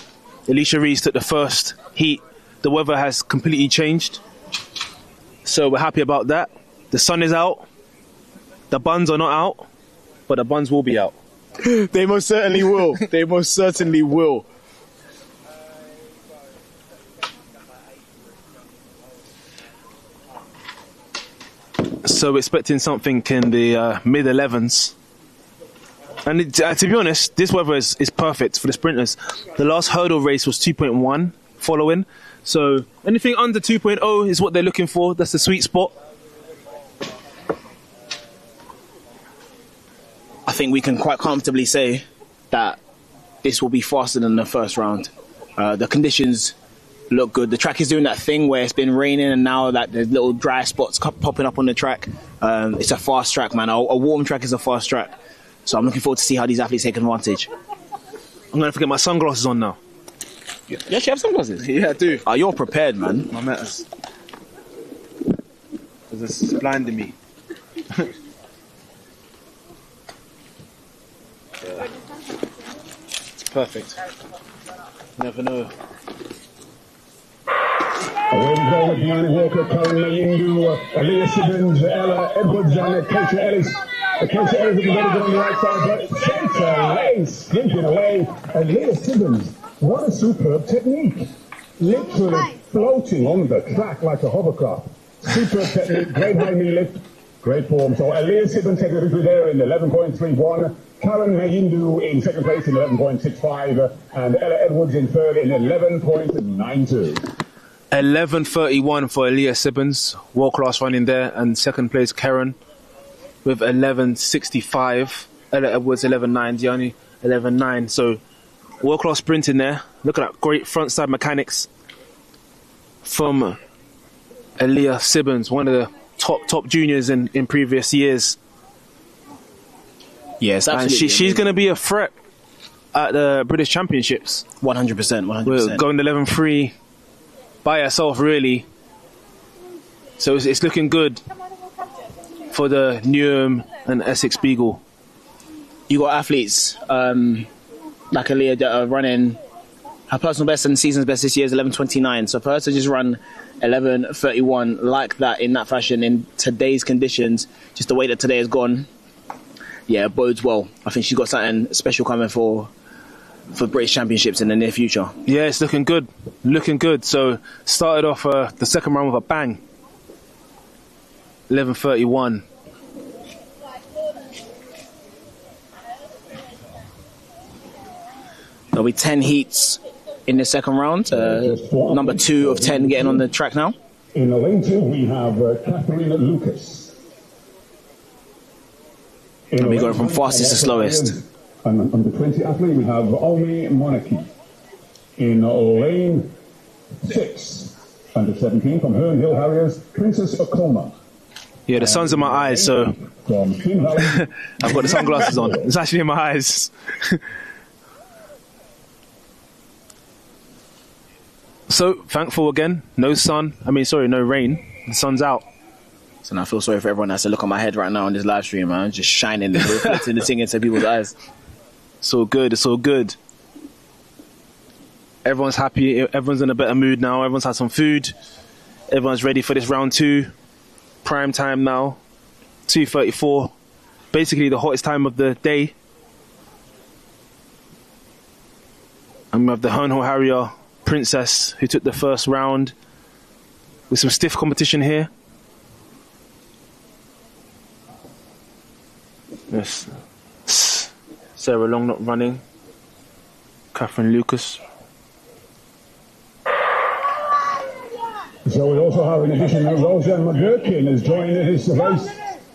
Alicia Rees took the first heat. The weather has completely changed, so we're happy about that. The sun is out. The buns are not out, but the buns will be out.
They most certainly will. They most certainly will.
So expecting something in the mid 11s. And to be honest, this weather is perfect for the sprinters. The last hurdle race was 2.1 following. So anything under 2.0 is what they're looking for. That's the sweet spot.
I think we can quite comfortably say that this will be faster than the first round. The conditions look good. The track is doing that thing where it's been raining and now that there's little dry spots popping up on the track. It's a fast track, man. A warm track is a fast track. So I'm looking forward to see how these athletes take advantage.
I'm going to forget my sunglasses on now.
You actually have sunglasses?
Yeah, I do.
Oh, you're prepared, man.
My matters. Because it's blinding me. It's perfect. Never know.
Away we go with Diana Walker, Karen Mayindu, Aaliyah Sibbins, Ella Edwards, and Keisha Ellis. Keisha Ellis will be ready to get on the right side, but Santa Lay sprinting away. Aaliyah Sibbins, what a superb technique. Literally floating on the track like a hovercraft. Superb technique, great high knee lift, great form. So Aaliyah Sibbins takes the victory there in 11.31. Karen Mayindu in second place in 11.65, and Ella Edwards in third in 11.92.
11.31 for Aaliyah Sibbins, world class running there, and second place Karen with 11.65. Ella Edwards 11.9, Gianni 11.9. So world class sprinting there. Look at that great front side mechanics from Aaliyah Sibbins, one of the top juniors in previous years.
Yes,
and she's going to be a threat at the British Championships.
100%, 100%.
We're going 11.3 by herself, really. So it's looking good for the Newham and Essex Beagle.
You got athletes like Aaliyah that are running. Her personal best and season's best this year is 11.29. So for her to just run 11.31 like that in that fashion in today's conditions, just the way that today has gone, yeah, bodes well. I think she's got something special coming for British Championships in the near future.
Yeah, it's looking good. Looking good. So started off the second round with a bang. 11.31.
There'll be 10 heats in the second round. Number 2 of 10 getting on the track now.
In the lane 2, we have Katharina Lucas.
And we go from fastest to slowest.
And under 20 athlete, we have Omi Monarchy. In lane 6, under 17, from Herne Hill Harriers, Princess Okoma.
Yeah, the sun's in my eyes, so I've got the sunglasses on. It's actually in my eyes. So, thankful again. No rain. The sun's out.
So now I feel sorry for everyone that has to look on my head right now on this live stream, man. Just shining, reflecting the thing into people's eyes.
It's all good. It's all good. Everyone's happy. Everyone's in a better mood now. Everyone's had some food. Everyone's ready for this round 2. Prime time now. 2:34. Basically the hottest time of the day. And we have the Herne Hill Harrier Princess, who took the first round. With some stiff competition here. Yes. Sarah Long not running. Catherine Lucas.
So we also have, in addition, Roseanne McGurkin has joined this race.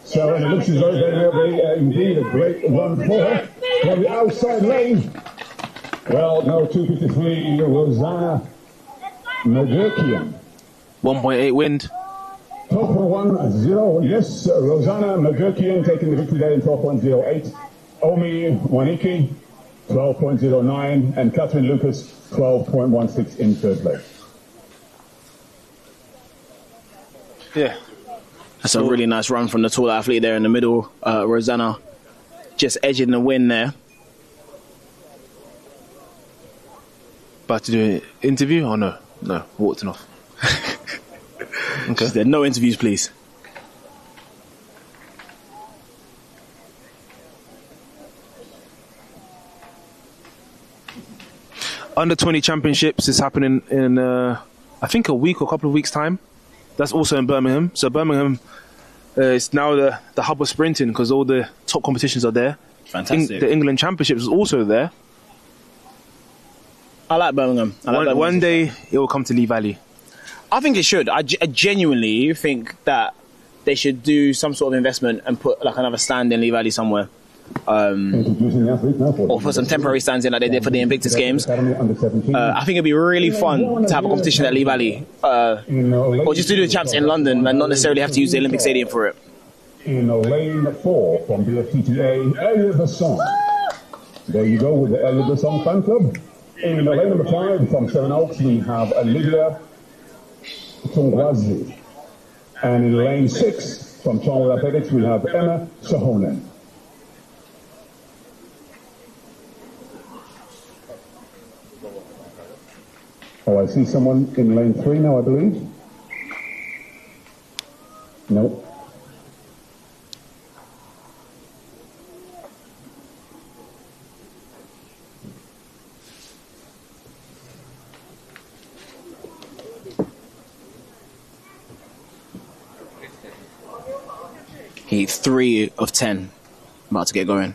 So and it looks as though they will be indeed a great run for her. From the outside lane. Well, no, 2:53, Rosanna McGurkin.
1.8 wind.
12.10, yes, Rosanna McGurkian taking the victory there in 12.08. Omi Waniki, 12.09, and Catherine Lucas, 12.16 in third place.
Yeah.
That's a really nice run from the tall athlete there in the middle. Rosanna just edging the win there.
About to do an interview? Oh, no. No, walked off. Okay.
There no interviews, please.
Under 20 championships is happening in, I think, a week or a couple of weeks' time. That's also in Birmingham. So Birmingham is now the hub of sprinting because all the top competitions are there.
Fantastic.
The England Championships is also there.
I like Birmingham.
One day it will come to Lee Valley.
I think it should. I genuinely think that they should do some sort of investment and put like another stand in Lee Valley somewhere. Or put some temporary stands in like they did for the Invictus Games. I think it'd be really fun to have a competition at Lee Valley. Or just to do the champs in London and not necessarily have to use the Olympic Stadium for it.
In lane 4 from Bftta today, Elliot Basson. There you go with the Elliot Basson fan club. In lane number 5 from Seven Oaks, we have Olivia Tongwazi. And in lane 6 from Charles Athletics, we have Emma Sahonen. Oh, I see someone in lane 3 now, I believe. Nope.
Heat 3 of 10. About to get going.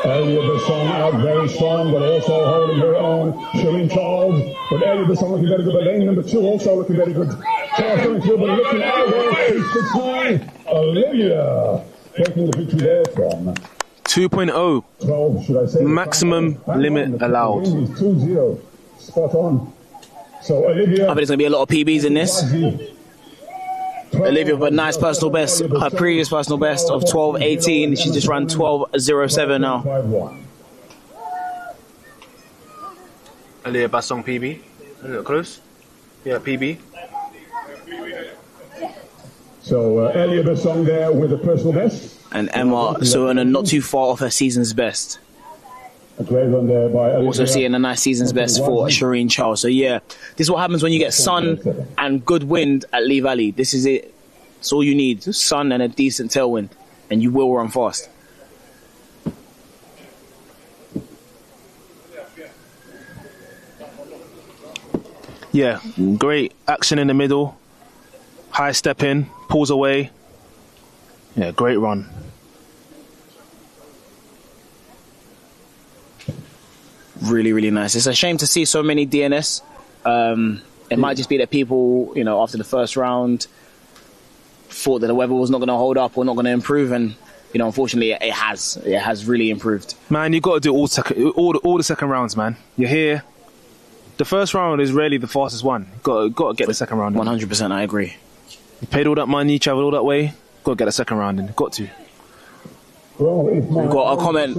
Elliot Basson out very strong, but also holding her own. Shireen Charles, but Elliot Basson looking very good. But lane number 2 also looking very good. Charles going through, but looking out there. 669. Olivia taking the victory there from
2.0.
12, should I say?
Maximum limit allowed.
2-0. Spot on. So Olivia.
I think there's going to be a lot of PBs in this. Olivia with a nice personal best. Her previous personal best of 12.18. She's just run 12.07 now.
Olivia Basson PB. A little close. Yeah, PB.
So Elliot Basson there with a personal best.
And Emma Suhonen not too far off her season's best.
A great run there by Olivia.
Also seeing a nice season's best for Shireen Charles. So yeah, this is what happens when you get sun and good wind at Lee Valley. This is it. It's all you need. Sun and a decent tailwind. And you will run fast.
Yeah, great action in the middle. High step in, pulls away. Yeah, great run.
Really, really nice. It's a shame to see so many DNS. It might just be that people, you know, after the first round thought that the weather was not going to hold up or not going to improve, and you know, unfortunately, it has really improved.
Man, you got to do all the second rounds, man. You're here. The first round is really the fastest one. Got to get the second round.
100%, I agree.
You paid all that money, travelled all that way. Got to get the second round in. Got to.
We've got a comment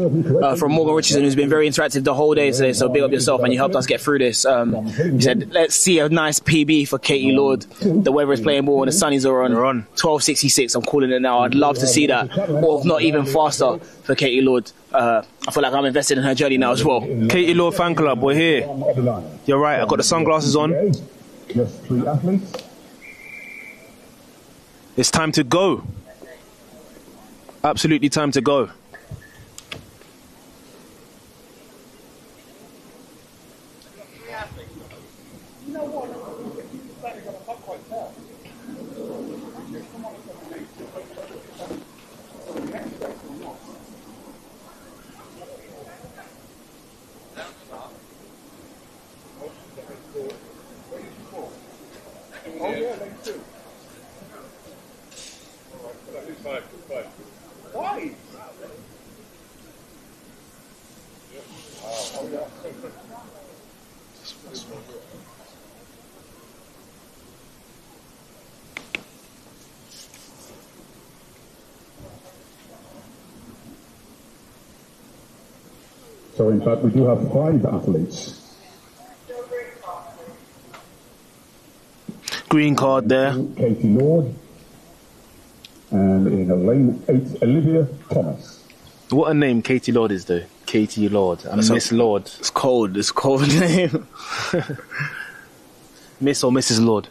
from Morgan Richardson, who's been very interactive the whole day today, so big up yourself, and you helped us get through this. He said, let's see a nice PB for Katie Lord. The weather is playing ball and the sunnies are on. 12:66, I'm calling it now. I'd love to see that, or if not even faster for Katie Lord. I feel like I'm invested in her journey now as well.
Katie Lord fan club, we're here. You're right, I've got the sunglasses on.
Just 3 athletes.
It's time to go. Absolutely time to go.
So in fact, we do have 5 athletes.
Green card there.
Katie Lord. And in lane 8, Olivia Thomas.
What a name Katie Lord is, though. Katie Lord and Miss Lord.
It's cold name.
Miss or Mrs. Lord.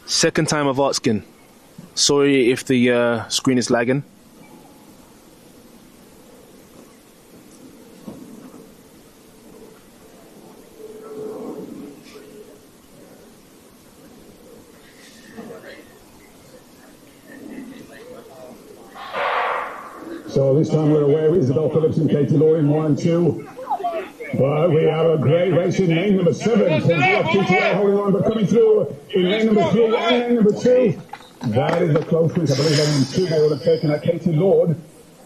Second time of art skin. Sorry if the screen is lagging.
So this time we're away with Isabel Phillips and Katie Lord in 1 and 2. But we have a great race in lane number 7. From GFTTA holding on, but coming through in lane number 3 and lane number 2. That is a close race. I believe lane number 2 they will have taken at Katie Lord.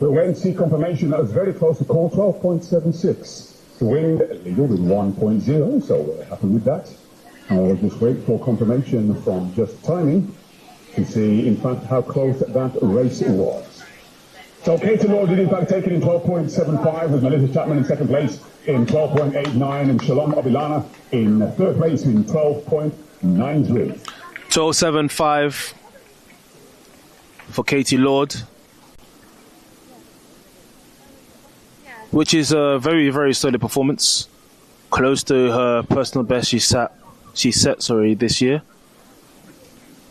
But wait and see confirmation. That was very close to call, 12.76. The wind legal with 1.0, so we're happy with that. And we'll just wait for confirmation from Just Timing to see, in fact, how close that race was. So Katie Lord did in fact take it in 12.75 with Melissa Chapman in second place in 12.89 and Shalom Obilana in third place in 12.93.
12.75 for Katie Lord, which is a very, very solid performance. Close to her personal best she set this year.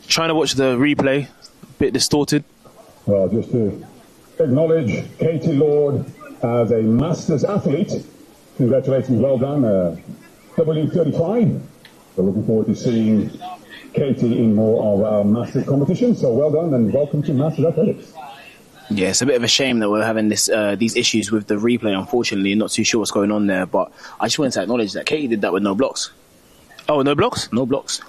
Trying to watch the replay, a bit distorted.
Well, just to acknowledge Katie Lord as a Masters athlete. Congratulations, well done. W35. We're looking forward to seeing Katie in more of our Masters competition. So well done and welcome to Masters Athletics.
Yeah, it's a bit of a shame that we're having these issues with the replay, unfortunately. Not too sure what's going on there, but I just wanted to acknowledge that Katie did that with no blocks.
Oh, no blocks?
No blocks.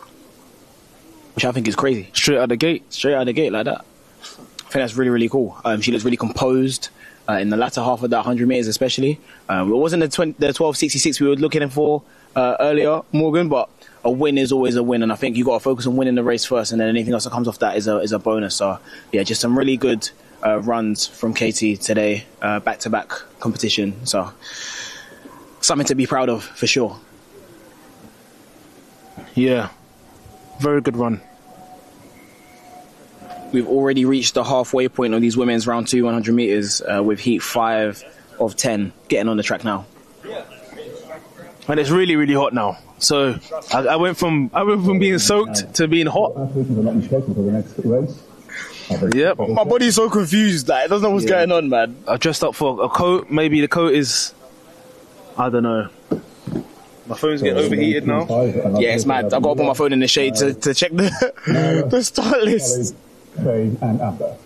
Which I think is crazy.
Straight out the gate?
Straight out the gate like that. I think that's really, really cool. She looks really composed in the latter half of that 100 meters, especially. It wasn't the 12.66 we were looking for earlier, Morgan, but a win is always a win, and I think you got to focus on winning the race first, and then anything else that comes off that is a bonus. So, yeah, just some really good runs from Katie today, back-to-back competition. So, something to be proud of for sure.
Yeah, very good run.
We've already reached the halfway point of these women's round 2 100 meters with heat 5 of 10 getting on the track now.
And it's really, really hot now. So I went from being soaked to being hot. Yep.
My body's so confused. Like, it doesn't know what's going on, man.
I dressed up for a coat. Maybe the coat is, I don't know. My phone's getting overheated now.
Yeah, it's mad. I've got to put my phone in the shade to check the start list.
Trade and Amber.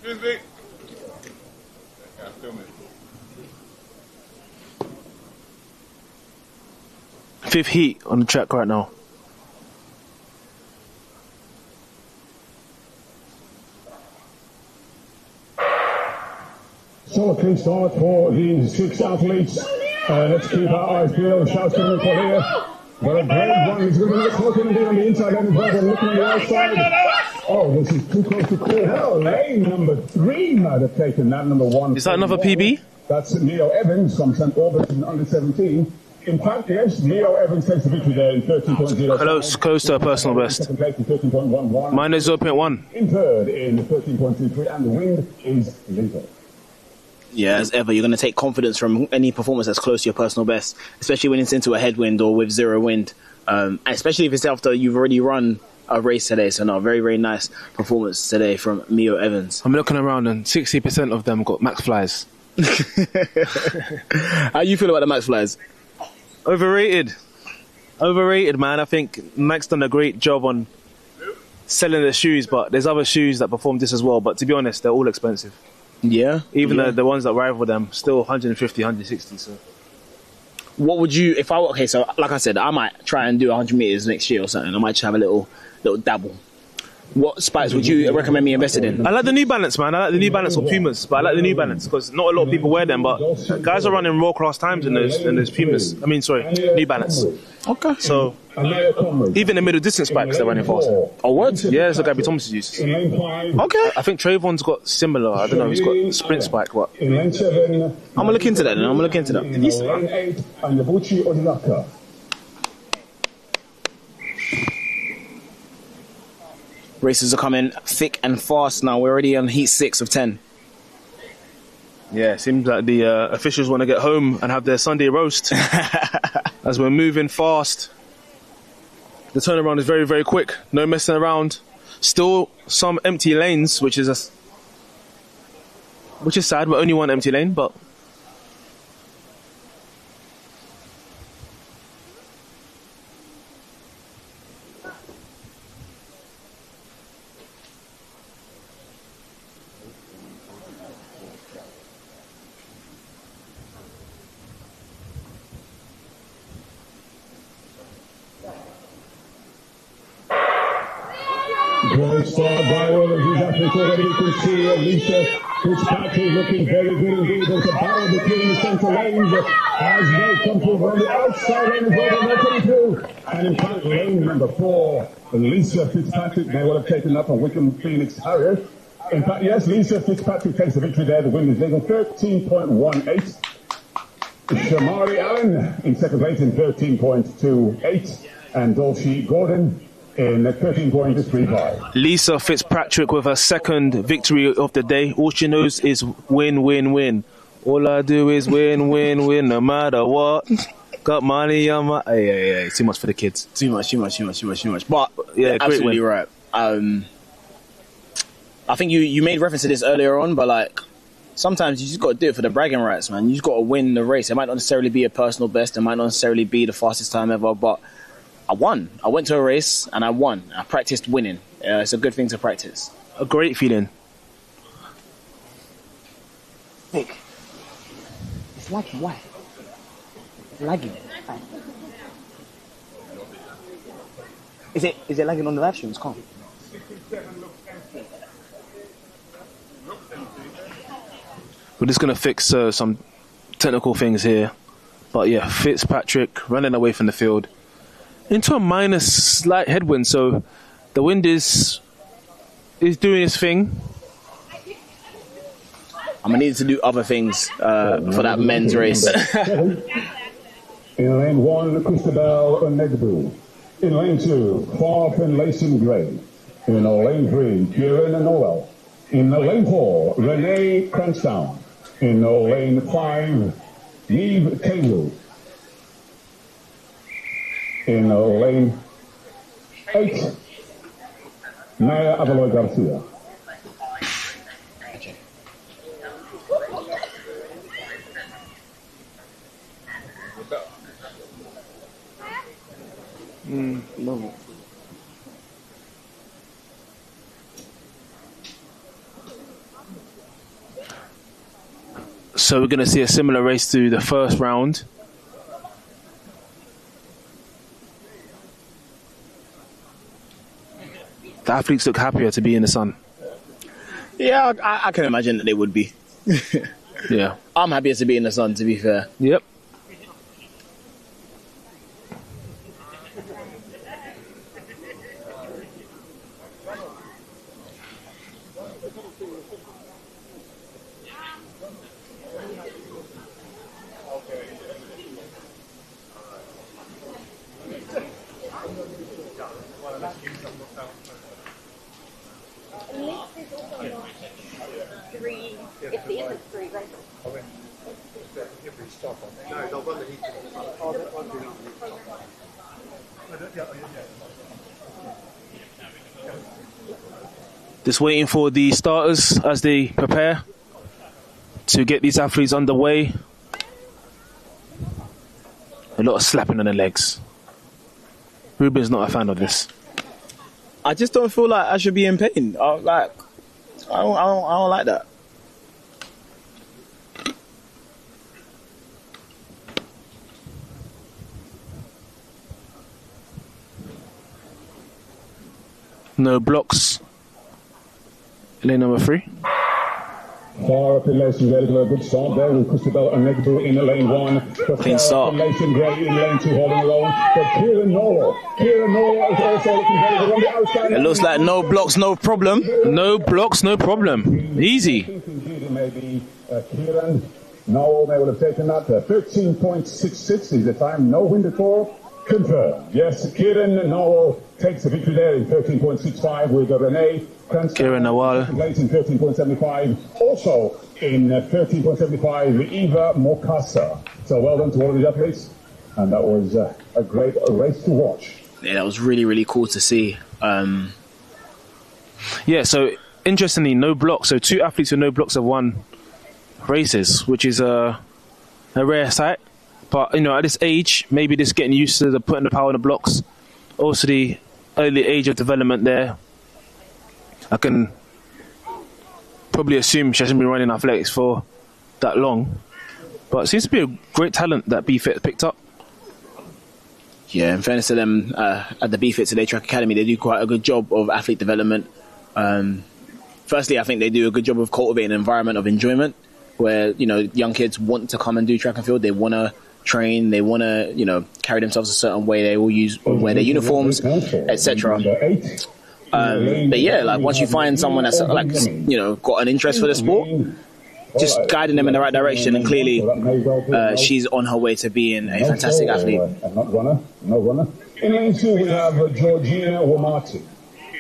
Excuse me. Yeah, film it.
fifth heat on the track right now.
So a clean start for these 6 athletes. Let's keep our eyes peeled. Shouts coming for here. But a brave one is going to look looking on the inside and looking on the outside. Oh, this is too close to call. Oh, lane number 3 might have taken that. Number 1.
Is that another PB?
That's Leo Evans from St. Albans in under 17. In fact, yes, Leo Evans takes the victory there in 13.0.
Close to a personal best. Mine is 0.1.
In third in 13.23, and the wind is lethal.
Yeah, as ever, you're going to take confidence from any performance that's close to your personal best, especially when it's into a headwind or with zero wind, and especially if it's after you've already run a race today. So, no, very, very nice performance today from Leo Evans.
I'm looking around and 60% of them got max flies.
How you feel about the max flies?
Overrated, man. I think Max done a great job on selling the shoes, but there's other shoes that perform this as well. But to be honest, they're all expensive.
Yeah,
even the ones that rival them, still 150, 160. So,
what would you if I? Okay, so like I said, I might try and do 100 meters next year or something. I might just have a little dabble. What spikes would you recommend me investing in?
I like the New Balance, man. I like the New Balance or Pumas, but I like the New Balance because not a lot of people wear them. But guys are running raw class times in those Pumas. I mean, sorry, New Balance.
Okay.
So even the middle distance spikes they're running fast.
Oh, what?
Yeah, it's what Gabby Thomas uses.
Okay.
I think Trayvon's got similar. I don't know. He's got sprint spike. But
I'm gonna look into that. Then I'm gonna look into that. Races are coming thick and fast now. We're already on heat 6 of 10.
Yeah, it seems like the officials want to get home and have their Sunday roast. As we're moving fast. The turnaround is very, very quick. No messing around. Still some empty lanes, which is sad. But only one empty lane, but.
Great start by all of these athletes already. You can see Lisa Fitzpatrick looking very good indeed. There's a battle between the central lanes as they come through on the outside lane as well. They're coming through. And in fact, lane number 4, Lisa Fitzpatrick may well have taken up on Wickham Phoenix Harrier. In fact, yes, Lisa Fitzpatrick takes the victory there. The win is legal 13.18. Shamari Allen in second place in 13.28. And Dolce Gordon in 13.35.
Lisa Fitzpatrick with her second victory of the day. All she knows is win, win, win. All I do is win, win, win, no matter what. Got money on my... Hey, too much for the kids.
Too much. But
yeah,
absolutely right. I think you made reference to this earlier on, but like sometimes you just got to do it for the bragging rights, man. You just got to win the race. It might not necessarily be a personal best. It might not necessarily be the fastest time ever, but I won. I went to a race and I won. I practiced winning. It's a good thing to practice.
A great feeling.
Nick, it's lagging. Why? It's lagging. Is it lagging on the live stream? It's calm.
We're just going to fix some technical things here. But yeah, Fitzpatrick running away from the field into a minor slight headwind, so the wind is doing its thing.
I'm gonna need to do other things for that men's race.
In lane 1, Christabel Onegbu. In lane 2, Clark and Lacey Gray. In lane 3, Kieran and Noel. In lane 4, Renee Cranston. In lane 5, Eve Taylor. In lane 8, Naya Avaloy Garcia.
No.
So we're going to see a similar race to the first round. The athletes look happier to be in the sun.
Yeah, I can imagine that they would be.
Yeah.
I'm happier to be in the sun, to be fair.
Yep.
If the isn't 3, then
Just waiting for the starters as they prepare to get these athletes underway. A lot of slapping on the legs. Ruben's not a fan of this.
I just don't feel like I should be in pain. I don't like that.
No blocks. Lane number 3.
Far up in ladies and gentlemen, a good start there with Christabel and Negro in lane 1.
Clean start.
Mason Gray in lane 2 holding alone. But Kieran Noel is also looking very good on the outside.
It looks like no blocks, no problem.
No blocks, no problem. Easy.
Maybe Kieran Noel may would have taken that. 13.66 is the time. No wind at all. Confirmed. Yes, Kieran Noel takes the victory there in 13.65 with Renee
Kieran Noel.
Place in 13.75. Also in 13.75, Eva Mokasa. So well done to all of the athletes. And that was a great race to watch.
Yeah, that was really, really cool to see.
Yeah, so interestingly, no blocks. So 2 athletes with no blocks have won races, which is a rare sight. But, you know, at this age, maybe just getting used to putting the power in the blocks. Also, the early age of development there. I can probably assume she hasn't been running athletics for that long. But it seems to be a great talent that Bftta picked up.
Yeah, in fairness to them, at the Bftta Today Track Academy, they do quite a good job of athlete development. Firstly, I think they do a good job of cultivating an environment of enjoyment where, you know, young kids want to come and do track and field. They want to train, they want to, you know, carry themselves a certain way. They will wear their uniforms, etc. But yeah, like once you find someone that's like, you know, got an interest for the sport, just guiding them in the right direction, and clearly she's on her way to being a fantastic athlete.
No runner. In lane 2 we have Georgina Wamati.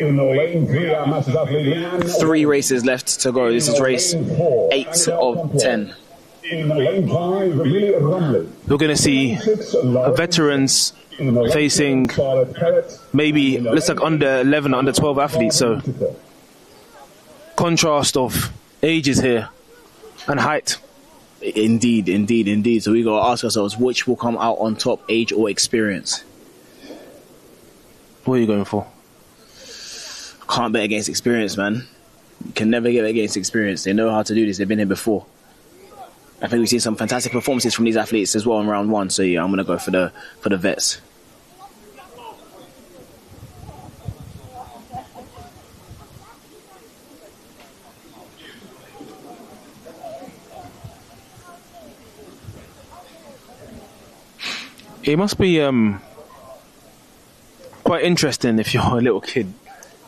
In lane 3 our massive athlete Leanne.
3 races left to go. This is race 8 of 10.
In lane 5 Lily Rumley.
We're going to see veterans facing maybe, looks like under 11, under 12 athletes. So contrast of ages here and height.
Indeed. So we got to ask ourselves, which will come out on top, age or experience?
What are you going for?
Can't bet against experience, man. You can never get against experience. They know how to do this. They've been here before. I think we've seen some fantastic performances from these athletes as well in round 1. So yeah, I'm going to go for the vets.
It must be quite interesting if you're a little kid,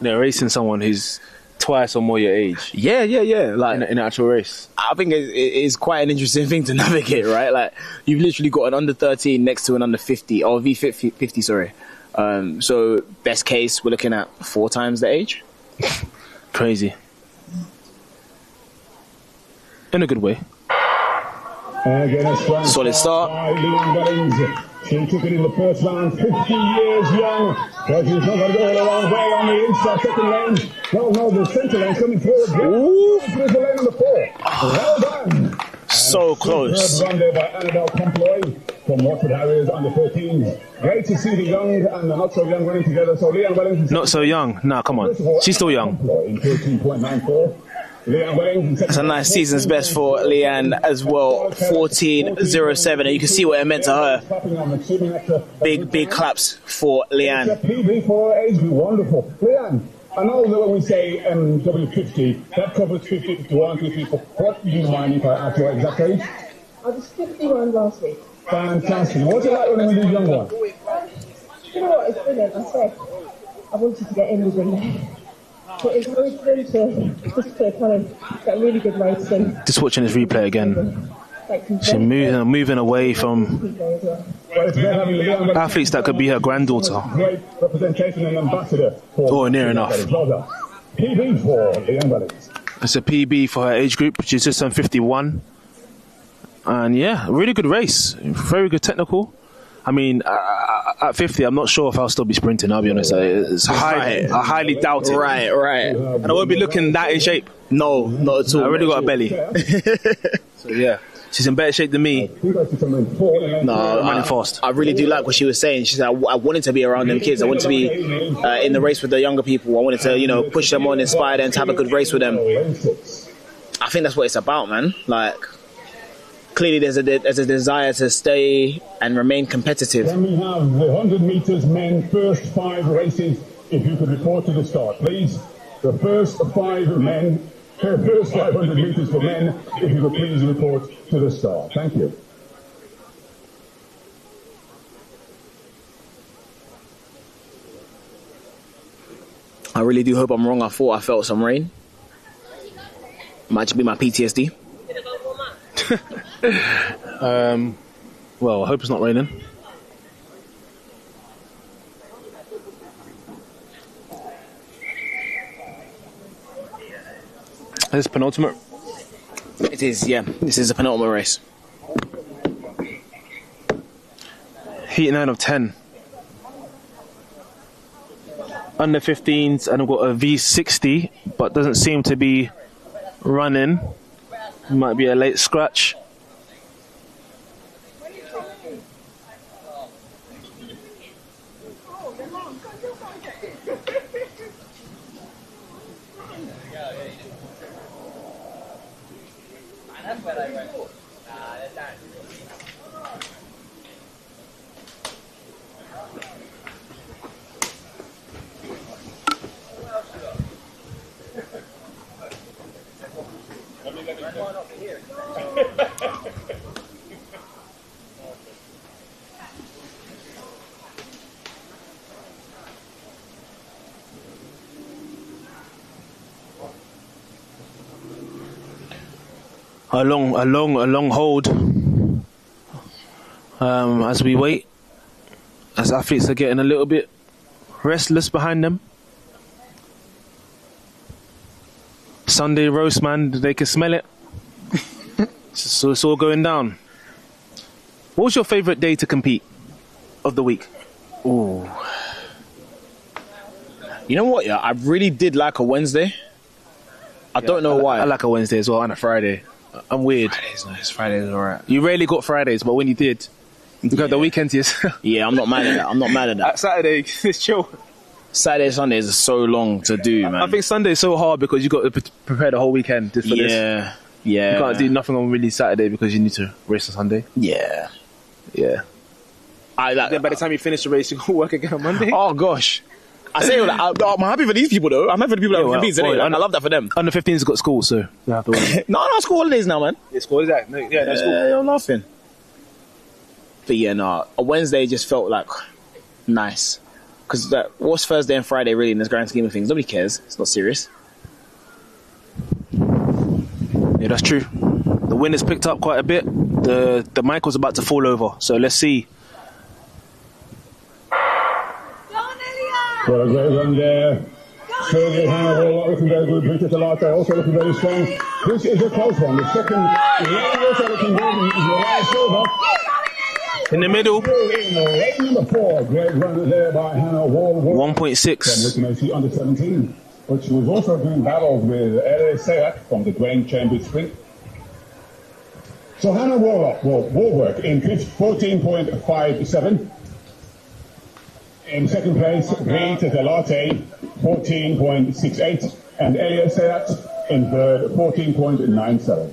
you know, racing someone who's twice or more your age.
Yeah. Like
in an actual race.
I think it is quite an interesting thing to navigate, right? Like you've literally got an under 13 next to an under 50, or V50, sorry. So best case, we're looking at 4 times the age.
Crazy. In a good way.
Solid start.
She took it in the first round, 50 years young. But she's not going to go all the long way on the inside second lane. No, the centre lane coming forward.
Ooh.
There's the lane on the 4. Well done.
So close.
Run there by Annabelle Comploy from Watford Harriers under 13. Great to see the young and the not so young running together. So Leanne Wellington.
Not so young. Nah, come on. She's still young.
In 13.94.
That's a nice season's best for Leanne as well, 14.07, and you can see what it meant to her. Big claps for Leanne.
PB for age group, wonderful. Leanne, I know that when we say W50, that covers 50 to 1, 2, 3, 4. What do you mind if I ask your exact age?
I was 51 last week.
Fantastic. What's it like when we were young one?
You know what, it's brilliant. I said I wanted to get in with them. But encouraged them to just to kind of get really good rates and
Just watching this replay again. She's moving away from athletes that could be her granddaughter.
Great representation and ambassador.
Oh, near enough.
PB for the young ladies.
It's a PB for her age group. She's just turned 51. And yeah, really good race. Very good technical. I mean, at 50, I'm not sure if I'll still be sprinting, I'll be honest. I highly doubt it.
Right.
And I won't be looking that in shape.
No, not at all.
I already got a belly. So yeah, she's in better shape than me.
No,
running fast.
I really do like what she was saying. She said, I wanted to be around them kids. I wanted to be in the race with the younger people. I wanted to, push them on, inspire them to have a good race with them. I think that's what it's about, man. Like, clearly there's a desire to stay and remain competitive.
Then we have the 100 meters men first 5 races. If you could report to the start, please. The first 5 men, first 500 meters for men. If you could please report to the start. Thank you.
I really do hope I'm wrong. I thought I felt some rain. Might just be my PTSD.
Well, I hope it's not raining. This is penultimate.
It is, yeah. This is a penultimate race.
Heat 9 of 10. Under 15s, and I've got a V60, but doesn't seem to be running. Might be a late scratch. A long hold as we wait, as athletes are getting a little bit restless behind them. Sunday roast, man, they can smell it. So it's all going down. What was your favourite day to compete of the week?
Ooh. You know what, yeah? I really did like a Wednesday. I don't know why.
I like a Wednesday as well, and a Friday. I'm weird.
Friday's nice. Friday's alright.
You rarely got Fridays, but when you did, you got the weekend to yourself.
Yeah, I'm not mad at that.
At Saturday, it's chill.
Saturday, Sundays are so long to do, man.
I think Sunday's so hard because you got to prepare the whole weekend for this.
Yeah.
You can't do nothing on really Saturday because you need to race on Sunday.
Yeah.
Then by the time you finish the race, you go work again on Monday.
Oh gosh. I say I'm happy for these people though. I'm happy for the people that are compete today. I love that for them.
Under 15's got school, so you have to work.
No, school holidays now, man.
Yeah, school is that? No, yeah, that's school.
You're laughing. But yeah, no, a Wednesday just felt like nice. Because what's Thursday and Friday really in this grand scheme of things? Nobody cares. It's not serious.
Yeah, that's true. The wind has picked up quite a bit. The mic was about to fall over, so let's see.
Well, a great run there. Sergey Hannibal looking very good. Bftta also looking very strong. This is a close one. The second, also looking good. Is Uriah Silver.
In the middle.
Race number 4. Great run there by Hannah Wall.
1.6.
Under 17. But she was also doing battles with Ellie Sayak from the Dwayne Chambers sprint. So Hannah Warwick in 14.57. In second place, Greta Delate, 14.68, and Elia Sayat in third, 14.97.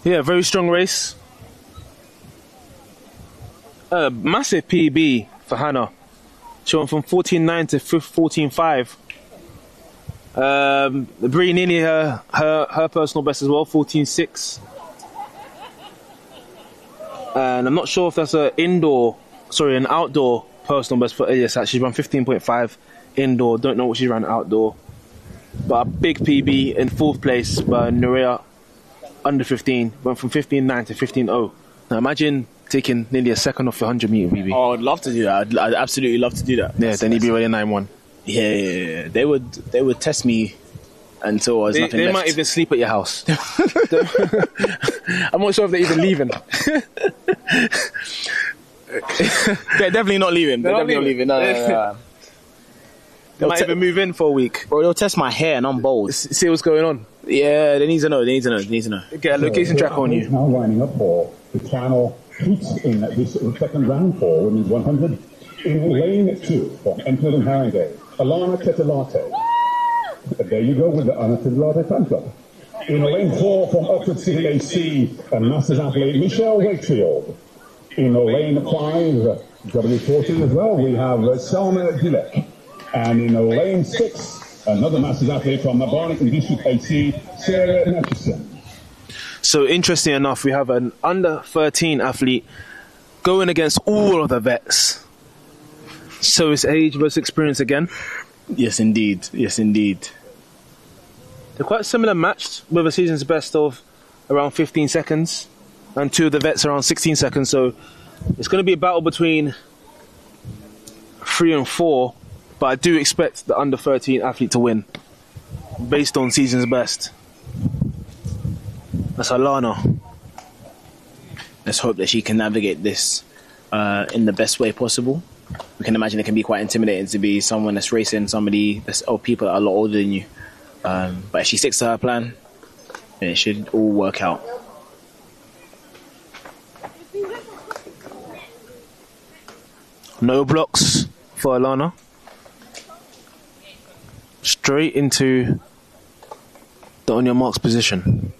Yeah, very strong race. Massive PB for Hannah. She went from 14.9 to 14.5. Bree nearly her personal best as well, 14.6. And I'm not sure if that's an outdoor personal best for ASAT. She's run 15.5 indoor. Don't know what she ran outdoor. But a big PB in 4th place by Nuria, under 15. Went from 15.9 to 15.0. Now imagine taking nearly a second off your 100 meter PB.
Oh, I'd love to do that. I'd absolutely love to do that.
Yeah, then you'd be running 9.1.
Yeah. They would test me until I was nothing
They
left.
might even sleep at your house. I'm not sure if they're even leaving.
They're definitely not leaving. They're definitely not leaving. No.
They might even move in for a week.
Bro, they'll test my hair and I'm bald.
See what's going on.
Yeah, they need to know. They need to know.
Get a location tracker on you.
Now lining up for the channel heats in this second round for women's 100. In lane 2 from Enfield and Haringey, Alana Tetelate. There you go with the Alana Tetelate fan club. In lane 4 from Oxford City AC, a Masters athlete, Michelle Wakefield. In lane 5, W40 as well, we have Selma Dilek. And in lane 6, another Masters athlete from Barnet and District AC, Sarah Natchison.
So interesting enough, we have an under 13 athlete going against all of the vets. So it's age versus experience again.
Yes, indeed.
They're quite similar matched with a season's best of around 15 seconds and 2 of the vets around 16 seconds. So it's going to be a battle between 3 and 4, but I do expect the under 13 athlete to win based on season's best. That's Alana.
Let's hope that she can navigate this in the best way possible. We can imagine it can be quite intimidating to be someone that's racing people that are a lot older than you. But if she sticks to her plan, then it should all work out.
No blocks for Alana. Straight into the on your marks position.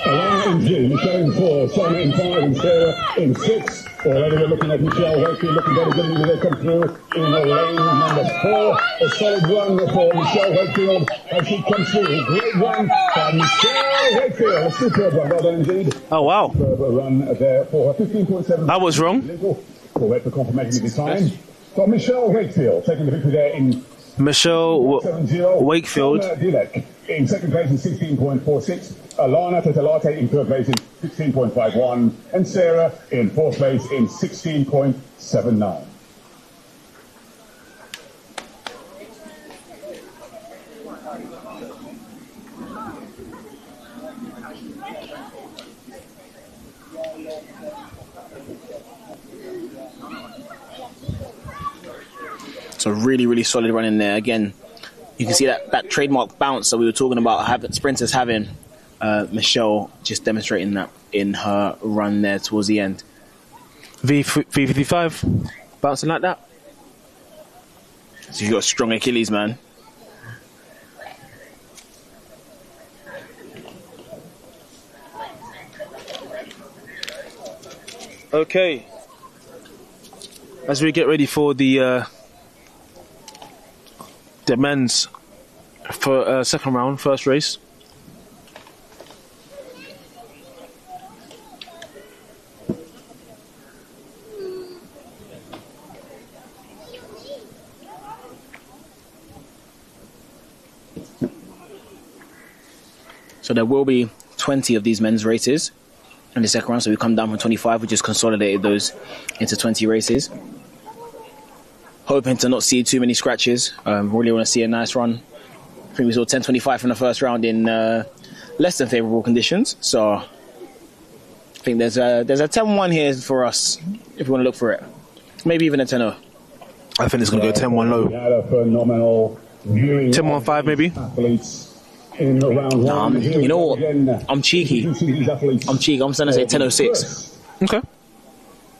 Alana in G, Michelle in 4, Sonia in 5, and Sarah in 6. Already we're looking at Michelle Wakefield looking very good as they come through in the lane number 4. A solid run for Michelle Wakefield as she comes through. Great run by Michelle Wakefield. A superb run, well done indeed.
Oh wow.
Superb run there for her 15.7.
That was wrong.
We'll wait for confirmation of the time. So Michelle Wakefield taking the victory there in
Michelle Wakefield.
In second place in 16.46. Alana Tetelate in third place in 16.51. And Sarah in fourth place in 16.79.
So really, really solid run in there. Again, you can see that trademark bounce that we were talking about sprinters having. Michelle just demonstrating that in her run there towards the end.
V55, bouncing like that.
So you've got strong Achilles, man.
Okay. As we get ready for the men's for second round, first race.
So there will be 20 of these men's races in the second round. So we come down from 25. We just consolidated those into 20 races. Hoping to not see too many scratches. Really want to see a nice run. I think we saw 10.25 from the first round in less than favourable conditions. So I think there's a 10-1 here for us if we want to look for it. Maybe even a 10-0.
I think it's going to go 10-1 low.
We had a phenomenal viewing
10-1-5 maybe.
Athletes in round one.
You know what? I'm cheeky. I'm going to say 10.06.
Okay.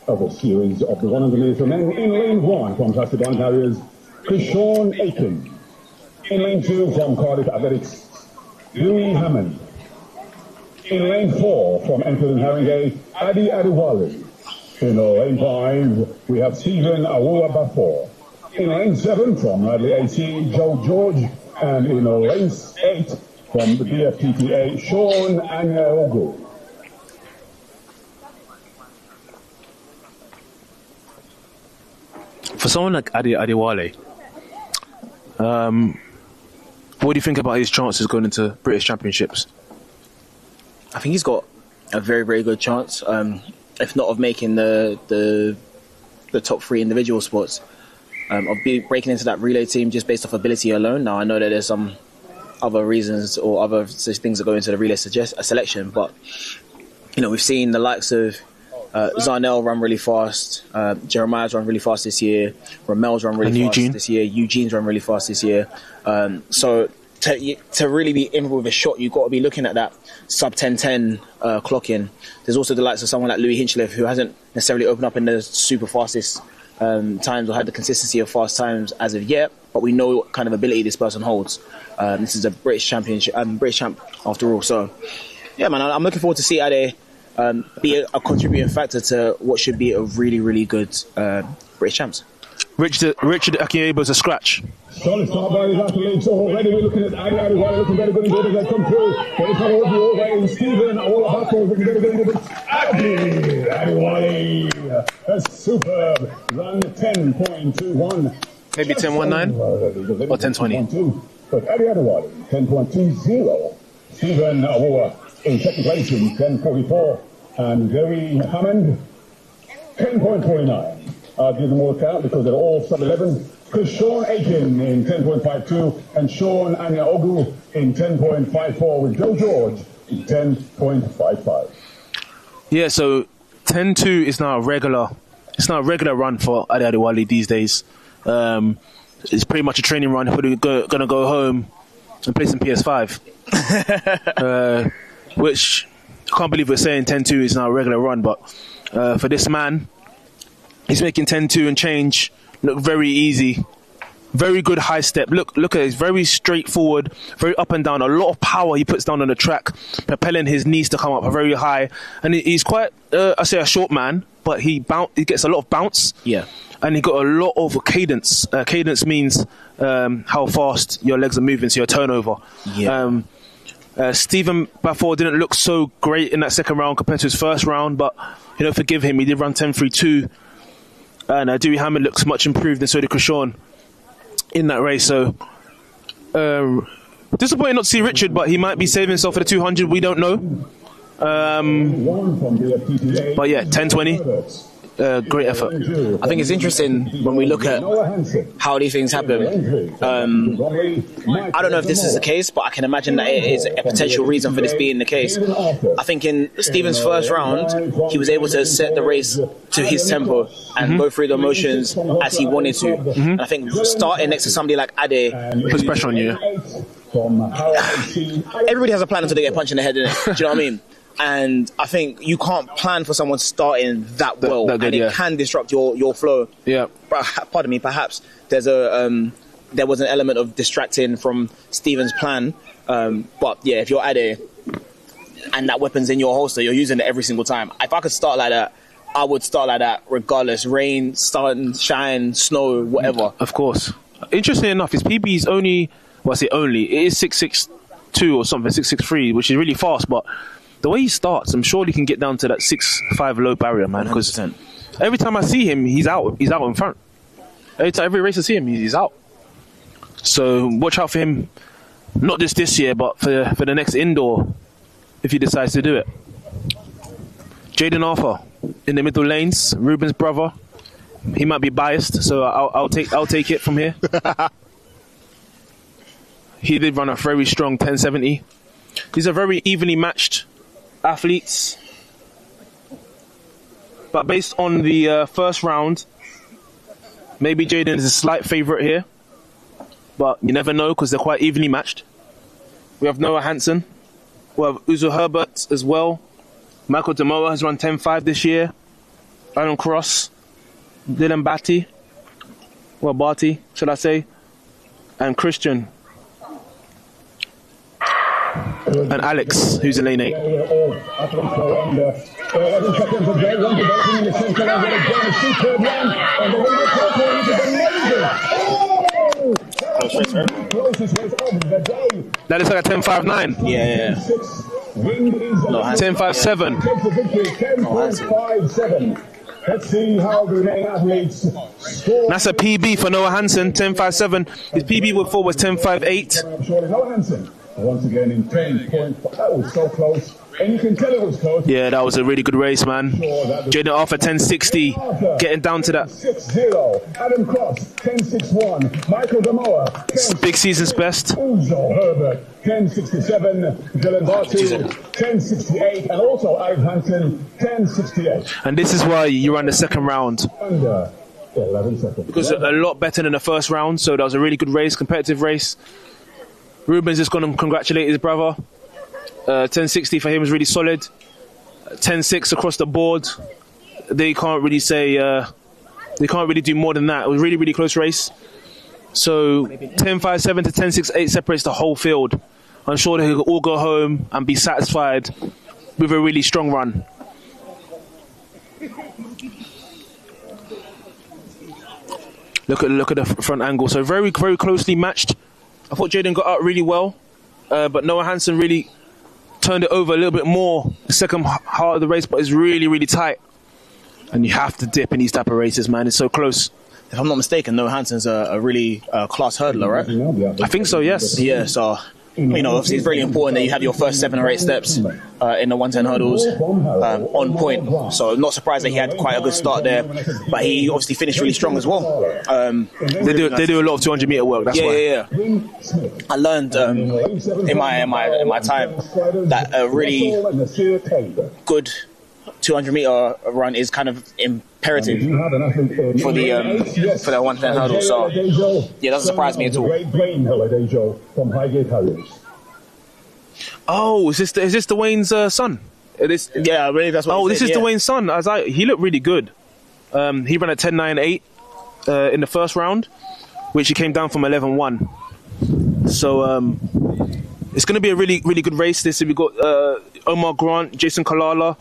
Of a series of the 100 metres. And then in lane 1 from Plastic Blind Carriers, Krishawn Aiken. In lane 2 from Cardiff Athletics, Louis Hammond. In lane 4 from Enfield and Haringey, Adi Adiwale. In lane 5, we have Stephen Awuwa Bafor. In lane 7 from Radley AC, Joe George. And in lane 8 from the Bftta, Sean Anyaogo.
For someone like Adi Adiwale, what do you think about his chances going into British Championships?
I think he's got a very, very good chance, if not of making the top 3 individual spots, of breaking into that relay team just based off ability alone. Now, I know that there's some other reasons or other things that go into the relay selection, but we've seen the likes of Zarnell run really fast, Jeremiah's run really fast this year, Romel's run really fast this year, Eugene's run really fast this year. So to really be in with a shot, you've got to be looking at that sub 10:10 clock in. There's also the likes of someone like Louis Hinchliffe, who hasn't necessarily opened up in the super fastest times or had the consistency of fast times as of yet, but we know what kind of ability this person holds. This is a British championship, British champ after all. So yeah, man, I'm looking forward to see Ade be a contributing factor to what should be a really, really good British champs.
Richard Akinyebo's a scratch.
Solid start by his athletes. Already we're looking at Adi Adiwale looking very good. He's going to come through. But it's over in Stephen Awolabato looking very good. Adi Adiwale. That's superb. Run 10.21.
Maybe 10.19 or 10.20.
But Adi Adiwale 10.20. Stephen Awola in second place in 10.44. And Gary Hammond 10.49. I'll give them all a count because they're all sub-11. Because Sean Aiken in 10.52 and Sean Anyaogu in 10.54 with Joe George in 10.55.
Yeah, so 10.2 is now a regular. It's now a regular run for Adi Adiwale these days. It's pretty much a training run. We're gonna go home and play some PS5, which I can't believe we're saying 10.2 is now a regular run. But for this man, he's making 10.2 and change look very easy. Very good high step. Look at it. It's very straightforward, very up and down. A lot of power he puts down on the track, propelling his knees to come up very high. And he's quite, I say a short man, but he gets a lot of bounce.
Yeah.
And he got a lot of cadence. Cadence means how fast your legs are moving, so your turnover.
Yeah.
Stephen Bafor didn't look so great in that second round compared to his first round, but forgive him. He did run 10.32. And Dewey Hammond looks much improved, and so did Krishawn in that race. So disappointing not to see Richard, but he might be saving himself for the 200. We don't know. But yeah, 10.20. Great effort.
I think it's interesting when we look at how these things happen. I don't know if this is the case, but I can imagine that it is a potential reason for this being the case. I think in Stephen's first round, he was able to set the race to his tempo and go through the motions as he wanted to. And I think starting next to somebody like Ade
puts pressure on you.
Everybody has a plan until they get punched in the head, innit? Do you know what I mean? And I think you can't plan for someone starting that well,
that good,
and it can disrupt your flow.
Yeah.
Pardon me. Perhaps there was an element of distracting from Stephen's plan. But yeah, if you're Ade and that weapon's in your holster, you're using it every single time. If I could start like that, I would start like that regardless. Rain, sun, shine, snow, whatever.
Of course. Interesting enough, his PB is only, well, I say only, it is 6.62 or something, 6.63, which is really fast, but the way he starts, I'm sure he can get down to that 6.5 low barrier, man. Because every time I see him, he's out in front. Every race I see him, he's out. So watch out for him, not just this year, but for the next indoor, if he decides to do it. Jaden Arthur in the middle lanes, Ruben's brother. He might be biased, so I'll take it from here. He did run a very strong 10.70. These are very evenly matched athletes, but based on the first round, maybe Jaden is a slight favourite here, but you never know because they're quite evenly matched. We have Noah Hansen, we have Uzo Herbert as well. Michael Demoa has run 10.5 this year. Aaron Cross, Dylan Barty, should I say, and Christian and Alex, who's in lane 8. That looks like a 10.59.
Yeah.
No, 10.57.
10.57. Let's see how the main athletes score.
That's a PB for Noah Hansen, 10.57. His PB before was 10.58.
Noah Hansen, once again in 10.5. That was so close. And you can tell it was close.
Yeah, that was a really good race, man. Jaden Arthur, 10.60. Getting down to that.
6-0. Adam Cross, 10.61. Michael Damoa,
big season's best.
Uzo Herbert, 10.67. Dylan Barty, 10.68. And also Alex Hansen, 10.68.
And this is why you ran the second round.
Under 11 seconds.
Because a lot better than the first round, so that was a really good race, competitive race. Ruben's just going to congratulate his brother. 10.60 for him was really solid. 10.6 across the board. They can't really say, they can't really do more than that. It was a really, really close race. So 10.57 to 10.68 separates the whole field. I'm sure they could all go home and be satisfied with a really strong run. Look at the front angle. So very, very closely matched. I thought Jaden got out really well, but Noah Hansen really turned it over a little bit more the second part of the race, but it's really, really tight. And you have to dip in these type of races, man. It's so close.
If I'm not mistaken, Noah Hansen's a really class hurdler, right?
I think so, yes.
Yeah, so, obviously it's very important that you have your first 7 or 8 steps in the 110 hurdles on point. So I'm not surprised that he had quite a good start there, but he obviously finished really strong as well.
They do a lot of 200 meter work. That's why.
Yeah. I learned in my time that a really good 200 meter run is kind of imperative for the 110 hurdle. So yeah, doesn't surprise me at all.
Oh, is this Dwayne's son?
Yeah, really. That's what.
This is Dwayne's son. He looked really good. He ran a 10.98 in the first round, which he came down from 11.1. So it's going to be a really, really good race. We've got Omar Grant, Jason Kalala,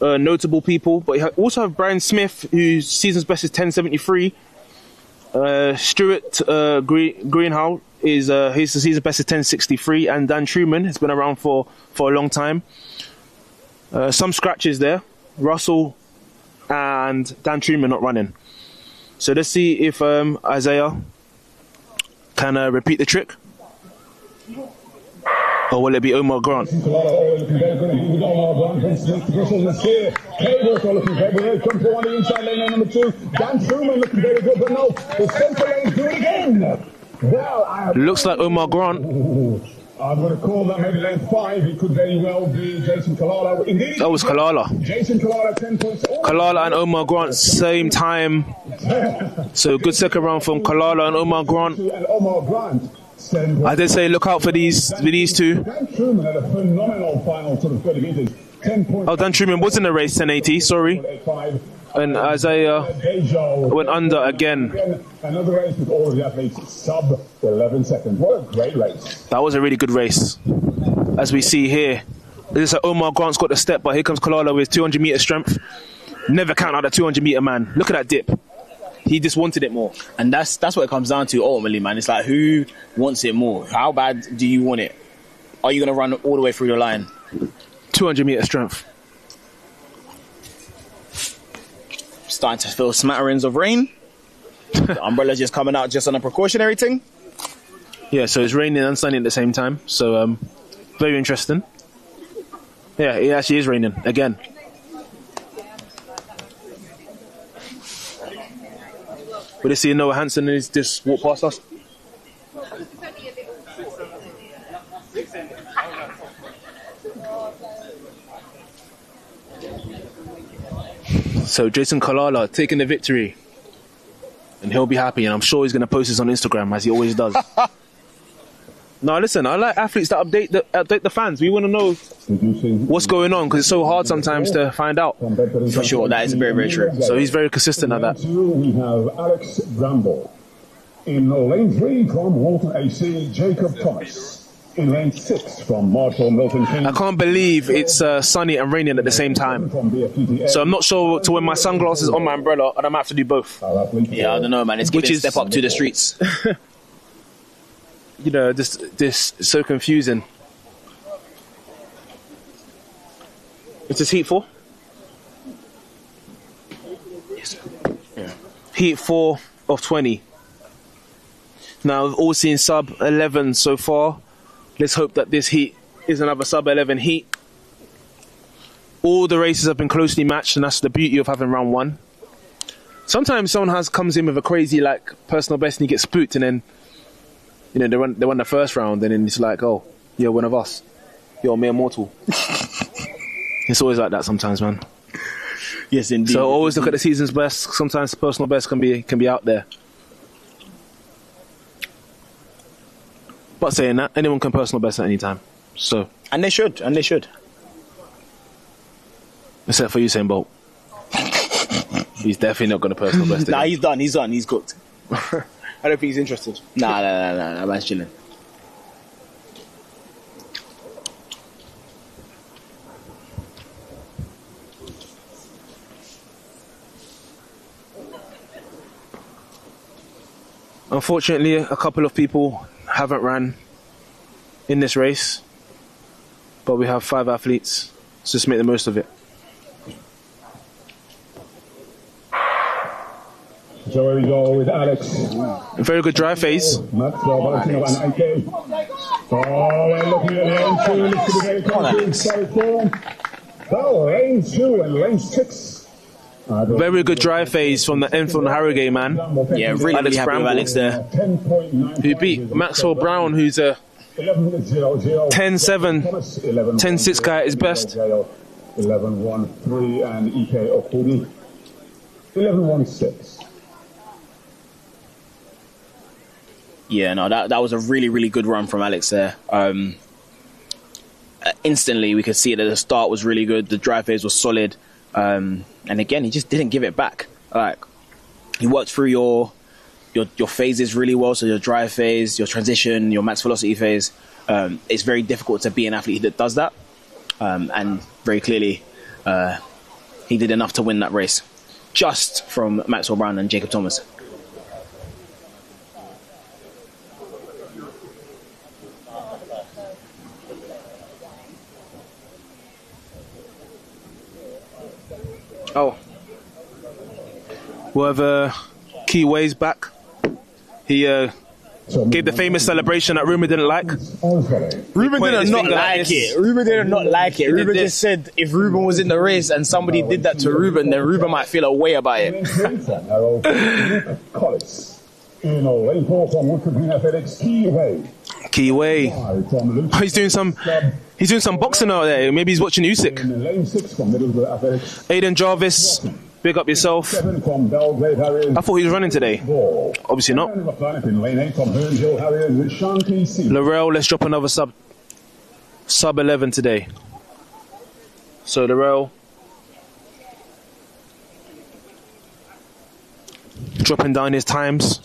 notable people, but you also have Brian Smith, whose season's best is 10.73. Stuart Greenhow is his season best is 10.63, and Dan Truman has been around for a long time. Some scratches there. Russell and Dan Truman not running. So let's see if Isaiah can repeat the trick. Or will it be Omar Grant?
Dan Truman looking very good, but no, the centre lane's doing it again. Well,
looks like Omar Grant.
I'm going to call that maybe lane 5. It could very well be Jason Kalala. Indeed,
that was Kalala.
Jason Kalala, 10 points.
Kalala and Omar Grant, same time. So good second round from Kalala and Omar Grant. I did say look out for these two.
Dan Truman had a phenomenal final sort of 30 meters. 10 points.
Oh, Dan Truman was in the race, 10.80, sorry. And Isaiah went under again.
Another race with all of the athletes sub 11 seconds. What a great race.
That was a really good race. As we see here, this is Omar Grant's got the step, but here comes Kalala with 200 meter strength. Never count out the 200 meter man. Look at that dip. He just wanted it more.
And that's what it comes down to ultimately, man. It's like, who wants it more? How bad do you want it? Are you going to run all the way through the line?
200 meter strength.
Starting to feel smatterings of rain. The umbrella's just coming out just on a precautionary thing.
Yeah, so it's raining and sunny at the same time. So, very interesting. Yeah, it actually is raining again. We're just seeing Noah Hansen is just walk past us. So Jason Kalala taking the victory, and he'll be happy, and I'm sure he's going to post this on Instagram as he always does. No, listen, I like athletes that update the fans. We want to know what's going on, because it's so hard sometimes to find out.
For sure, that is very, very true.
So he's very consistent at that.
We have Alex Bramble. In lane 3 from Walton AC, Jacob Thomas. In lane 6 from Marshall Milton Keynes.
I can't believe it's sunny and raining at the same time. So I'm not sure to wear my sunglasses on my umbrella, and I might have to do both.
Yeah, I don't know, man. It's giving step up to the streets.
You know, this so confusing. Is this heat 4? Yes. Yeah. Heat 4 of 20. Now, we've all seen sub 11 so far. Let's hope that this heat is another sub 11 heat. All the races have been closely matched, and that's the beauty of having round 1. Sometimes someone comes in with a crazy personal best and you get spooked, and then they won the first round, and then it's like, oh, you're one of us. You're a mere mortal. It's always like that sometimes, man.
Yes, indeed.
So always look at the season's best. Sometimes the personal best can be out there. But saying that, anyone can personal best at any time. So,
and they should.
Except for Usain Bolt. He's definitely not going to personal best.
Nah, he's done. He's cooked.
I don't think he's interested.
Nah, man's chilling.
Unfortunately, a couple of people haven't ran in this race, but we have 5 athletes, so just make the most of it.
So here we go with Alex.
A very good drive phase.
Maxwell balancing on AK. Oh, we're looking at lane 2. Looks to be very confident. Solid form. Oh, lane 2 and lane 6.
Very good drive phase from the Enfield and Harrogate man.
Yeah, really happy with Alex there.
Who beat Maxwell Brown, who's a 10-7, 10-6 guy at his best.
11-1-3 and EK Okudi 11-1-6.
Yeah, no, that was a really, really good run from Alex there. Instantly, we could see that the start was really good. The drive phase was solid. And again, he just didn't give it back. He worked through your phases really well. So your drive phase, your transition, your max velocity phase. It's very difficult to be an athlete that does that. And very clearly, he did enough to win that race, just from Maxwell Brown and Jacob Thomas.
Oh, we'll have Key Ways back. He gave the famous celebration that Ruben didn't like.
Ruben did not like it. Ruben just said if Ruben was in the race and somebody did that to Ruben, then Ruben might feel a way about it.
Key Way. He's doing some boxing out there. Maybe he's watching Usyk. Aidan Jarvis, big up yourself. I thought he was running today. Obviously not. Laurel, let's drop another sub 11 today. So Laurel dropping down his times.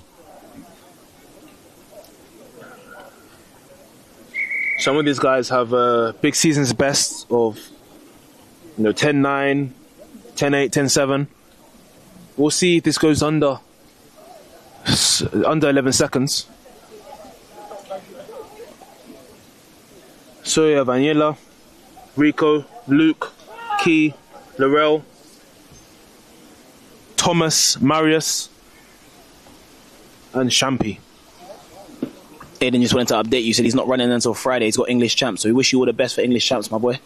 Some of these guys have big seasons best of 10-9, 10-8, 10-7. We'll see if this goes under 11 seconds. Soya, Vaniela, Rico, Luke, Key, Laurel, Thomas, Marius, and Champy.
Aiden just wanted to update you, said he's not running until Friday. He's got English champs, so we wish you all the best for English champs, my boy.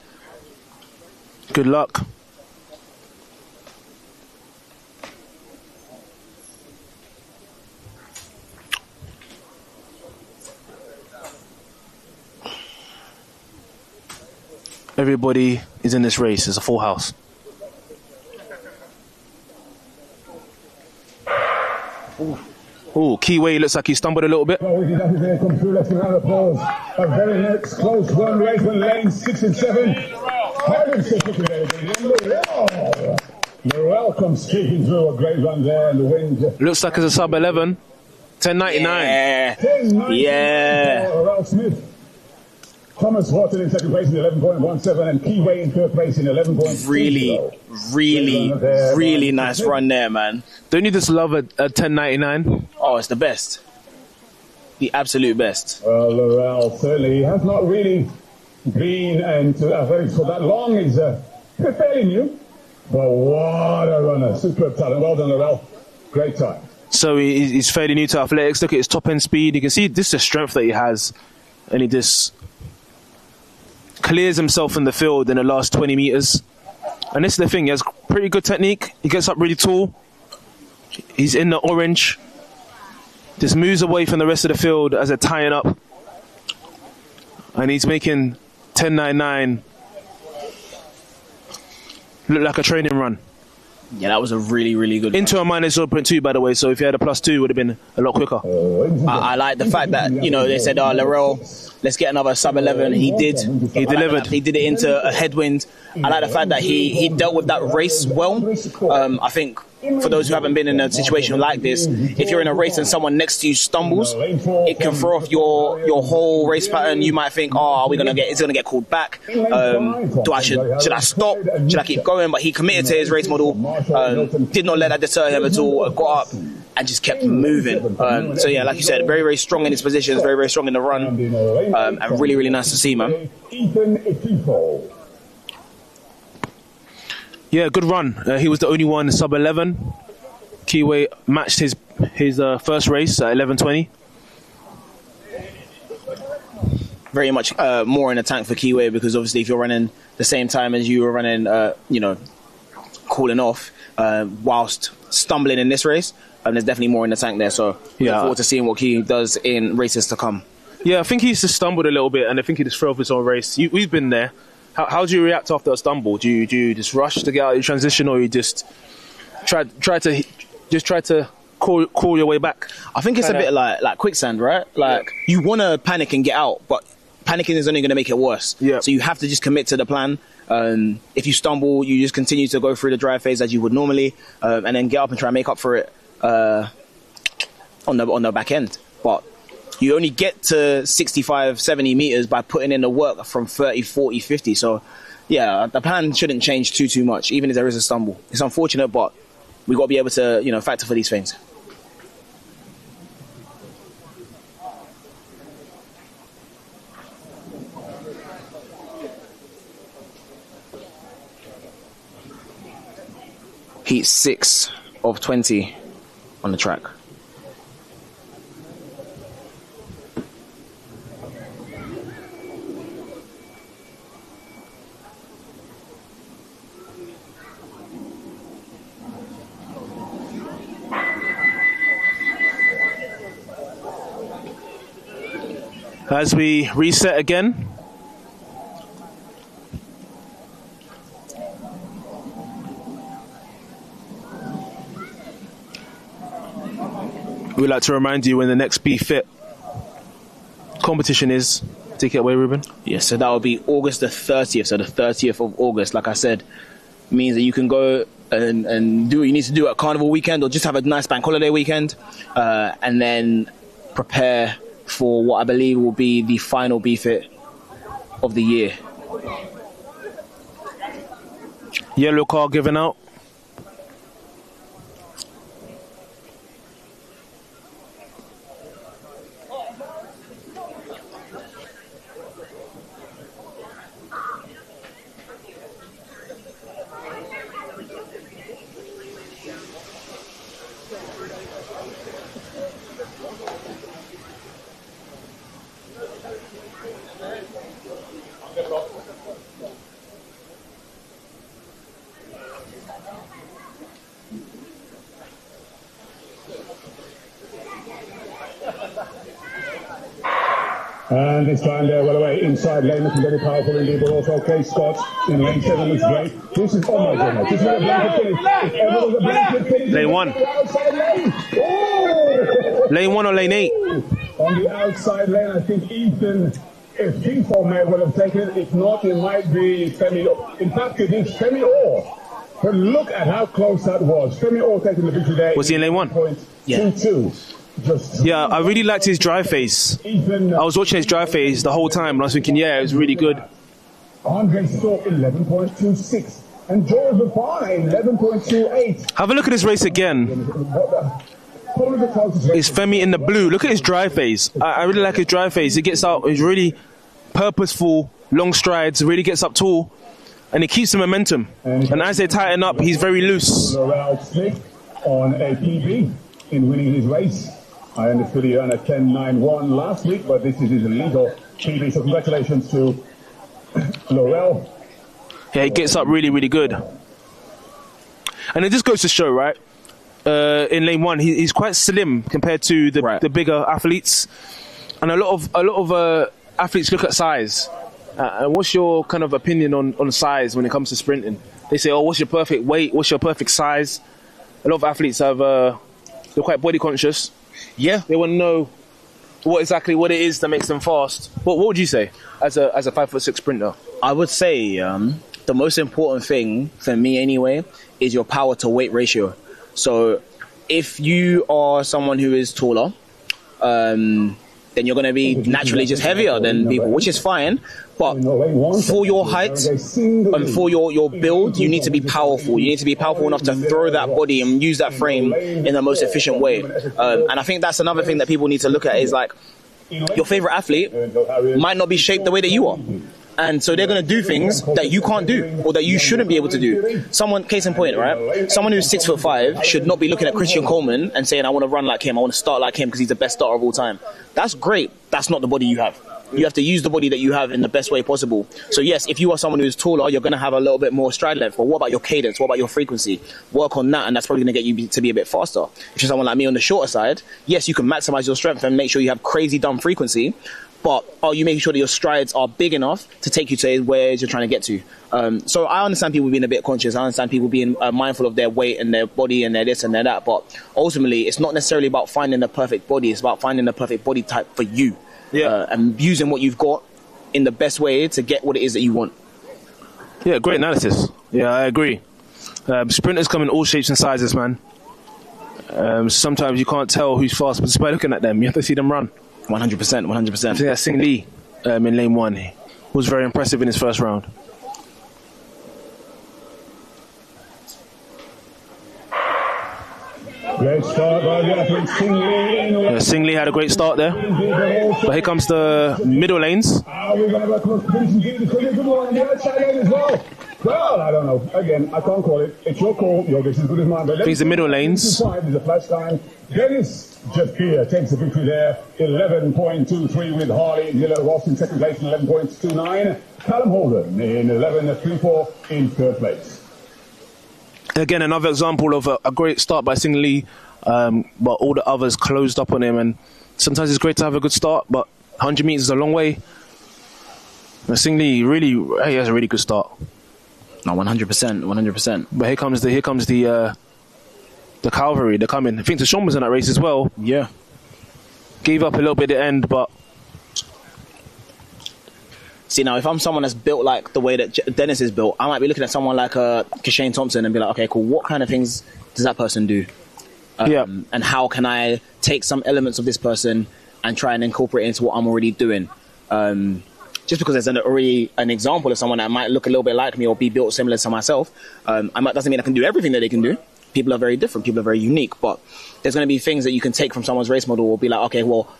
Good luck. Everybody is in this race. It's a full house. Oh, Keyway looks like he stumbled a little bit.
A very next close one race in lane 6 and 7. Laurel comes speaking through a great run there in the wind.
Looks like it's a sub 11. 10.99.
Yeah.
Laurel Smith. Thomas Horton in second place in 11.17 and Keyway in third place in 11.20.
Really nice run there, man.
Don't you just love a 10.99?
Oh, it's the best. The absolute best.
Well, Laurel certainly has not really been into athletics for that long. He's fairly new. But what a runner. Superb talent. Well done, Laurel. Great time.
So he's fairly new to athletics. Look at his top end speed. You can see this is the strength that he has. And he just clears himself in the field in the last 20 meters. And this is the thing, he has pretty good technique. He gets up really tall. He's in the orange. Just moves away from the rest of the field as they're tying up. And he's making 10.99 look like a training run.
Yeah, that was a really good
into
run.
A minus 0.2, by the way, so if you had a +2, it would have been a lot quicker.
I like the fact that, you know, they said, Laurel, let's get another sub-11. He did.
He delivered.
He did it into a headwind. I like the fact that he dealt with that race well. I think for those who haven't been in a situation like this, if you're in a race and someone next to you stumbles, it can throw off your whole race pattern. You might think, it's gonna get called back. Should I stop? Should I keep going? But he committed to his race model. Did not let that deter him at all. Got up and just kept moving. So yeah, like you said, very strong in his positions, very strong in the run, and really nice to see, man.
Yeah, good run. He was the only one sub-11. Keyway matched his first race at 11.20.
Very much more in the tank for Keyway, because obviously if you're running the same time as you were running, cooling off whilst stumbling in this race, there's definitely more in the tank there. So look forward to seeing what he does in races to come.
Yeah, I think he's just stumbled a little bit, and I think he just threw off his own race. We've been there. How do you react after a stumble? Do you just rush to get out of your transition, or you just try to call your way back?
I think it's a bit like quicksand, right? Like you want to panic and get out, but panicking is only going to make it worse. Yeah. So you have to just commit to the plan. If you stumble, you just continue to go through the drive phase as you would normally, and then get up and try and make up for it on the back end. But you only get to 65, 70 meters by putting in the work from 30, 40, 50. So, yeah, the plan shouldn't change too much, even if there is a stumble. It's unfortunate, but we've got to be able to, factor for these things. Heat 6 of 20 on the track.
As we reset again. We'd like to remind you when the next Bftta competition is. Take it away, Ruben.
Yes, so that will be August the 30th. So the 30th of August, like I said, means that you can go and do what you need to do at Carnival weekend, or just have a nice bank holiday weekend, and then prepare for what I believe will be the final Bftta of the year.
Yellow card given out.
And this time they're well away inside lane, looking very powerful indeed, but also okay spots in lane 7 looks great. This is, oh my goodness, this is a blanket finish. If ever was a blanket finish,
lane 1. Lane 1 or lane 8?
On the outside lane, I think Ethan, if FIFO may well have taken it. If not, it might be Femi. In fact, it is Femi Orr. But look at how close that was. Femi Orr taking the victory there.
Was he in lane 1?
Yeah. 2-2.
Yeah, I really liked his dry face. I was watching his dry face the whole time, and I was thinking, yeah, it was really good.
Andre Stork 11.26 and George Bftta 11.28.
Have a look at this race again. It's Femi in the blue. Look at his dry face. I really like his dry face. He gets out, he's really purposeful, long strides, really gets up tall, and he keeps the momentum. And as they tighten up, he's very loose.
On a PB in winning his race. I understood he earned a 10.91 last week, but this is his legal PB, so congratulations to Laurel.
Yeah, he gets up really, really good. And it just goes to show, right? In lane one, he's quite slim compared to the bigger athletes. And a lot of athletes look at size. What's your kind of opinion on size when it comes to sprinting? They say, oh, what's your perfect weight? What's your perfect size? A lot of athletes they're quite body conscious.
Yeah,
they want to know what it is that makes them fast. What would you say as a 5'6" sprinter?
I would say the most important thing for me anyway is your power to weight ratio. So if you are someone who is taller, then you're going to be naturally just heavier than people, which is fine. But for your height and for your build, you need to be powerful. You need to be powerful enough to throw that body and use that frame in the most efficient way. And I think that's another thing that people need to look at is like your favorite athlete might not be shaped the way that you are. And so they're going to do things that you can't do or that you shouldn't be able to do. Someone, case in point, right? Someone who's 6'5" should not be looking at Christian Coleman and saying, I want to run like him, I want to start like him because he's the best starter of all time. That's great. That's not the body you have. You have to use the body that you have in the best way possible. So yes, if you are someone who's taller, you're going to have a little bit more stride length. But what about your cadence? What about your frequency? Work on that, and that's probably going to get you to be a bit faster. If you're someone like me on the shorter side, yes, you can maximize your strength and make sure you have crazy dumb frequency. But are you making sure that your strides are big enough to take you to where you're trying to get to? So I understand people being a bit conscious. I understand people being mindful of their weight and their body and their this and their that. But ultimately, it's not necessarily about finding the perfect body. It's about finding the perfect body type for you. Yeah. And using what you've got in the best way to get what it is that you want.
Yeah, great analysis. Yeah, I agree. Sprinters come in all shapes and sizes, man. Sometimes you can't tell who's fast just by looking at them. You have to see them run.
100%, 100%.
I think that Sing Lee in lane one was very impressive in his first round.
Great start by the athlete Sing Lee.
Yeah, Sing Lee had a great start there. But here comes the middle lanes.
We're going to have a close finishing. Good one on the outside lane as well. Well, I don't know. Again, I can't call it. It's your call. Your guess is as good as mine. But
these are middle lanes.
There's a flash time. Dennis just here takes the victory there. 11.23 with Harley. Miller Ross in second place. 11.29. Callum Holden in 11.34 in third place.
Again, another example of a great start by Sing Lee, but all the others closed up on him. And sometimes it's great to have a good start, but 100 meters is a long way. And Sing Lee he has a really good start.
No, 100%, 100%.
But here comes the cavalry. They're coming. I think Deshaun was in that race as well.
Yeah.
Gave up a little bit at the end, but.
See, now, if I'm someone that's built like the way that Dennis is built, I might be looking at someone like Kashane Thompson and be like, okay, cool, what kind of things does that person do? And how can I take some elements of this person and try and incorporate it into what I'm already doing? Just because there's already an example of someone that might look a little bit like me or be built similar to myself, doesn't mean I can do everything that they can do. People are very different. People are very unique. But there's going to be things that you can take from someone's race model or be like, okay, well,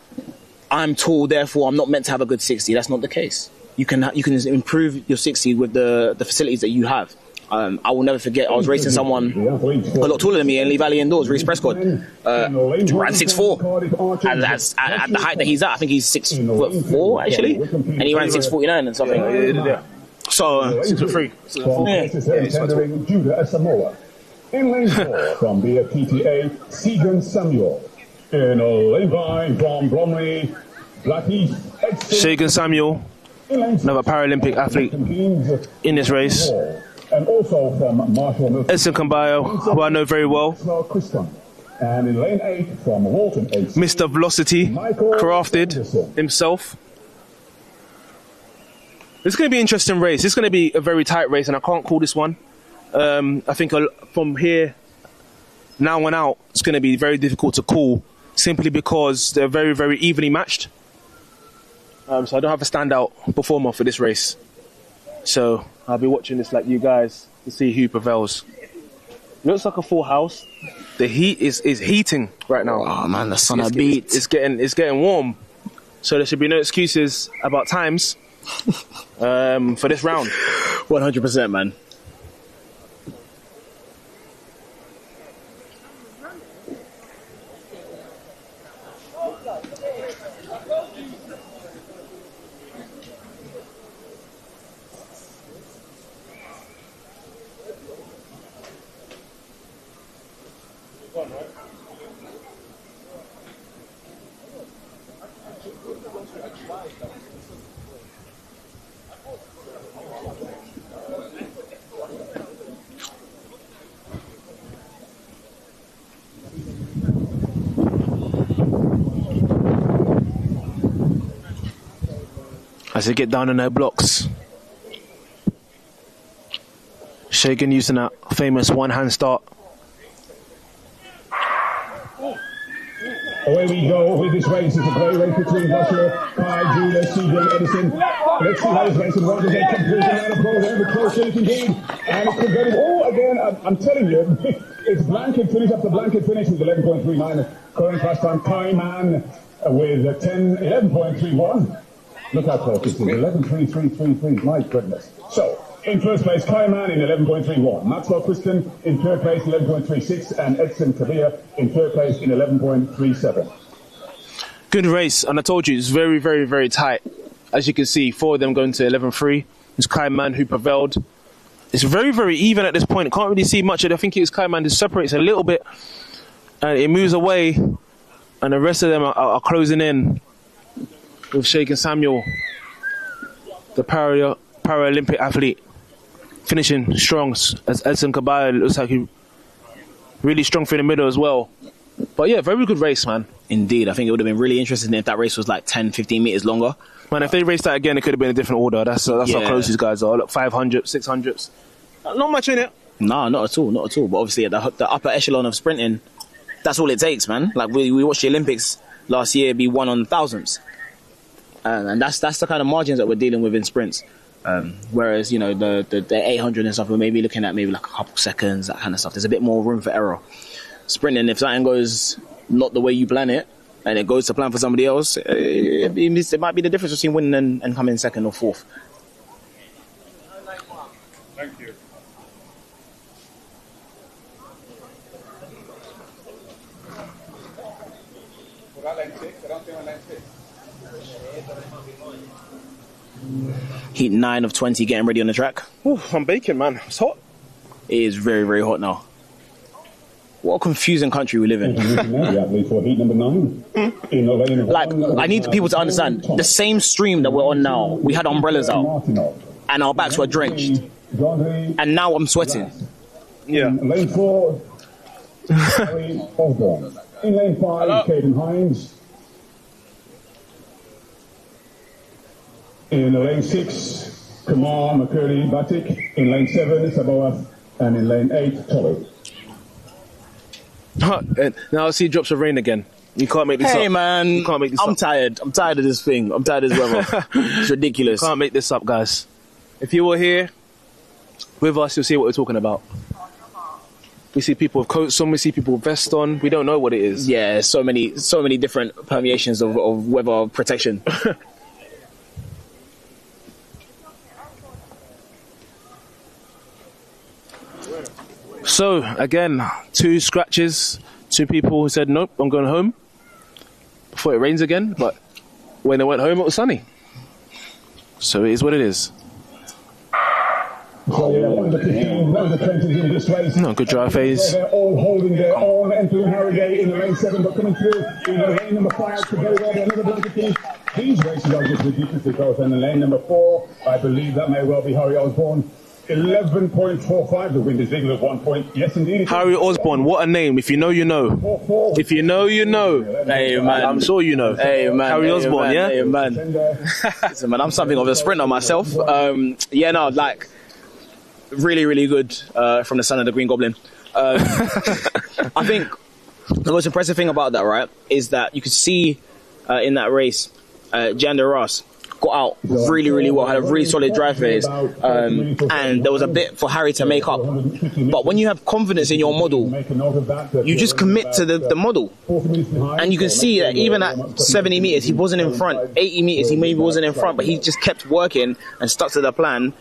I'm tall, therefore I'm not meant to have a good 60. That's not the case. You can improve your 60 with the facilities that you have. I will never forget, I was racing someone a lot taller than me in Lee Valley indoors, Reece Prescott. Ran 6'4". And that's at the height that he's at. I think he's 6'4", actually. And he ran 6'49" and something. So,
6'3".
Judah Asamoah. In lane 4 from Bftta, Segan Samuel. In lane 5 from Bromley, Blackheath.
Segan Samuel, another Paralympic athlete in this race.
And also from Marshall
Edson Cambayo, who I know very well.
And in lane 8 from Walton AC,
Mr. Velocity, crafted himself. It's going to be an interesting race. It's going to be a very tight race, and I can't call this one. I think from here, now on out, it's going to be very difficult to call simply because they're very, very evenly matched. So I don't have a standout performer for this race. So I'll be watching this like you guys to see who prevails. Looks like a full house. The heat is heating right now.
Oh man, the sun beat.
It's getting warm. So there should be no excuses about times for this round.
100%, man.
As they get down on their blocks. Shagan using that famous one-hand start.
Away we go with this race. It's a great race between Joshua, Kai, Julia, CJ, Edison. Let's see how this race is going to get conclusion out of program. The close shape indeed. And it's converted. Oh, again, I'm telling you, it's blanket finish after blanket finish with 11.39. Current fast time, Kai Man with 11.31. Look how close this is. 11.3333. My goodness. So, in first place, Kai Man in 11.31. Maxwell Kristen in third place, 11.36. And Edson Kabir in third place in 11.37.
Good race. And I told you, it's very, very, very tight. As you can see, 4 of them going to 11.3. It's Kai Man who prevailed. It's very, very even at this point. Can't really see much of it. I think it was Kai Man who separates a little bit. And it moves away. And the rest of them are closing in. With Shagan Samuel, the Paralympic athlete, finishing strong as Edson Cabal. Looks like he really strong through the middle as well. But yeah, very good race, man.
Indeed, I think it would have been really interesting if that race was like 10, 15 meters longer.
Man, if they raced that again, it could have been a different order. That's how close these guys are. Look, 500, 600s. Not much in it.
No, not at all, not at all. But obviously, at the upper echelon of sprinting, that's all it takes, man. Like we watched the Olympics last year be won on thousands. And that's the kind of margins that we're dealing with in sprints. Whereas, you know, the 800 and stuff, we're maybe looking at maybe like a couple seconds, that kind of stuff. There's a bit more room for error. Sprinting, if something goes not the way you plan it, and it goes to plan for somebody else, it might be the difference between winning and coming second or fourth.
Thank you.
Heat 9 of 20 getting ready on the track.
Ooh, I'm baking, man. It's hot.
It is very, very hot now. What a confusing country we live in. Like, I need people to understand, the same stream that we're on now, we had umbrellas out, and our backs were drenched, and now I'm sweating.
Yeah.
Lane 4, Harry Osborne. In lane 5, Caden Hines. In lane 6, Kamar McCurdy Batik. In lane 7, Sabawath. And in lane 8, Tolly.
Now I see drops of rain again. You can't make this up.
Hey man,
you can't make this
I'm
up.
tired. I'm tired of this thing. I'm tired of this weather. It's ridiculous.
You can't make this up, guys. If you were here with us, you'll see what we're talking about. We see people with coats on, we see people with vests on. We don't know what it is.
Yeah, so many different permeations of weather protection.
So, again, 2 scratches, 2 people who said, nope, I'm going home. Before it rains again, but when they went home, it was sunny. So it is what it is. No, good dry phase.
They're all holding their own. Entering Harrogate in the lane 7, but coming through in the lane number 5 to very well. Another blanket finish. These races are just ridiculously close. And in lane number 4, I believe that may well be Harry Osborne. 11.45. The wind is bigger of 1 point. Yes, indeed.
Harry Osborne, what a name. If you know, you know. If you know, you know.
Hey, man.
I'm sure you know.
Hey, man.
Harry Osborne,
man,
yeah?
Hey, man. Listen, man, I'm something of a sprinter myself. Yeah, no, like, really, really good from the son of the Green Goblin. I think The most impressive thing about that, right, is that you could see in that race, Jander Ross got out really, really well, had a really solid drive phase, and there was a bit for Harry to make up. But when you have confidence in your model, you just commit to the model. And you can see that even at 70 metres, he wasn't in front. 80 metres, he maybe wasn't in front, but he just kept working and stuck to the plan.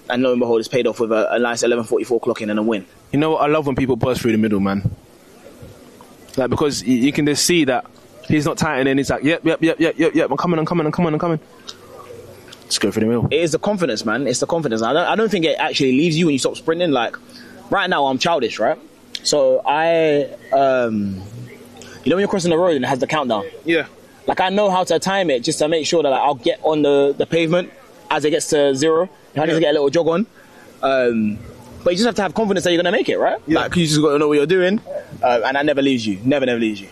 And lo and behold, it's paid off with a nice 11:44 clock in and a win.
You know what? I love when people burst through the middle, man. Like, because you can just see that he's not tightening. He's like, yep. I'm coming. Just go for the middle.
It is the confidence, man. It's the confidence. I don't think it actually leaves you when you stop sprinting. Like, right now, I'm childish, right? So you know when you're crossing the road and it has the countdown?
Yeah.
Like, I know how to time it just to make sure that I'll get on the pavement as it gets to 0. I need to get a little jog on. But you just have to have confidence that you're going to make it, right?
Yeah.
Like, you just got to know what you're doing. And that never leaves you. Never leaves you.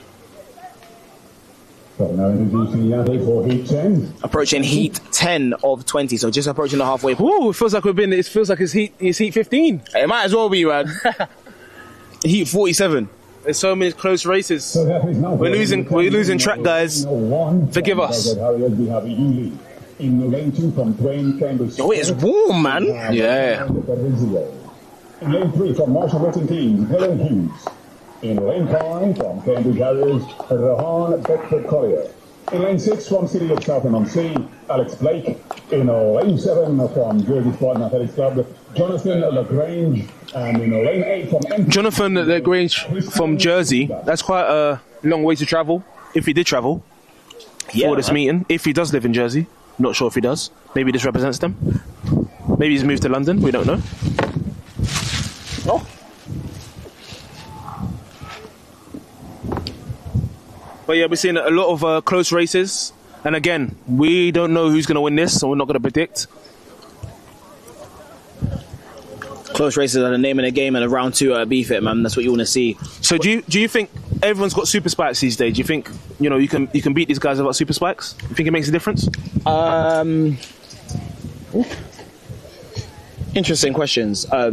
So now introducing the athlete for Heat 10.
Approaching Heat 10 of 20, so just approaching the halfway point.
Ooh, it feels like it's Heat 15.
It might as well be, man. Heat 47.
There's so many close races. So we're losing track, guys. Forgive us.
In lane 2 from Twain, Cambridge.
Oh, it's warm, man.
Yeah.
In lane 3 from Marshall Wilton Team, Helen Hughes. In lane 5 from Cambridge Harriers, Rohan Bedford Collier. In lane 6 from City of Southend-on-Sea, Alex Blake. In lane 7 from Jersey Spartan Athletics Club, Jonathan Lagrange. And in lane 8 from
Jonathan Lagrange from Jersey. That's quite a long way to travel, if he did travel for this meeting. If he does live in Jersey. Not sure if he does. Maybe this represents them. Maybe he's moved to London. We don't know.
Oh.
But yeah, we're seeing a lot of close races. And again, we don't know who's going to win this, so we're not going to predict.
Close races are the name of the game, and a round 2 at Bftta, man. That's what you want to see.
So do you think everyone's got super spikes these days? Do you think you can beat these guys without super spikes? You think it makes a difference?
Interesting questions. I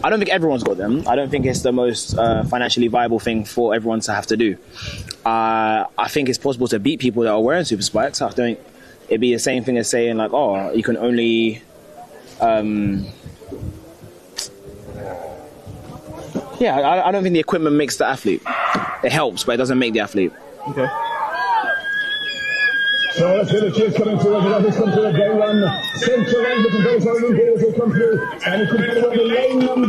don't think everyone's got them. I don't think it's the most financially viable thing for everyone to have to do. I think it's possible to beat people that are wearing super spikes. I think it'd be the same thing as saying like, oh, you can only I don't think the equipment makes the athlete. It helps, but it doesn't make the athlete.
Okay.
So let's hear the cheers coming through. As come through day 1. Central line looking very sorry as they come through. And it could be the lane number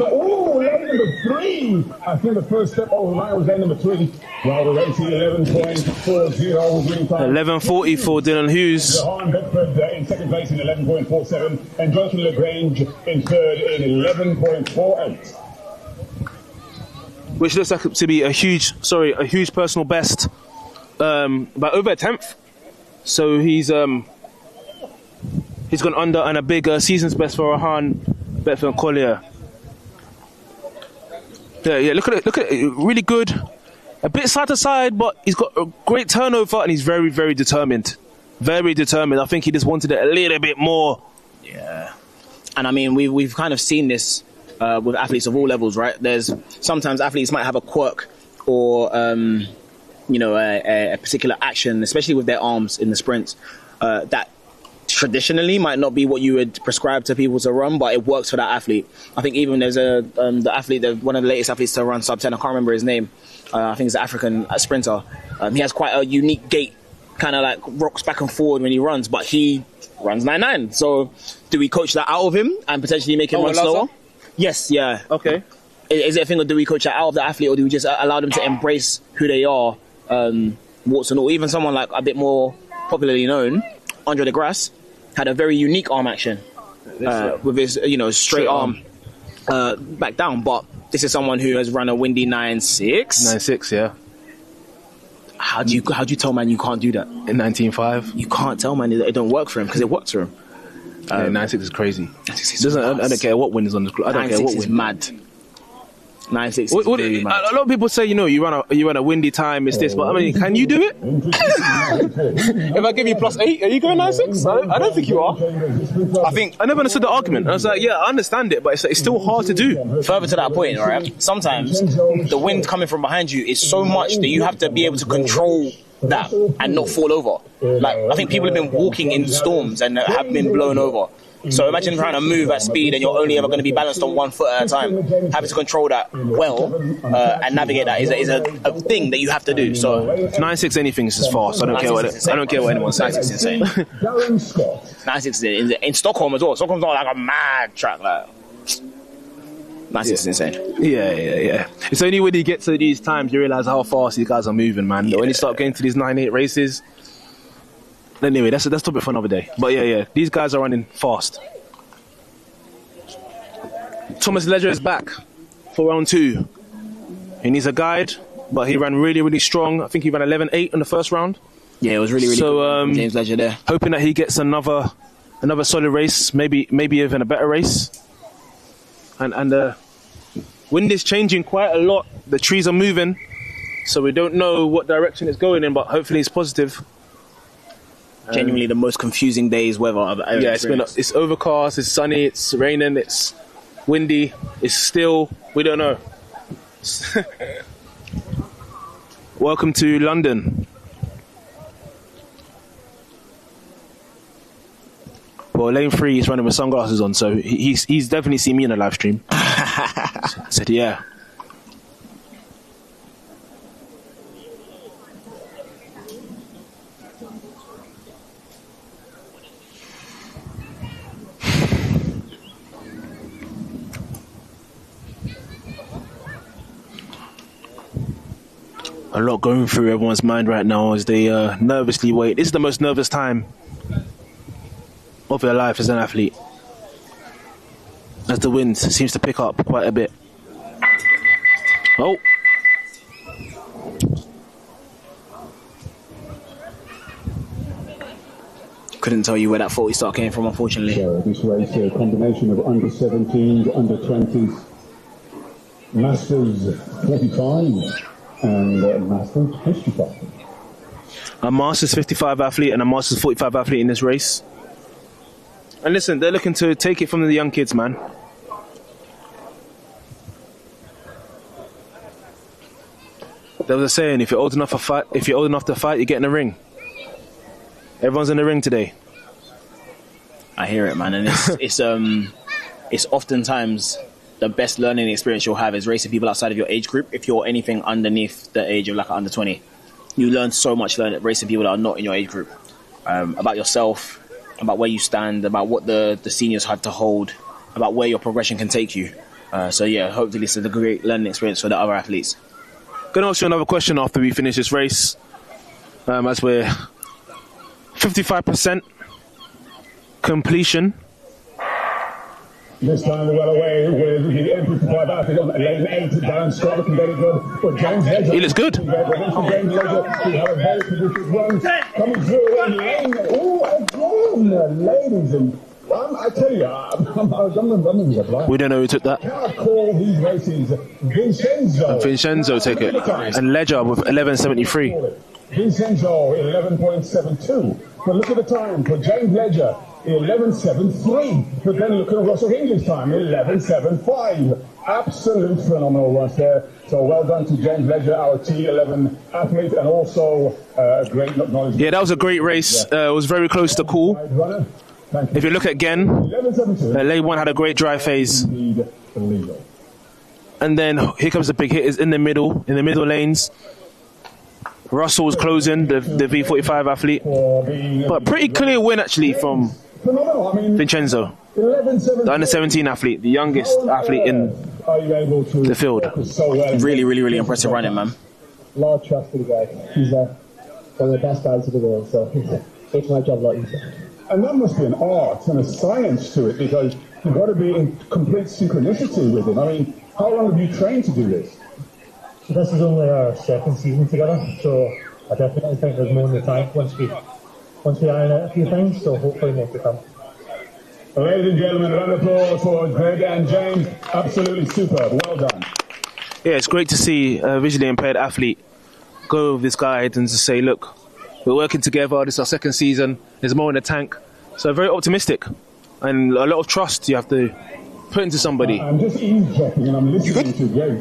3. I think the first step over the line was lane number 3. Well, we're racing 11.40.
11.40 for Dylan Hughes.
Rohan Bedford in second place in 11.47. And Jonathan Lagrange in third in 11.48.
Which looks like to be a huge personal best, by over a 10th. So he's gone under, and a big season's best for Rohan Bedford Collier. Yeah, look at it, really good. A bit side to side, but he's got a great turnover, and he's very, very determined. Very determined. I think he just wanted it a little bit more.
Yeah, and I mean we've kind of seen this. With athletes of all levels, right? There's sometimes athletes might have a quirk or, a particular action, especially with their arms in the sprints, that traditionally might not be what you would prescribe to people to run, but it works for that athlete. I think even there's the athlete, one of the latest athletes to run sub 10, I can't remember his name. I think he's an African sprinter. He has quite a unique gait, kind of like rocks back and forward when he runs, but he runs 9.9. So do we coach that out of him and potentially make him run slower? Yes, yeah.
Okay.
Is it a thing, or do we coach that out of the athlete, or do we just allow them to embrace who they are, warts and all? Even someone like a bit more popularly known, Andre de Grasse, had a very unique arm action with his, straight arm back down. But this is someone who has run a windy 9.6.
9.6, yeah.
How do you tell man you can't do that?
In 19.5?
You can't tell man it don't work for him, because it works for him.
9.6 is crazy. I don't care what win is on the. I don't care what win.
Is mad.
9.6
What,
is very mad.
a lot of people say, you run a windy time, it's this, but I mean, can you do it?
If I give you +8, are you going 9.6? I don't think you are.
I never understood the argument. I was like, yeah, I understand it, but it's still hard to do.
Further to that point, right? Sometimes the wind coming from behind you is so much that you have to be able to control that and not fall over. Like, I think people have been walking in storms and have been blown over. So imagine trying to move at speed and you're only ever going to be balanced on one foot at a time. Having to control that well and navigate that is a thing that you have to do. So
9.6 anything is just fast. I don't care what anyone says.
9.6 is insane. 9.6 is in Stockholm as well. Stockholm's not like a mad track. Like 9.6 is insane.
Yeah. It's only when you get to these times you realise how fast these guys are moving, man. When you start getting to these 9.8 races. Anyway, that's topic for another day. But yeah, these guys are running fast. Thomas Ledger is back for round 2. He needs a guide, but he ran really, really strong. I think he ran 11.8 in the first round.
Yeah, it was really, really good. James Ledger there.
Hoping that he gets another solid race, maybe even a better race. And the wind is changing quite a lot. The trees are moving, so we don't know what direction it's going in, but hopefully it's positive.
Genuinely the most confusing day's weather I've ever experienced.
It's overcast, it's sunny, it's raining, it's windy, it's still, we don't know. Welcome to London. Well, lane 3 is running with sunglasses on, so he's definitely seen me in a live stream. I said, yeah. A lot going through everyone's mind right now as they nervously wait. This is the most nervous time of their life as an athlete, as the wind seems to pick up quite a bit. Oh.
Couldn't tell you where that 40 start came from, unfortunately.
So this race, a combination of under 17s, under 20s, Masters 45 and Masters 55.
A Masters 55 athlete and a Masters 45 athlete in this race. And listen, they're looking to take it from the young kids, man. There was a saying: if you're old enough to fight, you get in the ring. Everyone's in the ring today.
I hear it, man, and it's oftentimes the best learning experience you'll have is racing people outside of your age group. If you're anything underneath the age of like under 20, you learn so much racing people that are not in your age group, about yourself, about where you stand, about what the seniors had to hold, about where your progression can take you. So yeah, hopefully it's a great learning experience for the other athletes.
Gonna ask you another question after we finish this race, as we're 55% completion.
This time we got away with the M55 athlete on lane 8, Darren Scott looking very good. But James Ledger,
he looks good.
James Ledger, we have a very positive run coming through in lane. Oh, again, ladies and I tell you, I'm
we don't know who took that.
I cannot call these races Vincenzo.
Vincenzo took it. And Ledger with 11.73.
Vincenzo 11.72. But look at the time for James Ledger, 11.73. But then look at Russell Hingley's time, 11.75. Absolute phenomenal runs there. So well done to James Ledger, our T11 athlete, and also a great knowledge.
Yeah, that was a great race. It was very close to call. If you look again, lane 1 had a great drive phase. And then here comes the big hit, is in the middle lanes. Russell's closing, the V45 athlete. But pretty clear win actually from Vincenzo, the under 17 athlete, the youngest athlete in the field.
Really, really, really impressive running, man.
Large trust for the guy. He's one of the best guys in the world, so it's my job like you said.
And that must be an art and a science to it, because you've got to be in complete synchronicity with him. I mean, how long have you trained to do this?
This is only our second season together, so I definitely think there's more in the tank once we iron out a few things, so hopefully more to come.
Ladies and gentlemen, a round of applause for Greg and James. Absolutely superb. Well done.
Yeah, it's great to see a visually impaired athlete go with this guide and just say, look, we're working together. This is our second season. There's more in the tank. So very optimistic and a lot of trust you have to put into somebody.
I'm just eavesdropping and I'm listening to Greg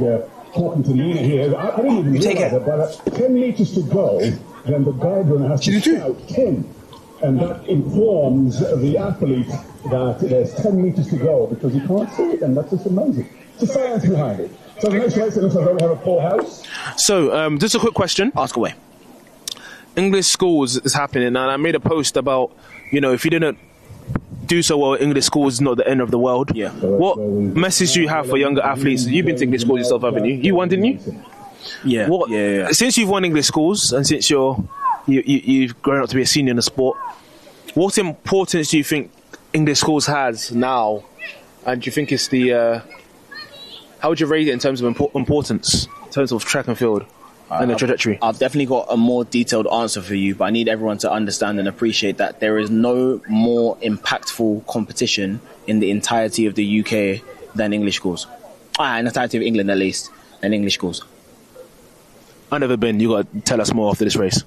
talking to Nina here. I didn't even realize that, but 10 metres to go, then the guardian has to shout 10. And that informs the athlete that there's 10 metres to go because he can't see it, and that's just amazing. It's the science behind it. So the next race, it looks like we have a full house.
So, just a quick question.
Ask away.
English schools is happening, and I made a post about, if you didn't do so well, English schools is not the end of the world.
Yeah.
What message do you have for younger athletes? You've been to English schools yourself, haven't you? You won, didn't you?
Yeah. Yeah.
Since you've won English schools and since you've grown up to be a senior in the sport, what importance do you think English schools has now? And do you think it's how would you rate it in terms of importance, in terms of track and field and the trajectory?
I've definitely got a more detailed answer for you, but I need everyone to understand and appreciate that there is no more impactful competition in the entirety of the UK than English schools. In the entirety of England, at least, than English schools.
I've never been. You got to tell us more after this race.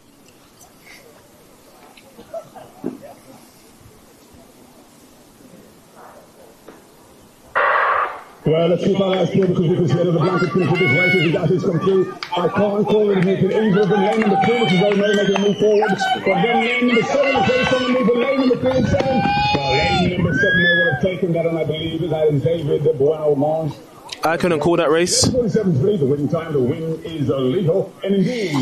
Well, let's keep our eyes peeled because we can see another blanket finish with this race as the athletes come through. I can't call it making it either of them. Lane number 2, which is very making a move forward. But then lane number 7 is very strong move, but lane number 3 and 7. Well, lane number 7 may well have taken that, and I believe that is David Bueno.
I couldn't call that race.
47.3, the winning time. The win is illegal. And indeed,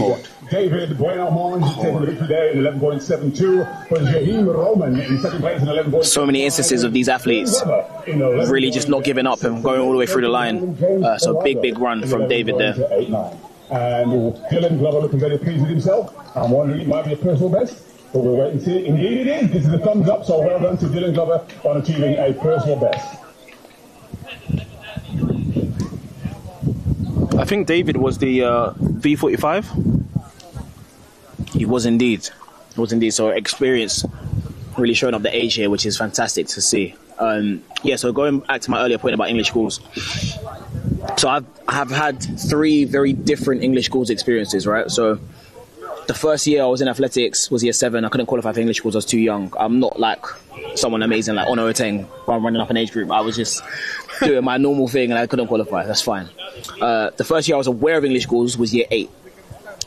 David Bueno is taking the victory there in 11.72. For Jaheim Roman in second place in 11.72.
So many instances of these athletes really just not giving up and going all the way through the line. So big run from David there.
And Dylan Glover looking very pleased with himself. I'm wondering it might be a personal best. But we'll wait and see. Indeed it is. This is a thumbs up. So well done to Dylan Glover on achieving a personal best.
I think David was the V45.
He was indeed. So experience really showing up the age here, which is fantastic to see. So going back to my earlier point about English schools. So I have had 3 very different English schools experiences, right? So the first year I was in athletics was year 7. I couldn't qualify for English schools. I was too young. I'm not like someone amazing like Ono Oteng, running up an age group. I was just doing my normal thing and I couldn't qualify. That's fine. The first year I was aware of English schools was year 8.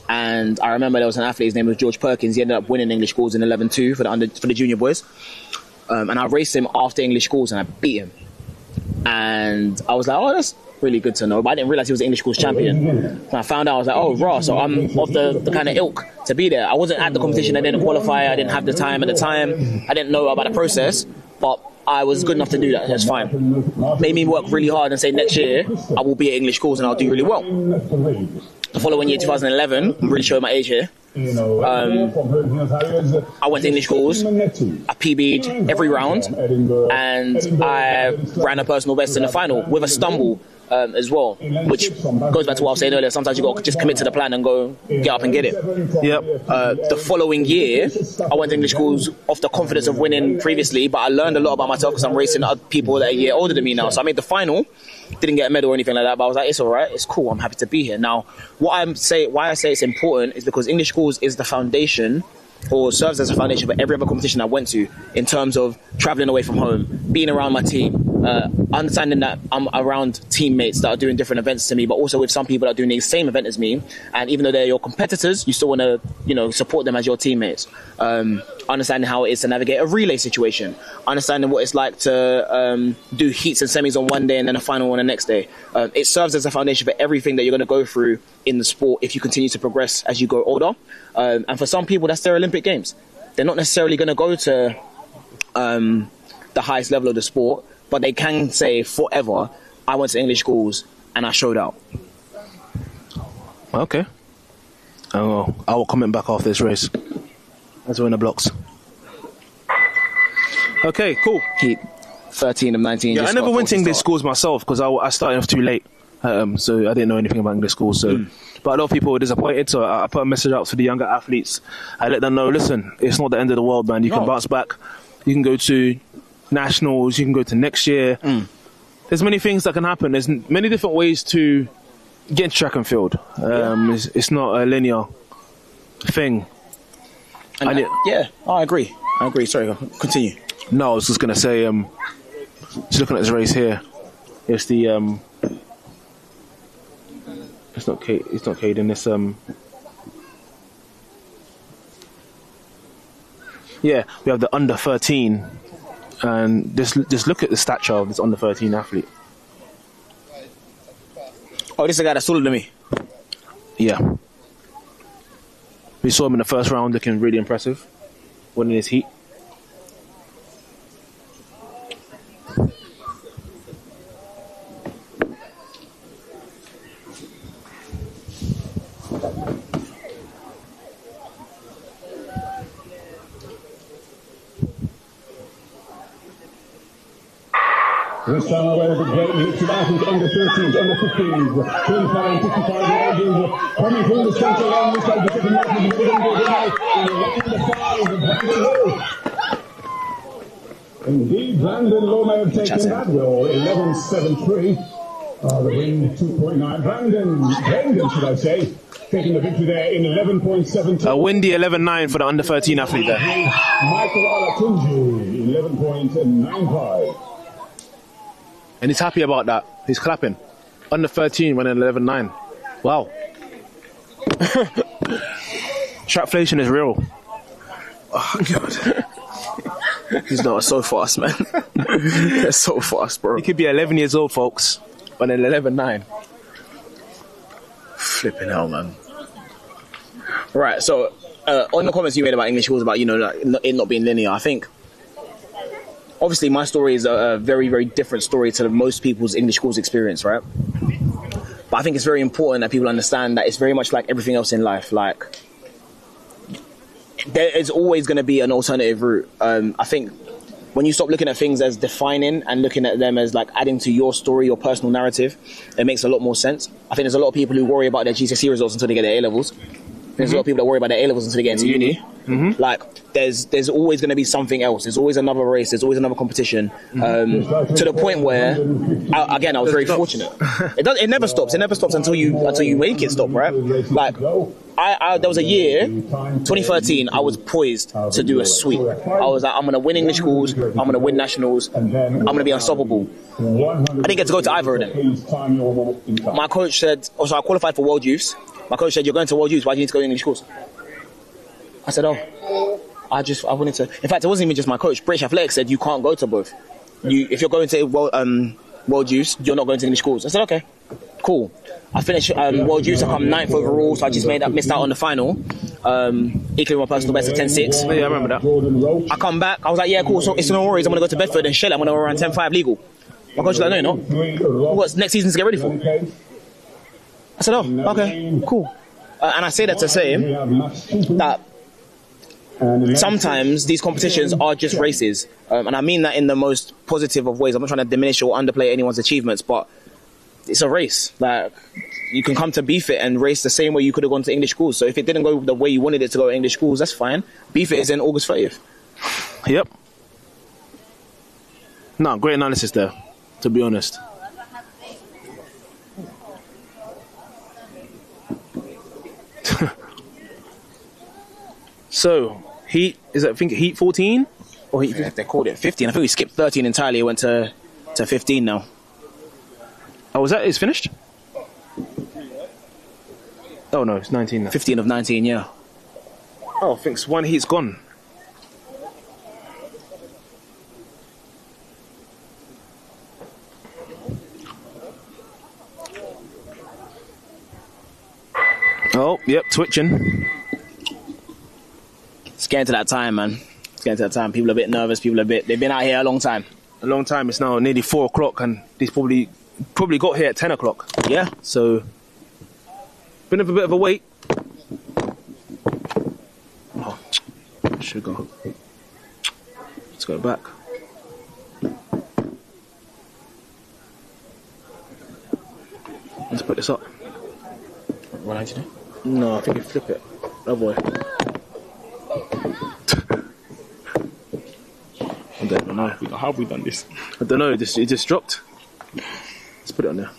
And I remember there was an athlete, his name was George Perkins. He ended up winning English schools in 11.2 for the junior boys. And I raced him after English schools and I beat him. And I was like, oh, that's really good to know. But I didn't realize he was the English schools champion. And I found out, I was like, oh, raw. So I'm of the kind of ilk to be there. I wasn't at the competition. I didn't qualify. I didn't have the time at the time. I didn't know about the process. But I was good enough to do that. That's fine. Made me work really hard and say next year I will be at English schools and I'll do really well. The following year, 2011, I'm really showing my age here. I went to English schools, I PB'd every round, and I ran a personal best in the final with a stumble as well, which goes back to what I was saying earlier. Sometimes you got to just commit to the plan and go get up and get it.
Yep.
The following year, I went to English schools off the confidence of winning previously, but I learned a lot about myself because I'm racing other people that are a year older than me now. So I made the final. Didn't get a medal or anything like that, but I was like, it's all right, it's cool, I'm happy to be here. Now, why I say it's important is because English schools is the foundation, or serves as a foundation for every other competition I went to, in terms of travelling away from home, being around my team, understanding that I'm around teammates that are doing different events to me, but also with some people that are doing the same event as me, and even though they're your competitors, you still want to, support them as your teammates. Understanding how it is to navigate a relay situation, understanding what it's like to do heats and semis on one day and then a final on the next day. It serves as a foundation for everything that you're going to go through in the sport if you continue to progress as you grow older. And for some people, that's their Olympic Games. They're not necessarily going to go to the highest level of the sport, but they can say forever, I went to English schools and I showed out.
Okay. I will comment back after this race. As we're in the blocks. Okay, cool.
Keep 13 of 19.
Yeah, I never went to English schools myself because I started off too late. So I didn't know anything about English schools. So, But a lot of people were disappointed. So I put a message out to the younger athletes. I let them know, listen, it's not the end of the world, man. You can bounce back. You can go to nationals. You can go to next year. There's many things that can happen. There's many different ways to Get into track and field. It's not a linear thing.
And yeah, I agree. Sorry, continue.
No, I was just gonna say, just looking at this race here, it's the it's not Caden. It's yeah, we have the under 13, and just look at the stature of this under 13 athlete.
Oh, this is a guy that's taller than me.
Yeah, we saw him in the first round, looking really impressive, winning his heat.
This time away with a great mix of athletes under 13s, under 15s, 25 and 55 year olds coming through the centre line. This side, the second half of the middle of the night, and indeed, Brandon Lowe may have taken that well, 11.73. The win 2.9. Brandon, should I say, taking the victory there in 11.72.
A windy 11.9 for the under 13 athlete there.
Michael Olatunji, 11.95.
And he's happy about that. He's clapping. Under 13 winning 11.9. Wow. Trapflation is real.
Oh, God. He's not so fast, man. They're so fast, bro.
He could be 11 years old, folks, on an 11.9.
Flipping hell, man. Right, so on the comments you made about English schools, about, you know, like, it not being linear, I think obviously my story is a very, very different story to most people's English schools experience, right? But I think it's very important that people understand that it's very much like everything else in life. Like, there is always going to be an alternative route. I think when you stop looking at things as defining and looking at them as like adding to your story, your personal narrative, it makes a lot more sense. I think there's a lot of people who worry about their GCSE results until they get their A-levels. There's a lot of people that worry about their A-levels until they get into uni. Like, there's always going to be something else. There's always another race. There's always another competition. To the point where, I was very fortunate. It never stops. It never stops until you make it stop, right? Like, there was a year, 2013, I was poised to do a sweep. I was like, I'm going to win English schools. I'm going to win nationals. I'm going to be unstoppable. I didn't get to go to either of them. My coach said, I qualified for World Youths. My coach said, you're going to World Youths, why do you need to go to English schools? I said, I wanted to. In fact, it wasn't even just my coach. British Athletics said, you can't go to both. If you're going to World Youths, you're not going to English schools. I said, okay, cool. I finished World Youths, I come 9th overall, so I just missed out on the final. Equally my personal best at 10.6.
Yeah, I remember that.
I come back, I was like, yeah, cool, so it's no worries, I'm going to go to Bedford and shell it, I'm going to run 10.5 legal. My coach was like, no, you're not. What's next season to get ready for? I said, okay, cool. And I say that to say that sometimes these competitions are just races. And I mean that in the most positive of ways. I'm not trying to diminish or underplay anyone's achievements, but it's a race. Like, you can come to Bftta and race the same way you could have gone to English schools. So if it didn't go the way you wanted it to go to English schools, that's fine. Bftta is in August 30th.
Yep. No, great analysis there, to be honest. So, I think heat 14? Or heat 15?
They called it 15. I think we skipped 13 entirely. It went to 15 now.
Oh, was that? It's finished? Oh, no, it's 19 now.
15 of 19, yeah.
Oh, I think one heat's gone. Oh, yep, twitching.
It's getting to that time, man. It's getting to that time. People are a bit nervous. They've been out here a long time.
A long time. It's now nearly 4 o'clock, and these probably got here at 10 o'clock.
Yeah.
So, been a bit of a wait. Oh, should go. Let's go back. Let's put this up.
What did you do?
No, I think you flip it. Oh boy. I don't know.
How have we done this?
I don't know. It just dropped. Let's put it on there.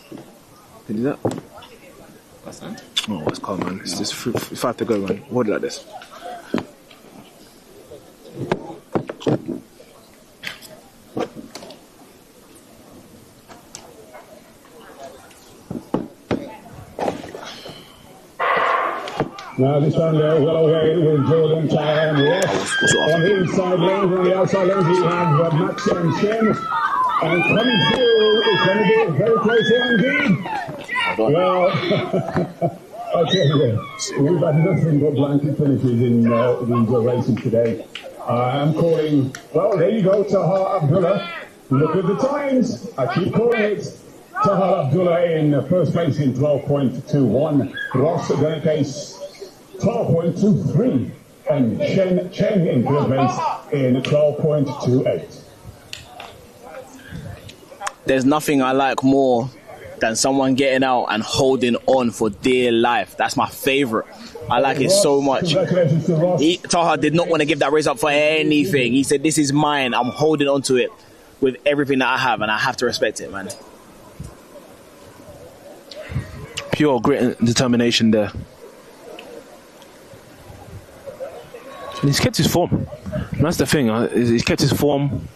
Can you do that? Oh, it's calm, man. It's just 5 to go, man. Hold it like this.
Now this one well away with Jordan Tyre on the left. On the inside lanes, on the outside lanes, we have Max and Shen. And coming through is going to be very close here indeed. Well, I tell you, we've had nothing but blanket finishes in these races today. I'm calling, well, there you go, Taha Abdullah. Look at the times. I keep calling it. Taha Abdullah in first place in 12.21. Ross going to case 12.23, and Chen in third place in 12.28.
There's nothing I like more than someone getting out and holding on for dear life. That's my favourite. I like it so much. Taha did not want to give that race up for anything. He said, this is mine. I'm holding on to it with everything that I have, and I have to respect it, man.
Pure grit and determination there. And he's kept his form. And that's the thing. He's kept his form.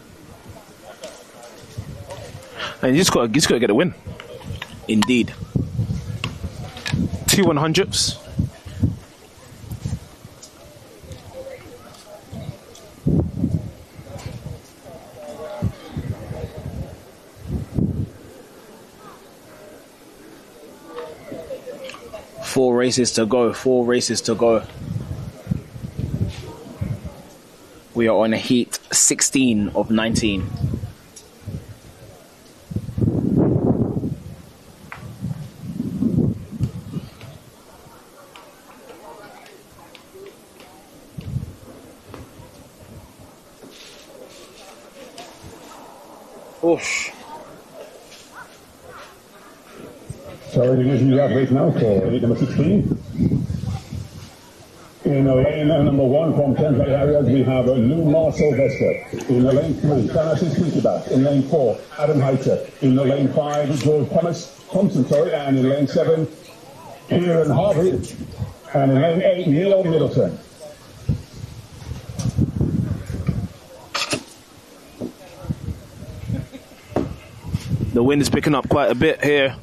And you just got to get a win.
Indeed.
2 100ths.
Four races to go. We are on heat 16 of 19. Oosh.
So the division you have right now for heat number 16. In the lane number 1 from Kansas areas, we have Lou Sylvester. In the lane 3, Tanasis Quintibat. In lane 4, Adam Heiter. In the lane 5, George Thompson, and in lane 7, Kieran Harvey. And in lane 8, Neil Middleton.
The wind is picking up quite a bit here.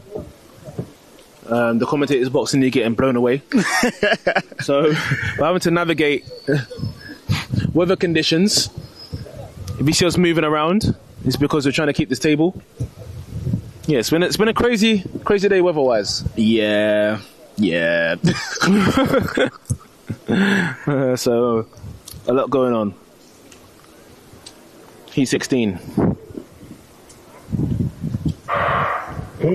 The commentators boxing you getting blown away. So we're having to navigate weather conditions. If you see us moving around, it's because we're trying to keep this table. Yeah, it's been a crazy day weather-wise.
Yeah.
So a lot going on. Heat 16.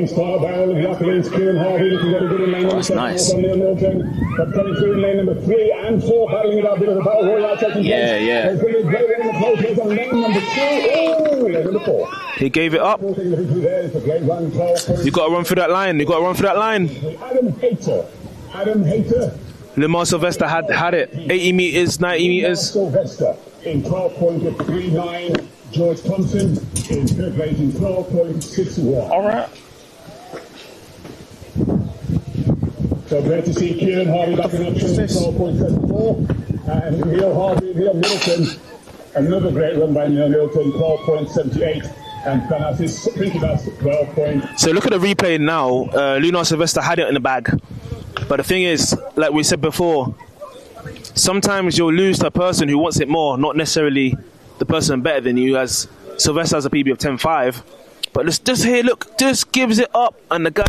Star barrel of the lanes, Kieran Harvey looking very good in lane number 7.
Nice.
From Neil Milton, but coming through in lane number 3 and 4, battling it out. Bit of a battle royale taking place.
Yeah.
There's going to be great in the close race on lane number 2. Oh, lane number 4.
He gave it up. You got to run through that line.
Adam Hayter.
Lamar Sylvester had it. 80 meters, 90 meters.
Sylvester in 12.39. George Thompson in third place in 12.61.
All right.
So great to see Kieran Harvey back in action in 12.74. And Neil Middleton, another great run by Neil Middleton, 12.78. And Thanasis Quintibat, 12.
So look at the replay now. Luna Sylvester had it in the bag. But the thing is, like we said before, sometimes you'll lose to a person who wants it more, not necessarily the person better than you. As Sylvester has a PB of 10.5. But let's just here, look, just gives it up. And the guy...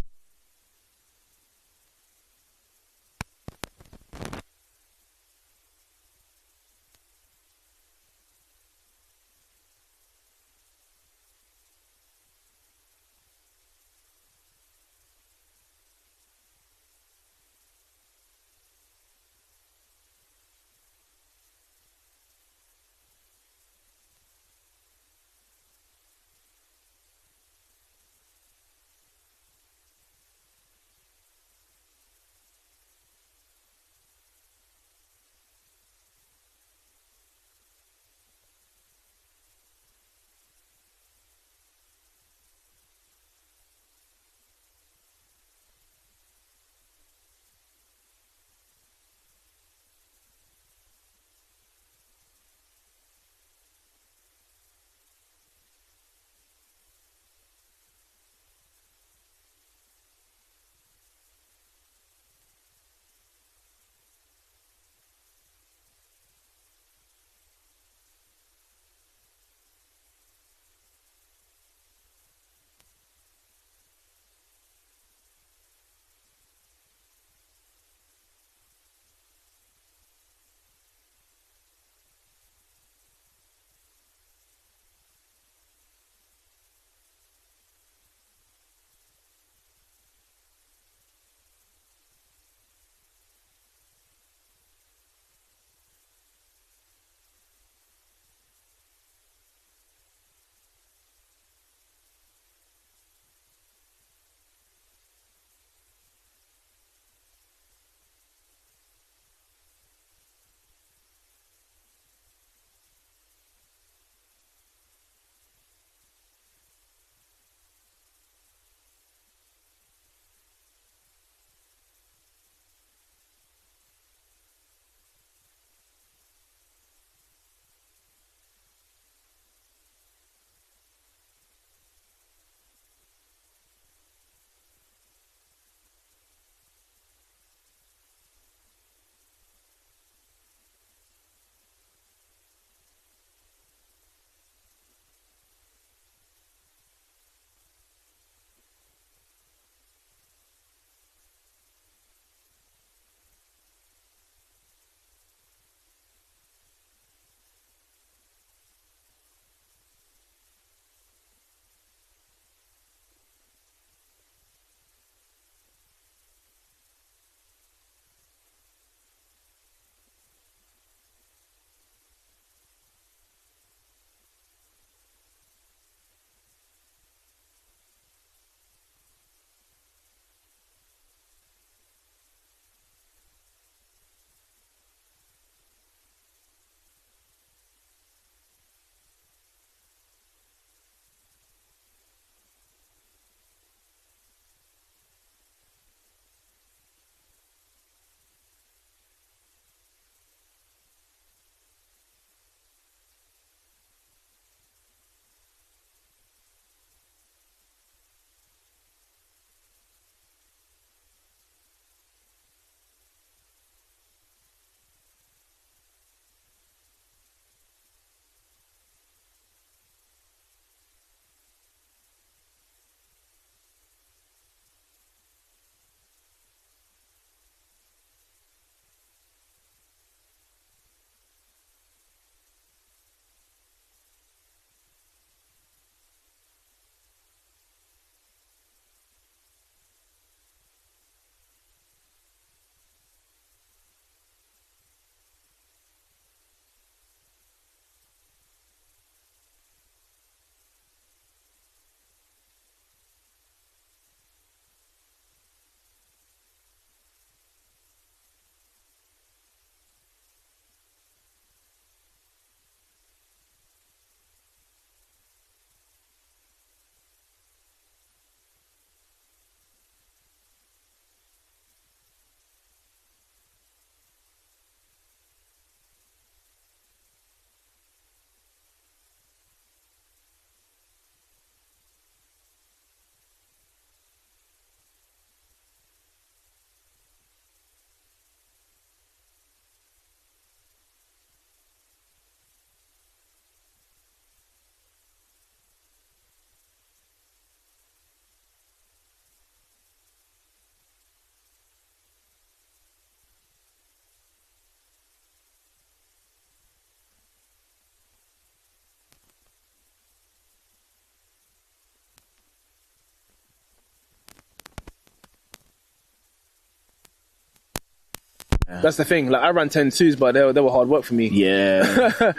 That's the thing. Like I ran 10.2s, but they were hard work for me.
Yeah.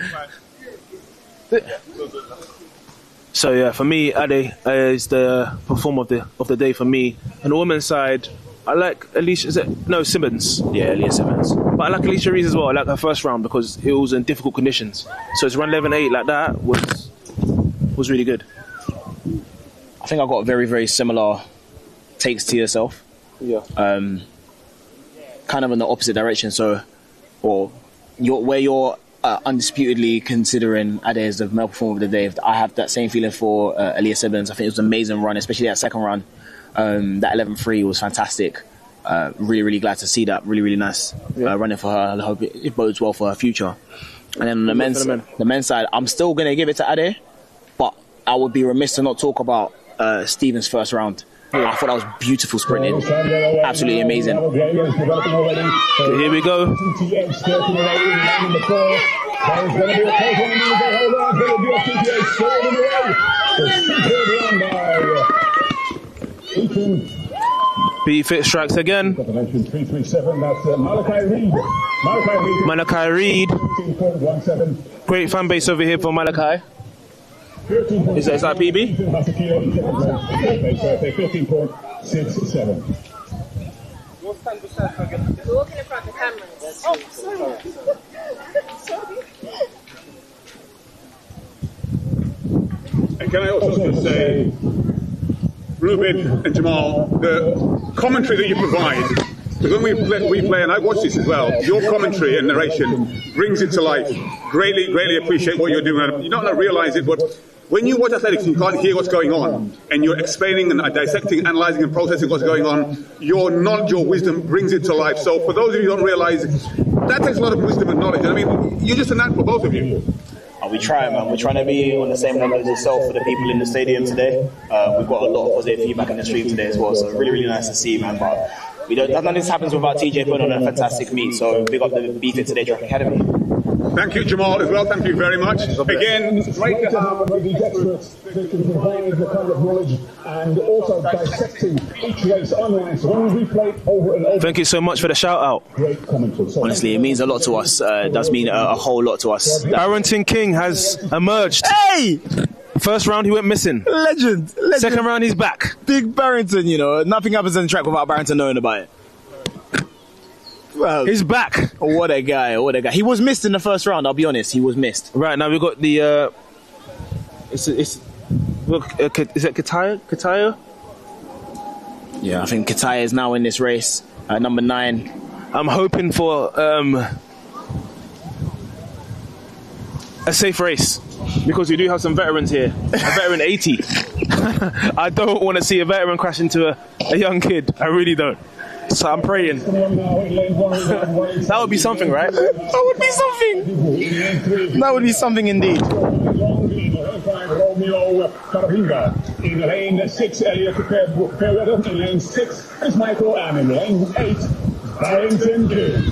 So yeah, for me, Ade is the performer of the day for me. On the women's side, I like Alicia. Simmons?
Yeah, Alicia Simmons.
But I like Alicia Rees as well. I like her first round because it was in difficult conditions. So to run 11.8 like that was really good.
I think I got very, very similar takes to yourself.
Yeah.
Kind of in the opposite direction. So, where you're undisputedly considering Ade as the male performer of the day, I have that same feeling for Alicia Simmons. I think it was an amazing run, especially that second run. That 11.3 was fantastic. Really, really glad to see that. Really, really nice running for her. I hope it bodes well for her future. And then on the men's side, I'm still going to give it to Ade, but I would be remiss to not talk about Stephen's first round. I thought that was beautiful sprinting. Absolutely amazing.
Here we go. Bftta strikes again. Malachi Reed. Great fan base over here for Malachi. Is that PB?
15.67.
You're walking in front of the camera. Oh, sorry.
And can I also just say, Ruben and Jamal, the commentary that you provide, because when we play, and I watch this as well, your commentary and narration brings it to life. Greatly, greatly appreciate what you're doing. You don't realise it, but when you watch athletics, you can't hear what's going on, and you're explaining and dissecting, analysing and processing what's going on. Your knowledge, your wisdom brings it to life. So for those of you who don't realise, that takes a lot of wisdom and knowledge. I mean, you're just a natural, both of you.
We try, man. We're trying to be on the same level as yourself for the people in the stadium today. We've got a lot of positive feedback in the stream today as well, so really, really nice to see, man. But none of this happens without TJ putting on a fantastic meet, so big up the Bftta Today Track Academy.
Thank you, Jamal, as well. Thank you very much. Again, it's great to have these experts that can provide the kind of knowledge and also dissecting each race online. So when we replay over and over.
Thank you so much for the shout out.
Great commentary.
Honestly, it means a lot to us. It does mean a whole lot to us.
Barrington King has emerged.
Hey!
First round, he went missing.
Legend.
Second round, he's back.
Big Barrington, nothing happens on the track without Barrington knowing about it.
Well, he's back.
What a guy. He was missed in the first round, I'll be honest. He was missed.
Right, now we've got the... is it Kataya?
Yeah, I think Kataya is now in this race. Number 9.
I'm hoping for a safe race, because we do have some veterans here. A veteran 80. I don't want to see a veteran crash into a young kid. I really don't. So I'm praying. That would be something, right?
That would be something indeed.
In lane 6, Elliot Perretta. In lane 6 is Michael, and in lane 8, Barrington King.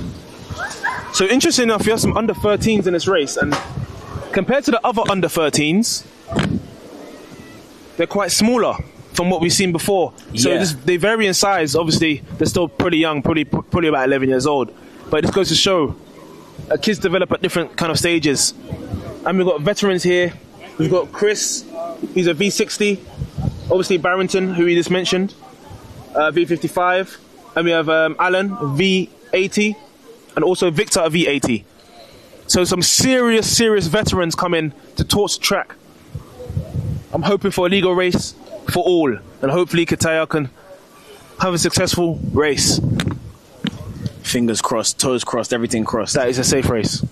So interesting enough, you have some under 13s in this race, and compared to the other under 13s, they're quite smaller from what we've seen before. So they vary in size. Obviously, they're still pretty young, probably about 11 years old. But it just goes to show kids develop at different kind of stages. And we've got veterans here. We've got Chris, he's a V60. Obviously, Barrington, who we just mentioned, V55. And we have Alan, V80. And also Victor, a V80. So some serious veterans come in to torch the track. I'm hoping for a legal race for all, and hopefully Kataya can have a successful race.
Fingers crossed, toes crossed, everything crossed.
That is a safe race.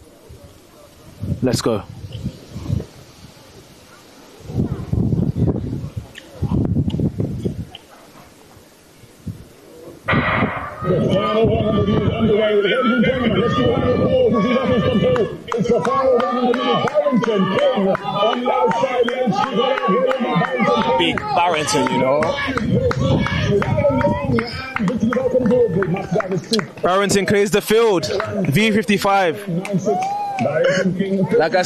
Let's go.
The final 100 meters underway. Ladies and gentlemen, let's do a round of applause as these others come through. It's the final 100 meters. Barrington King on the outside lane.
Big Barrington,
Barrington clears the field. V55. Like I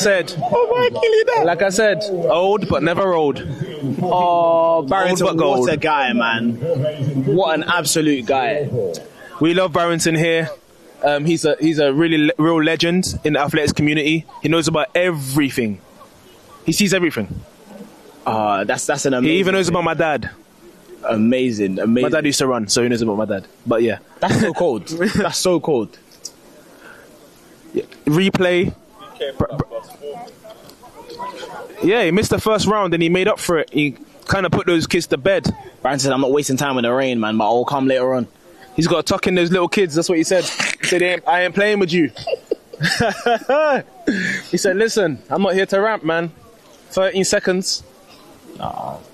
said, old but never old.
Oh, Barrington,
old but gold.
What a guy, man. What an absolute guy.
We love Barrington here. He's a real legend in the athletics community. He knows about everything. He sees everything.
That's an amazing.
He even knows about my dad.
Amazing.
My dad used to run, so he knows about my dad. But yeah,
that's so cold. That's so cold.
Yeah. Replay. Yeah, he missed the first round and he made up for it. He kind of put those kids to bed.
Brian said, "I'm not wasting time in the rain, man, but I'll come later on."
He's got to tuck in those little kids. That's what he said. He said, "I ain't playing with you." He said, "Listen, I'm not here to ramp, man. 13 seconds."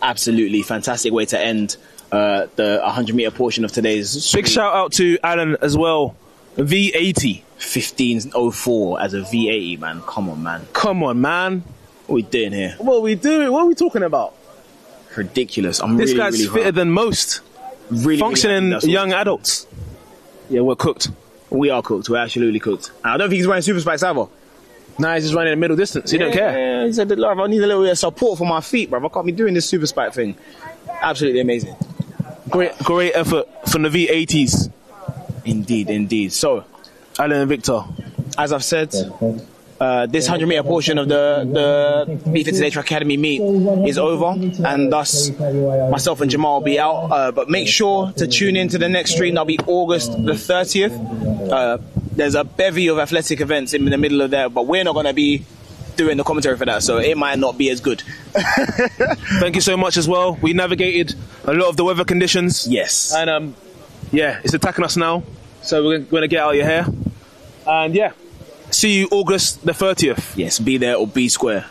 Absolutely fantastic way to end the 100-meter portion of today's.
Big shout out to Alan as well. V80.
15:04 as a V80, man. Come on, man. What are we doing here?
What are we doing? What are we talking about?
Ridiculous.
This guy's fitter than most. Functioning young adults. Yeah, we're cooked.
We are cooked. We're absolutely cooked. I don't think he's running super spikes either.
Nah, he's just running a middle distance. He don't care.
Yeah, he said, "Love, I need a little bit of support for my feet, bro. I can't be doing this super spike thing." Absolutely amazing.
Great effort from the V80s.
Indeed. So,
Alan and Victor,
as I've said, this 100-meter portion of the Bftta Today Track Academy meet is over, and thus myself and Jamal will be out. But make sure to tune in to the next stream. That'll be August the 30th. There's a bevy of athletic events in the middle of there, but we're not going to be doing the commentary for that, so it might not be as good.
Thank you so much as well. We navigated a lot of the weather conditions.
Yes.
And yeah, it's attacking us now, so we're going to get out of your hair. And yeah, see you August the 30th.
Yes, be there or be square.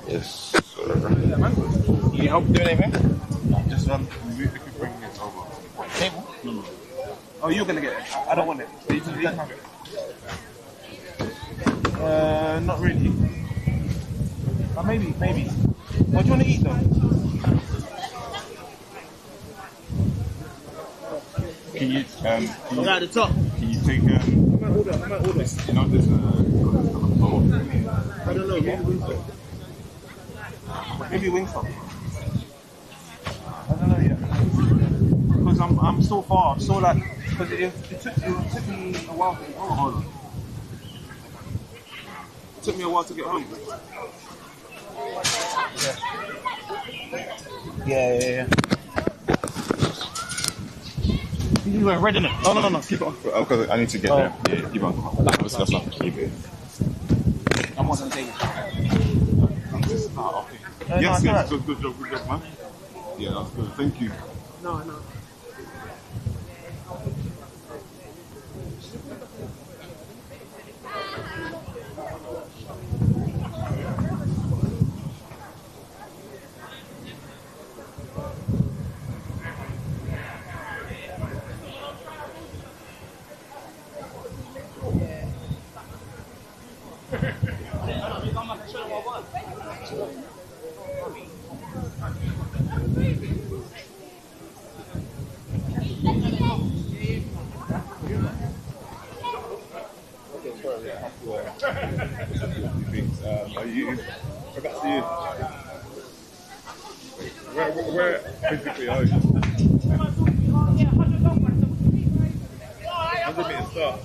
Yes.
You help do anything?
Just if you bring it over.
Table?
No.
Oh, you're gonna get it. I don't want it. You can have it. Not really. Maybe. What do you want to eat though?
Can you
at the top.
Can you take
I might order.
you know this
I don't know. Maybe Wingstop. I don't know yet. Because I'm so far. I'm so like
Because it took me a while to get home. Hold on. It took me a while to get home.
Yeah.
You went red in it. No. Keep it on. Because I need to get there. Yeah, keep it on. That's not keep it.
I'm on the table.
Okay. Yes, good job, man. Yeah, that's good. Thank you.
No.
Are you? Back to you. Where physically are you? 100 meter start.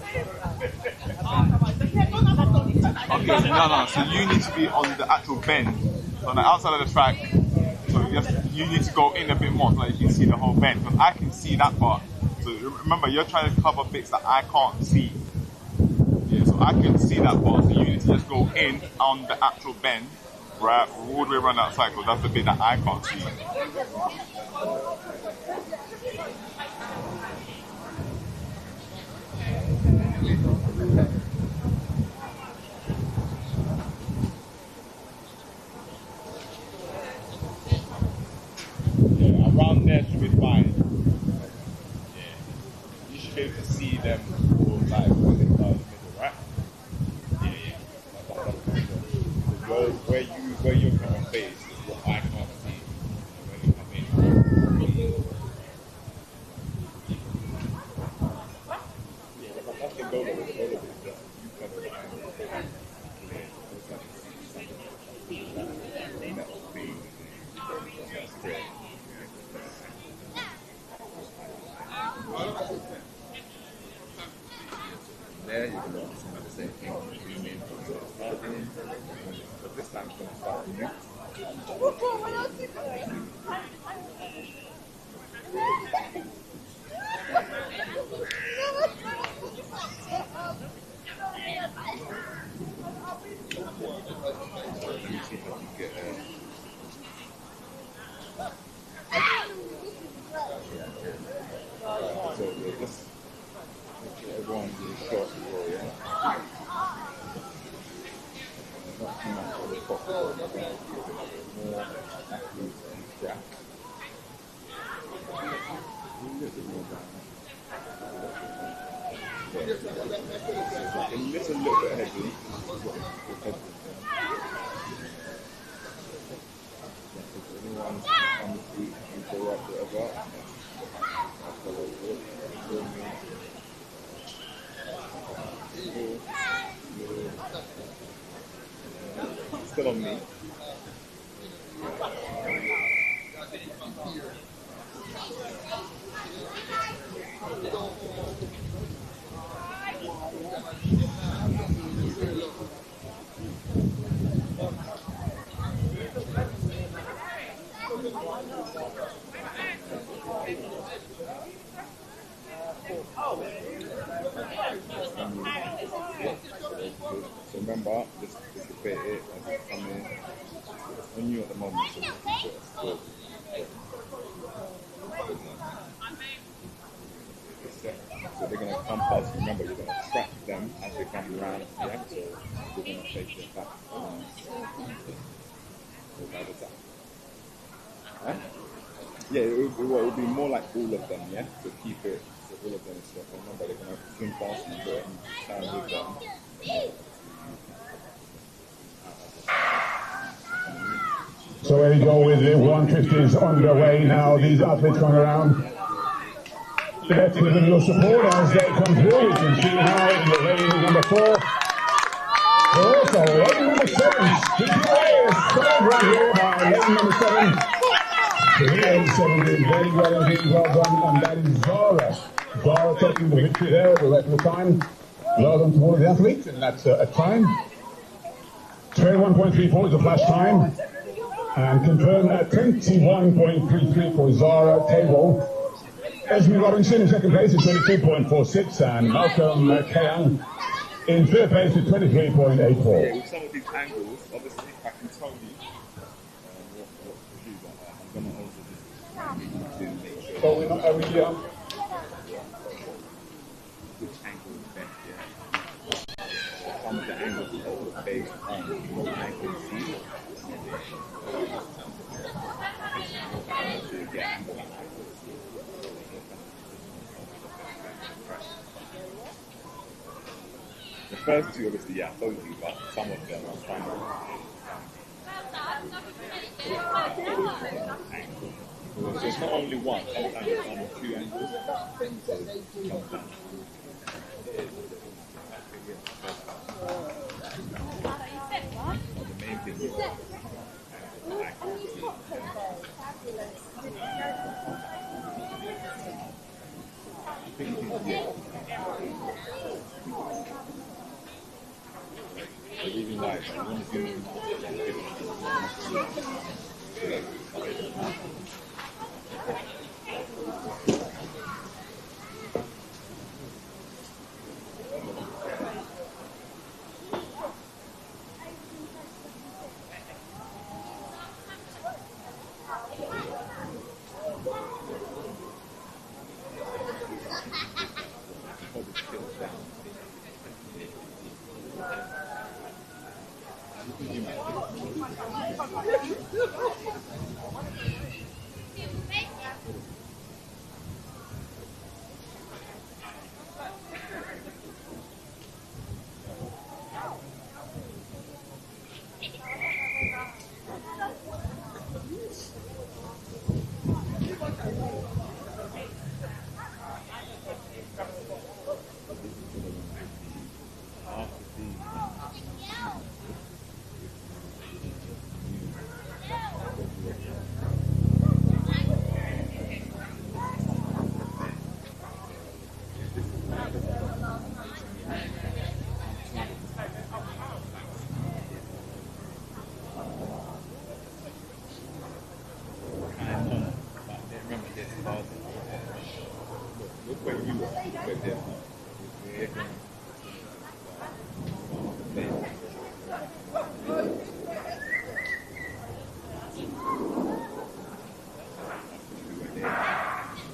Okay, no. So you need to be on the actual bend, so on the outside of the track. So you need to go in a bit more so that you can see the whole bend. Because I can see that part. So remember, you're trying to cover bits that I can't see. Yeah, so I can see that part. So you need to just go in on the actual bend, right, all the way around that cycle. That's the bit that I can't see. Yeah, around there should be fine. Yeah, you should be able to see them all like when they start in the middle, right? Yeah. Where you're coming base is what I can't see when you come in. Yeah, that's the goal of it. You cover it. There you can also have the same thing. But this time it's going to start new. Let me see if I can get so we'll just make sure everyone's really short as well, yeah? Not too much of the top, but we're going to give it more athletes and track. A little bit more down. Yeah, it's like a little bit heavy. This is what it's heavy. If anyone's on the feet and go up whatever, I'll follow it. Still on me. So remember, just debate it as it's coming. It's on you at the moment, so just keep it good. So they're going to come past, remember, you're going to track them as they come around, yeah? So you're going to take it back. Huh? Yeah, it will be more like all of them, yeah? So keep it, so all of them is stuff. Remember, they're going to swing past you, go and stand with them.
So there you go with the 150s underway now. These athletes going around. Let's give them a little support as they come through. You can see now in the lane number 4. Also, lane number 7. Keep your ears covered right here by lane number 7. 3:17, very well indeed, well done, and that is Zara. Zara taking the victory there at the rest of the time. Well done to all of the athletes, and that's a time. 21.34 is the flash time, and confirmed at 21.33 for Zara Table. Esme Robinson in second place at 22.46, and Malcolm Kayang in third place at 23.84.
Yeah, with some of these angles, obviously, I can tell you what to do, but I'm going to also just make sure.
So we're not every year.
Which angle is best, yeah. Some of the angles are also based on what I can see. The first two, obviously, yeah, I told you, but some of them I'm trying to angle. So it's not only one, sometimes it's one or two angles. So sometimes. The main thing is really nice. I want to do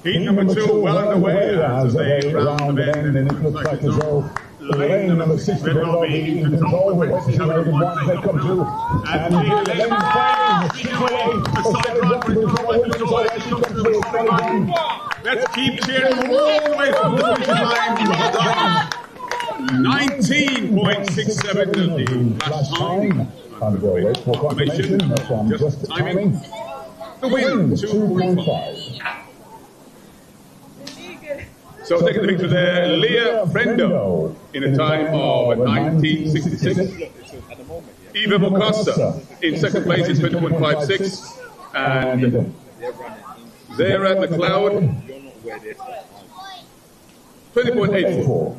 Heat number two, well underway as they round the bend, and it looks like as though lane number 6 will be in control with West United once they come through. And lane 5 is away.
Let's keep cheering all the way from the finish line. 19.67 is the last time.
And we'll wait for confirmation from just timing.
The win, 2.5. So taking the picture there, Leah Frendo in a time of 1966. Eva Bocassa in second place is 20.56. And Zara McLeod, 20.84.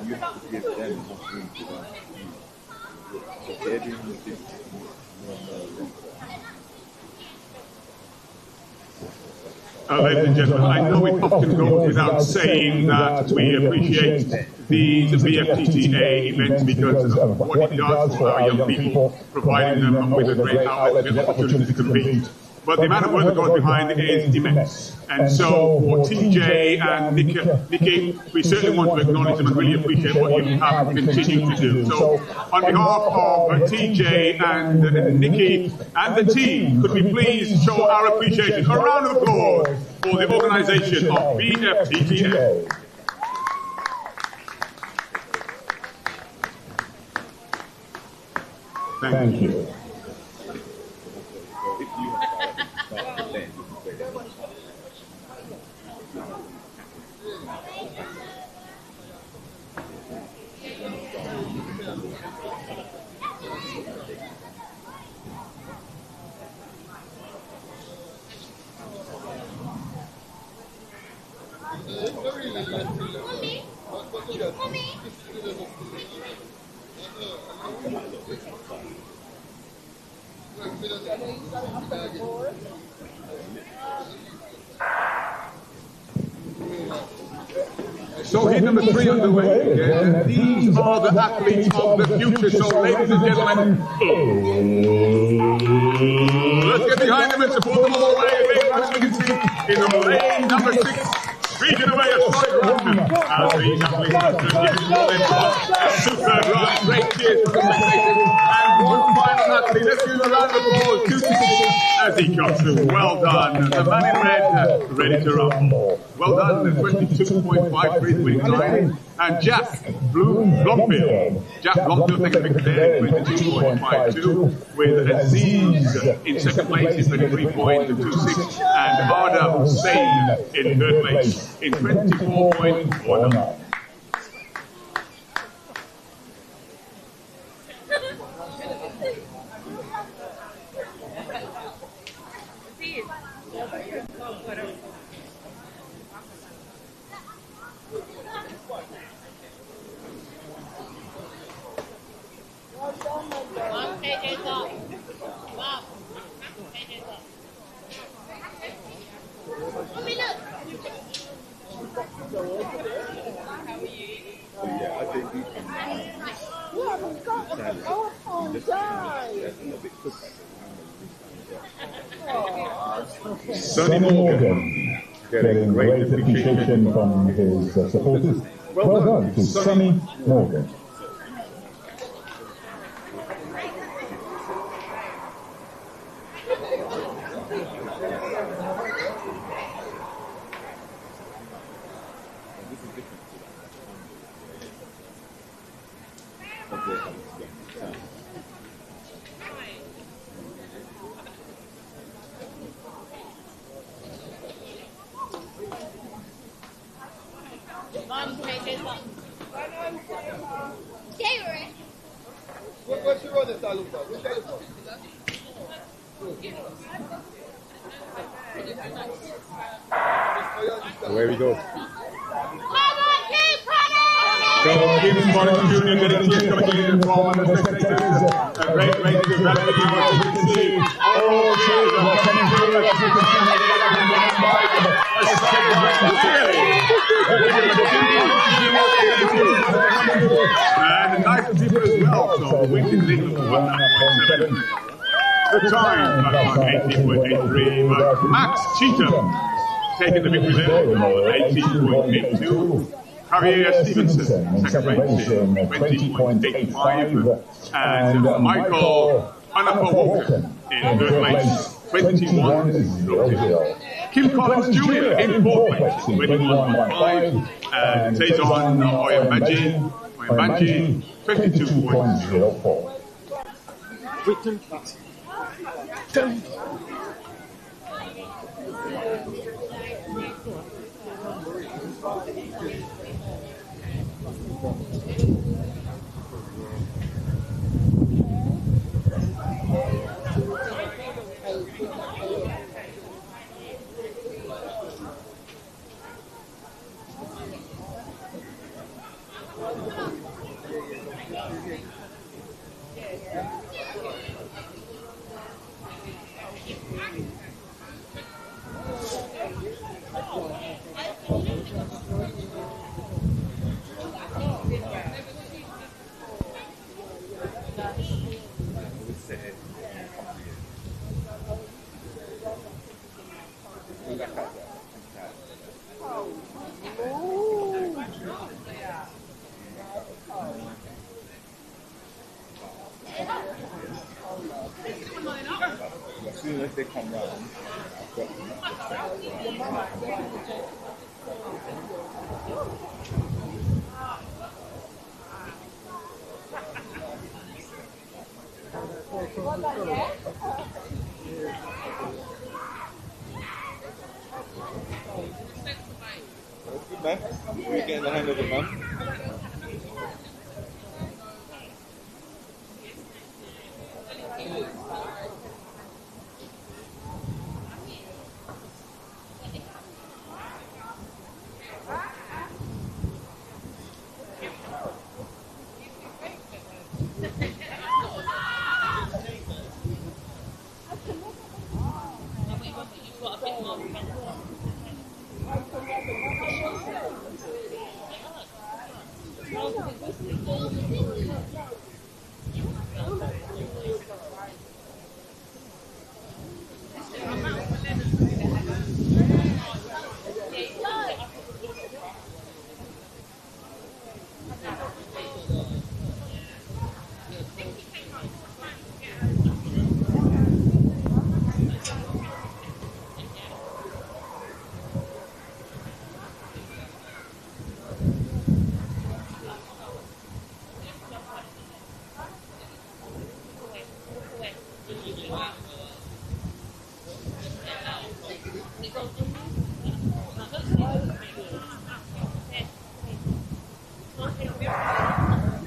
You have to give them enough room to run. So they're doing the thing
Ladies and gentlemen, I know it often goes without saying that we appreciate these BFTTA events because of what it does for our young people, providing them with a great outlet and opportunity to compete. But the amount of work that goes behind it is immense. And so for TJ and Nikki, we certainly want to acknowledge them and really appreciate what you have continued to do. So on behalf of TJ and Nikki and the team, could we please show our appreciation? A round of applause for the organisation of BFTTA.
Thank you.
So heat number 3 underway again, and these are the athletes of the future. So ladies and gentlemen, let's get behind them and support them all the way. Big as we can see in the lane number 6, speaking away a solid run. As these athletes are going to give it all they've got. A superb run, great cheers from the spectators. And one final athlete, let's give him a round of applause. 266 as he comes through. Well done. The man in red, ready to rumble. Well done, 22.53 winning time. And Jack Blomfield. Jack Blomfield taking the victory there, 22.52. With Aziz in second place in 23.26. And Arda Hussein in third place in 24.19. Sonny Morgan getting great appreciation from his supporters. Well done to Sonny Morgan.
What's your other style?
Away we go. So keep Morgan Jr. getting tears coming in from the spectators. A great race to rally what you can see. All cheers are coming through as you can see. And a nice zipper as well. So the wind is leading for 1.7. The time, 18.83, but Max Cheatham taking the victory there, 18.82. Javier Stevenson, second place in 20.85. And Michael Anapawoken in third place, 21.00. Kim Collins Jr. in fourth place, 21.15. And Tezon Oyembanji, 22.04.
As soon as they come round, I've got That's good, man. We're getting the hang of it, man.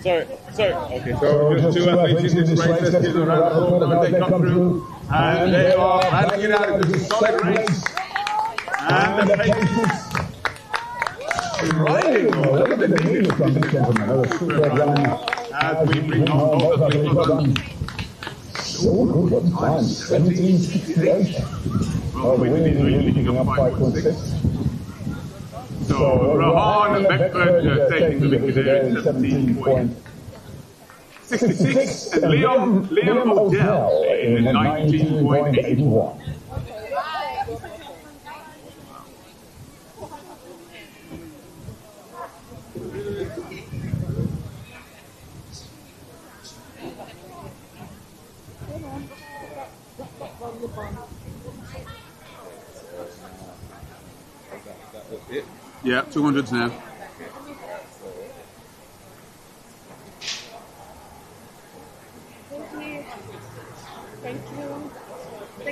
Sorry. Okay. So just two athletes in this race. Let's give them a round of applause as they come through. And they are banging out a solid race. And the pace is trailing. Look at the knees from this gentleman. Another super run as we bring on both athletes. Well done. So good time. 17:68. Well, we're really picking up 5.6. So Rahan Beckford taking the victory there in 17.66, and Liam Odell in 19.81. Yeah, 200s now.
Thank you.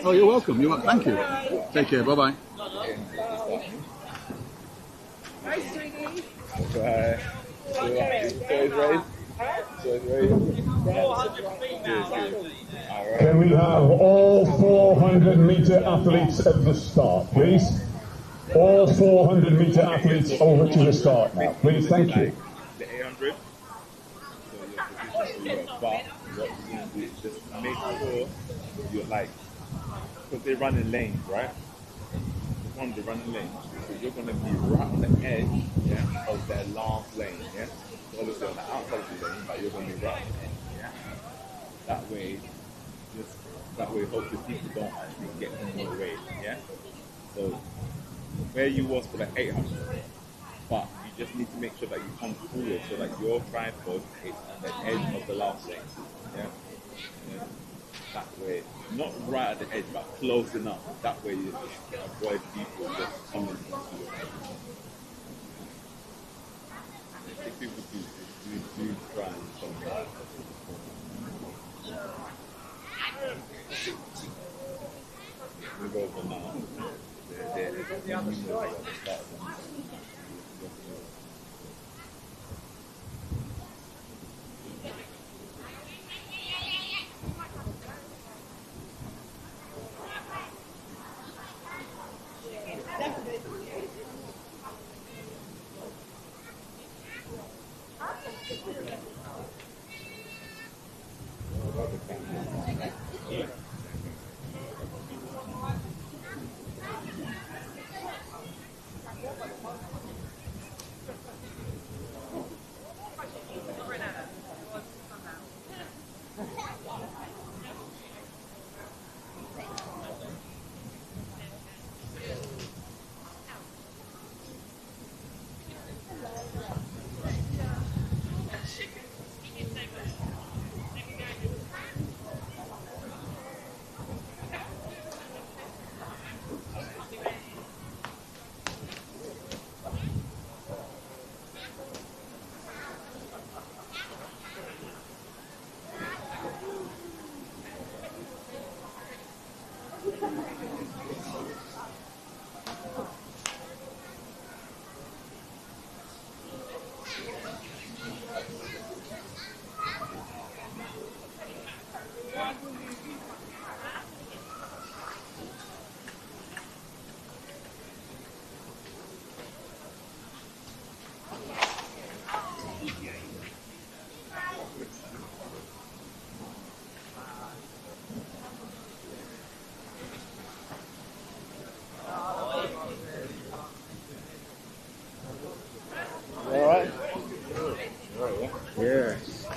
Oh, you're welcome. Thank you. Take care. Bye-bye.
Hi, sweetie.
Can we have all 400-meter athletes at the start, please? All 400-meter athletes over to the start now, please. Thank you.
The 800. So your position for your bar. What you're going to do is just make sure you're like, because they run in lanes, right? One, they run in lanes. So you're going to be right on the edge, yeah, of their last lane, yeah? So obviously on the outside of the lane, but you're going to be right on the edge, yeah? That way, hopefully people don't actually get in your way, yeah? So where you was for the 800, but you just need to make sure that you come forward so that your tripod is at the edge of the last lane, yeah? That way, not right at the edge, but close enough. That way you just avoid people just coming into your head. If people do try and come we go for now.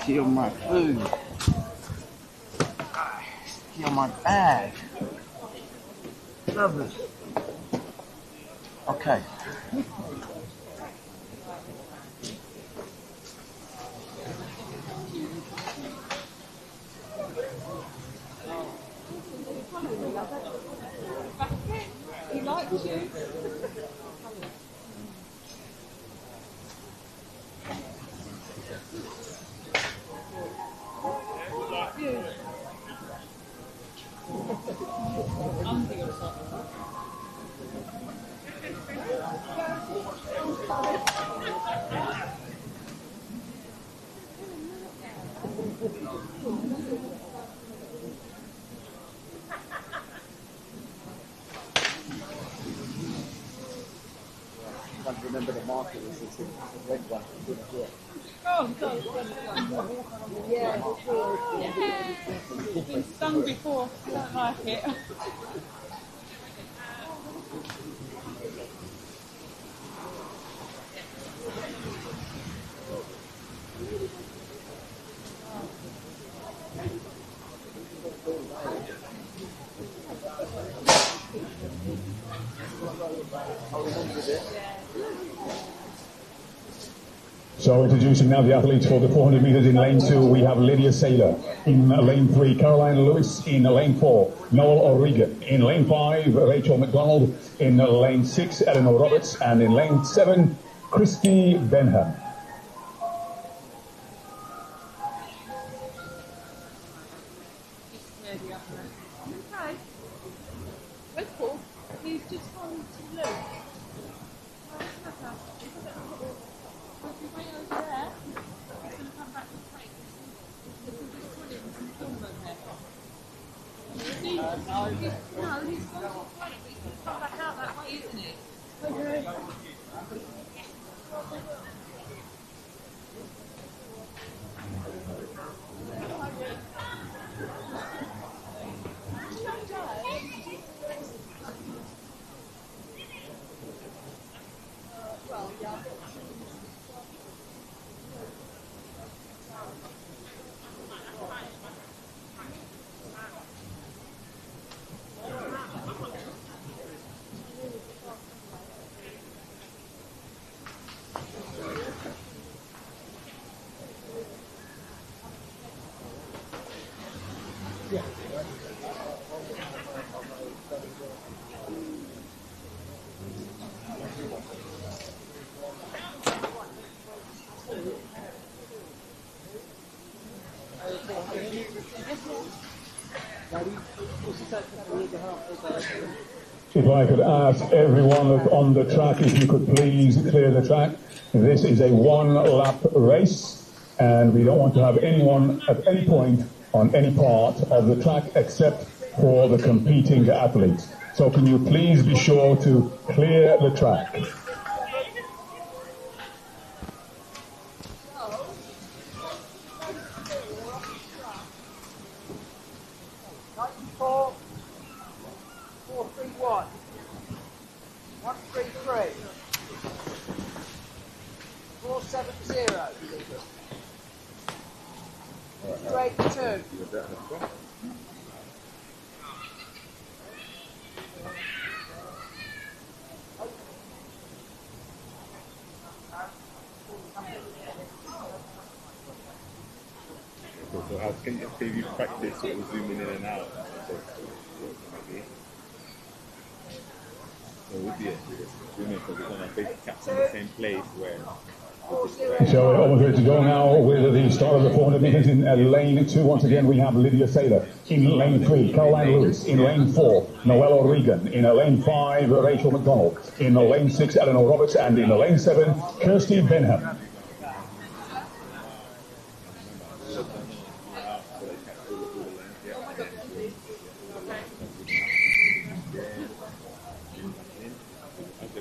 Sticky on my food. Sticky on my bag. Lovely. Okay.
He likes you.
I remember the market was a red one.
Oh, God. Yeah. Been stung before. I don't like it.
So introducing now the athletes for the 400 meters in lane 2, we have Lydia Saylor. In lane 3, Caroline Lewis. In lane 4, Noel O'Regan. In lane 5, Rachel McDonald. In lane 6, Eleanor Roberts. And in lane 7, Christy Benham.
Okay. Where's Paul? He's just gone to Luke. Oh, it's not that. He's a bit of a way over there. He's going to come back to take. Because he's pulling some film over there. He's gone to the toilet. He's going to come back out that way, isn't he? Okay.
If I could ask everyone on the track if you could please clear the track. This is a one-lap race, and we don't want to have anyone at any point on any part of the track except for the competing athletes. So can you please be sure to clear the track?
431. 133. 470. 282.
So how can you practice sort of zooming in and out? So it would be a zooming because we're going to basically capture the same place where.
So we're almost ready to go now with the start of the 400 meters in lane 2. Once again, we have Lydia Saylor. In lane 3, Caroline Lewis. In lane 4, Noel O'Regan. In lane 5, Rachel McDonald. In lane 6, Eleanor Roberts. And in lane 7, Kirsty Benham.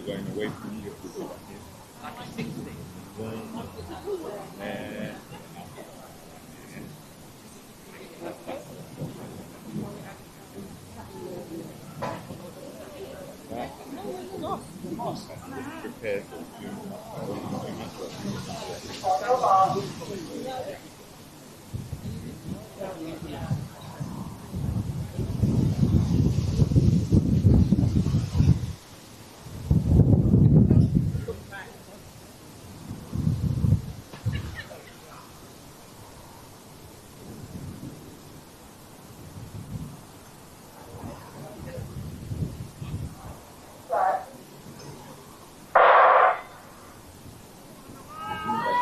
Going away from you. Prepare for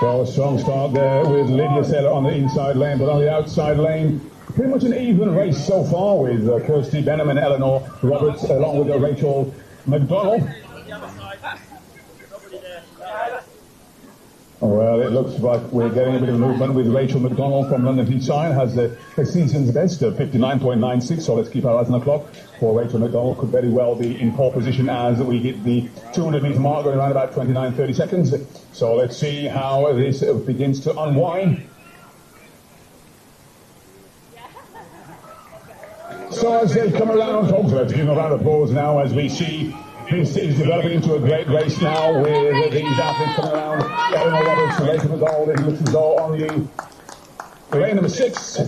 Well, a strong start there with Lydia Seller on the inside lane, but on the outside lane, pretty much an even race so far with Kirsty Benham and Eleanor Roberts, along with Rachel McDonald. Well, it looks like we're getting a bit of movement with Rachel McDonald from London Heatside, has the season's best of 59.96, so let's keep our eyes on the clock. For Rachel McDonald could very well be in pole position as we hit the 200-metre mark, going around about 29-30 seconds. So let's see how this begins to unwind. So as they come around, folks, let's give them a round of applause now as we see this is developing into a great race now with these athletes coming around. Eleanor Roberts, Rachel McDonald, it looks as though on the lane number 6.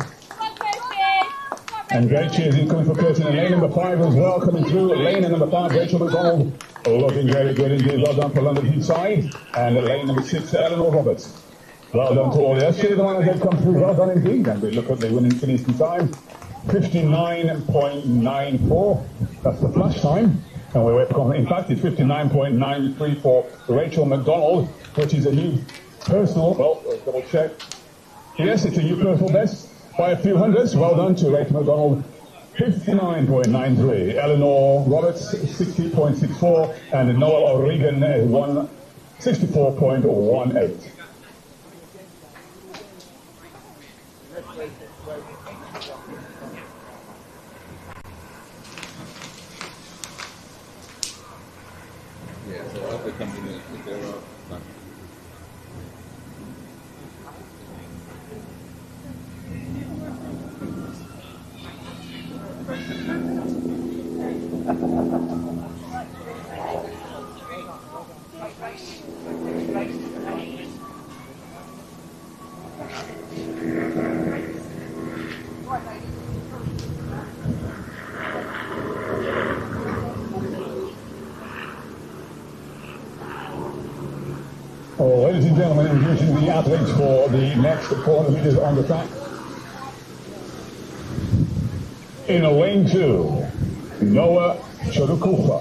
And great cheers incoming for Kirsten. And lane number 5 as well coming through. Lane number 5, Rachel McDonald, looking very good indeed. Well done for London Heatside. And lane number 6, Eleanor Roberts. Well done to all the rest of the ones that have come through. Well done indeed. And we look at the winning finishing time. 59.94. That's the flash time. And we wait for, in fact, it's 59.93 for Rachel McDonald, which is a new personal, well, let's double check. Yes, it's a new personal best by a few hundreds. Well done to Rachel McDonald. 59.93. Eleanor Roberts, 60.64. And Noel O'Regan, 64.18. Ladies and gentlemen, introducing the athletes for the next 400 metres on the track. In lane 2, Noah Chodukufa.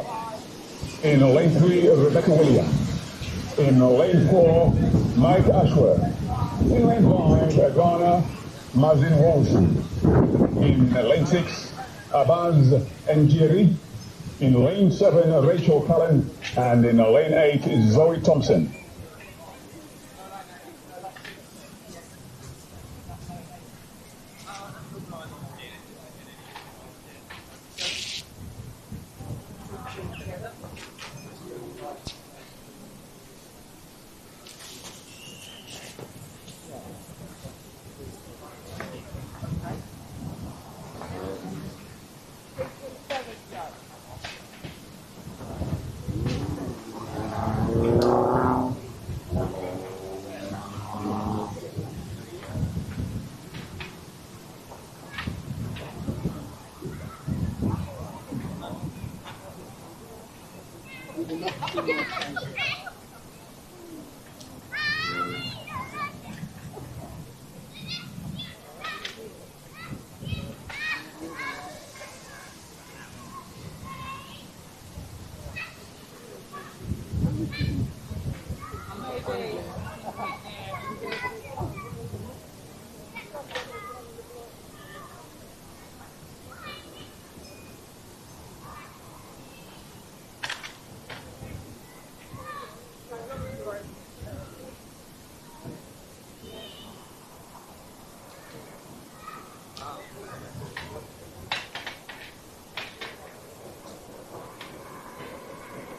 In lane 3, Rebecca Williams. In lane 4, Mike Ashworth. In lane 5, Ghana Mazin Walshu. In lane 6, Abaz Njeri. In lane 7, Rachel Cullen. And in lane 8, Zoe Thompson.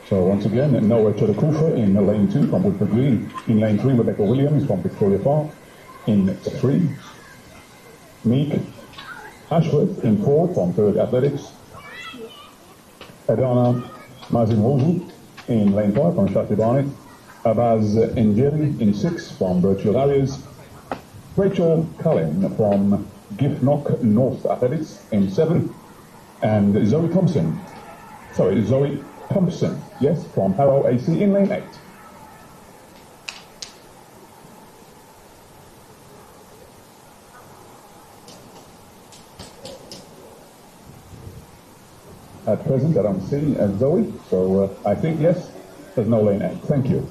So once again, Noah Chodukufa in lane 2 from Woodford Green. In lane 3, Rebecca Williams from Victoria Park. In 3, Meek Ashworth in 4 from Third Athletics. Adana Mazin Wozu in lane 5 from Shakti Barnett. Abaz Njeri in 6 from Virtual Areas. Rachel Cullen from Giffnock North Athletics in 7, and Zoe Thompson, yes, from Harrow AC in lane 8. At present, I don't see Zoe, so I think yes, there's no lane 8. Thank you.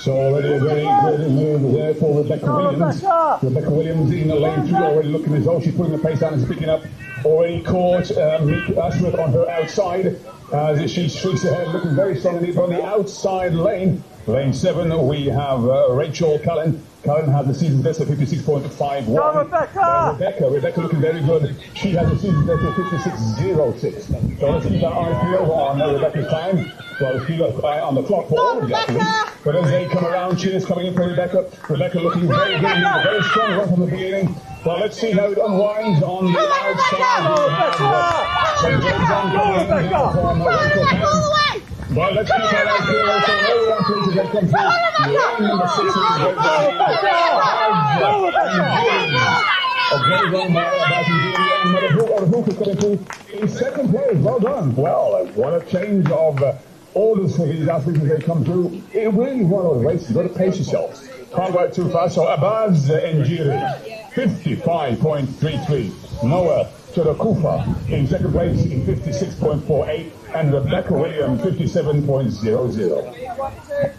So already a very good move there for Rebecca Williams. Rebecca Williams in the lane 3, already looking as though she's putting the pace down and picking up. Already caught Mick Ashworth on her outside as she streaks ahead, looking very strong indeed on the outside lane. Lane 7, we have Rachel Cullen. Cullen has a season best of 56.51. Rebecca looking very good. She has a season best of 56.06. So let's keep our eye peeled on Rebecca's time. Well, let's keep our eye on the clock for all of the athletes. But as they come around, cheers coming in for Rebecca. Rebecca looking very good, very strong right from the beginning. Well, let's see how it unwinds on the outside. Some James on coming in here from Rachel Cullen. Well, let's keep our eye peeled for all the athletes as they come through. Lane number 6 is in second place. Well done. Well, what a change of orders for these athletes as they come through. It really one of the races. You've got to pace yourselves. Can't go out too fast. So Abaz Njiri, 55.33. Noah Chodokufa in second place in 56.48. And Rebecca Williams, 57.00.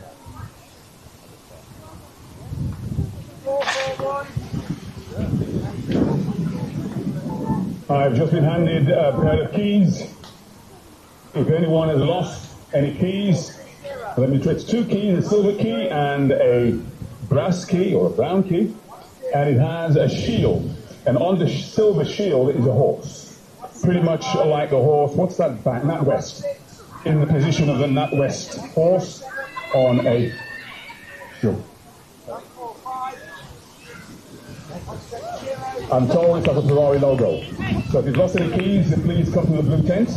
I've just been handed a pair of keys. If anyone has lost any keys, let me try. It's 2 keys, a silver key and a brass key or a brown key, and it has a shield. And on the silver shield is a horse. Pretty much like the horse, what's that back? NatWest. In the position of the NatWest horse on a shield. I'm told it's like a Ferrari logo. So if you've lost any keys, then please come to the blue tent.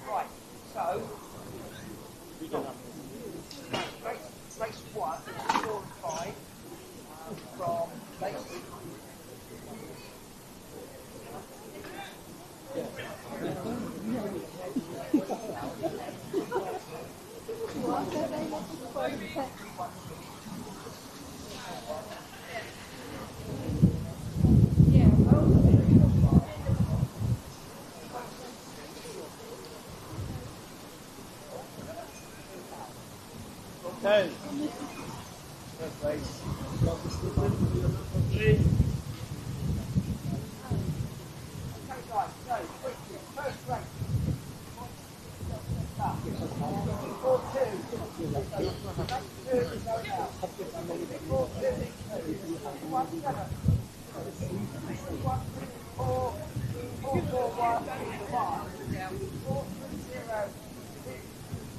Right, so race 1, 4 and 5 from Lacey.
Okay.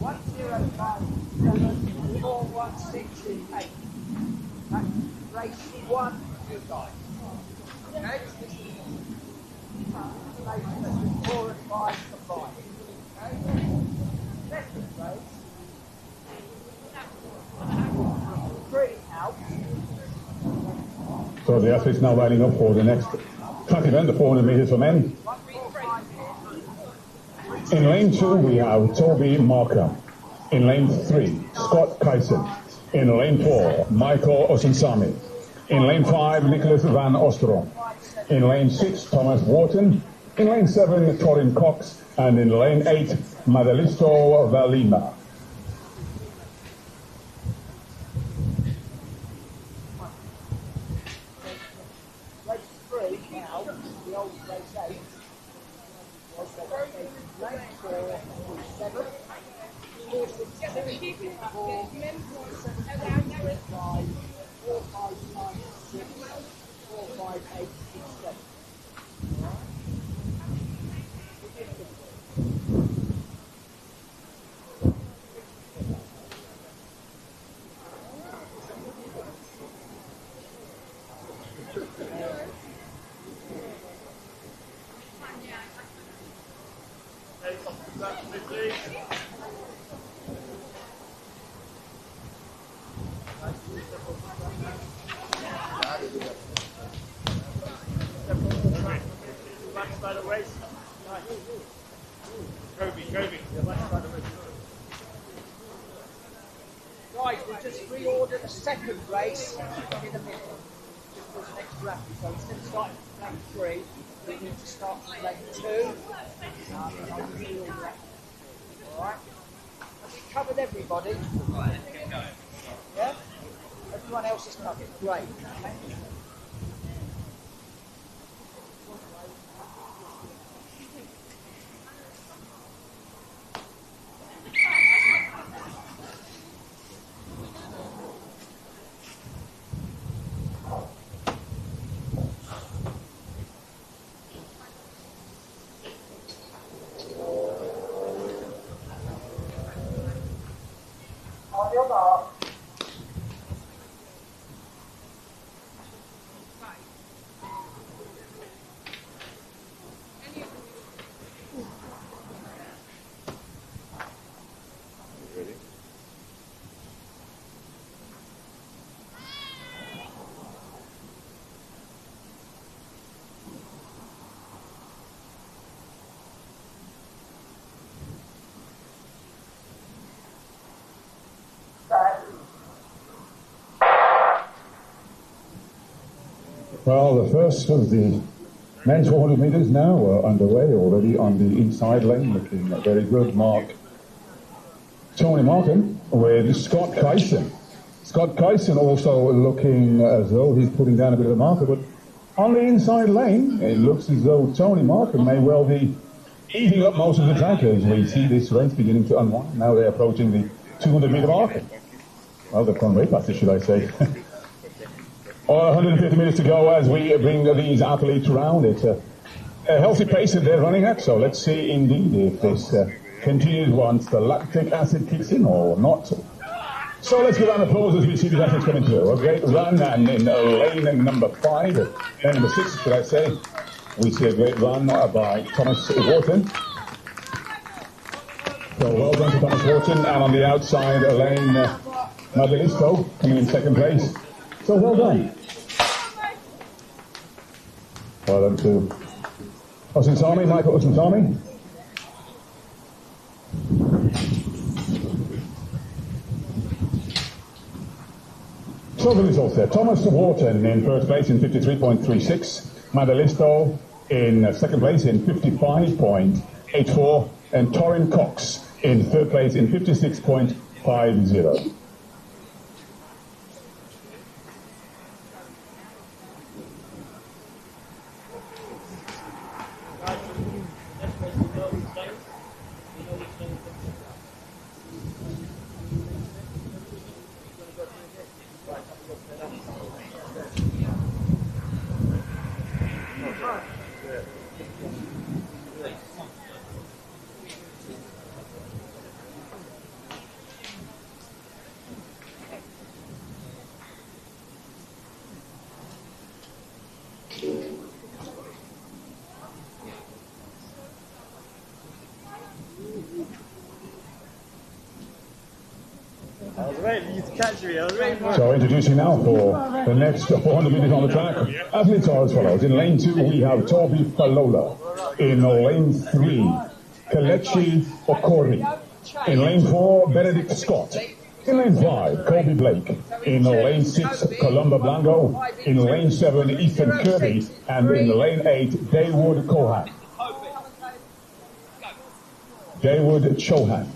105,4168. That's race 1 you guys. Okay? Race 4 and 5 combined. Okay? Second race. 3 out.
So the athletes now lining up for the next track event, the 400 metres for men. In lane 2 we have Toby Markham. In lane 3, Scott Kyson. In lane 4, Michael Osinsami. In lane 5, Nicholas Van Ostrom. In lane 6, Thomas Wharton. In lane 7, Torin Cox. And in lane 8, Madalisto Valima.
Race 3 now, the old race 8. Lane 4, 7. 4, 6, 2, 4, 7, 5, 4, 5, 9, 6, 4, 5, 8, 6, 7. Guys, we'll just reorder the second race in a minute. Just for the next lap. So instead of starting from lane 3, we need to start from lane 2. And I'll reorder that. Alright? Have we covered everybody? Yeah? Everyone else is covered. Great. Thank you. On your mark.
Well, the first of the men's 400 metres now are underway already on the inside lane, looking very good. Tony Martin with Scott Kyson. Scott Kyson also looking as though he's putting down a bit of a marker, but on the inside lane, it looks as though Tony Martin may well be eating up most of the track as we see this race beginning to unwind. Now they're approaching the 200 metre marker. Well, they've gone way past it, should I say. 150 minutes to go as we bring these athletes around. It's a healthy pace that they're running at, so let's see indeed if this continues once the lactic acid kicks in or not. So let's give an applause as we see these athletes coming through. A great run, and in lane number 5, lane number 6, should I say, we see a great run by Thomas Wharton. So well done to Thomas Wharton, and on the outside lane, Madalisto coming in second place. So well done. Well done to Osinsami, Michael Osinsami. So the results there. Thomas Wharton in first place in 53.36. Madalisto in second place in 55.84. And Torin Cox in third place in 56.50.
waiting for you to catch me. I was waiting for
So introducing now for the next 400 metres on the track. Athletes are as follows. In lane 2 we have Toby Falola. In lane 3, Kelechi Okori. In lane 4, Benedict Scott. In lane 5, Kobe Blake. In lane 6, Columba Blanco. In lane 7, Ethan Kirby. And in lane 8, Dawood Cohan. Dawood Chohan.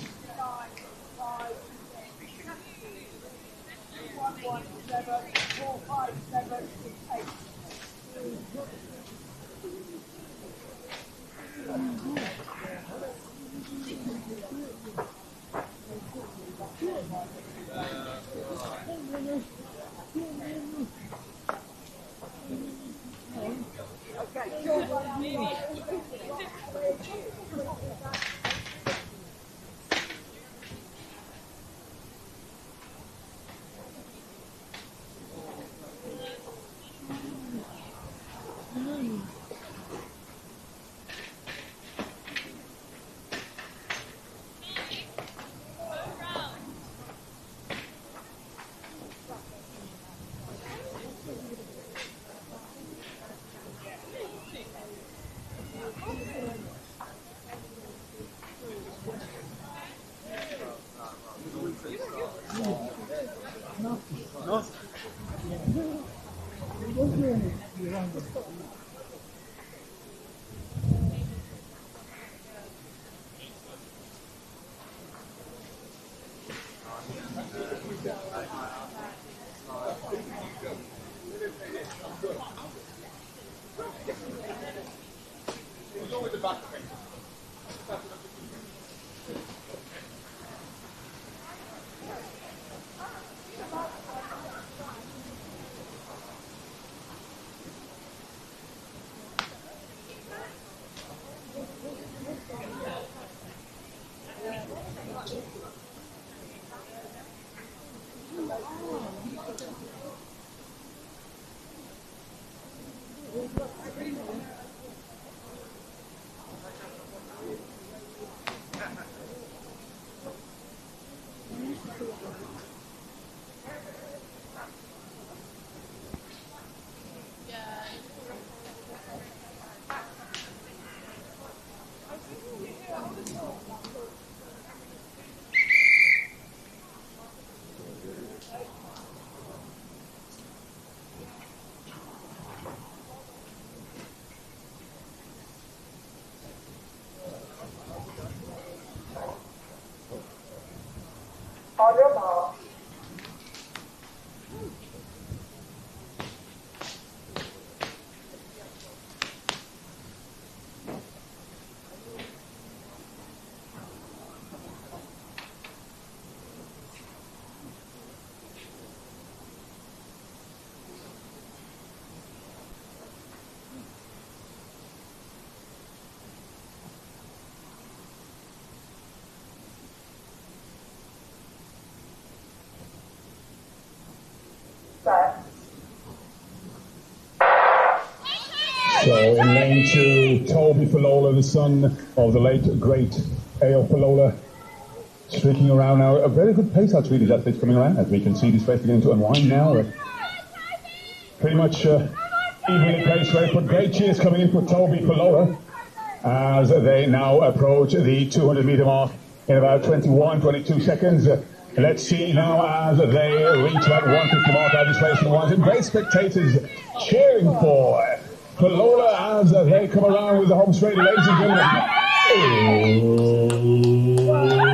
On your mark.
So in lane 2, Toby Falola, the son of the late, great A.O. Falola, streaking around now. A very good pace actually, these athletes coming around, as we can see this race beginning to unwind now. Pretty much evenly paced race, but great cheers coming in for Toby Falola as they now approach the 200 metre mark in about 22 seconds. Let's see now as they reach that 150 mark as this race runs. And great spectators cheering for Falola as they come around with the home straight, ladies and gentlemen.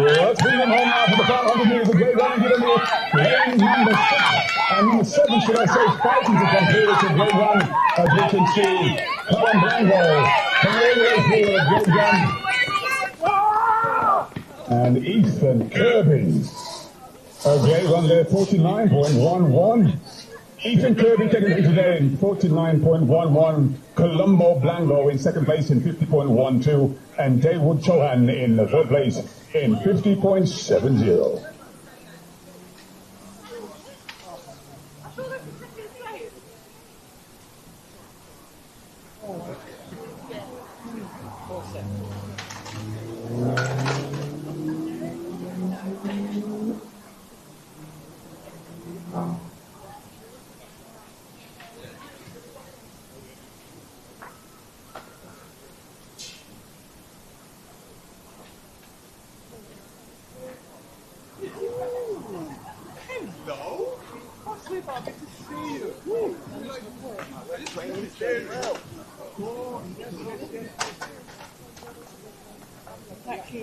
Let's bring them home now for the final 100 metres. A great run here in lane number 6 and number 7, should I say, fighting to come through. It's a great run, as we can see. Colin Blanco coming all the way through with a great run. And Ethan Kirby, a great run there, 49.11. Ethan Kirby taking it today in 49.11. Columbo Blanco in second place in 50.12. And Dawood Chohan in the third place in 50.70.
Exactly.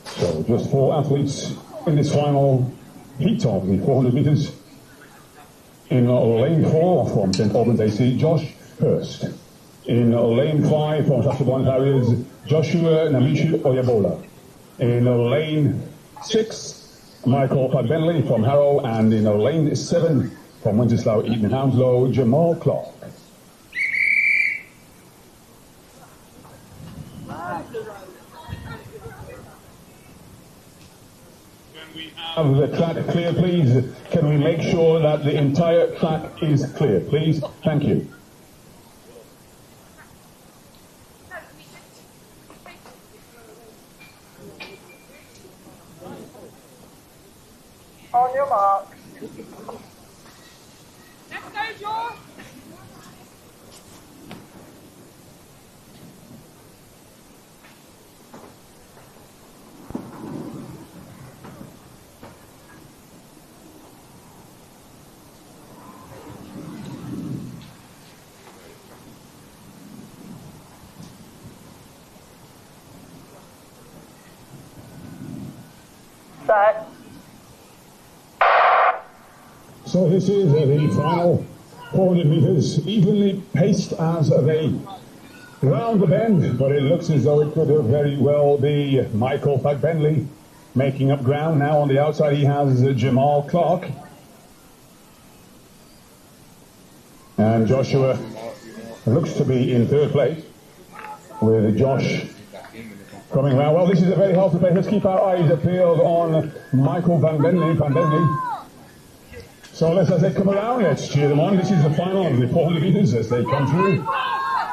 So just 4 athletes in this final heat of the 400 metres. In lane 4 from St Albans AC, Josh Hurst. In lane 5 from Shasta Blind Harriers, Joshua Namishu Oyebola. In lane 6, Michael Bentley from Harrow, and in lane 7 from Wenceslaw Eaton Hounslow, Jamal Clark. Have the track clear, please. Can we make sure that the entire track is clear, please? Thank you.
On your mark. Let's go, George. Set.
So this is the final 400 metres, evenly paced as they round the bend, but it looks as though it could have very well be Michael Bentley making up ground. Now on the outside he has Jamal Clark. And Joshua looks to be in third place, with Josh coming round. Well, this is a very healthy pace. Let's keep our eyes peeled on Michael Van Bentley. So let's, as they come around, let's cheer them on. This is the final of the 400 metres as they come through.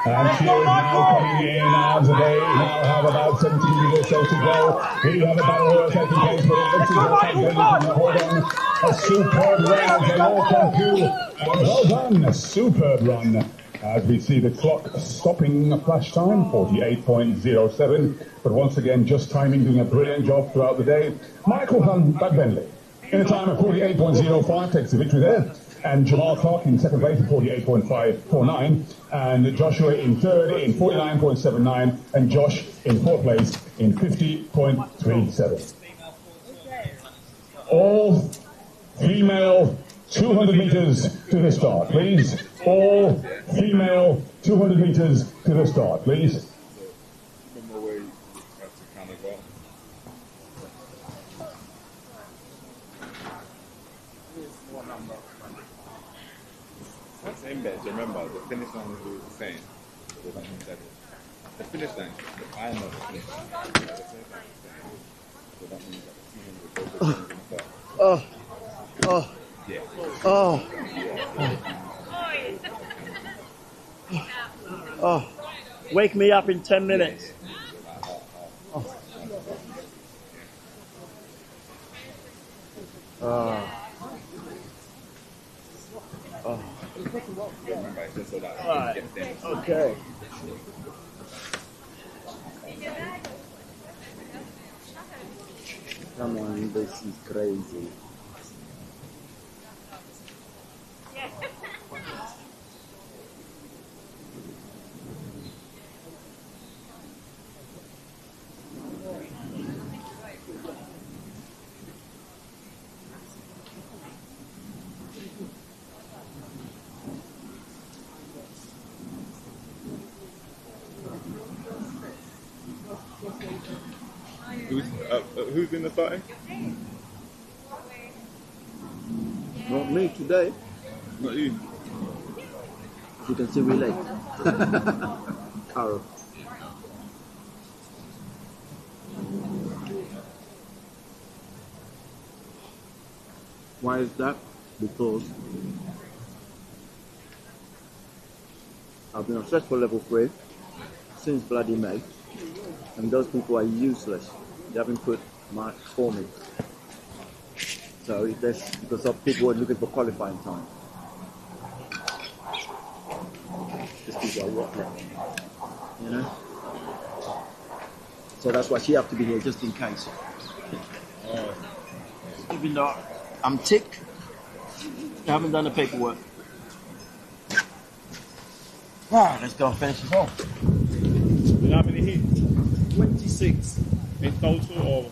And cheers now coming in as they now have about 17 metres or so to go. We have a battle royal taking place, but it looks as though Van Bentley can hold on. A superb run as they all come through. And well done, a superb run. As we see the clock stopping flash time, 48.07. But once again, just timing, doing a brilliant job throughout the day. Michael Van Bentley, in a time of 48.05, takes the victory there. And Jamal Clark in second place at 48.549. And Joshua in third in 49.79. And Josh in fourth place in 50.37. All female 200 metres to the start, please. All female 200 metres to the start, please.
Same bet, remember, the finish line is always the same. The finish line, I know the finish line. So that means that the 200 goes to yeah.
Oh, wake me up in 10 minutes. Right. Okay. Come on, this is crazy.
Who's in the starting?
Not me today.
Not you.
As you can see, we late. Carol. Why is that? Because I've been obsessed for level 3 since bloody May, and those people are useless. They haven't put much for me. So if there's because of people are looking for qualifying time. These people are worthless, you know. So that's why she have to be here just in case. Even though I'm ticked, I haven't done the paperwork. Ah, let's go and finish this off.
You know how many hits?
26
in total, or?
In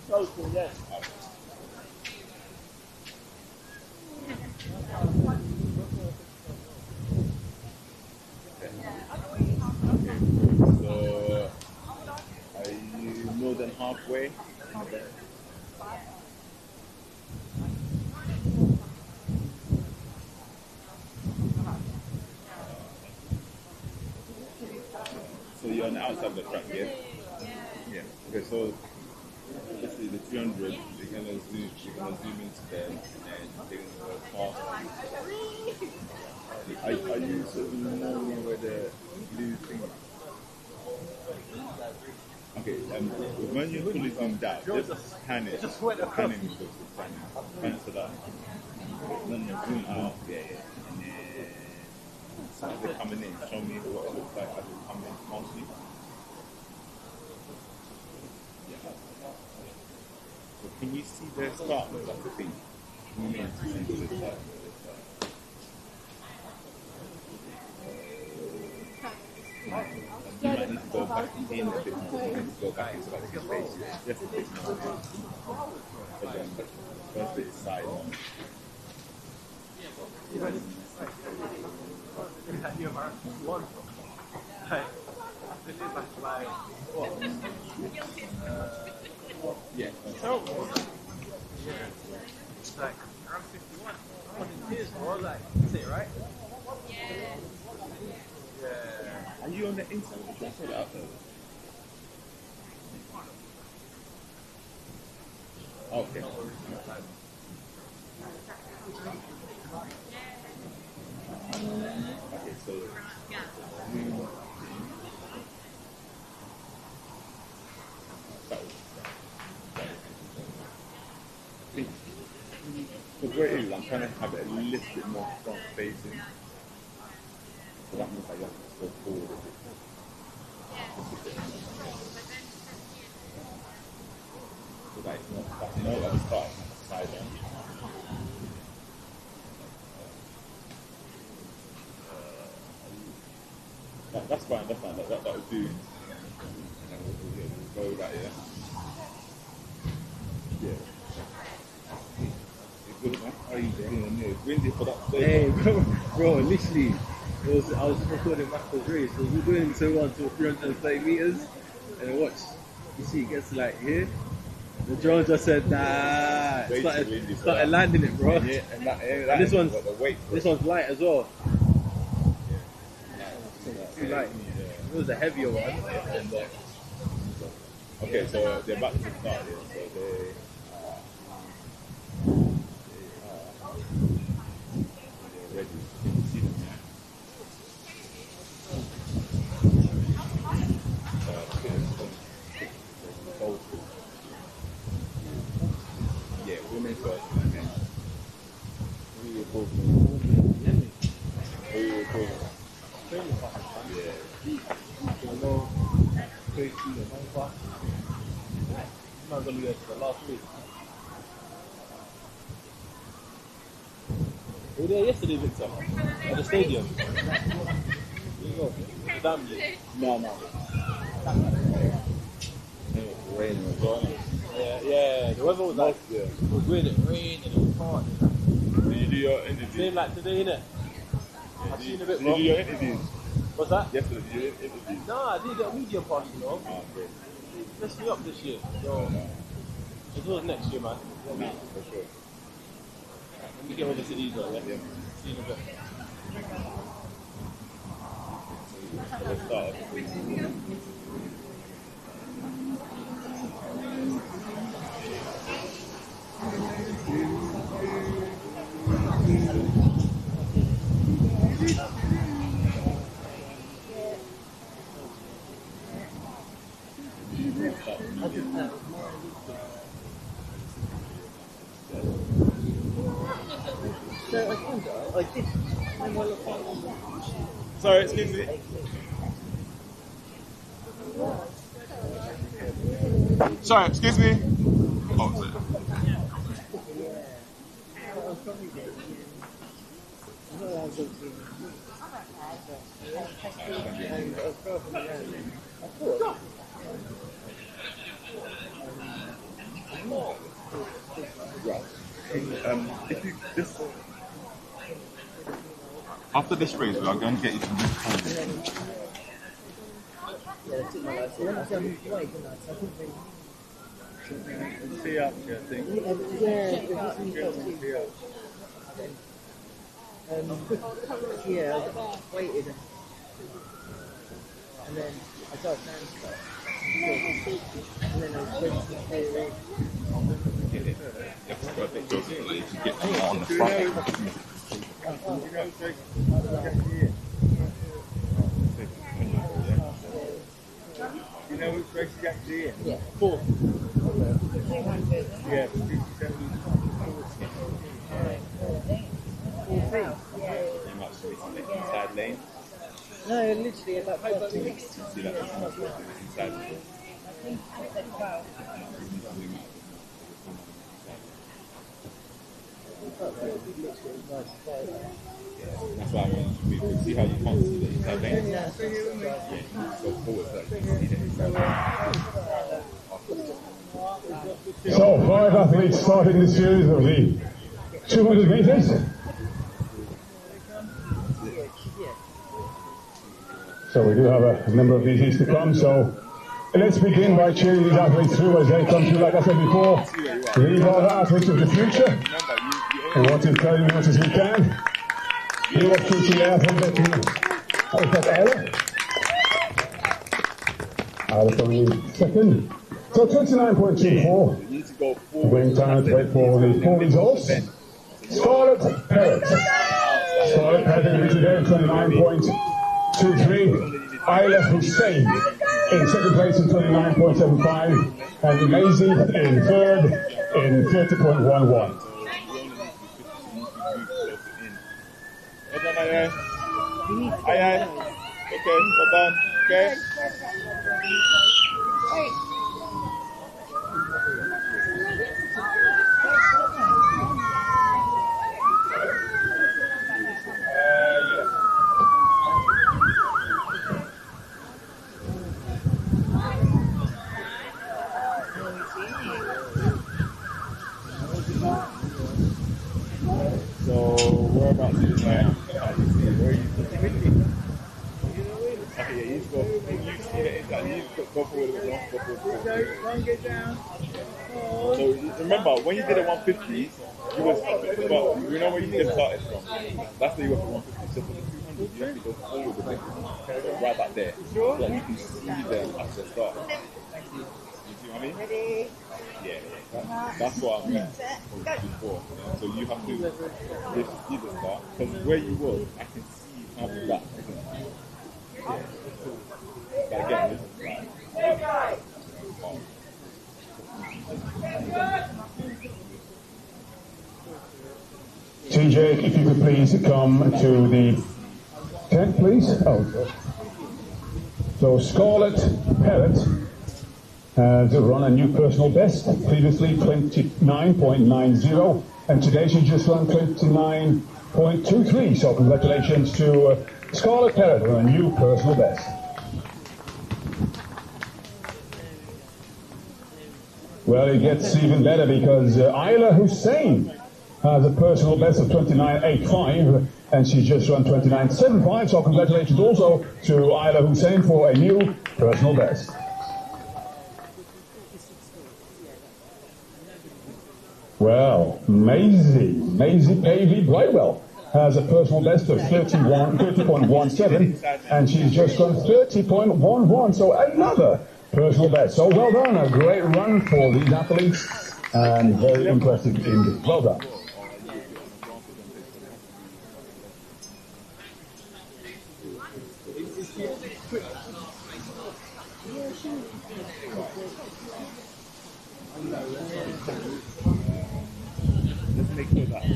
total, yeah.
So, are you more than halfway? So you're on the outside of the track, yeah? Yeah. Okay, so obviously the 300, you're gonna zoom into them and they're gonna go past. Are you sort of knowing where the blue thing is? Okay, when you're fully zoomed out, just pan it. Pan it because it's pan it so that then you zoom out, yeah. And then so they're coming in, show me what it looks like as they come in past you. Yeah. So can you see their start with like the thing? Can you mean to see where they start? You might need to go back in a bit more. You need to go back into like the space just a bit more. But then first bit is side on. Yeah.
It's like around 51. Volunteers, bro. Like, is it right? Yeah.
Are you on the inside of the track or the outside? Okay. Okay, so because where it is, I'm trying to have it a little bit more front facing. So that means like you have to go forward a bit. So that it's not that, you know, at the start, it's not side on. That's fine, that will do. And we'll go that, yeah. Yeah. It's good, man. How are you doing? It's windy for that.
Hey, bro, literally, I was recording Master's race. So we're doing 2-1 to 330 meters, and then watch. You see, it gets to like here. The drone just said, nah. Started landing it, bro.
Yeah, and
this one's light as well. Too light. It was a heavier one.
Okay, so they're about to start here. So they're ready. You can see them now. Yeah, women first and men. Who you recording? Who you recording? Yeah.
I'm not going to go to the last week. We were there yesterday, Victor, at the stadium. There you go. Damn you.
No. It was raining as well.
Yeah. The weather was like, it was weird. It rained and it was hot.
Did you do your interview?
Same like today, innit?
Yeah,
I've seen a bit,
did
bro.
you do your interviews?
What's that?
Yesterday, did you do interviews?
No, I did a media pass, you know.
Oh, okay.
It messed me up this year. So, it's always next year, man.
No, for sure. Let me get over to these, yeah? See you in a bit. Let's start. Sorry, excuse me. Sorry, excuse me. Oh, sorry. If you this after this race, we are going to get you to move forward.
See up, I think.
Yeah, I waited. And then I got down to and then I was waiting to clear in.
You can get them on the front.
You know which race is actually in?
Yeah.
4.
200.
Yeah,
14.
You might see the inside lane.
No, literally about 14.
See that inside lane.
I think I said 12.
That's why I want you to see how you can't see the inside lane. Yeah, you go forward so you can see the inside lane.
So, 5 athletes starting the series of the 200 metres. So we do have a number of these to come, so let's begin by cheering these athletes through as they come through. Like I said before, these are the athletes of the future. We want to tell you as much as we can. Here at QTR from Bftta. Isla from the second. So 29.24. Winning time to wait for the full results. Scarlett Parrott. Scarlett Parrott today 29.23. Isla Hussein in second place in 29.75. And Maisie in third in 30.11.
Well done, aye. Aye. Okay, well done. Okay. So, whereabouts is my where are you? Okay, yeah, you need to go. You see the inside. You need to go forward a bit. Go forward.
Don't get down.
So remember, when you did a 150, you was well, you know where you just started from. That's where you were for 150. So for the 200, you have to go forward a bit, so right back there, so that you can see them at the start. You see what I mean?
Ready?
Yeah. That's what I meant before. So you have to just see the start, because where you was, I can see kind of that. Yeah. But again, this is like.
TJ, if you could please come to the tent, please. Oh, so Scarlett Parrott has run a new personal best, previously 29.90, and today she just run 29.23. So congratulations to Scarlett Parrott on a new personal best. Well, it gets even better because Isla Hussein has a personal best of 29.85, and she just run 29.75. So congratulations also to Isla Hussein for a new personal best. Well, Maisie Pavey Brightwell has a personal best of 30.17, and she's just gone 30.11, so another personal best. So well done, a great run for these athletes, and very impressive indeed. Well done.
Let's make sure that the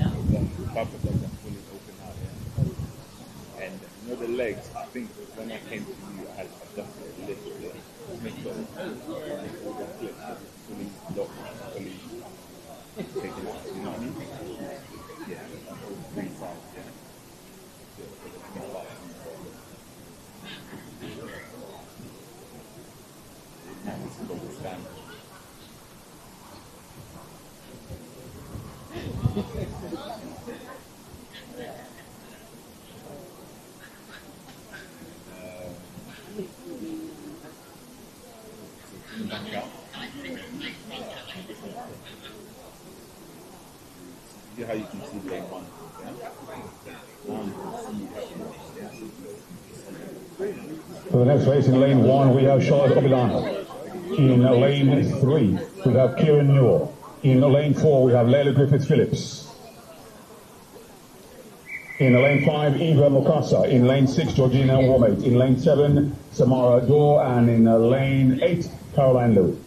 bumper doesn't fully open out, yeah? And you know the legs, I think when I came to you, I had adjusted a little bit. Make sure all the clips are fully locked, fully taken out, you know what I mean? Yeah, three sides, yeah. Now this is what we stand. Back out. See how you can see lane one, yeah? Now you can see
For the next race in lane 1, we have Charlotte Obilano. In lane 3, we have Kieran Newell. In lane 4, we have Leila Griffith-Phillips. In lane 5, Eva Mokasa. In lane 6, Georgina Warmate. In lane 7, Samara Dorr. And in lane 8, Caroline Lewis.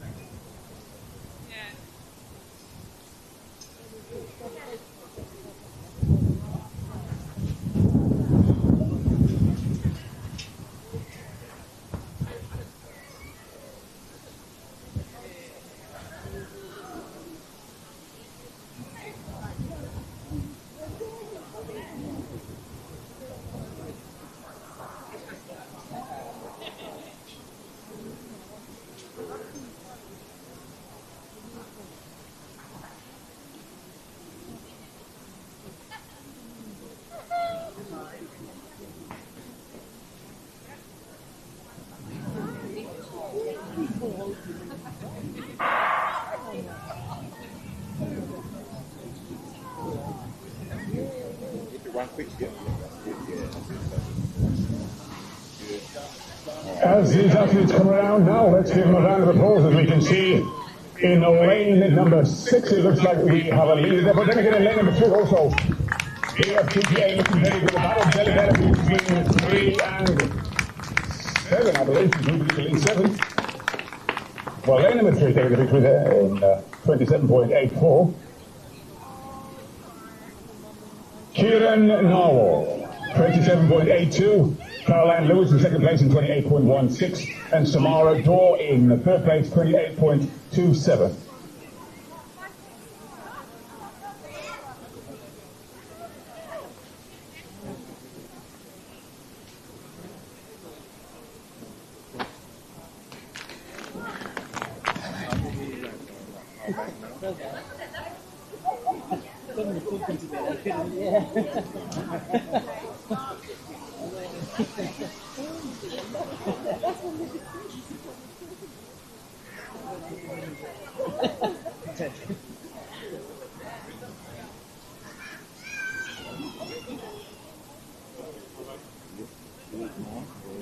As these athletes come around now, let's give them a round of applause. As we can see, in lane number 6, it looks like we have a leader there. But then again, in lane number 3 also, Bftta looking very good. The battle belly between 3 and 7, I believe. It's moving to lane 7. Well, lane number 3 taking the victory there in 27.84. Kieran Nowell, 27.82. Caroline Lewis in second place in 28.16, and Samara Dorr in third place, 28.27.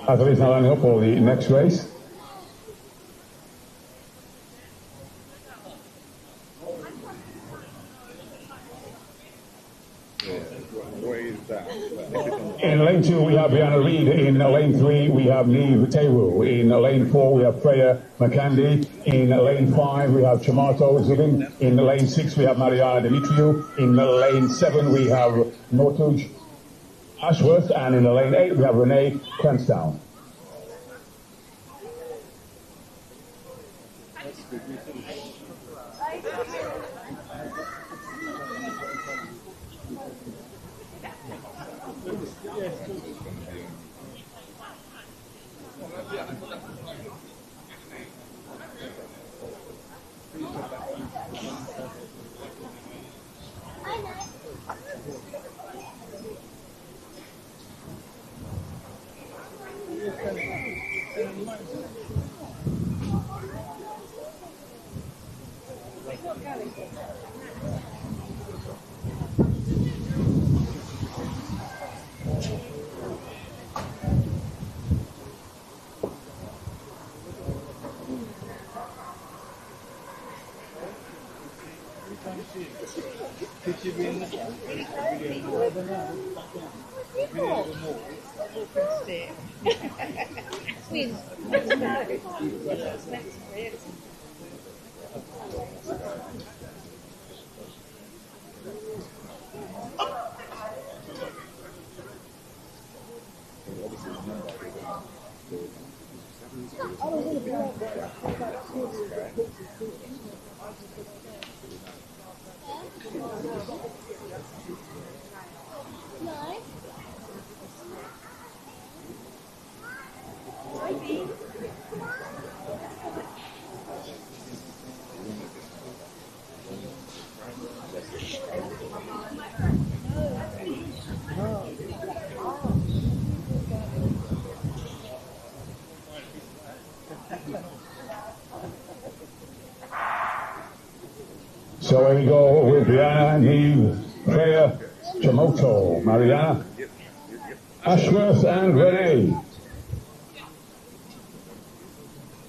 Athletes now lining up for the next race. In lane 2 we have Brianna Reid. In lane 3 we have Neve Tewu. In lane 4 we have Freya McCandy. In lane 5 we have Chamato Zubin. In lane 6 we have Mariana Dimitriou. In lane 7 we have Nortuj Ashworth. And in lane 8 we have Renee Cranstown. So here we go with Brianna, Neve, Freya, Jamoto, Mariana, Ashworth and Renee.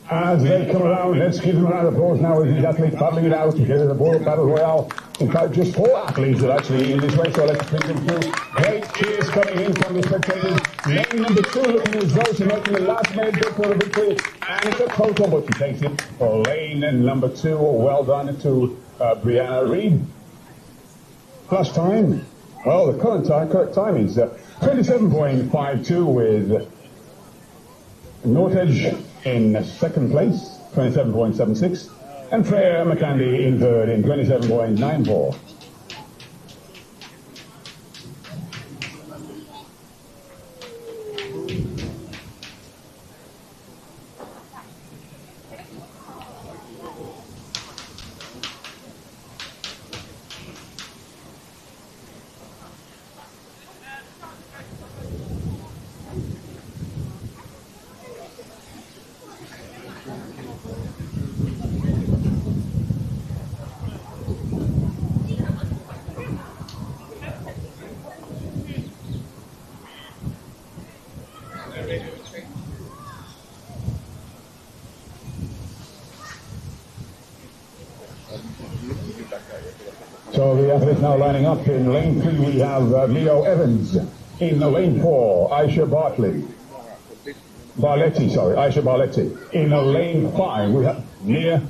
As they come around, let's give them a round of applause now as these athletes battling it out to get to the Battle Royale. In fact, just 4 athletes are actually in this race, so let's bring them through. Great cheers coming in from the spectators. Lane number 2 looking as though she's making the last minute bid for the victory. And it's a total, but she takes it for lane number 2. Well done to Brianna Reid. Plus time. Well, the correct time is 27.52 with Northedge in second place, 27.76, and Freya McCandy in third in 27.94. So the athletes now lining up. In lane 3 we have Leo Evans. In lane 4, Aisha Barletti. In lane 5 we have Nia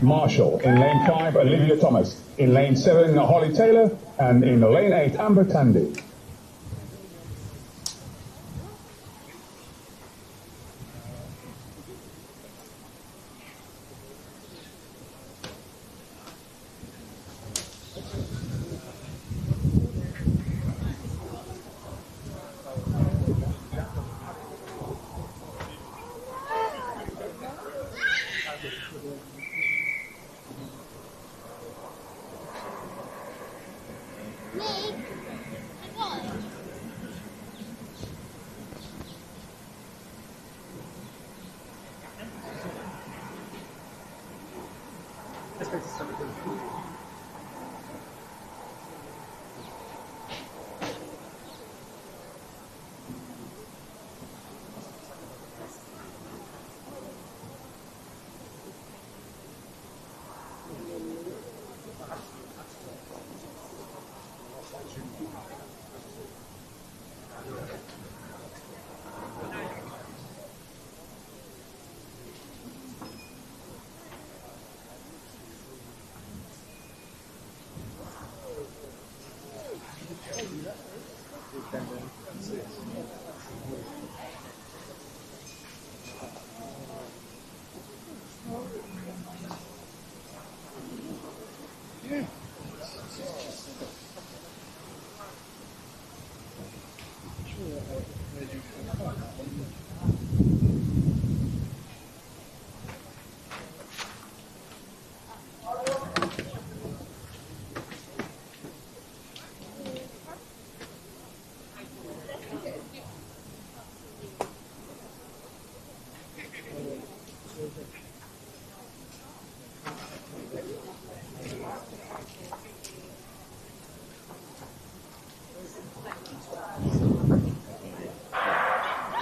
Marshall. In lane 5, Olivia Thomas. In lane 7, Holly Taylor. And in lane 8, Amber Tandy.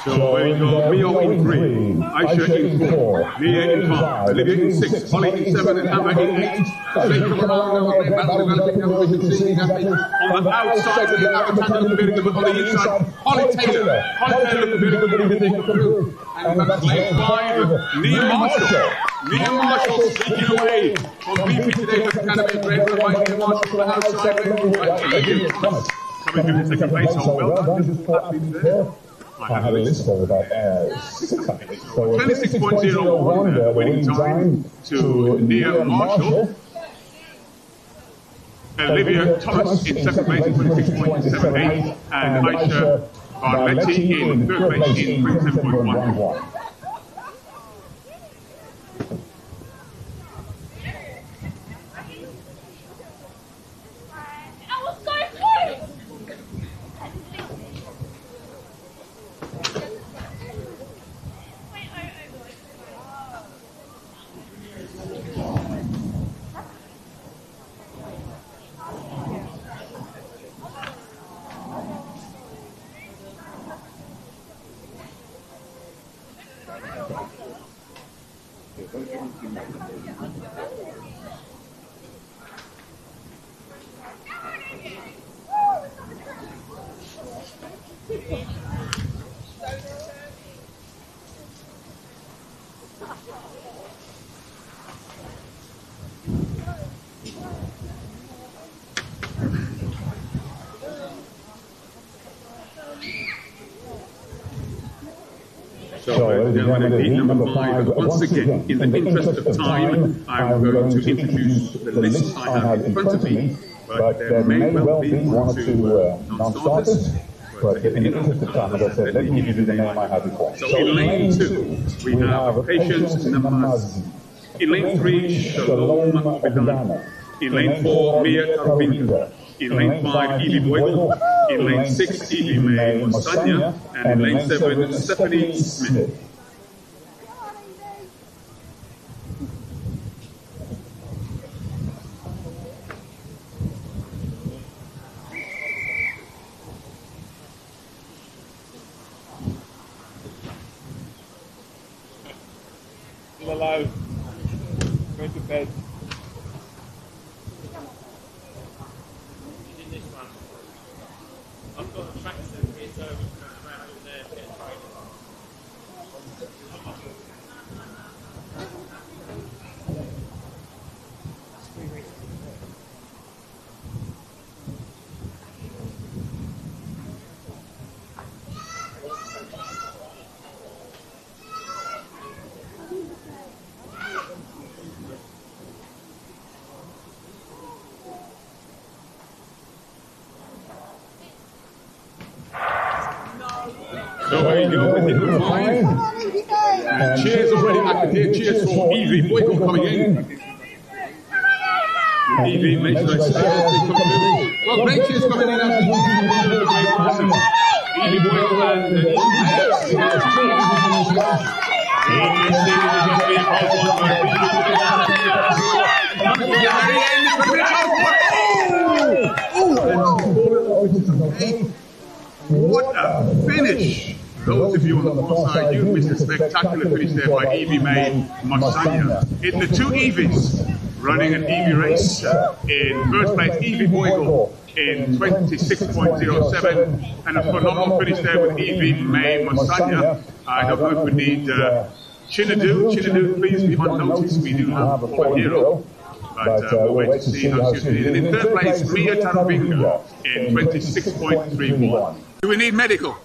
So there you go. Mio in 3, Aisha in 4, Nia in 5, Olivia in 6, Holly in 7, and Emma in 8. As they come along, they're developing as we can see exactly on the outside of the Bftta looking very good, but on the inside, Holly Taylor looking very good, but they come through. And that's lane 5, Nia Marshall. Nia Marshall sneaking away from Bftta Academy. Great run by Nia Marshall from the outside. Olivia Thomas coming through in second place, so well done. I had a list of about 6 athletes. So 26.01 the winning time to Nia Marshall. Olivia Thomas in second place in 26.78, and Aisha Barletti in third place in 27.11. So, ladies and gentlemen, heat number 5, once again, in the interest of time, I'm going to introduce the list I have in front of me, but there may well be 1 or 2 non-starters, but in the interest of time, as I said, let me give you the name I had before. So in lane 2, we have Patience Namazi. In lane 3, Shalom Obedana. In lane 4, Mia Karvinga. In lane 5, Evie Boyle. In lane 6, Evie May Mosanya. And in lane 7, Stephanie Smith.
Still alive. Go to bed. I've got a tractor for it over around there getting training.
So there you go with the good five. And cheers already, I can hear cheers for Evie Boyle coming in. Evie, make sure it's well, great cheers coming in as Evie Boyle and what a finish! Those of you on the far side, you missed a spectacular finish there by Evie May Mosanya. In the 2 Evies, running an Evie race, in first place Evie Boyle in 26.07, and a phenomenal finish there with Evie May Mosanya. I don't know if we need Chinadu. Chinadu, please be on notice. We do have a former hero. But we'll wait to see how she's doing. In third place, Mia Taravinga in 26.31. Do we need medical?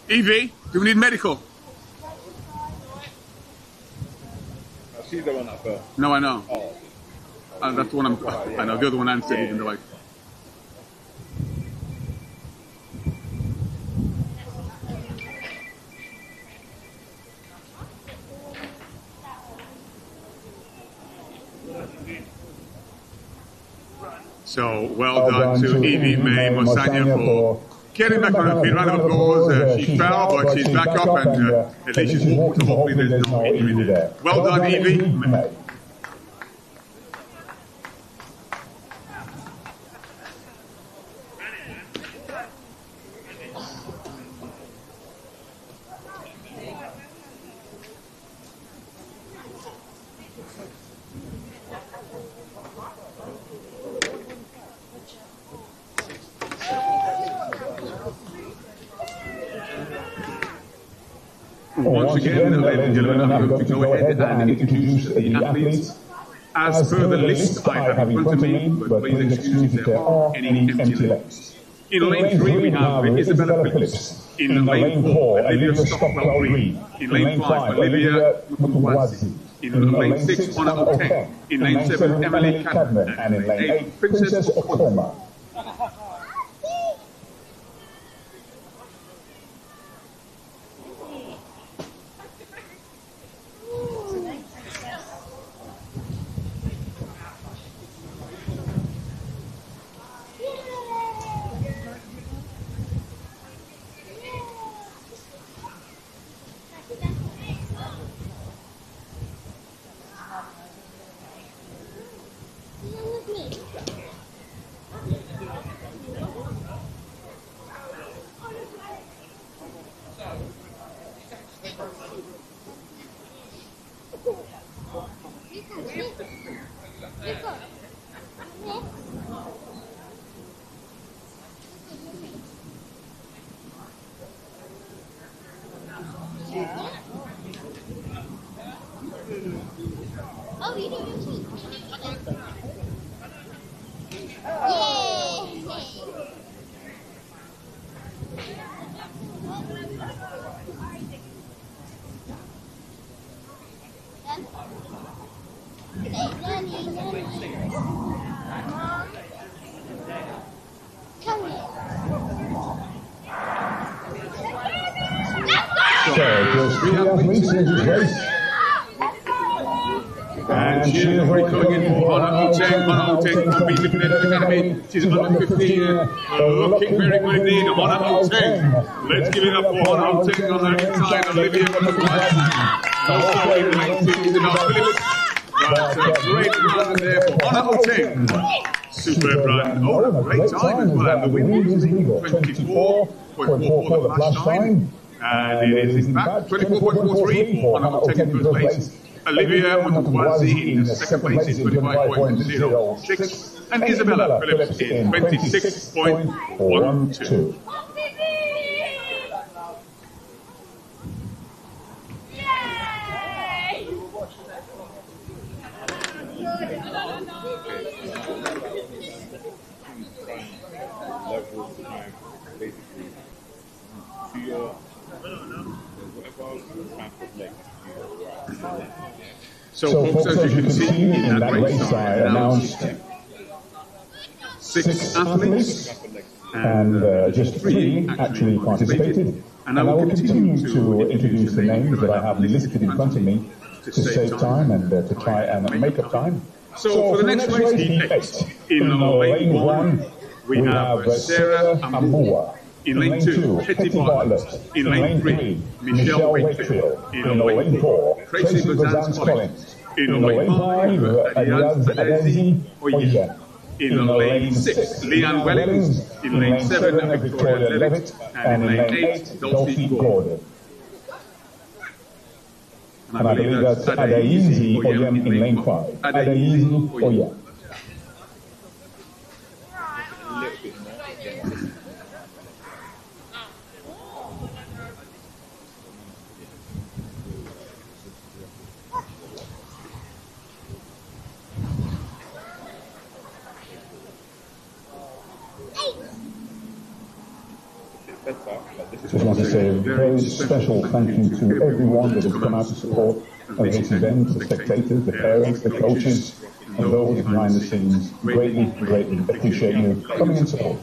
Evie, do we need medical?
She's the one that fell.
No, I know. Oh. That's the one I know. The other one answered even though So well done to Evie May Mosanya for getting back on her feet. Round of applause. She fell, but she's back up, and at least she's walked, so hopefully there's no injury there. Well done, Evie May. Once again, ladies and gentlemen, I'm going to go ahead and introduce the athletes. As per the list I have in front of me, but please excuse if there are any empty lanes. In lane 3, we have Isabella Phillips. In lane 4, Olivia Stockwell-Reed. In lane 5, Olivia Mutwazi. In lane 6, Anna Oteng. In lane 7, Emily Cadman. And in lane 8, Princess Okoma.
Oh, you don't
Just 3 athletes in this race. And she is already coming in for Hannah Oteng. Hannah Oteng from Bftta Academy. She's under 15. Looking very good indeed. Hannah Oteng. Let's give it up for Hannah Oteng on her inside. Olivia Mutwazi. Also in lane 6 is about Phillips. That's a great run there for Hannah Oteng. Superb run. Oh, a great time as well. And the win is 24.44 the last time. And it is in fact 24.43 for Hannah Oteng in first place. Olivia Mutwazi in second place is 25.06. And Isabella Phillips in 26.12. So folks, as you can see, in that race I announced 6 athletes, and just 3 actually participated. And I will continue to introduce the names that I have listed in front of me to save time and to try and make up time. So for the next race, the 8, in lane 1, we have Sarah Amua. In lane 2, Hetty Bartlett. In lane 3, Michelle Wakefield. In lane 4, Tracy Bazans-Collins. In lane 5, Adezi Oye. In lane 6, Leanne Wellings. In lane 7, Victoria Levitt. And in lane 8, Dulcie Gordon. And I believe that's Adezi Oyem in lane 5. Adezi Oyem. Just want to say a very special thank you to everyone that has come out to support this event, the spectators, the parents, the coaches, and those behind the scenes. Greatly, greatly appreciate you coming and support.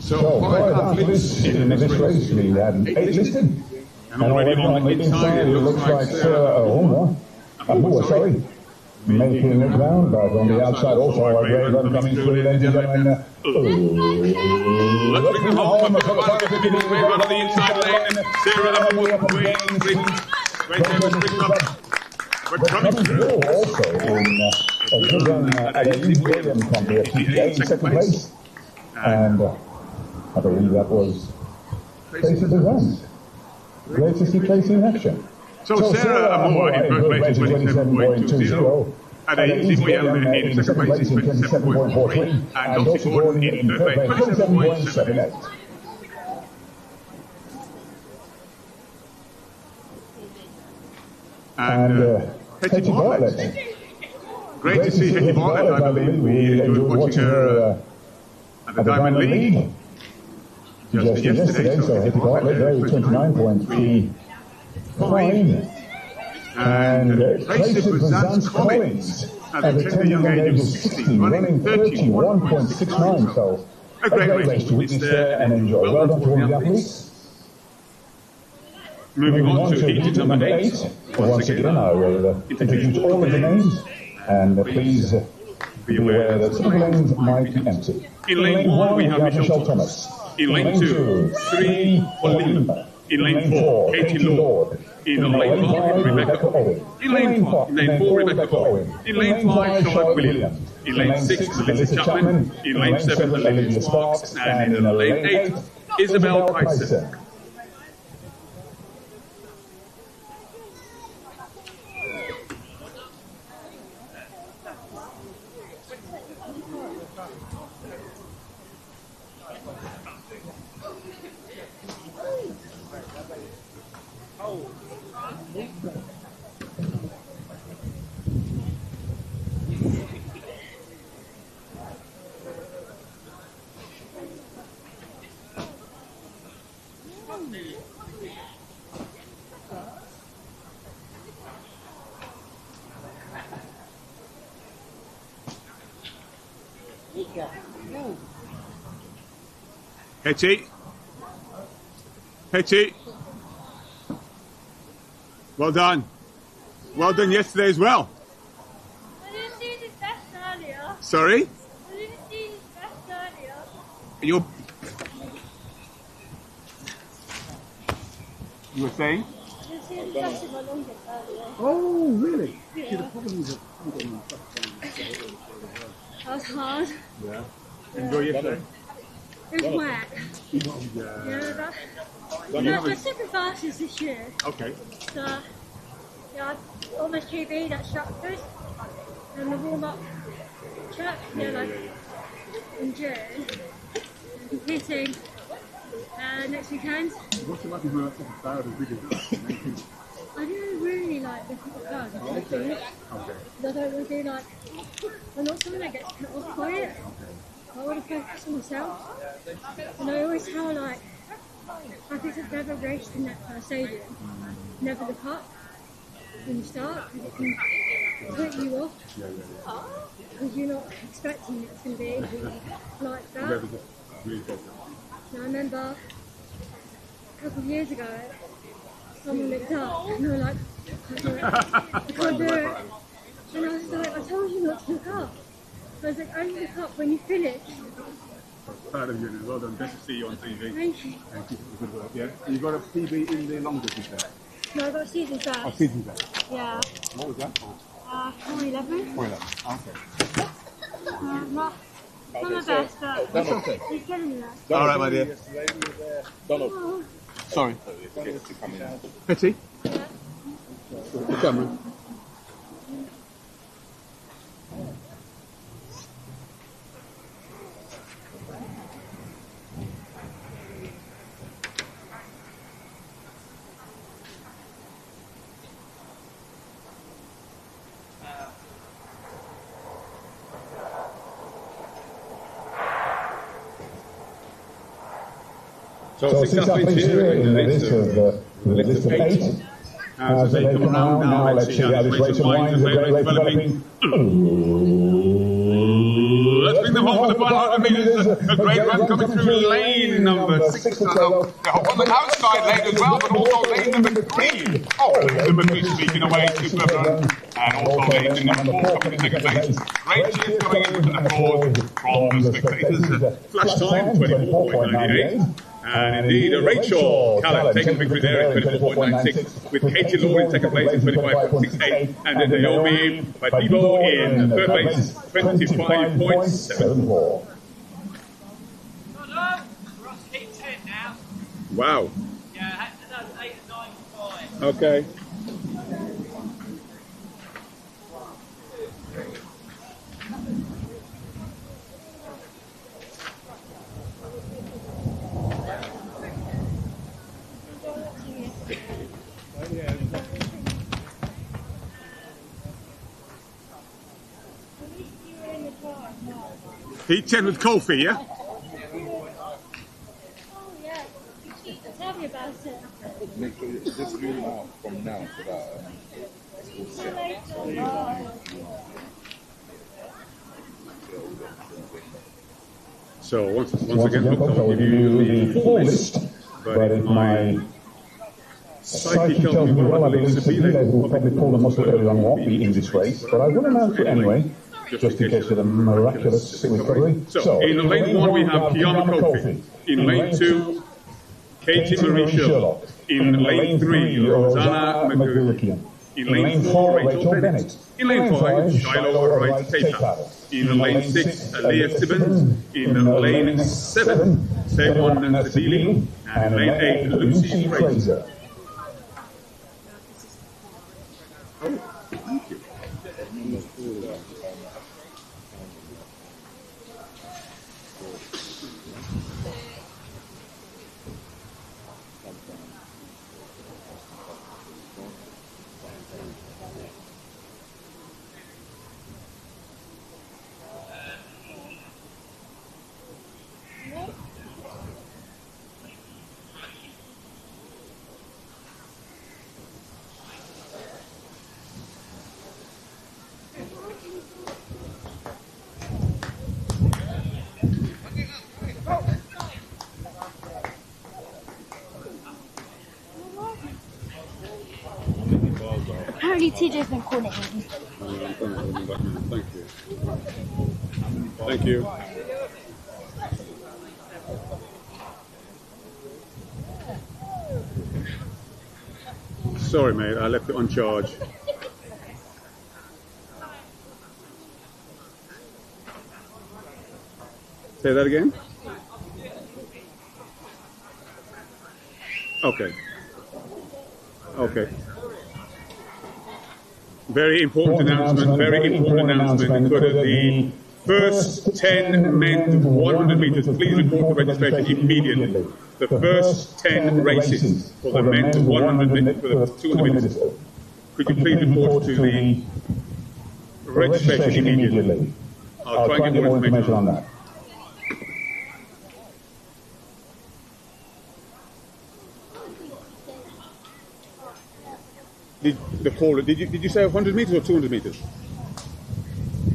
So 5 athletes in this race. We had 8 listed. And already on the inside, it looks like sorry, making the ground, but on the outside also a great run coming through, ladies and gentlemen.
Let's bring them home. On the inside lane. Sarah Great we're coming through.
Also in a good run at a William company, in second place. And I believe that was Tracy Devant. Great to see Tracy in action.
So Sarah Moore in first place in 27.20. And Easy William in second place in 27.43. And Dulcie Gordon in third place 27.78.
And Hetty Bartlett.
Great to see Hetty Bartlett. I believe we enjoyed watching her at the Diamond League just yesterday. So
Hetty Bartlett there with 29.35. And Tracy Bazance Collins at the tender young age of 16, running 31.69. So a great race to witness there and enjoy. Well done to all the athletes.
Moving on to heat number 8.
Once again, I will introduce all of the names, and please be aware that some lanes might be empty.
In lane 1, we have Michelle Thomas. In lane 2, 3, Olimba. In lane 4, Katie Lord. In lane 5, Rebecca Owen. In lane 4, Rebecca Owen. In lane 5, Charlotte Williams. In lane 6, Melissa Chapman. In lane 7, Olivia Sparks. And in lane 8, Isabel Tyson. Hetty. Well done. Well done yesterday as well.
I didn't see this best earlier.
Sorry?
I didn't see this best earlier.
You were saying?
I didn't see this best in my longest earlier.
Oh, really?
Yeah. That was hard.
Yeah. Enjoy yesterday?
It was wet.
Yeah.
That's my second fastest this year.
Okay.
So, yeah, I almost PB'd at Stratford. And the warm-up track, like in June. And competing next weekend.
What's it like if you're proud of videos?
I don't really like looking at cars. I don't think. I don't really like. I'm not someone that gets put off by it. I want to focus on myself. And I always tell like athletes have never raced in that stadium. Never look up when you start because it can put you off. Because you're not expecting it's going to be like that. So I remember a couple of years ago, someone looked up and they were like, I can't do it. And I was like, I told you not to look up. I was like, only look up when you finish.
Proud of you, and well done. Best to see you on TV.
Thank you.
Thank you for the good work. Yeah. You got a PB in the long distance there?
No, I got a season best.
Oh, season best.
Yeah.
What was that for?
4:11.
4:11. Okay.
Not my best, but
That's okay.
he's getting me there.
All right, my dear. Donald.
Oh.
Sorry. Hetty?
Yeah.
The camera.
So 6 athletes here in the list of 8. As they come around now, let's see how this race unwinds. A great race developing.
Let's bring them
home for the final 100 metres. A great run coming through lane number 6. On the outside lane as well, but also lane number 3. Oh, number 3 speaking away, superb run. And also lane number 4 coming in second place. Great cheers going in from the applause from the spectators. Flash time 24.98. And indeed, Rachel Callan taking the victory there at 24.96, with Katie Law in second place at 25.68, and then Naomi Badibo in third place, 25.74. Wow.
Yeah, no, 8 and 9 5.
Okay. Heat 10 with Kofi, yeah?
Oh, yeah. Tell me about it.
Make sure you just zoom out from now so that it's all set.
So once again, folks, I'll give you the full list, but if my psyche tells me well, I believe Sabine, who will probably pull the muscle early on, won't be in this race, but I will announce it anyway, just in case of a miraculous recovery. So, in lane 1 we have Kiana Kofi, in lane 2, Katie Marie Sherlock, in lane 3, Rosanna McGurkian, in lane 4, Rachel Bennett, in lane 5, Shiloh Wright Taper, in lane 6, Aliyah Sibbons, in lane 7, Sehon Sadili, and in lane 8, Lucy Fraser. Thank you.
Apparently TJ's been calling him.
Thank you. Thank you. Sorry, mate, I left it on charge. Say that again? Okay. Okay. Very important announcement, because the first 10 men's 100 meters, please report the registration immediately. The first 10 races for the men's 100 meters, for the 200 meters. Could you please report to the registration immediately? I'll try and get more information on that. Did you say 100 meters or 200 meters?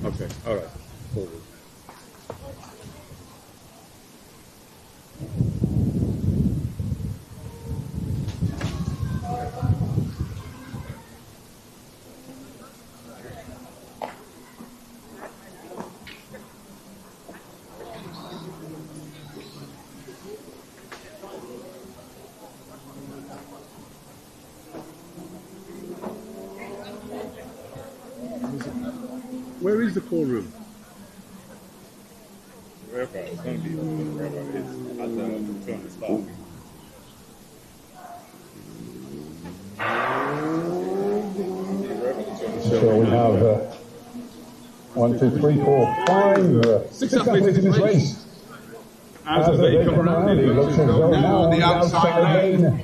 Okay, all right. Forward. Where is the call room?
Wherever it's going to be, wherever it is, at the turn start.
So we have 1, 2, 3, 4, 5, 6 athletes in this race. As they come around, it looks as though now on the outside lane.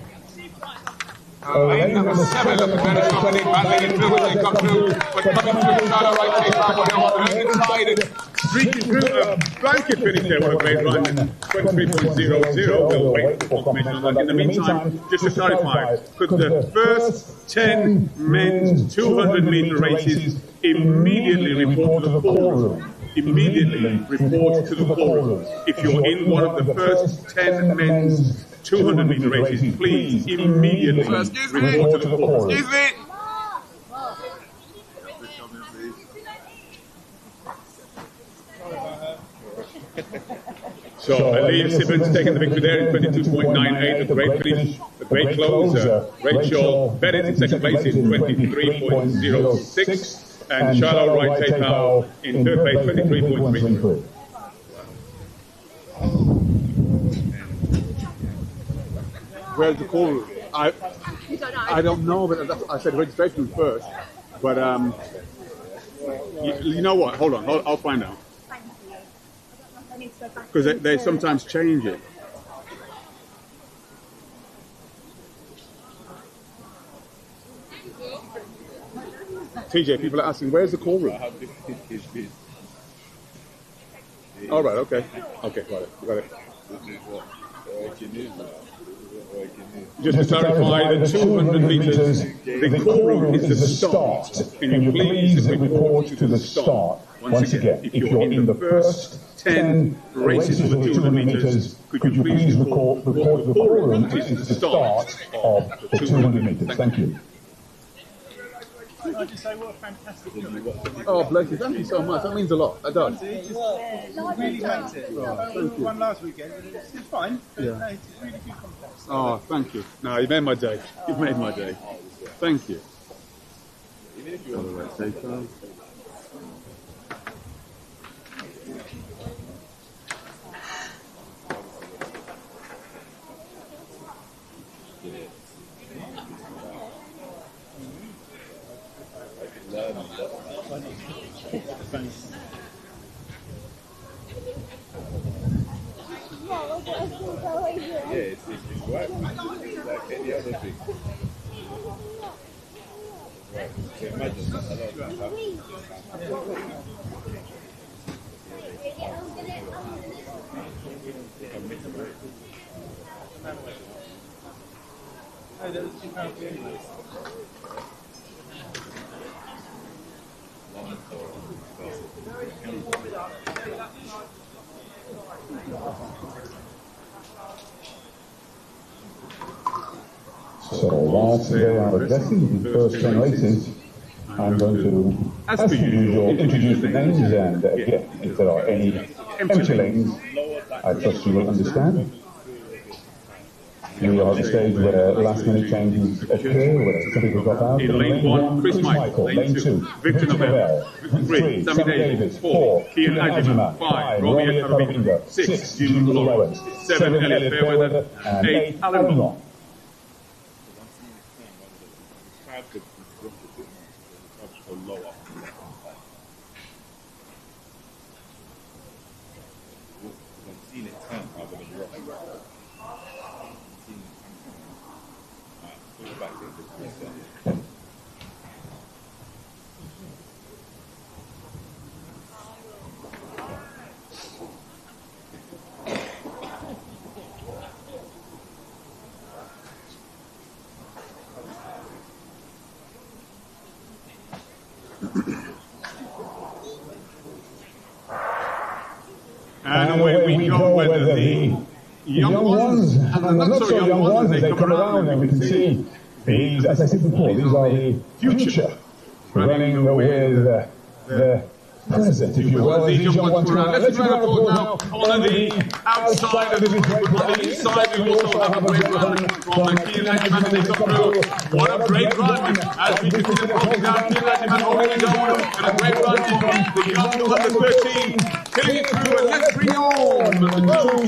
Lane number 7 looking very strongly, battling it through as they come through, but coming through Shadow Right take back on the inside and streaking through a blanket finish there. What a great run, 23.00. We'll wait for confirmation on that. In the meantime, just to clarify, could the first 10 men's 200 meter races immediately report to the call room? immediately report to the chorus. If you're in one of the first 10 men's 200 meter races, please immediately report to the chorus.
Excuse me.
So Liam Simmons taking the victory there in 22.98, a great finish, a great close. Rachel Bennett in second place in 23.06, and Charlotte Wright Tapau in third place, 23.33.
Where's the call? I don't know, but I said registration first. But you know what? Hold on, I'll find out. Because they sometimes change it. TJ, people are asking, where's the call room? All right, okay. Okay, got it.
Just to clarify, the 200 metres, the call room is the start. Can you please report to the start? Once again, if you're in the first 10 races of the 200 metres, could you please report the call room is the start of the 200 metres? Thank you.
Can I just say what a fantastic job.
Oh, bless you. Thank you so much. That means a lot. That does.
It just really makes it. We won last weekend, but it's fine. But
Yeah.
no, it's a really good contest.
Oh, thank you. No, you made my day. You've made my day. Thank you.
Yeah, it's right. It's like any other thing. Right. So imagine that a lot of things
Oh, that was £2 anyway.
So whilst they are addressing the first 10 races, I'm going to, as per usual, introduce the names, and again, if there are any empty lanes, I trust you will understand. We are at the stage where last minute changes occur, where some people drop out.
In lane 1, Chris Michael.
Lane 2,
Victor Nobel. 3, Sammy Davis. 4, Kian Ajima. 5, Romeo Carabinga. 6, Jim Lawrence. 7, Elliot Fairweather. And 8, Alan Long. And away we go, whether the young ones and the not so young ones, as they come around, and we can see these, as I said before, these are the future running with the present, if you will. These young ones come around. Let's run now on the outside of this great run. On the inside, we also have a great run from Kian Ajima as they come through. What a great run as we continue to come down. Kian Ajima already going, and a great run from the young under 13. Killing it through, and let's bring on the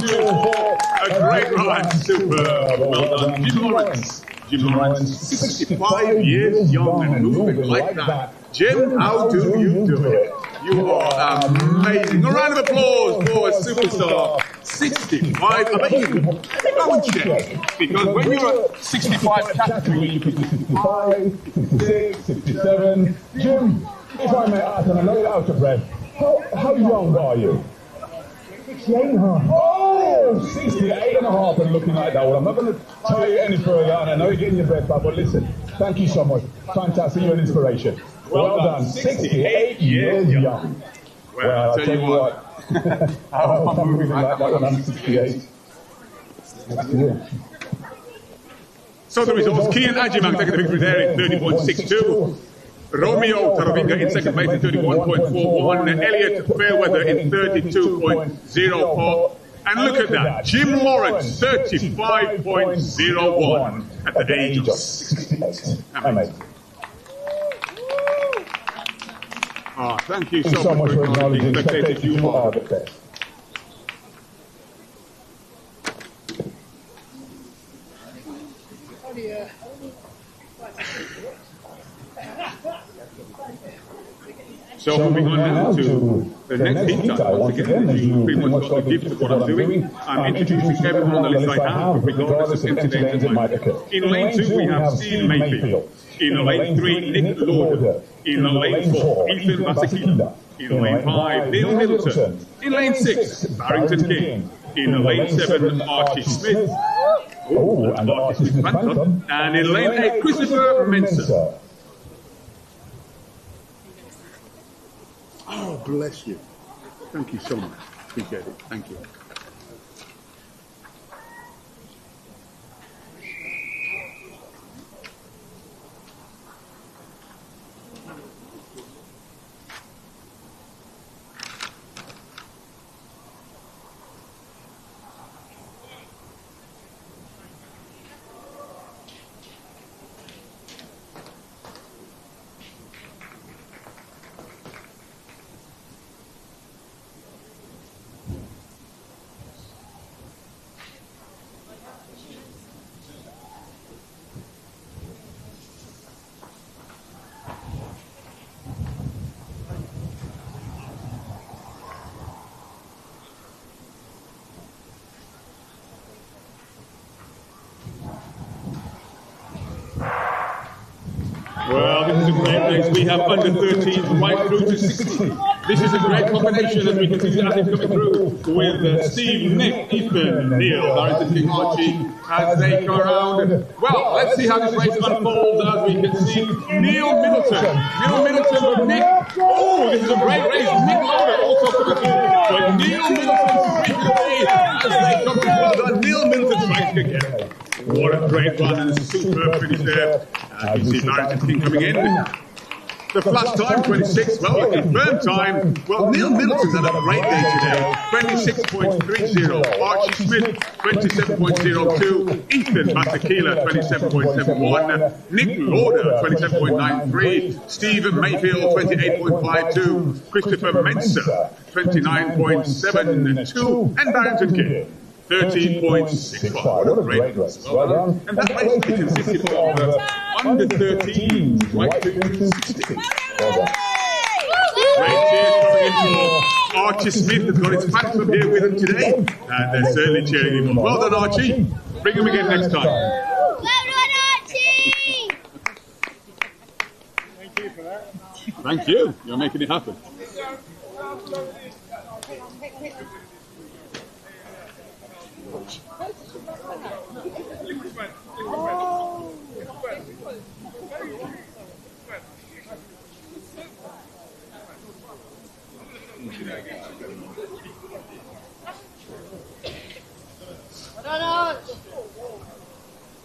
2-4. A great run, superb. Well done, Jim Lawrence. Jim Lawrence, 65 years young and moving like that. Jim, how do you do it? You are amazing. A round of applause for a superstar. 65. I bet you can go and check. Because when you're at 65 category, you can do 65, 66, 67. Jim, if I may ask, and I know you're out of breath, how young are you? 68 and a half. Oh, 68 and a half and looking like that. Well, I'm not going to tell you any further, and I know you're getting your breath back, but listen, thank you so much. Fantastic, you're an inspiration. Well done. 68 years young. Well, I'll tell you what. I'm moving like that when I'm 68. So the results, Kian Ajiman taking the victory there in 30.62. Romeo Taravinga in second place in 31.41. Elliot Fairweather in 32.04. And look at that, Jim Lawrence, 35.01 at the age of 68. Amazing. Thank you so much for acknowledging spectators. You are the best. So moving on now to the next heat time. Once again, as you pretty much got the gift of what I'm doing, I'm introducing everyone on the list I have, regardless of incidents that might occur. In lane 2, we have Steve Mayfield. In lane 3, Nick Lauder. In lane 4, Ethan Masakila. In lane 5, Neil Middleton. In lane 6, Barrington King. In lane 7, Archie Smith. Oh, and Archie Smith Phantom. And in lane 8, Christopher Mensah. Oh, bless you. Thank you so much. Appreciate it. Thank you. Well, this is a great race. We have under 13s right through to 60. This is a great combination as we can see as it's coming through with Steve, Nick, Ethan, Neil, Barrington King, Archie as they come around. Well, let's see how this race unfolds as we can see Neil Middleton. Neil Middleton with Nick. Oh, this is a great race. Nick Lauder also coming through. But Neil Middleton breaking away as they come through. Well done, Neil Middleton strikes again. What a great run and a superb finish there. As you see Barrington King coming in. The flash time, 26. Well, the confirmed time. Well, Neil Middleton's had a great day today. 26.30. Archie Smith, 27.02. Ethan Masakila, 27.71. Nick Lauder, 27.93. Stephen Mayfield, 28.52. Christopher Mensah, 29.72. And Barrington King, 13.65. What a great race. Well done. And that race consisted of under 13, right to 60. Well done. Great cheers coming in for Archie Smith has got his Phantom here with him today. And they're certainly cheering him on. Well done, Archie. Bring him again next time.
Well done, Archie!
Thank you for that. Thank you. You're making it happen.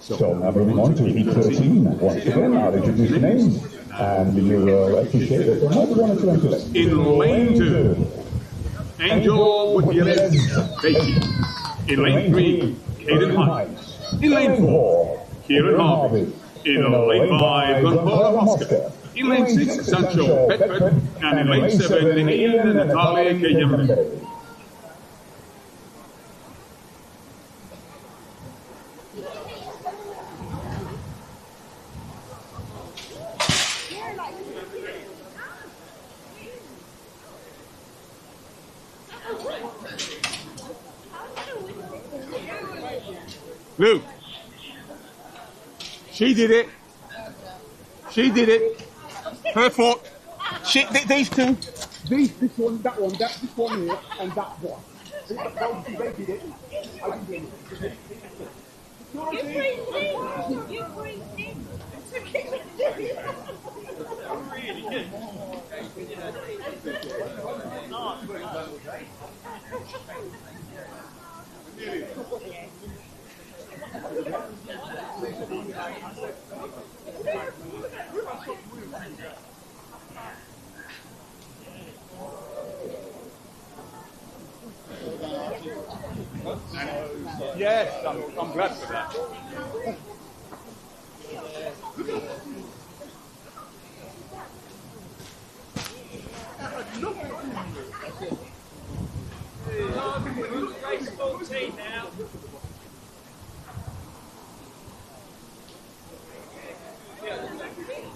So now moving on to Heat 13. Once again, I'll introduce the names, and you will appreciate it. Maybe one or two intellects. In lane 2, Angel Gutierrez Beatty. In lane 3, Caden Hines. In lane 4, Kieran Harvey. In lane 5, Gunpowder Oscar. In lane 6, Sancho Petford. And in lane 7, Ian and Natalia Kayambe. Luke, she did it. She did it. Her fault. These two. This one, this one here, and that one. They did it. I didn't do it. You breathed in. Really good. Yes, I'm glad for that.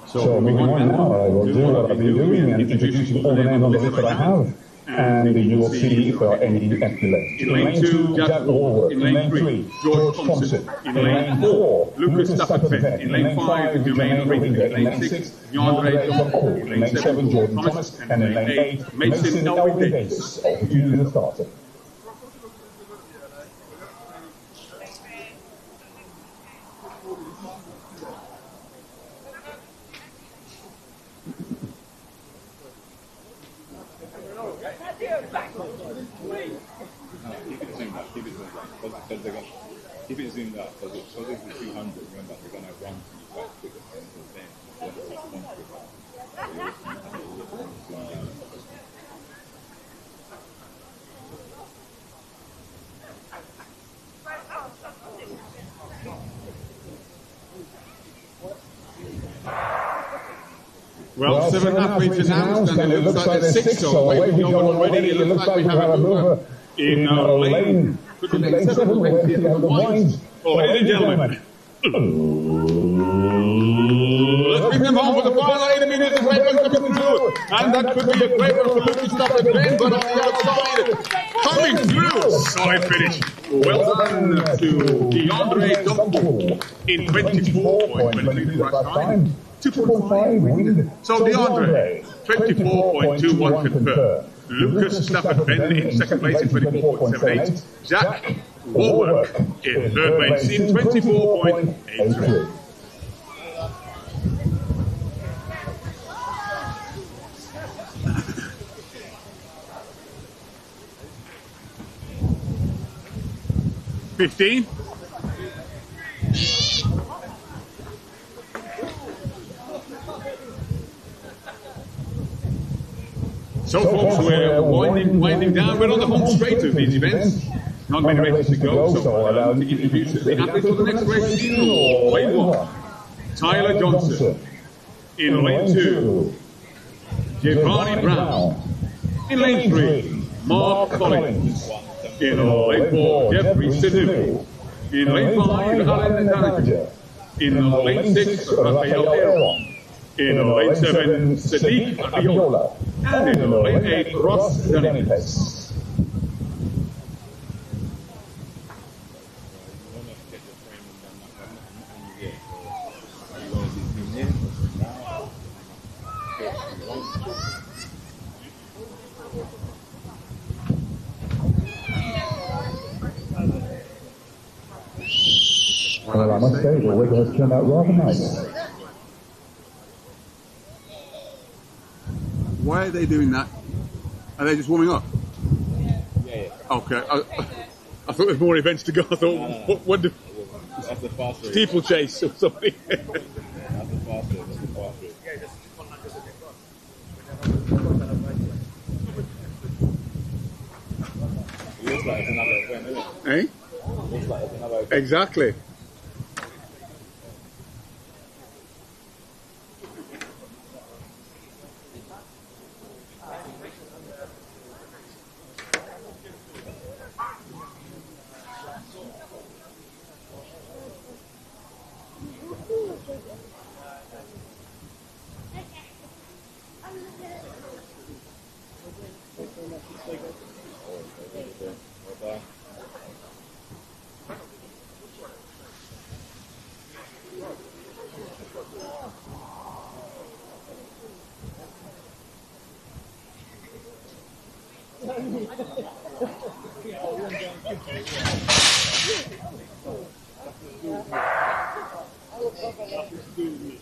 So moving on now, I will do what I've been doing and introduce you all the names on the list that I have. And you will see if there are any empty left. In lane 2, Jack Warworth. In lane 3, George Thompson. In lane 4, Lucas Stafford. In lane 5, Jermaine Ringer. In lane 6, DeAndre Duncan. In lane 7, Jordan Thomas. And in lane 8, Mason Elwin Davis. Over to you, the starter.
Keep it zoomed out because it's the 200. Remember, they're going to run to you quite quick at the end of the game.
Well, 7 athletes announced, and it looks like there's 6, so away we go already. It looks like we have a mover in lane 7, where we have the wines. Oh, ladies and gentlemen, let's bring them home for the final 80 minutes. The great one coming through, and that could be a great one for Lucas Stafford, but on the outside, coming through. Solid finish. Well done to DeAndre Duncan in 24.23 last time. 2.5 wind. So DeAndre, 24.21 confirmed. Lucas Stafford in second place in 24.78. Jack Warworth in third place in 24.83. $15. So folks, we're winding down. We're on the home straight of these events. Not many races to go, so allow me to introduce the athletes for the next race in lane 1. Tyler Johnson. In lane 2, Giovanni Brown. In lane 3, Mark Collins. In lane 4, Jeffrey Sidhu. In lane 5, Alan Danager. In lane 6, Rafael Aaron. In lane 7, Sadiq Abiola. And in lane 8, Ross Zanipes.
Well, I must say, the weather has turned out rather nice.
Why are they doing that? Are they just warming up?
Yeah.
Okay. I thought there's more events to go. I thought,
No.
what do...
That's the fast race.
Steeplechase or something.
That's the fast race. That's the fast race. It looks like it's another event, isn't it?
Eh?
It looks like it's another event.
Exactly.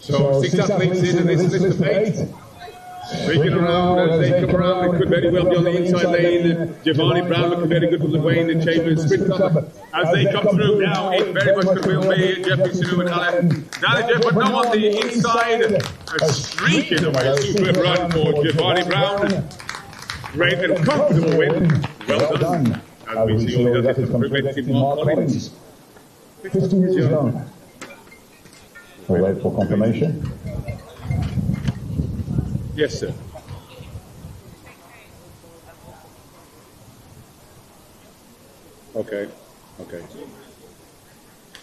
So 6 athletes in, and this is list of 8. Breaking around as they come around, it could very well be on the inside lane. Giovanni Brown looking very good from the way in the Chambers sprint up. As they come through now, it very much could will be Jeffrey Sinu and Alan Daliger, but now on the inside, a streaking away, a superb run for Giovanni Brown. Great and comfortable win. Well done. As we see all the others preventing Mark Collins.
15 years young. We'll wait for confirmation.
Yes, sir. Okay.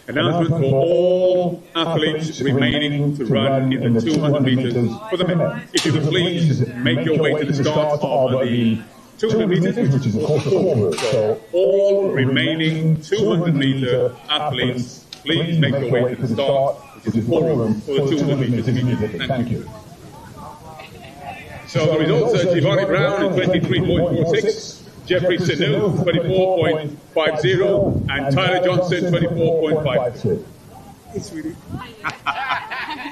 Announcement for all athletes remaining to run in the 200 meters for the men. If you could please make your way to the start of the 200 meters, which is of course the forward. So all remaining 200 meter athletes, please make your way to the start, which is the forward for the 200 meters immediately. Thank you. So the results are Giovanni Brown at 23.46, Jeffrey Sinu 24.50, and Tyler Johnson 24.52.
Hey, sweetie.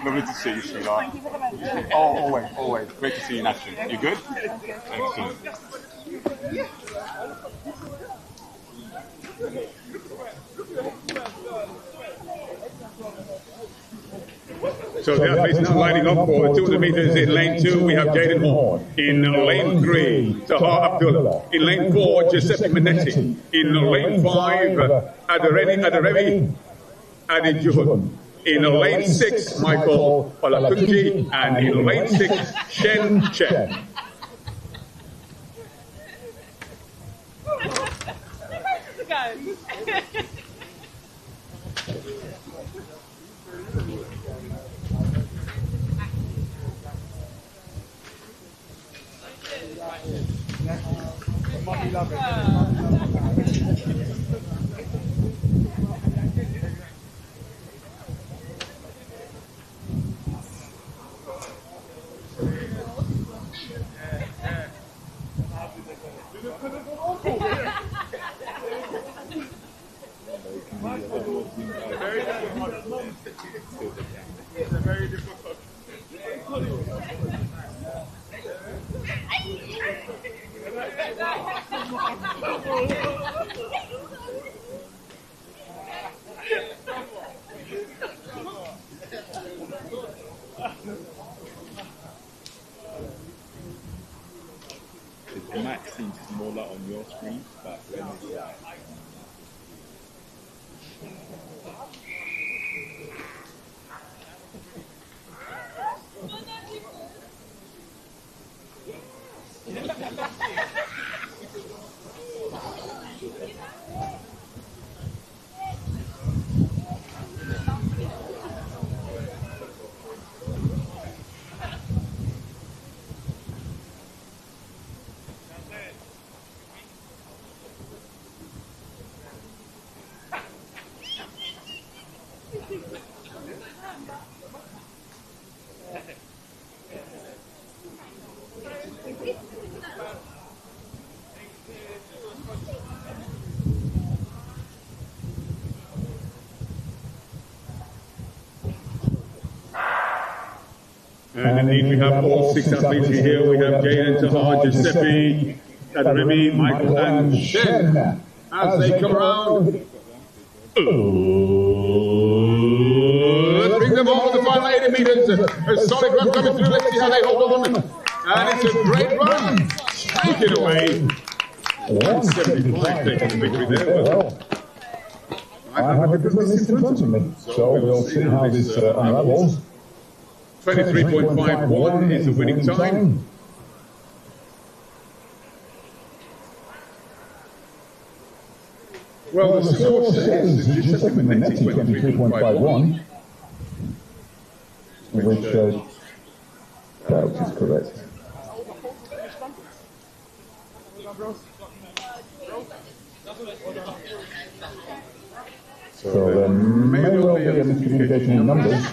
Lovely to see you, sweetheart. Oh, always. Great to see you in action. You good? Excellent.
So the athletes now lining up for the 200 meters. In lane 2, we have Jaden Horn. In lane 3, Tahar Abdullah. In lane 4, Giuseppe Minetti. In lane 5, Aderevi Adijun. In lane 6, Michael Olatunji. And in lane 6, Shen Chen.
It might seem smaller on your screen, but when it's
And indeed, we have all 6 athletes here. We have Jaden, Tahar, Giuseppe, Remy, Michael, and Shen. As they come around, let's bring them all to the final 80 meters. A solid run coming through. Let's see how they hold on. And it's a great run. Streaking away. 175 taking the victory there. Well,
I have a good list in front of me, so we'll see how this unravels.
23.51 is the winning time. Well, the score says Giuseppe Minetti 23.51,
which doubt is correct. So there may well be a miscommunication in numbers.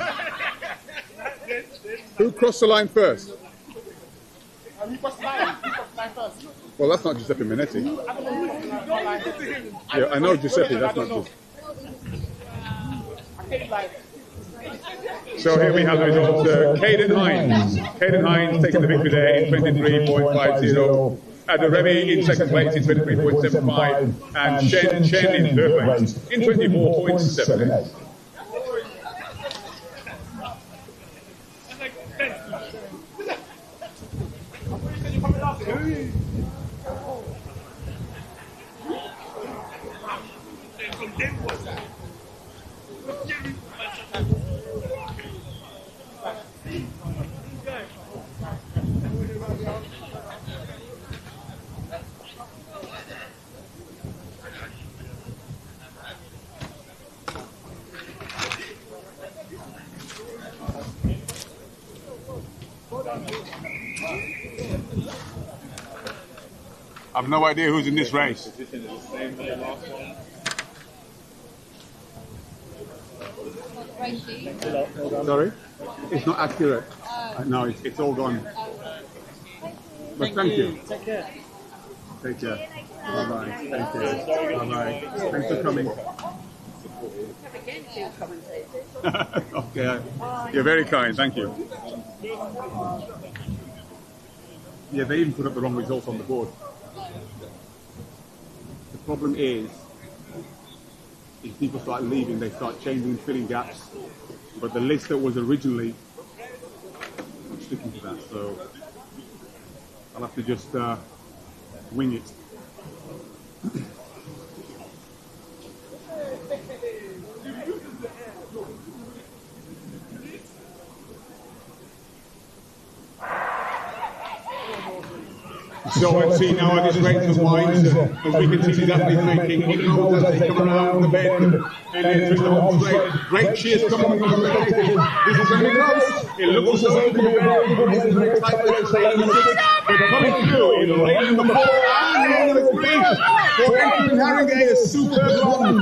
Who crossed the line first?
You crossed the line. You crossed the line first.
Well, that's not Giuseppe Minetti. Yeah, I know Giuseppe, that's not Giuseppe.
I came like
So here we have the results. Caden Hines taking the victory there in 23.50. Remy in second place in 23.75. And Shen in third place in 24.78. I've no idea who's in this race. Sorry? It's not accurate. No, it's all gone. But thank you.
Take care.
Take care. Bye-bye. Thank you. Bye-bye. Thanks for coming. Okay. You're very kind. Thank you. Yeah, they even put up the wrong results on the board. The problem is, if people start leaving, they start changing, filling gaps. But the list that was originally, I'm sticking to that. So I'll have to just wing it. So let's see now at this rate of wines, as we can see that he's making inroads as they come around the bend and into the home straight. Great cheers coming from the bend. This is going to be close. It looks as though it could be very good. It's very tight race. But coming through in lane number 4 and lane number 3 for Anthony Harringay, a superb run.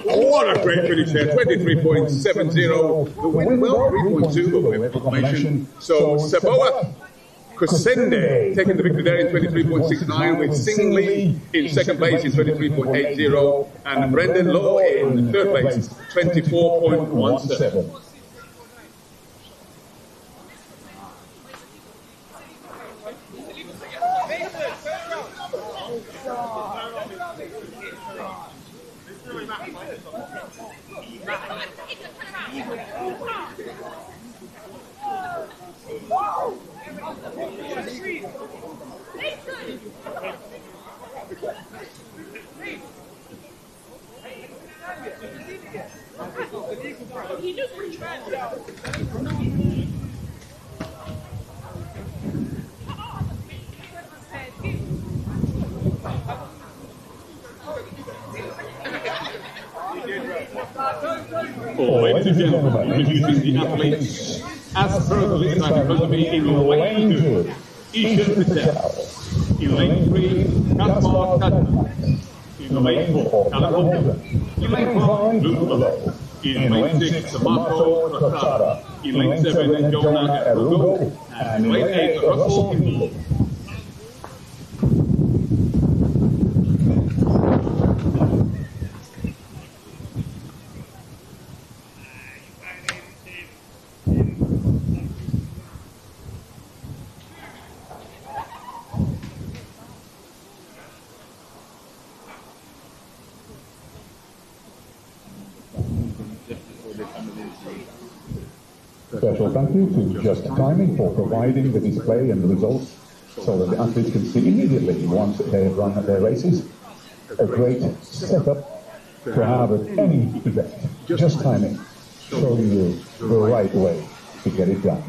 What a great finish there, 23.70. The win, well, 3.2, but we have confirmation. So Saboa Kosende taking the victory there in 23.69, with Sing Lee in second place in 23.80, and Brendan Lowe in third place, 24.17. Ladies and gentlemen, introducing the athletes as per the list right in front of me in lane 2, Ishan Patel. In lane 3, Kaspar Kadman. In lane 4, Callum Holden. In lane 5, Luke Below. In lane 6, Marco Trottara. In lane 7, Jonah Erugo. And in lane 8, Russell Kimball.
Special thank you to Just Timing for providing the display and the results so that the athletes can see immediately once they've run their races. A great setup to have at any event. Just Timing, showing you the right way to get it done.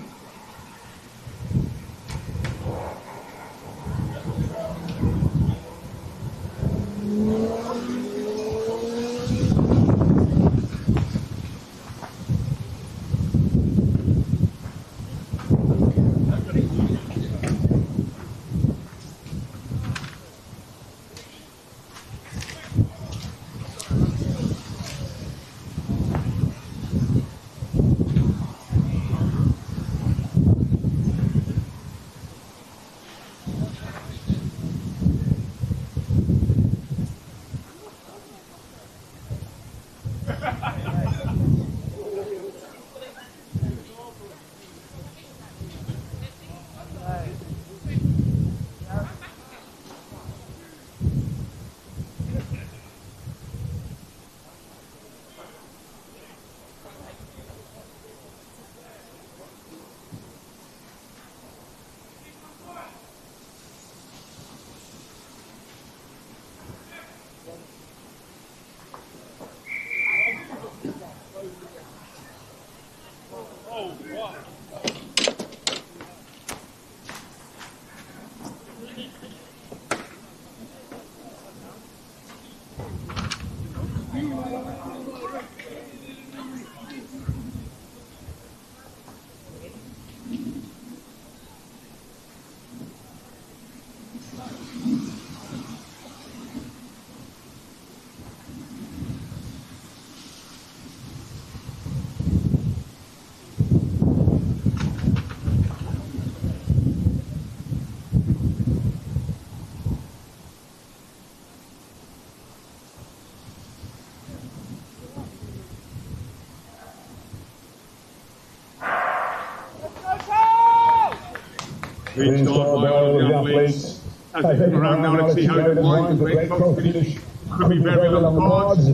Great start by all of the athletes. As they come around now, let's see how it winds. The great close finish could be very well on the cards.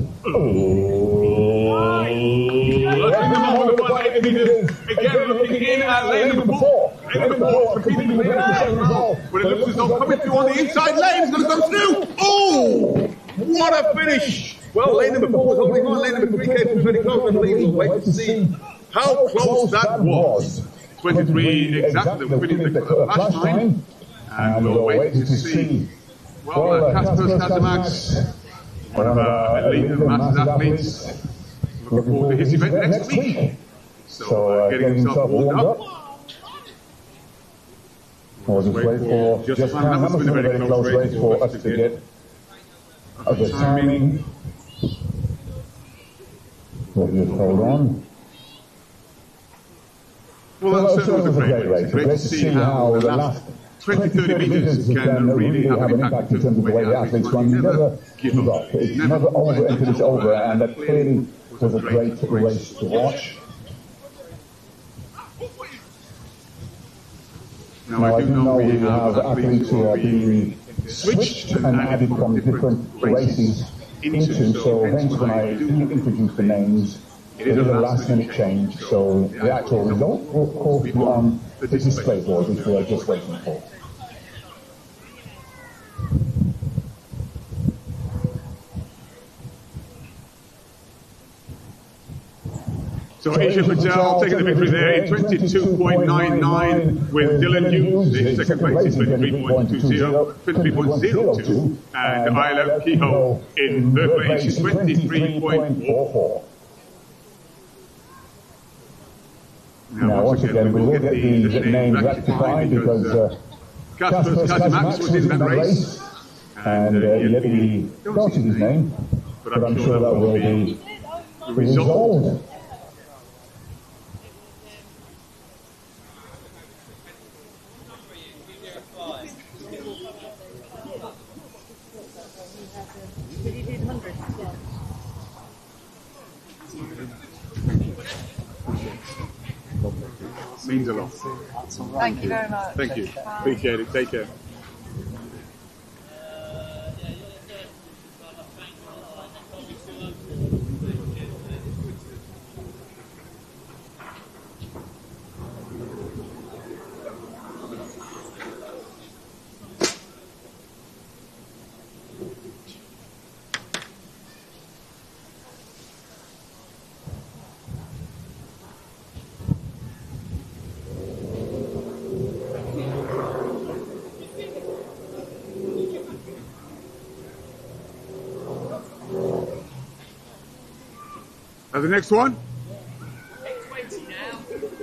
Look at them all, look what it is. Again, looking in at lane number 4. Lane number 4, competing with the same result. But it looks as though coming through on the inside lane is going to come through. Oh, what a finish. Well, lane number 4 was holding on. Lane number 3 came from very close. I believe we'll wait to see how close that was. 23 exactly, we finished the last time, and we'll wait to see. Well, Casper Kazamax, one of our elite Masters athletes, looking forward to his event next week. So, getting himself warmed up.
We'll just wait for just time. That must have been a very close race for us to get the timing. We'll just hold on.
Well, that certainly was a great race. Great to see how the last 20-30 meters can really have an impact in terms of the way the athletes run. You never give up. It's never over until it's over, and that clearly was a great race to watch. Now, I do know we have athletes who are being switched and added from different races into, so hence when I do introduce the names, it is a last-minute change, so the actual result will, of course, be on the display board, which we are just waiting for. So Asia Patel taking the victory there in 22.99 with Dylan Hughes in second place in 23.02, and Isla Kehoe in third place in 23.44. Now, once again, we will get the name rectified because Casper Kazamax was in that race, and yet we don't see his name, but I'm sure that will be resolved. Means a lot.
Thank you very much.
Thank you. Appreciate it. Take care. The next one.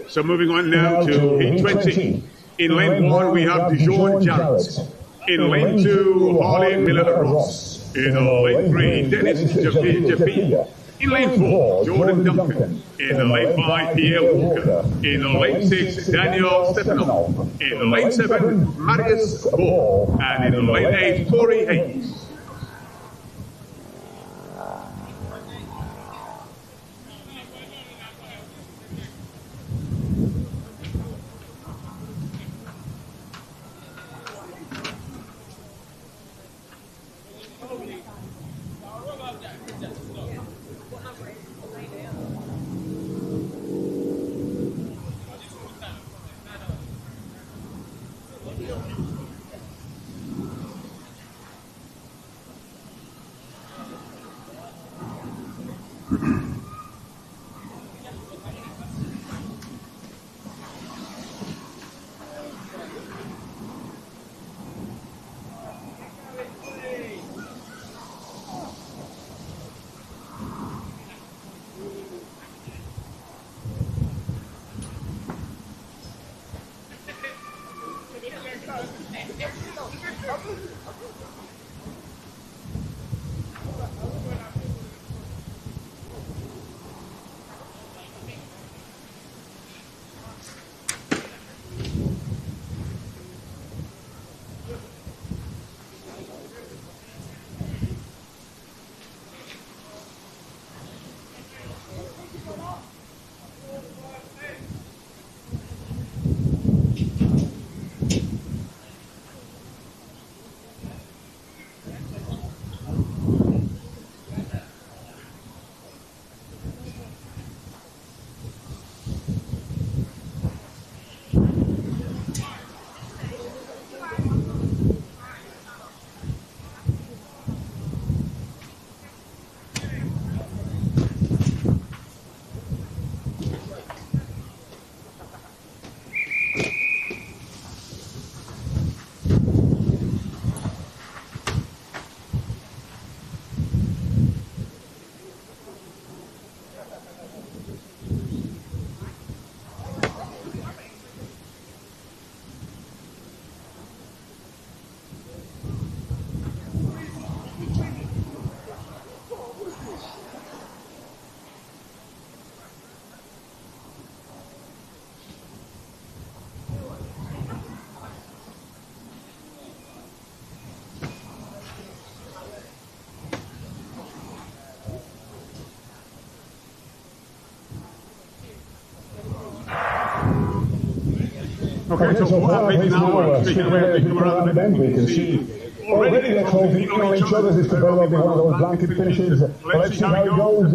So moving on now to heat 20. In lane 1 we have Dijon Jarrett. In lane 2 Harley Miller-Ross. In lane 3 Dennis Jafia. In lane 4 Jordan Duncan. In lane 5 Pierre Walker. In lane 6 Daniel Stefano. In lane 7 Marius Ball. And in lane 8 Tori Hayes. Okay, so for our athletes now, speaking away as we come around the bend, we can see already they're closing in on each other. This could very well be one of those blanket finishes. Let's see how it goes.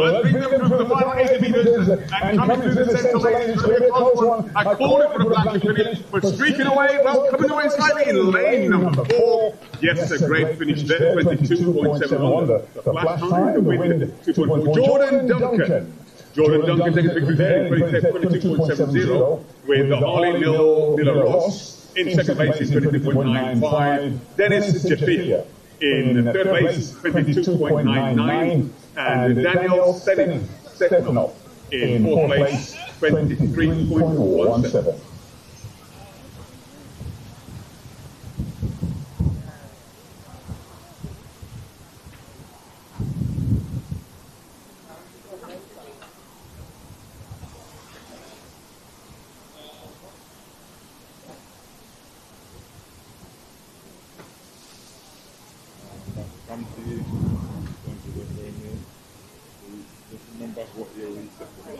Let's bring them through the final 80 metres and coming through the central lane. It's going to be a close one. I called it for a blanket finish, but streaking away, well, coming away slightly in lane number 4. Yes, a great finish there, 22.71. The flash time, the wind, 2.4. Jordan Duncan. Jordan Duncan takes a victory there in 22.70 with the Harley Miller Ross in second place is 22.95. Dennis Jafia in third place 22.99 and Daniel Stefanov in fourth place 23.17.
Come to you. Just remember what your reset was.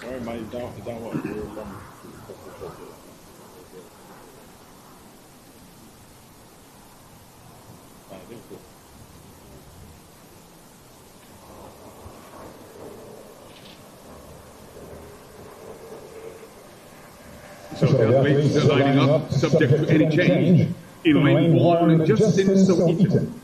Sorry, mate, you don't want to do it from
So the athletes are lining up, subject to any change. In lane 1, Justin Eaton.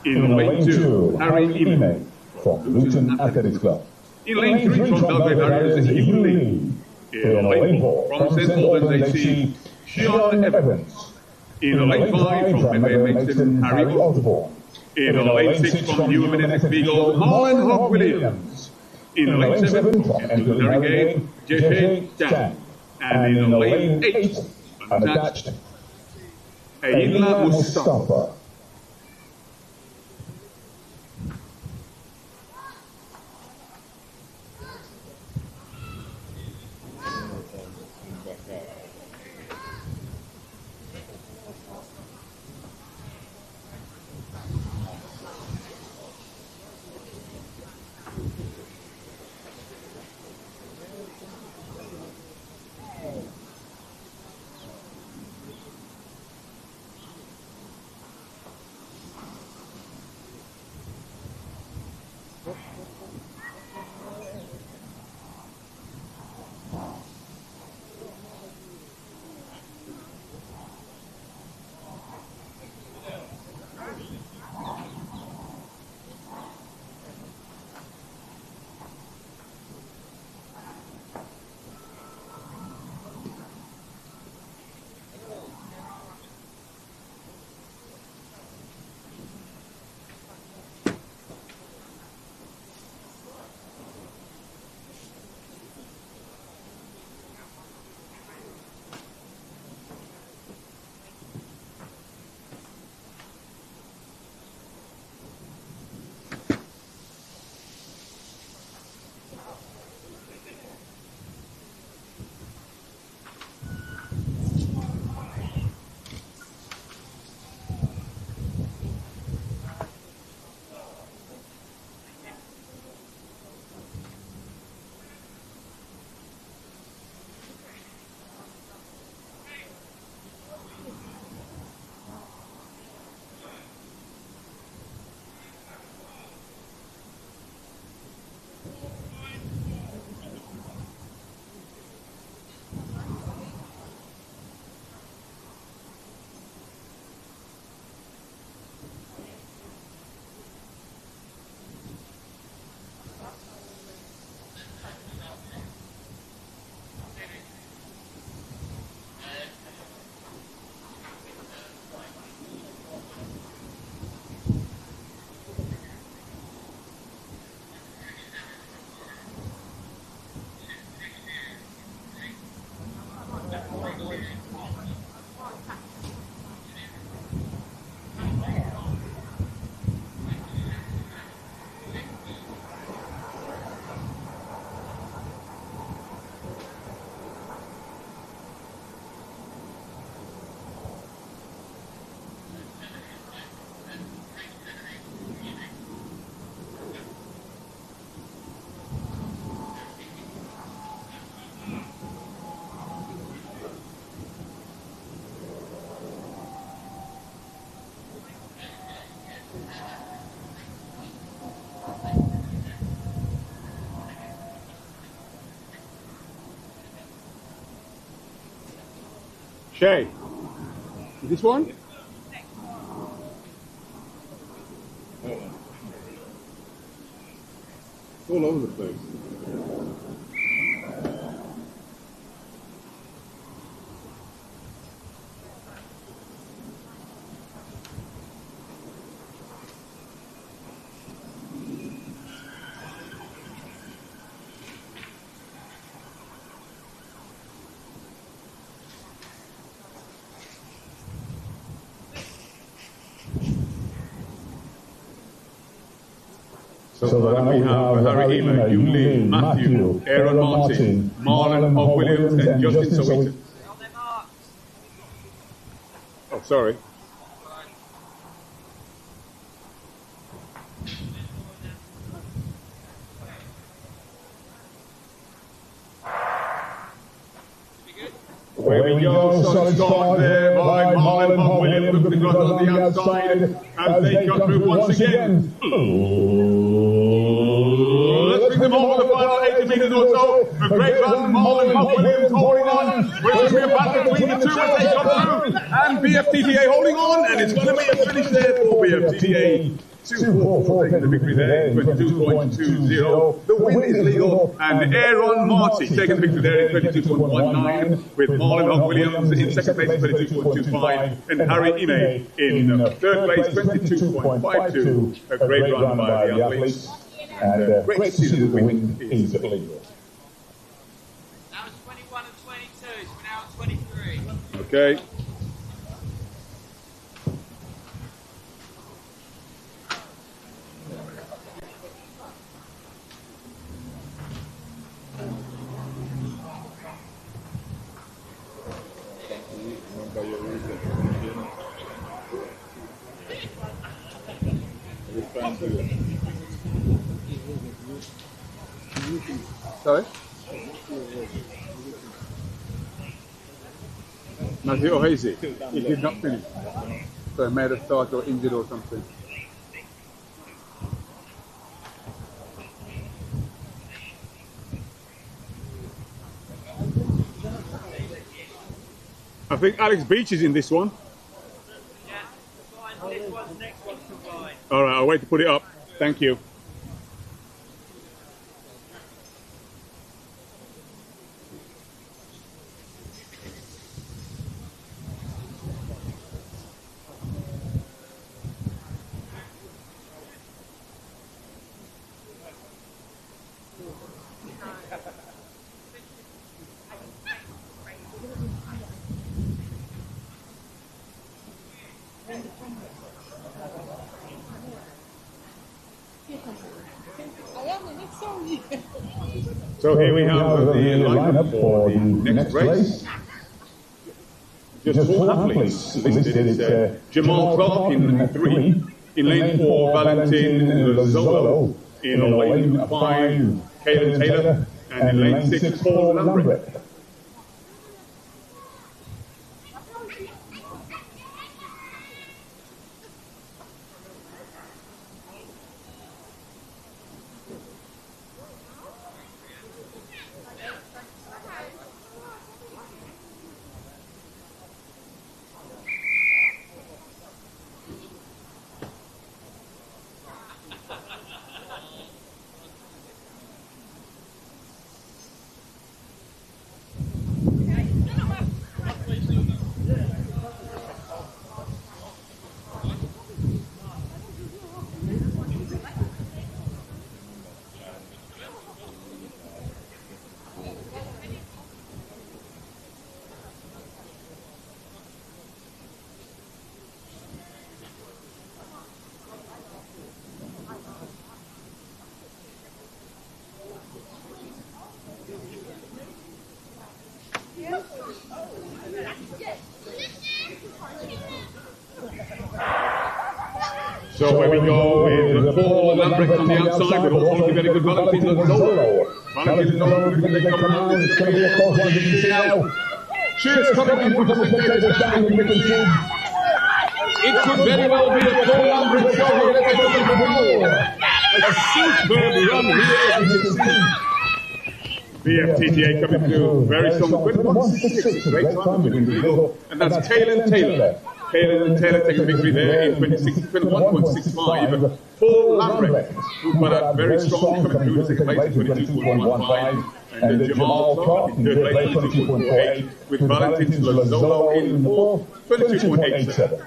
In lane 2, Harry Ime from Luton Athletics Club. In lane 3 from Belgrade Harriers, Hugh Lee. In lane 4 from St Albans AC, Sean Evans. In lane 5 from FA Maidstone, Harry Osborne. In lane 6 from New Minetic Beagle, Holland Hawk Williams. In lane 7 from Enfield Renegade, J.H. Chan. And in lane 8, unattached, Ayla Mustafa. Okay. Is this one? It's all over the place. So we have Harry Ema, Yuli, Matthew, Aaron Martin, Marlon Hogg Williams, and Justin Sowita. Oh, sorry. Where we go, solid start there by Marlon Hogg Williams, looking good on the outside as they got through once again. Let's bring them over the final 80 metres or so. A great run, Marlon Hogg Williams holding on. Will be a battle between the two as they come through. And Bftta holding on, and it's going to be a finish there for Bftta. 2-4 taking the victory there, 22.20. The win is legal, and Aaron Marty taking the victory there in 22.19, with Marlon Hogg Williams in second place, 22.25, and Harry Ime in third place, 22.52. A great run by the athletes, and great to see that the win is legal.
That was 21 and 22, so we're now at 23.
Okay. Sorry? Matthew O'Hazy, he did not finish. So he may have started or injured or something. I think Alex Beach is in this one.
Yeah, fine. This one's next one's combined.
All right, I'll wait to put it up. Thank you. So here we have the lineup for the next race. Just four athletes listed. It's Jamal Clark in 3, in lane 4 Valentin Lozzolo, in lane 5 Caelan Taylor, and in lane 6 Paul Lambert. So where we go with Paul Lambert on the outside, but also very good Valentin Lozzolo. Valentin Lozzolo, because they come around, it's going to be a close one, you can see now. Cheers coming in from the spectators down in the machine. It could very well be a Paul Lambert show here at the goal. A superb run here, as you can see. Bftta coming through very strong. 21.66, great time between legal. And that's Kaylin Taylor. Kaylin Taylor taking the victory there in 21.65 for Lambrecht, who got a very strong coming through the second place, 22.15. And then Jamal Clark in third place, 22.48, with Valentin Lazzolo in fourth, 22.87.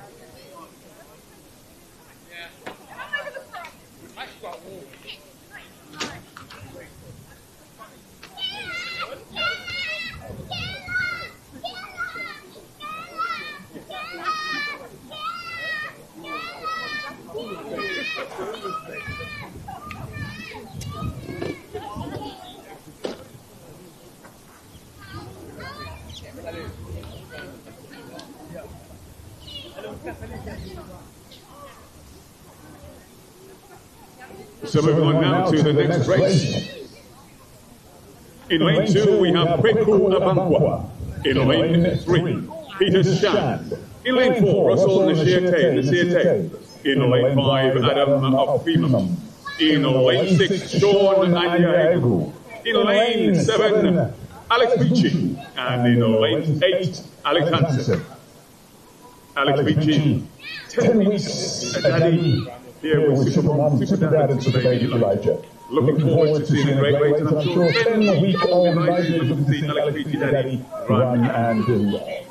So moving on now to the next race. In lane 2 we have Kweku Abankwa. In lane 3, Peter Shand. In lane 4, Russell Nasiete. In lane 5, Adam Afimam. In lane 6, Sean Anyaegu. In lane 7, Alex Beachy. And in lane 8, Alex Hansen. Alex Beachy, 10 weeks at Daddy. Here with Super Dad and Super Baby Elijah. Looking forward to seeing a great race, and I'm sure 10-week-old Elijah is looking to see Alex Beachy Daddy run and do well.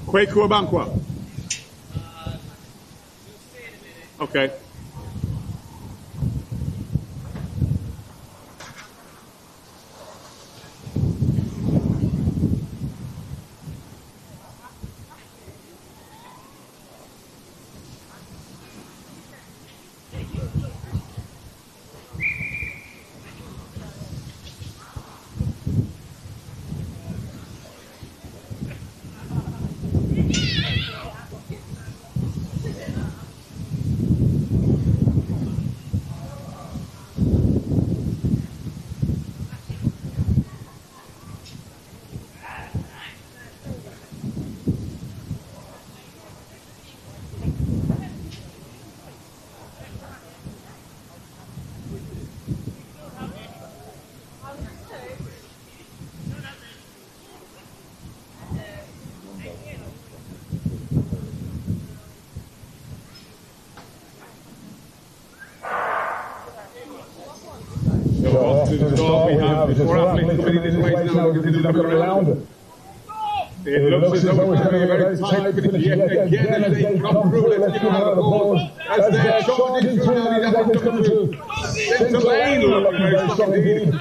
Kweku Abankwa. Okay. to the start. We have just 4 athletes coming in this race now. We're going to do the coming around. It looks as though it's going to be a very tight finish yet again as they come through. Let's give them a round of applause. As they're charging through now, these athletes coming through. Centre lane looking very strong indeed.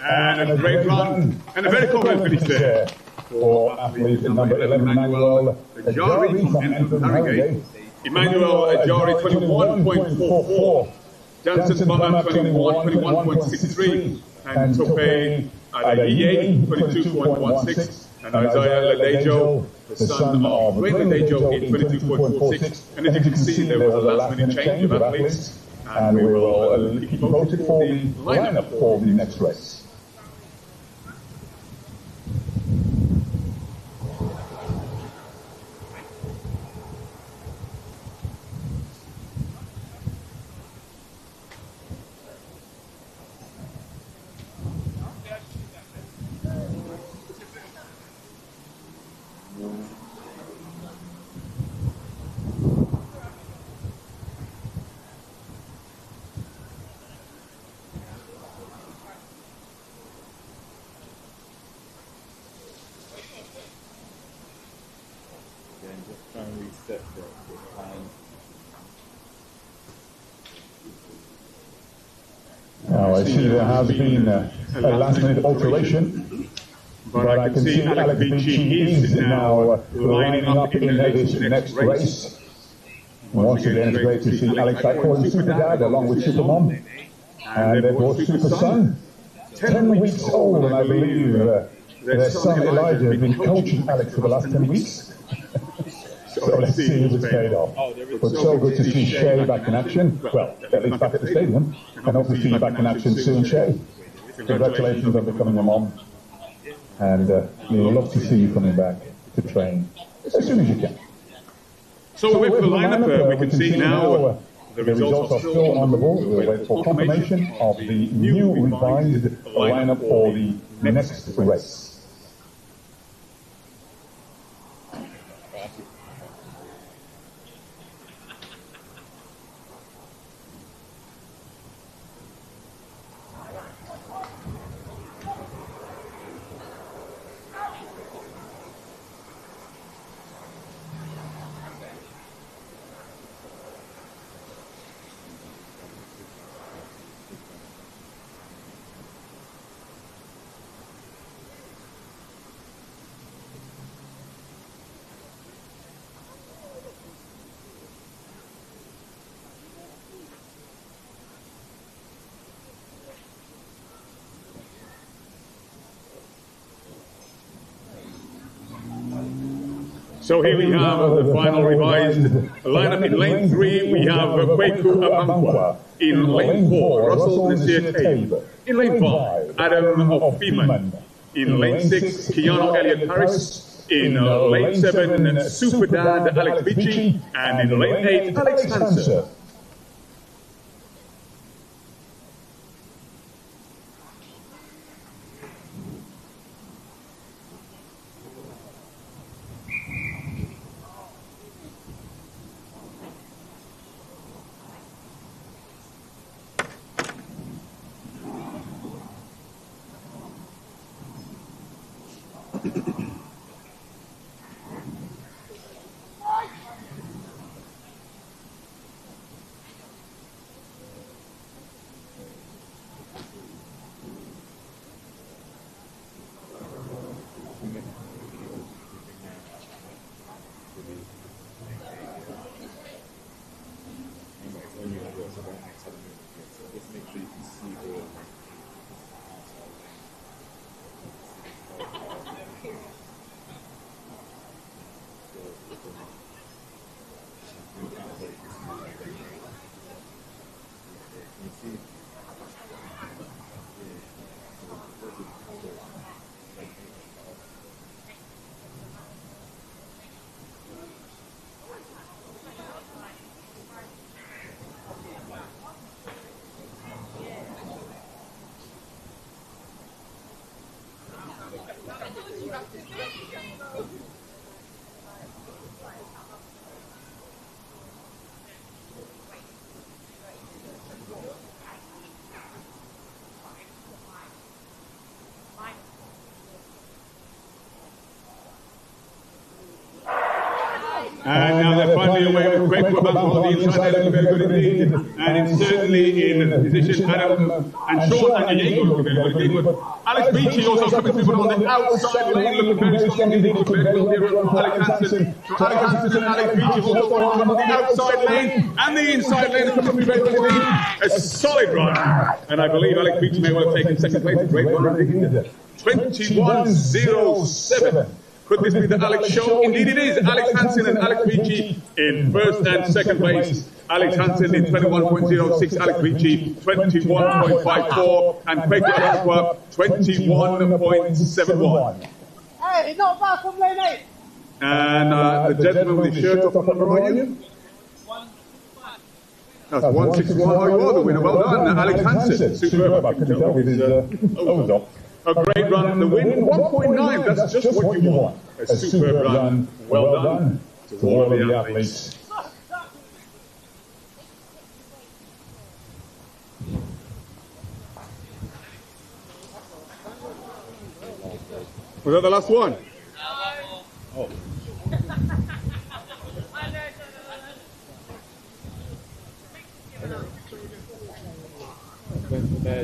And a great run. And a very confident finish there. For athlete number 11, Emmanuel Ajari from Enfield Harrogate. Emmanuel Ajari, 21.44. Jansen Bama, 21.63. And Tope Adeyeye, 22.16. And Isaiah Ladejo, the son of Wayne Ladejo, in 22.46. And as you can see, there was a last-minute change of athletes. And we will keep you posted for the lineup for the next race. Now I see there has been a last-minute alteration, but I can see Alex Vici is now lining up in this next race. Once again, it's great to see Alex back calling Super Dad along with Super Mom, and their both Super Son, 10 weeks old, and I believe their son Elijah has been coaching Alex for the last 10 weeks. So let's see if it's paid off. But so good to see Shay back in action. Well, at least back at the stadium. And hope to see you back in action soon, Shay. Congratulations on becoming a mom. And we'd love to see you coming back to train as soon as you can. So with the lineup, we can see now the results are still on the board. We'll wait for confirmation of the new revised lineup for the next race. So here we have the final revised lineup. In lane 3, we have Kweku Abankwa. In lane 4, Russell Nasir Tabe. In lane 5, Adam of Feeman. In lane 6, Keanu Elliott Harris. In lane 7, Super Dad Alex Vici. And in lane 8, Alex Hanser. And now they're finally away with Craig Webber on the inside, looking very good indeed. And it's certainly in position. Adam and Sean and Diego looking very good indeed. But Alex Beachy also coming through on the outside lane, looking very strong indeed. Looking very good here from Alex Hansen. So Alex Hansen and Alex Beachy also going on the outside lane and the inside lane, coming through very good indeed. A solid run. And I believe Alex Beachy may well have taken second place. A great run indeed. 21.07. Could this be the Alex show? Indeed it is. Alex Hansen and Alex Beachy in first and second place. Alex Hansen in 21.06, Alex Beachy 21.54, and Craig Webber 21.71.
Hey, not bad from lane 8.
And the gentleman with the shirt off, what number are you? That's 161. Oh, you are the winner. Well done, Alex Hansen. Superb. I couldn't tell with his O's off. A great run, the win, 1.9, that's just what you want. A superb run, well done to all of the athletes. Was that the last one? Oh.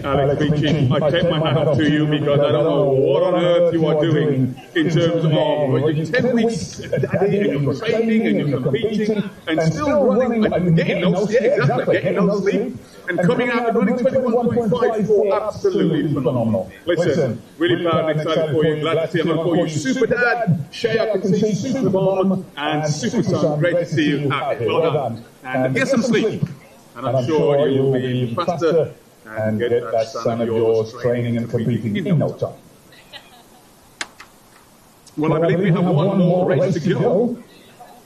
Alex Beachy, I take my hat off to you because I don't know what on earth you are doing in terms of you're 10 weeks daddy and you're training and you're competing and still running and getting no sleep, exactly, getting no sleep and coming out and running 21.54, absolutely phenomenal. Listen, really proud and excited for you, glad to see I'm going to call you Super Dad, Shay I can see, Super Mom and Super Son, great to see you happy, well done. And get some sleep and I'm sure you will be faster and get that son of yours training and competing in no time. Well, I believe we have one more race to go.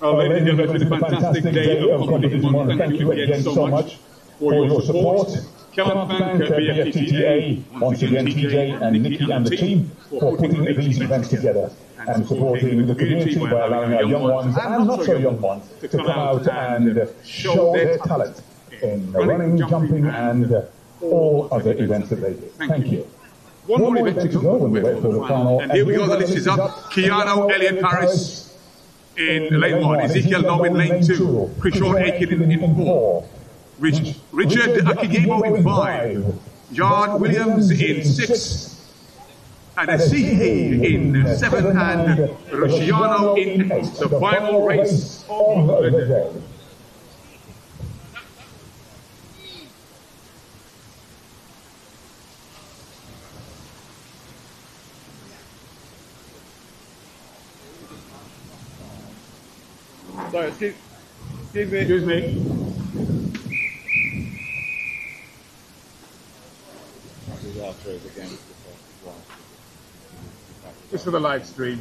Ladies and gentlemen, it's been a fantastic day of competition. Thank you again so much for your support. Can I thank Bftta, once again TJ and Nikki and the team for putting these events together and supporting the community by allowing our young ones and not so young ones to come out and show their talent in running, jumping and all other events that they do. Thank you. One more event to go when we wait for the final. And here we go, the list is up. Keanu Elliott Harris in lane 1, Ezekiel Noe in lane 2, Krishawn Aiken in 4, Richard Akigemo in 5, John Williams in 6, and Asihi in 7, and Rusciano in 8. The final race of the day.
Sorry, excuse me.
Excuse me. Just for the live stream.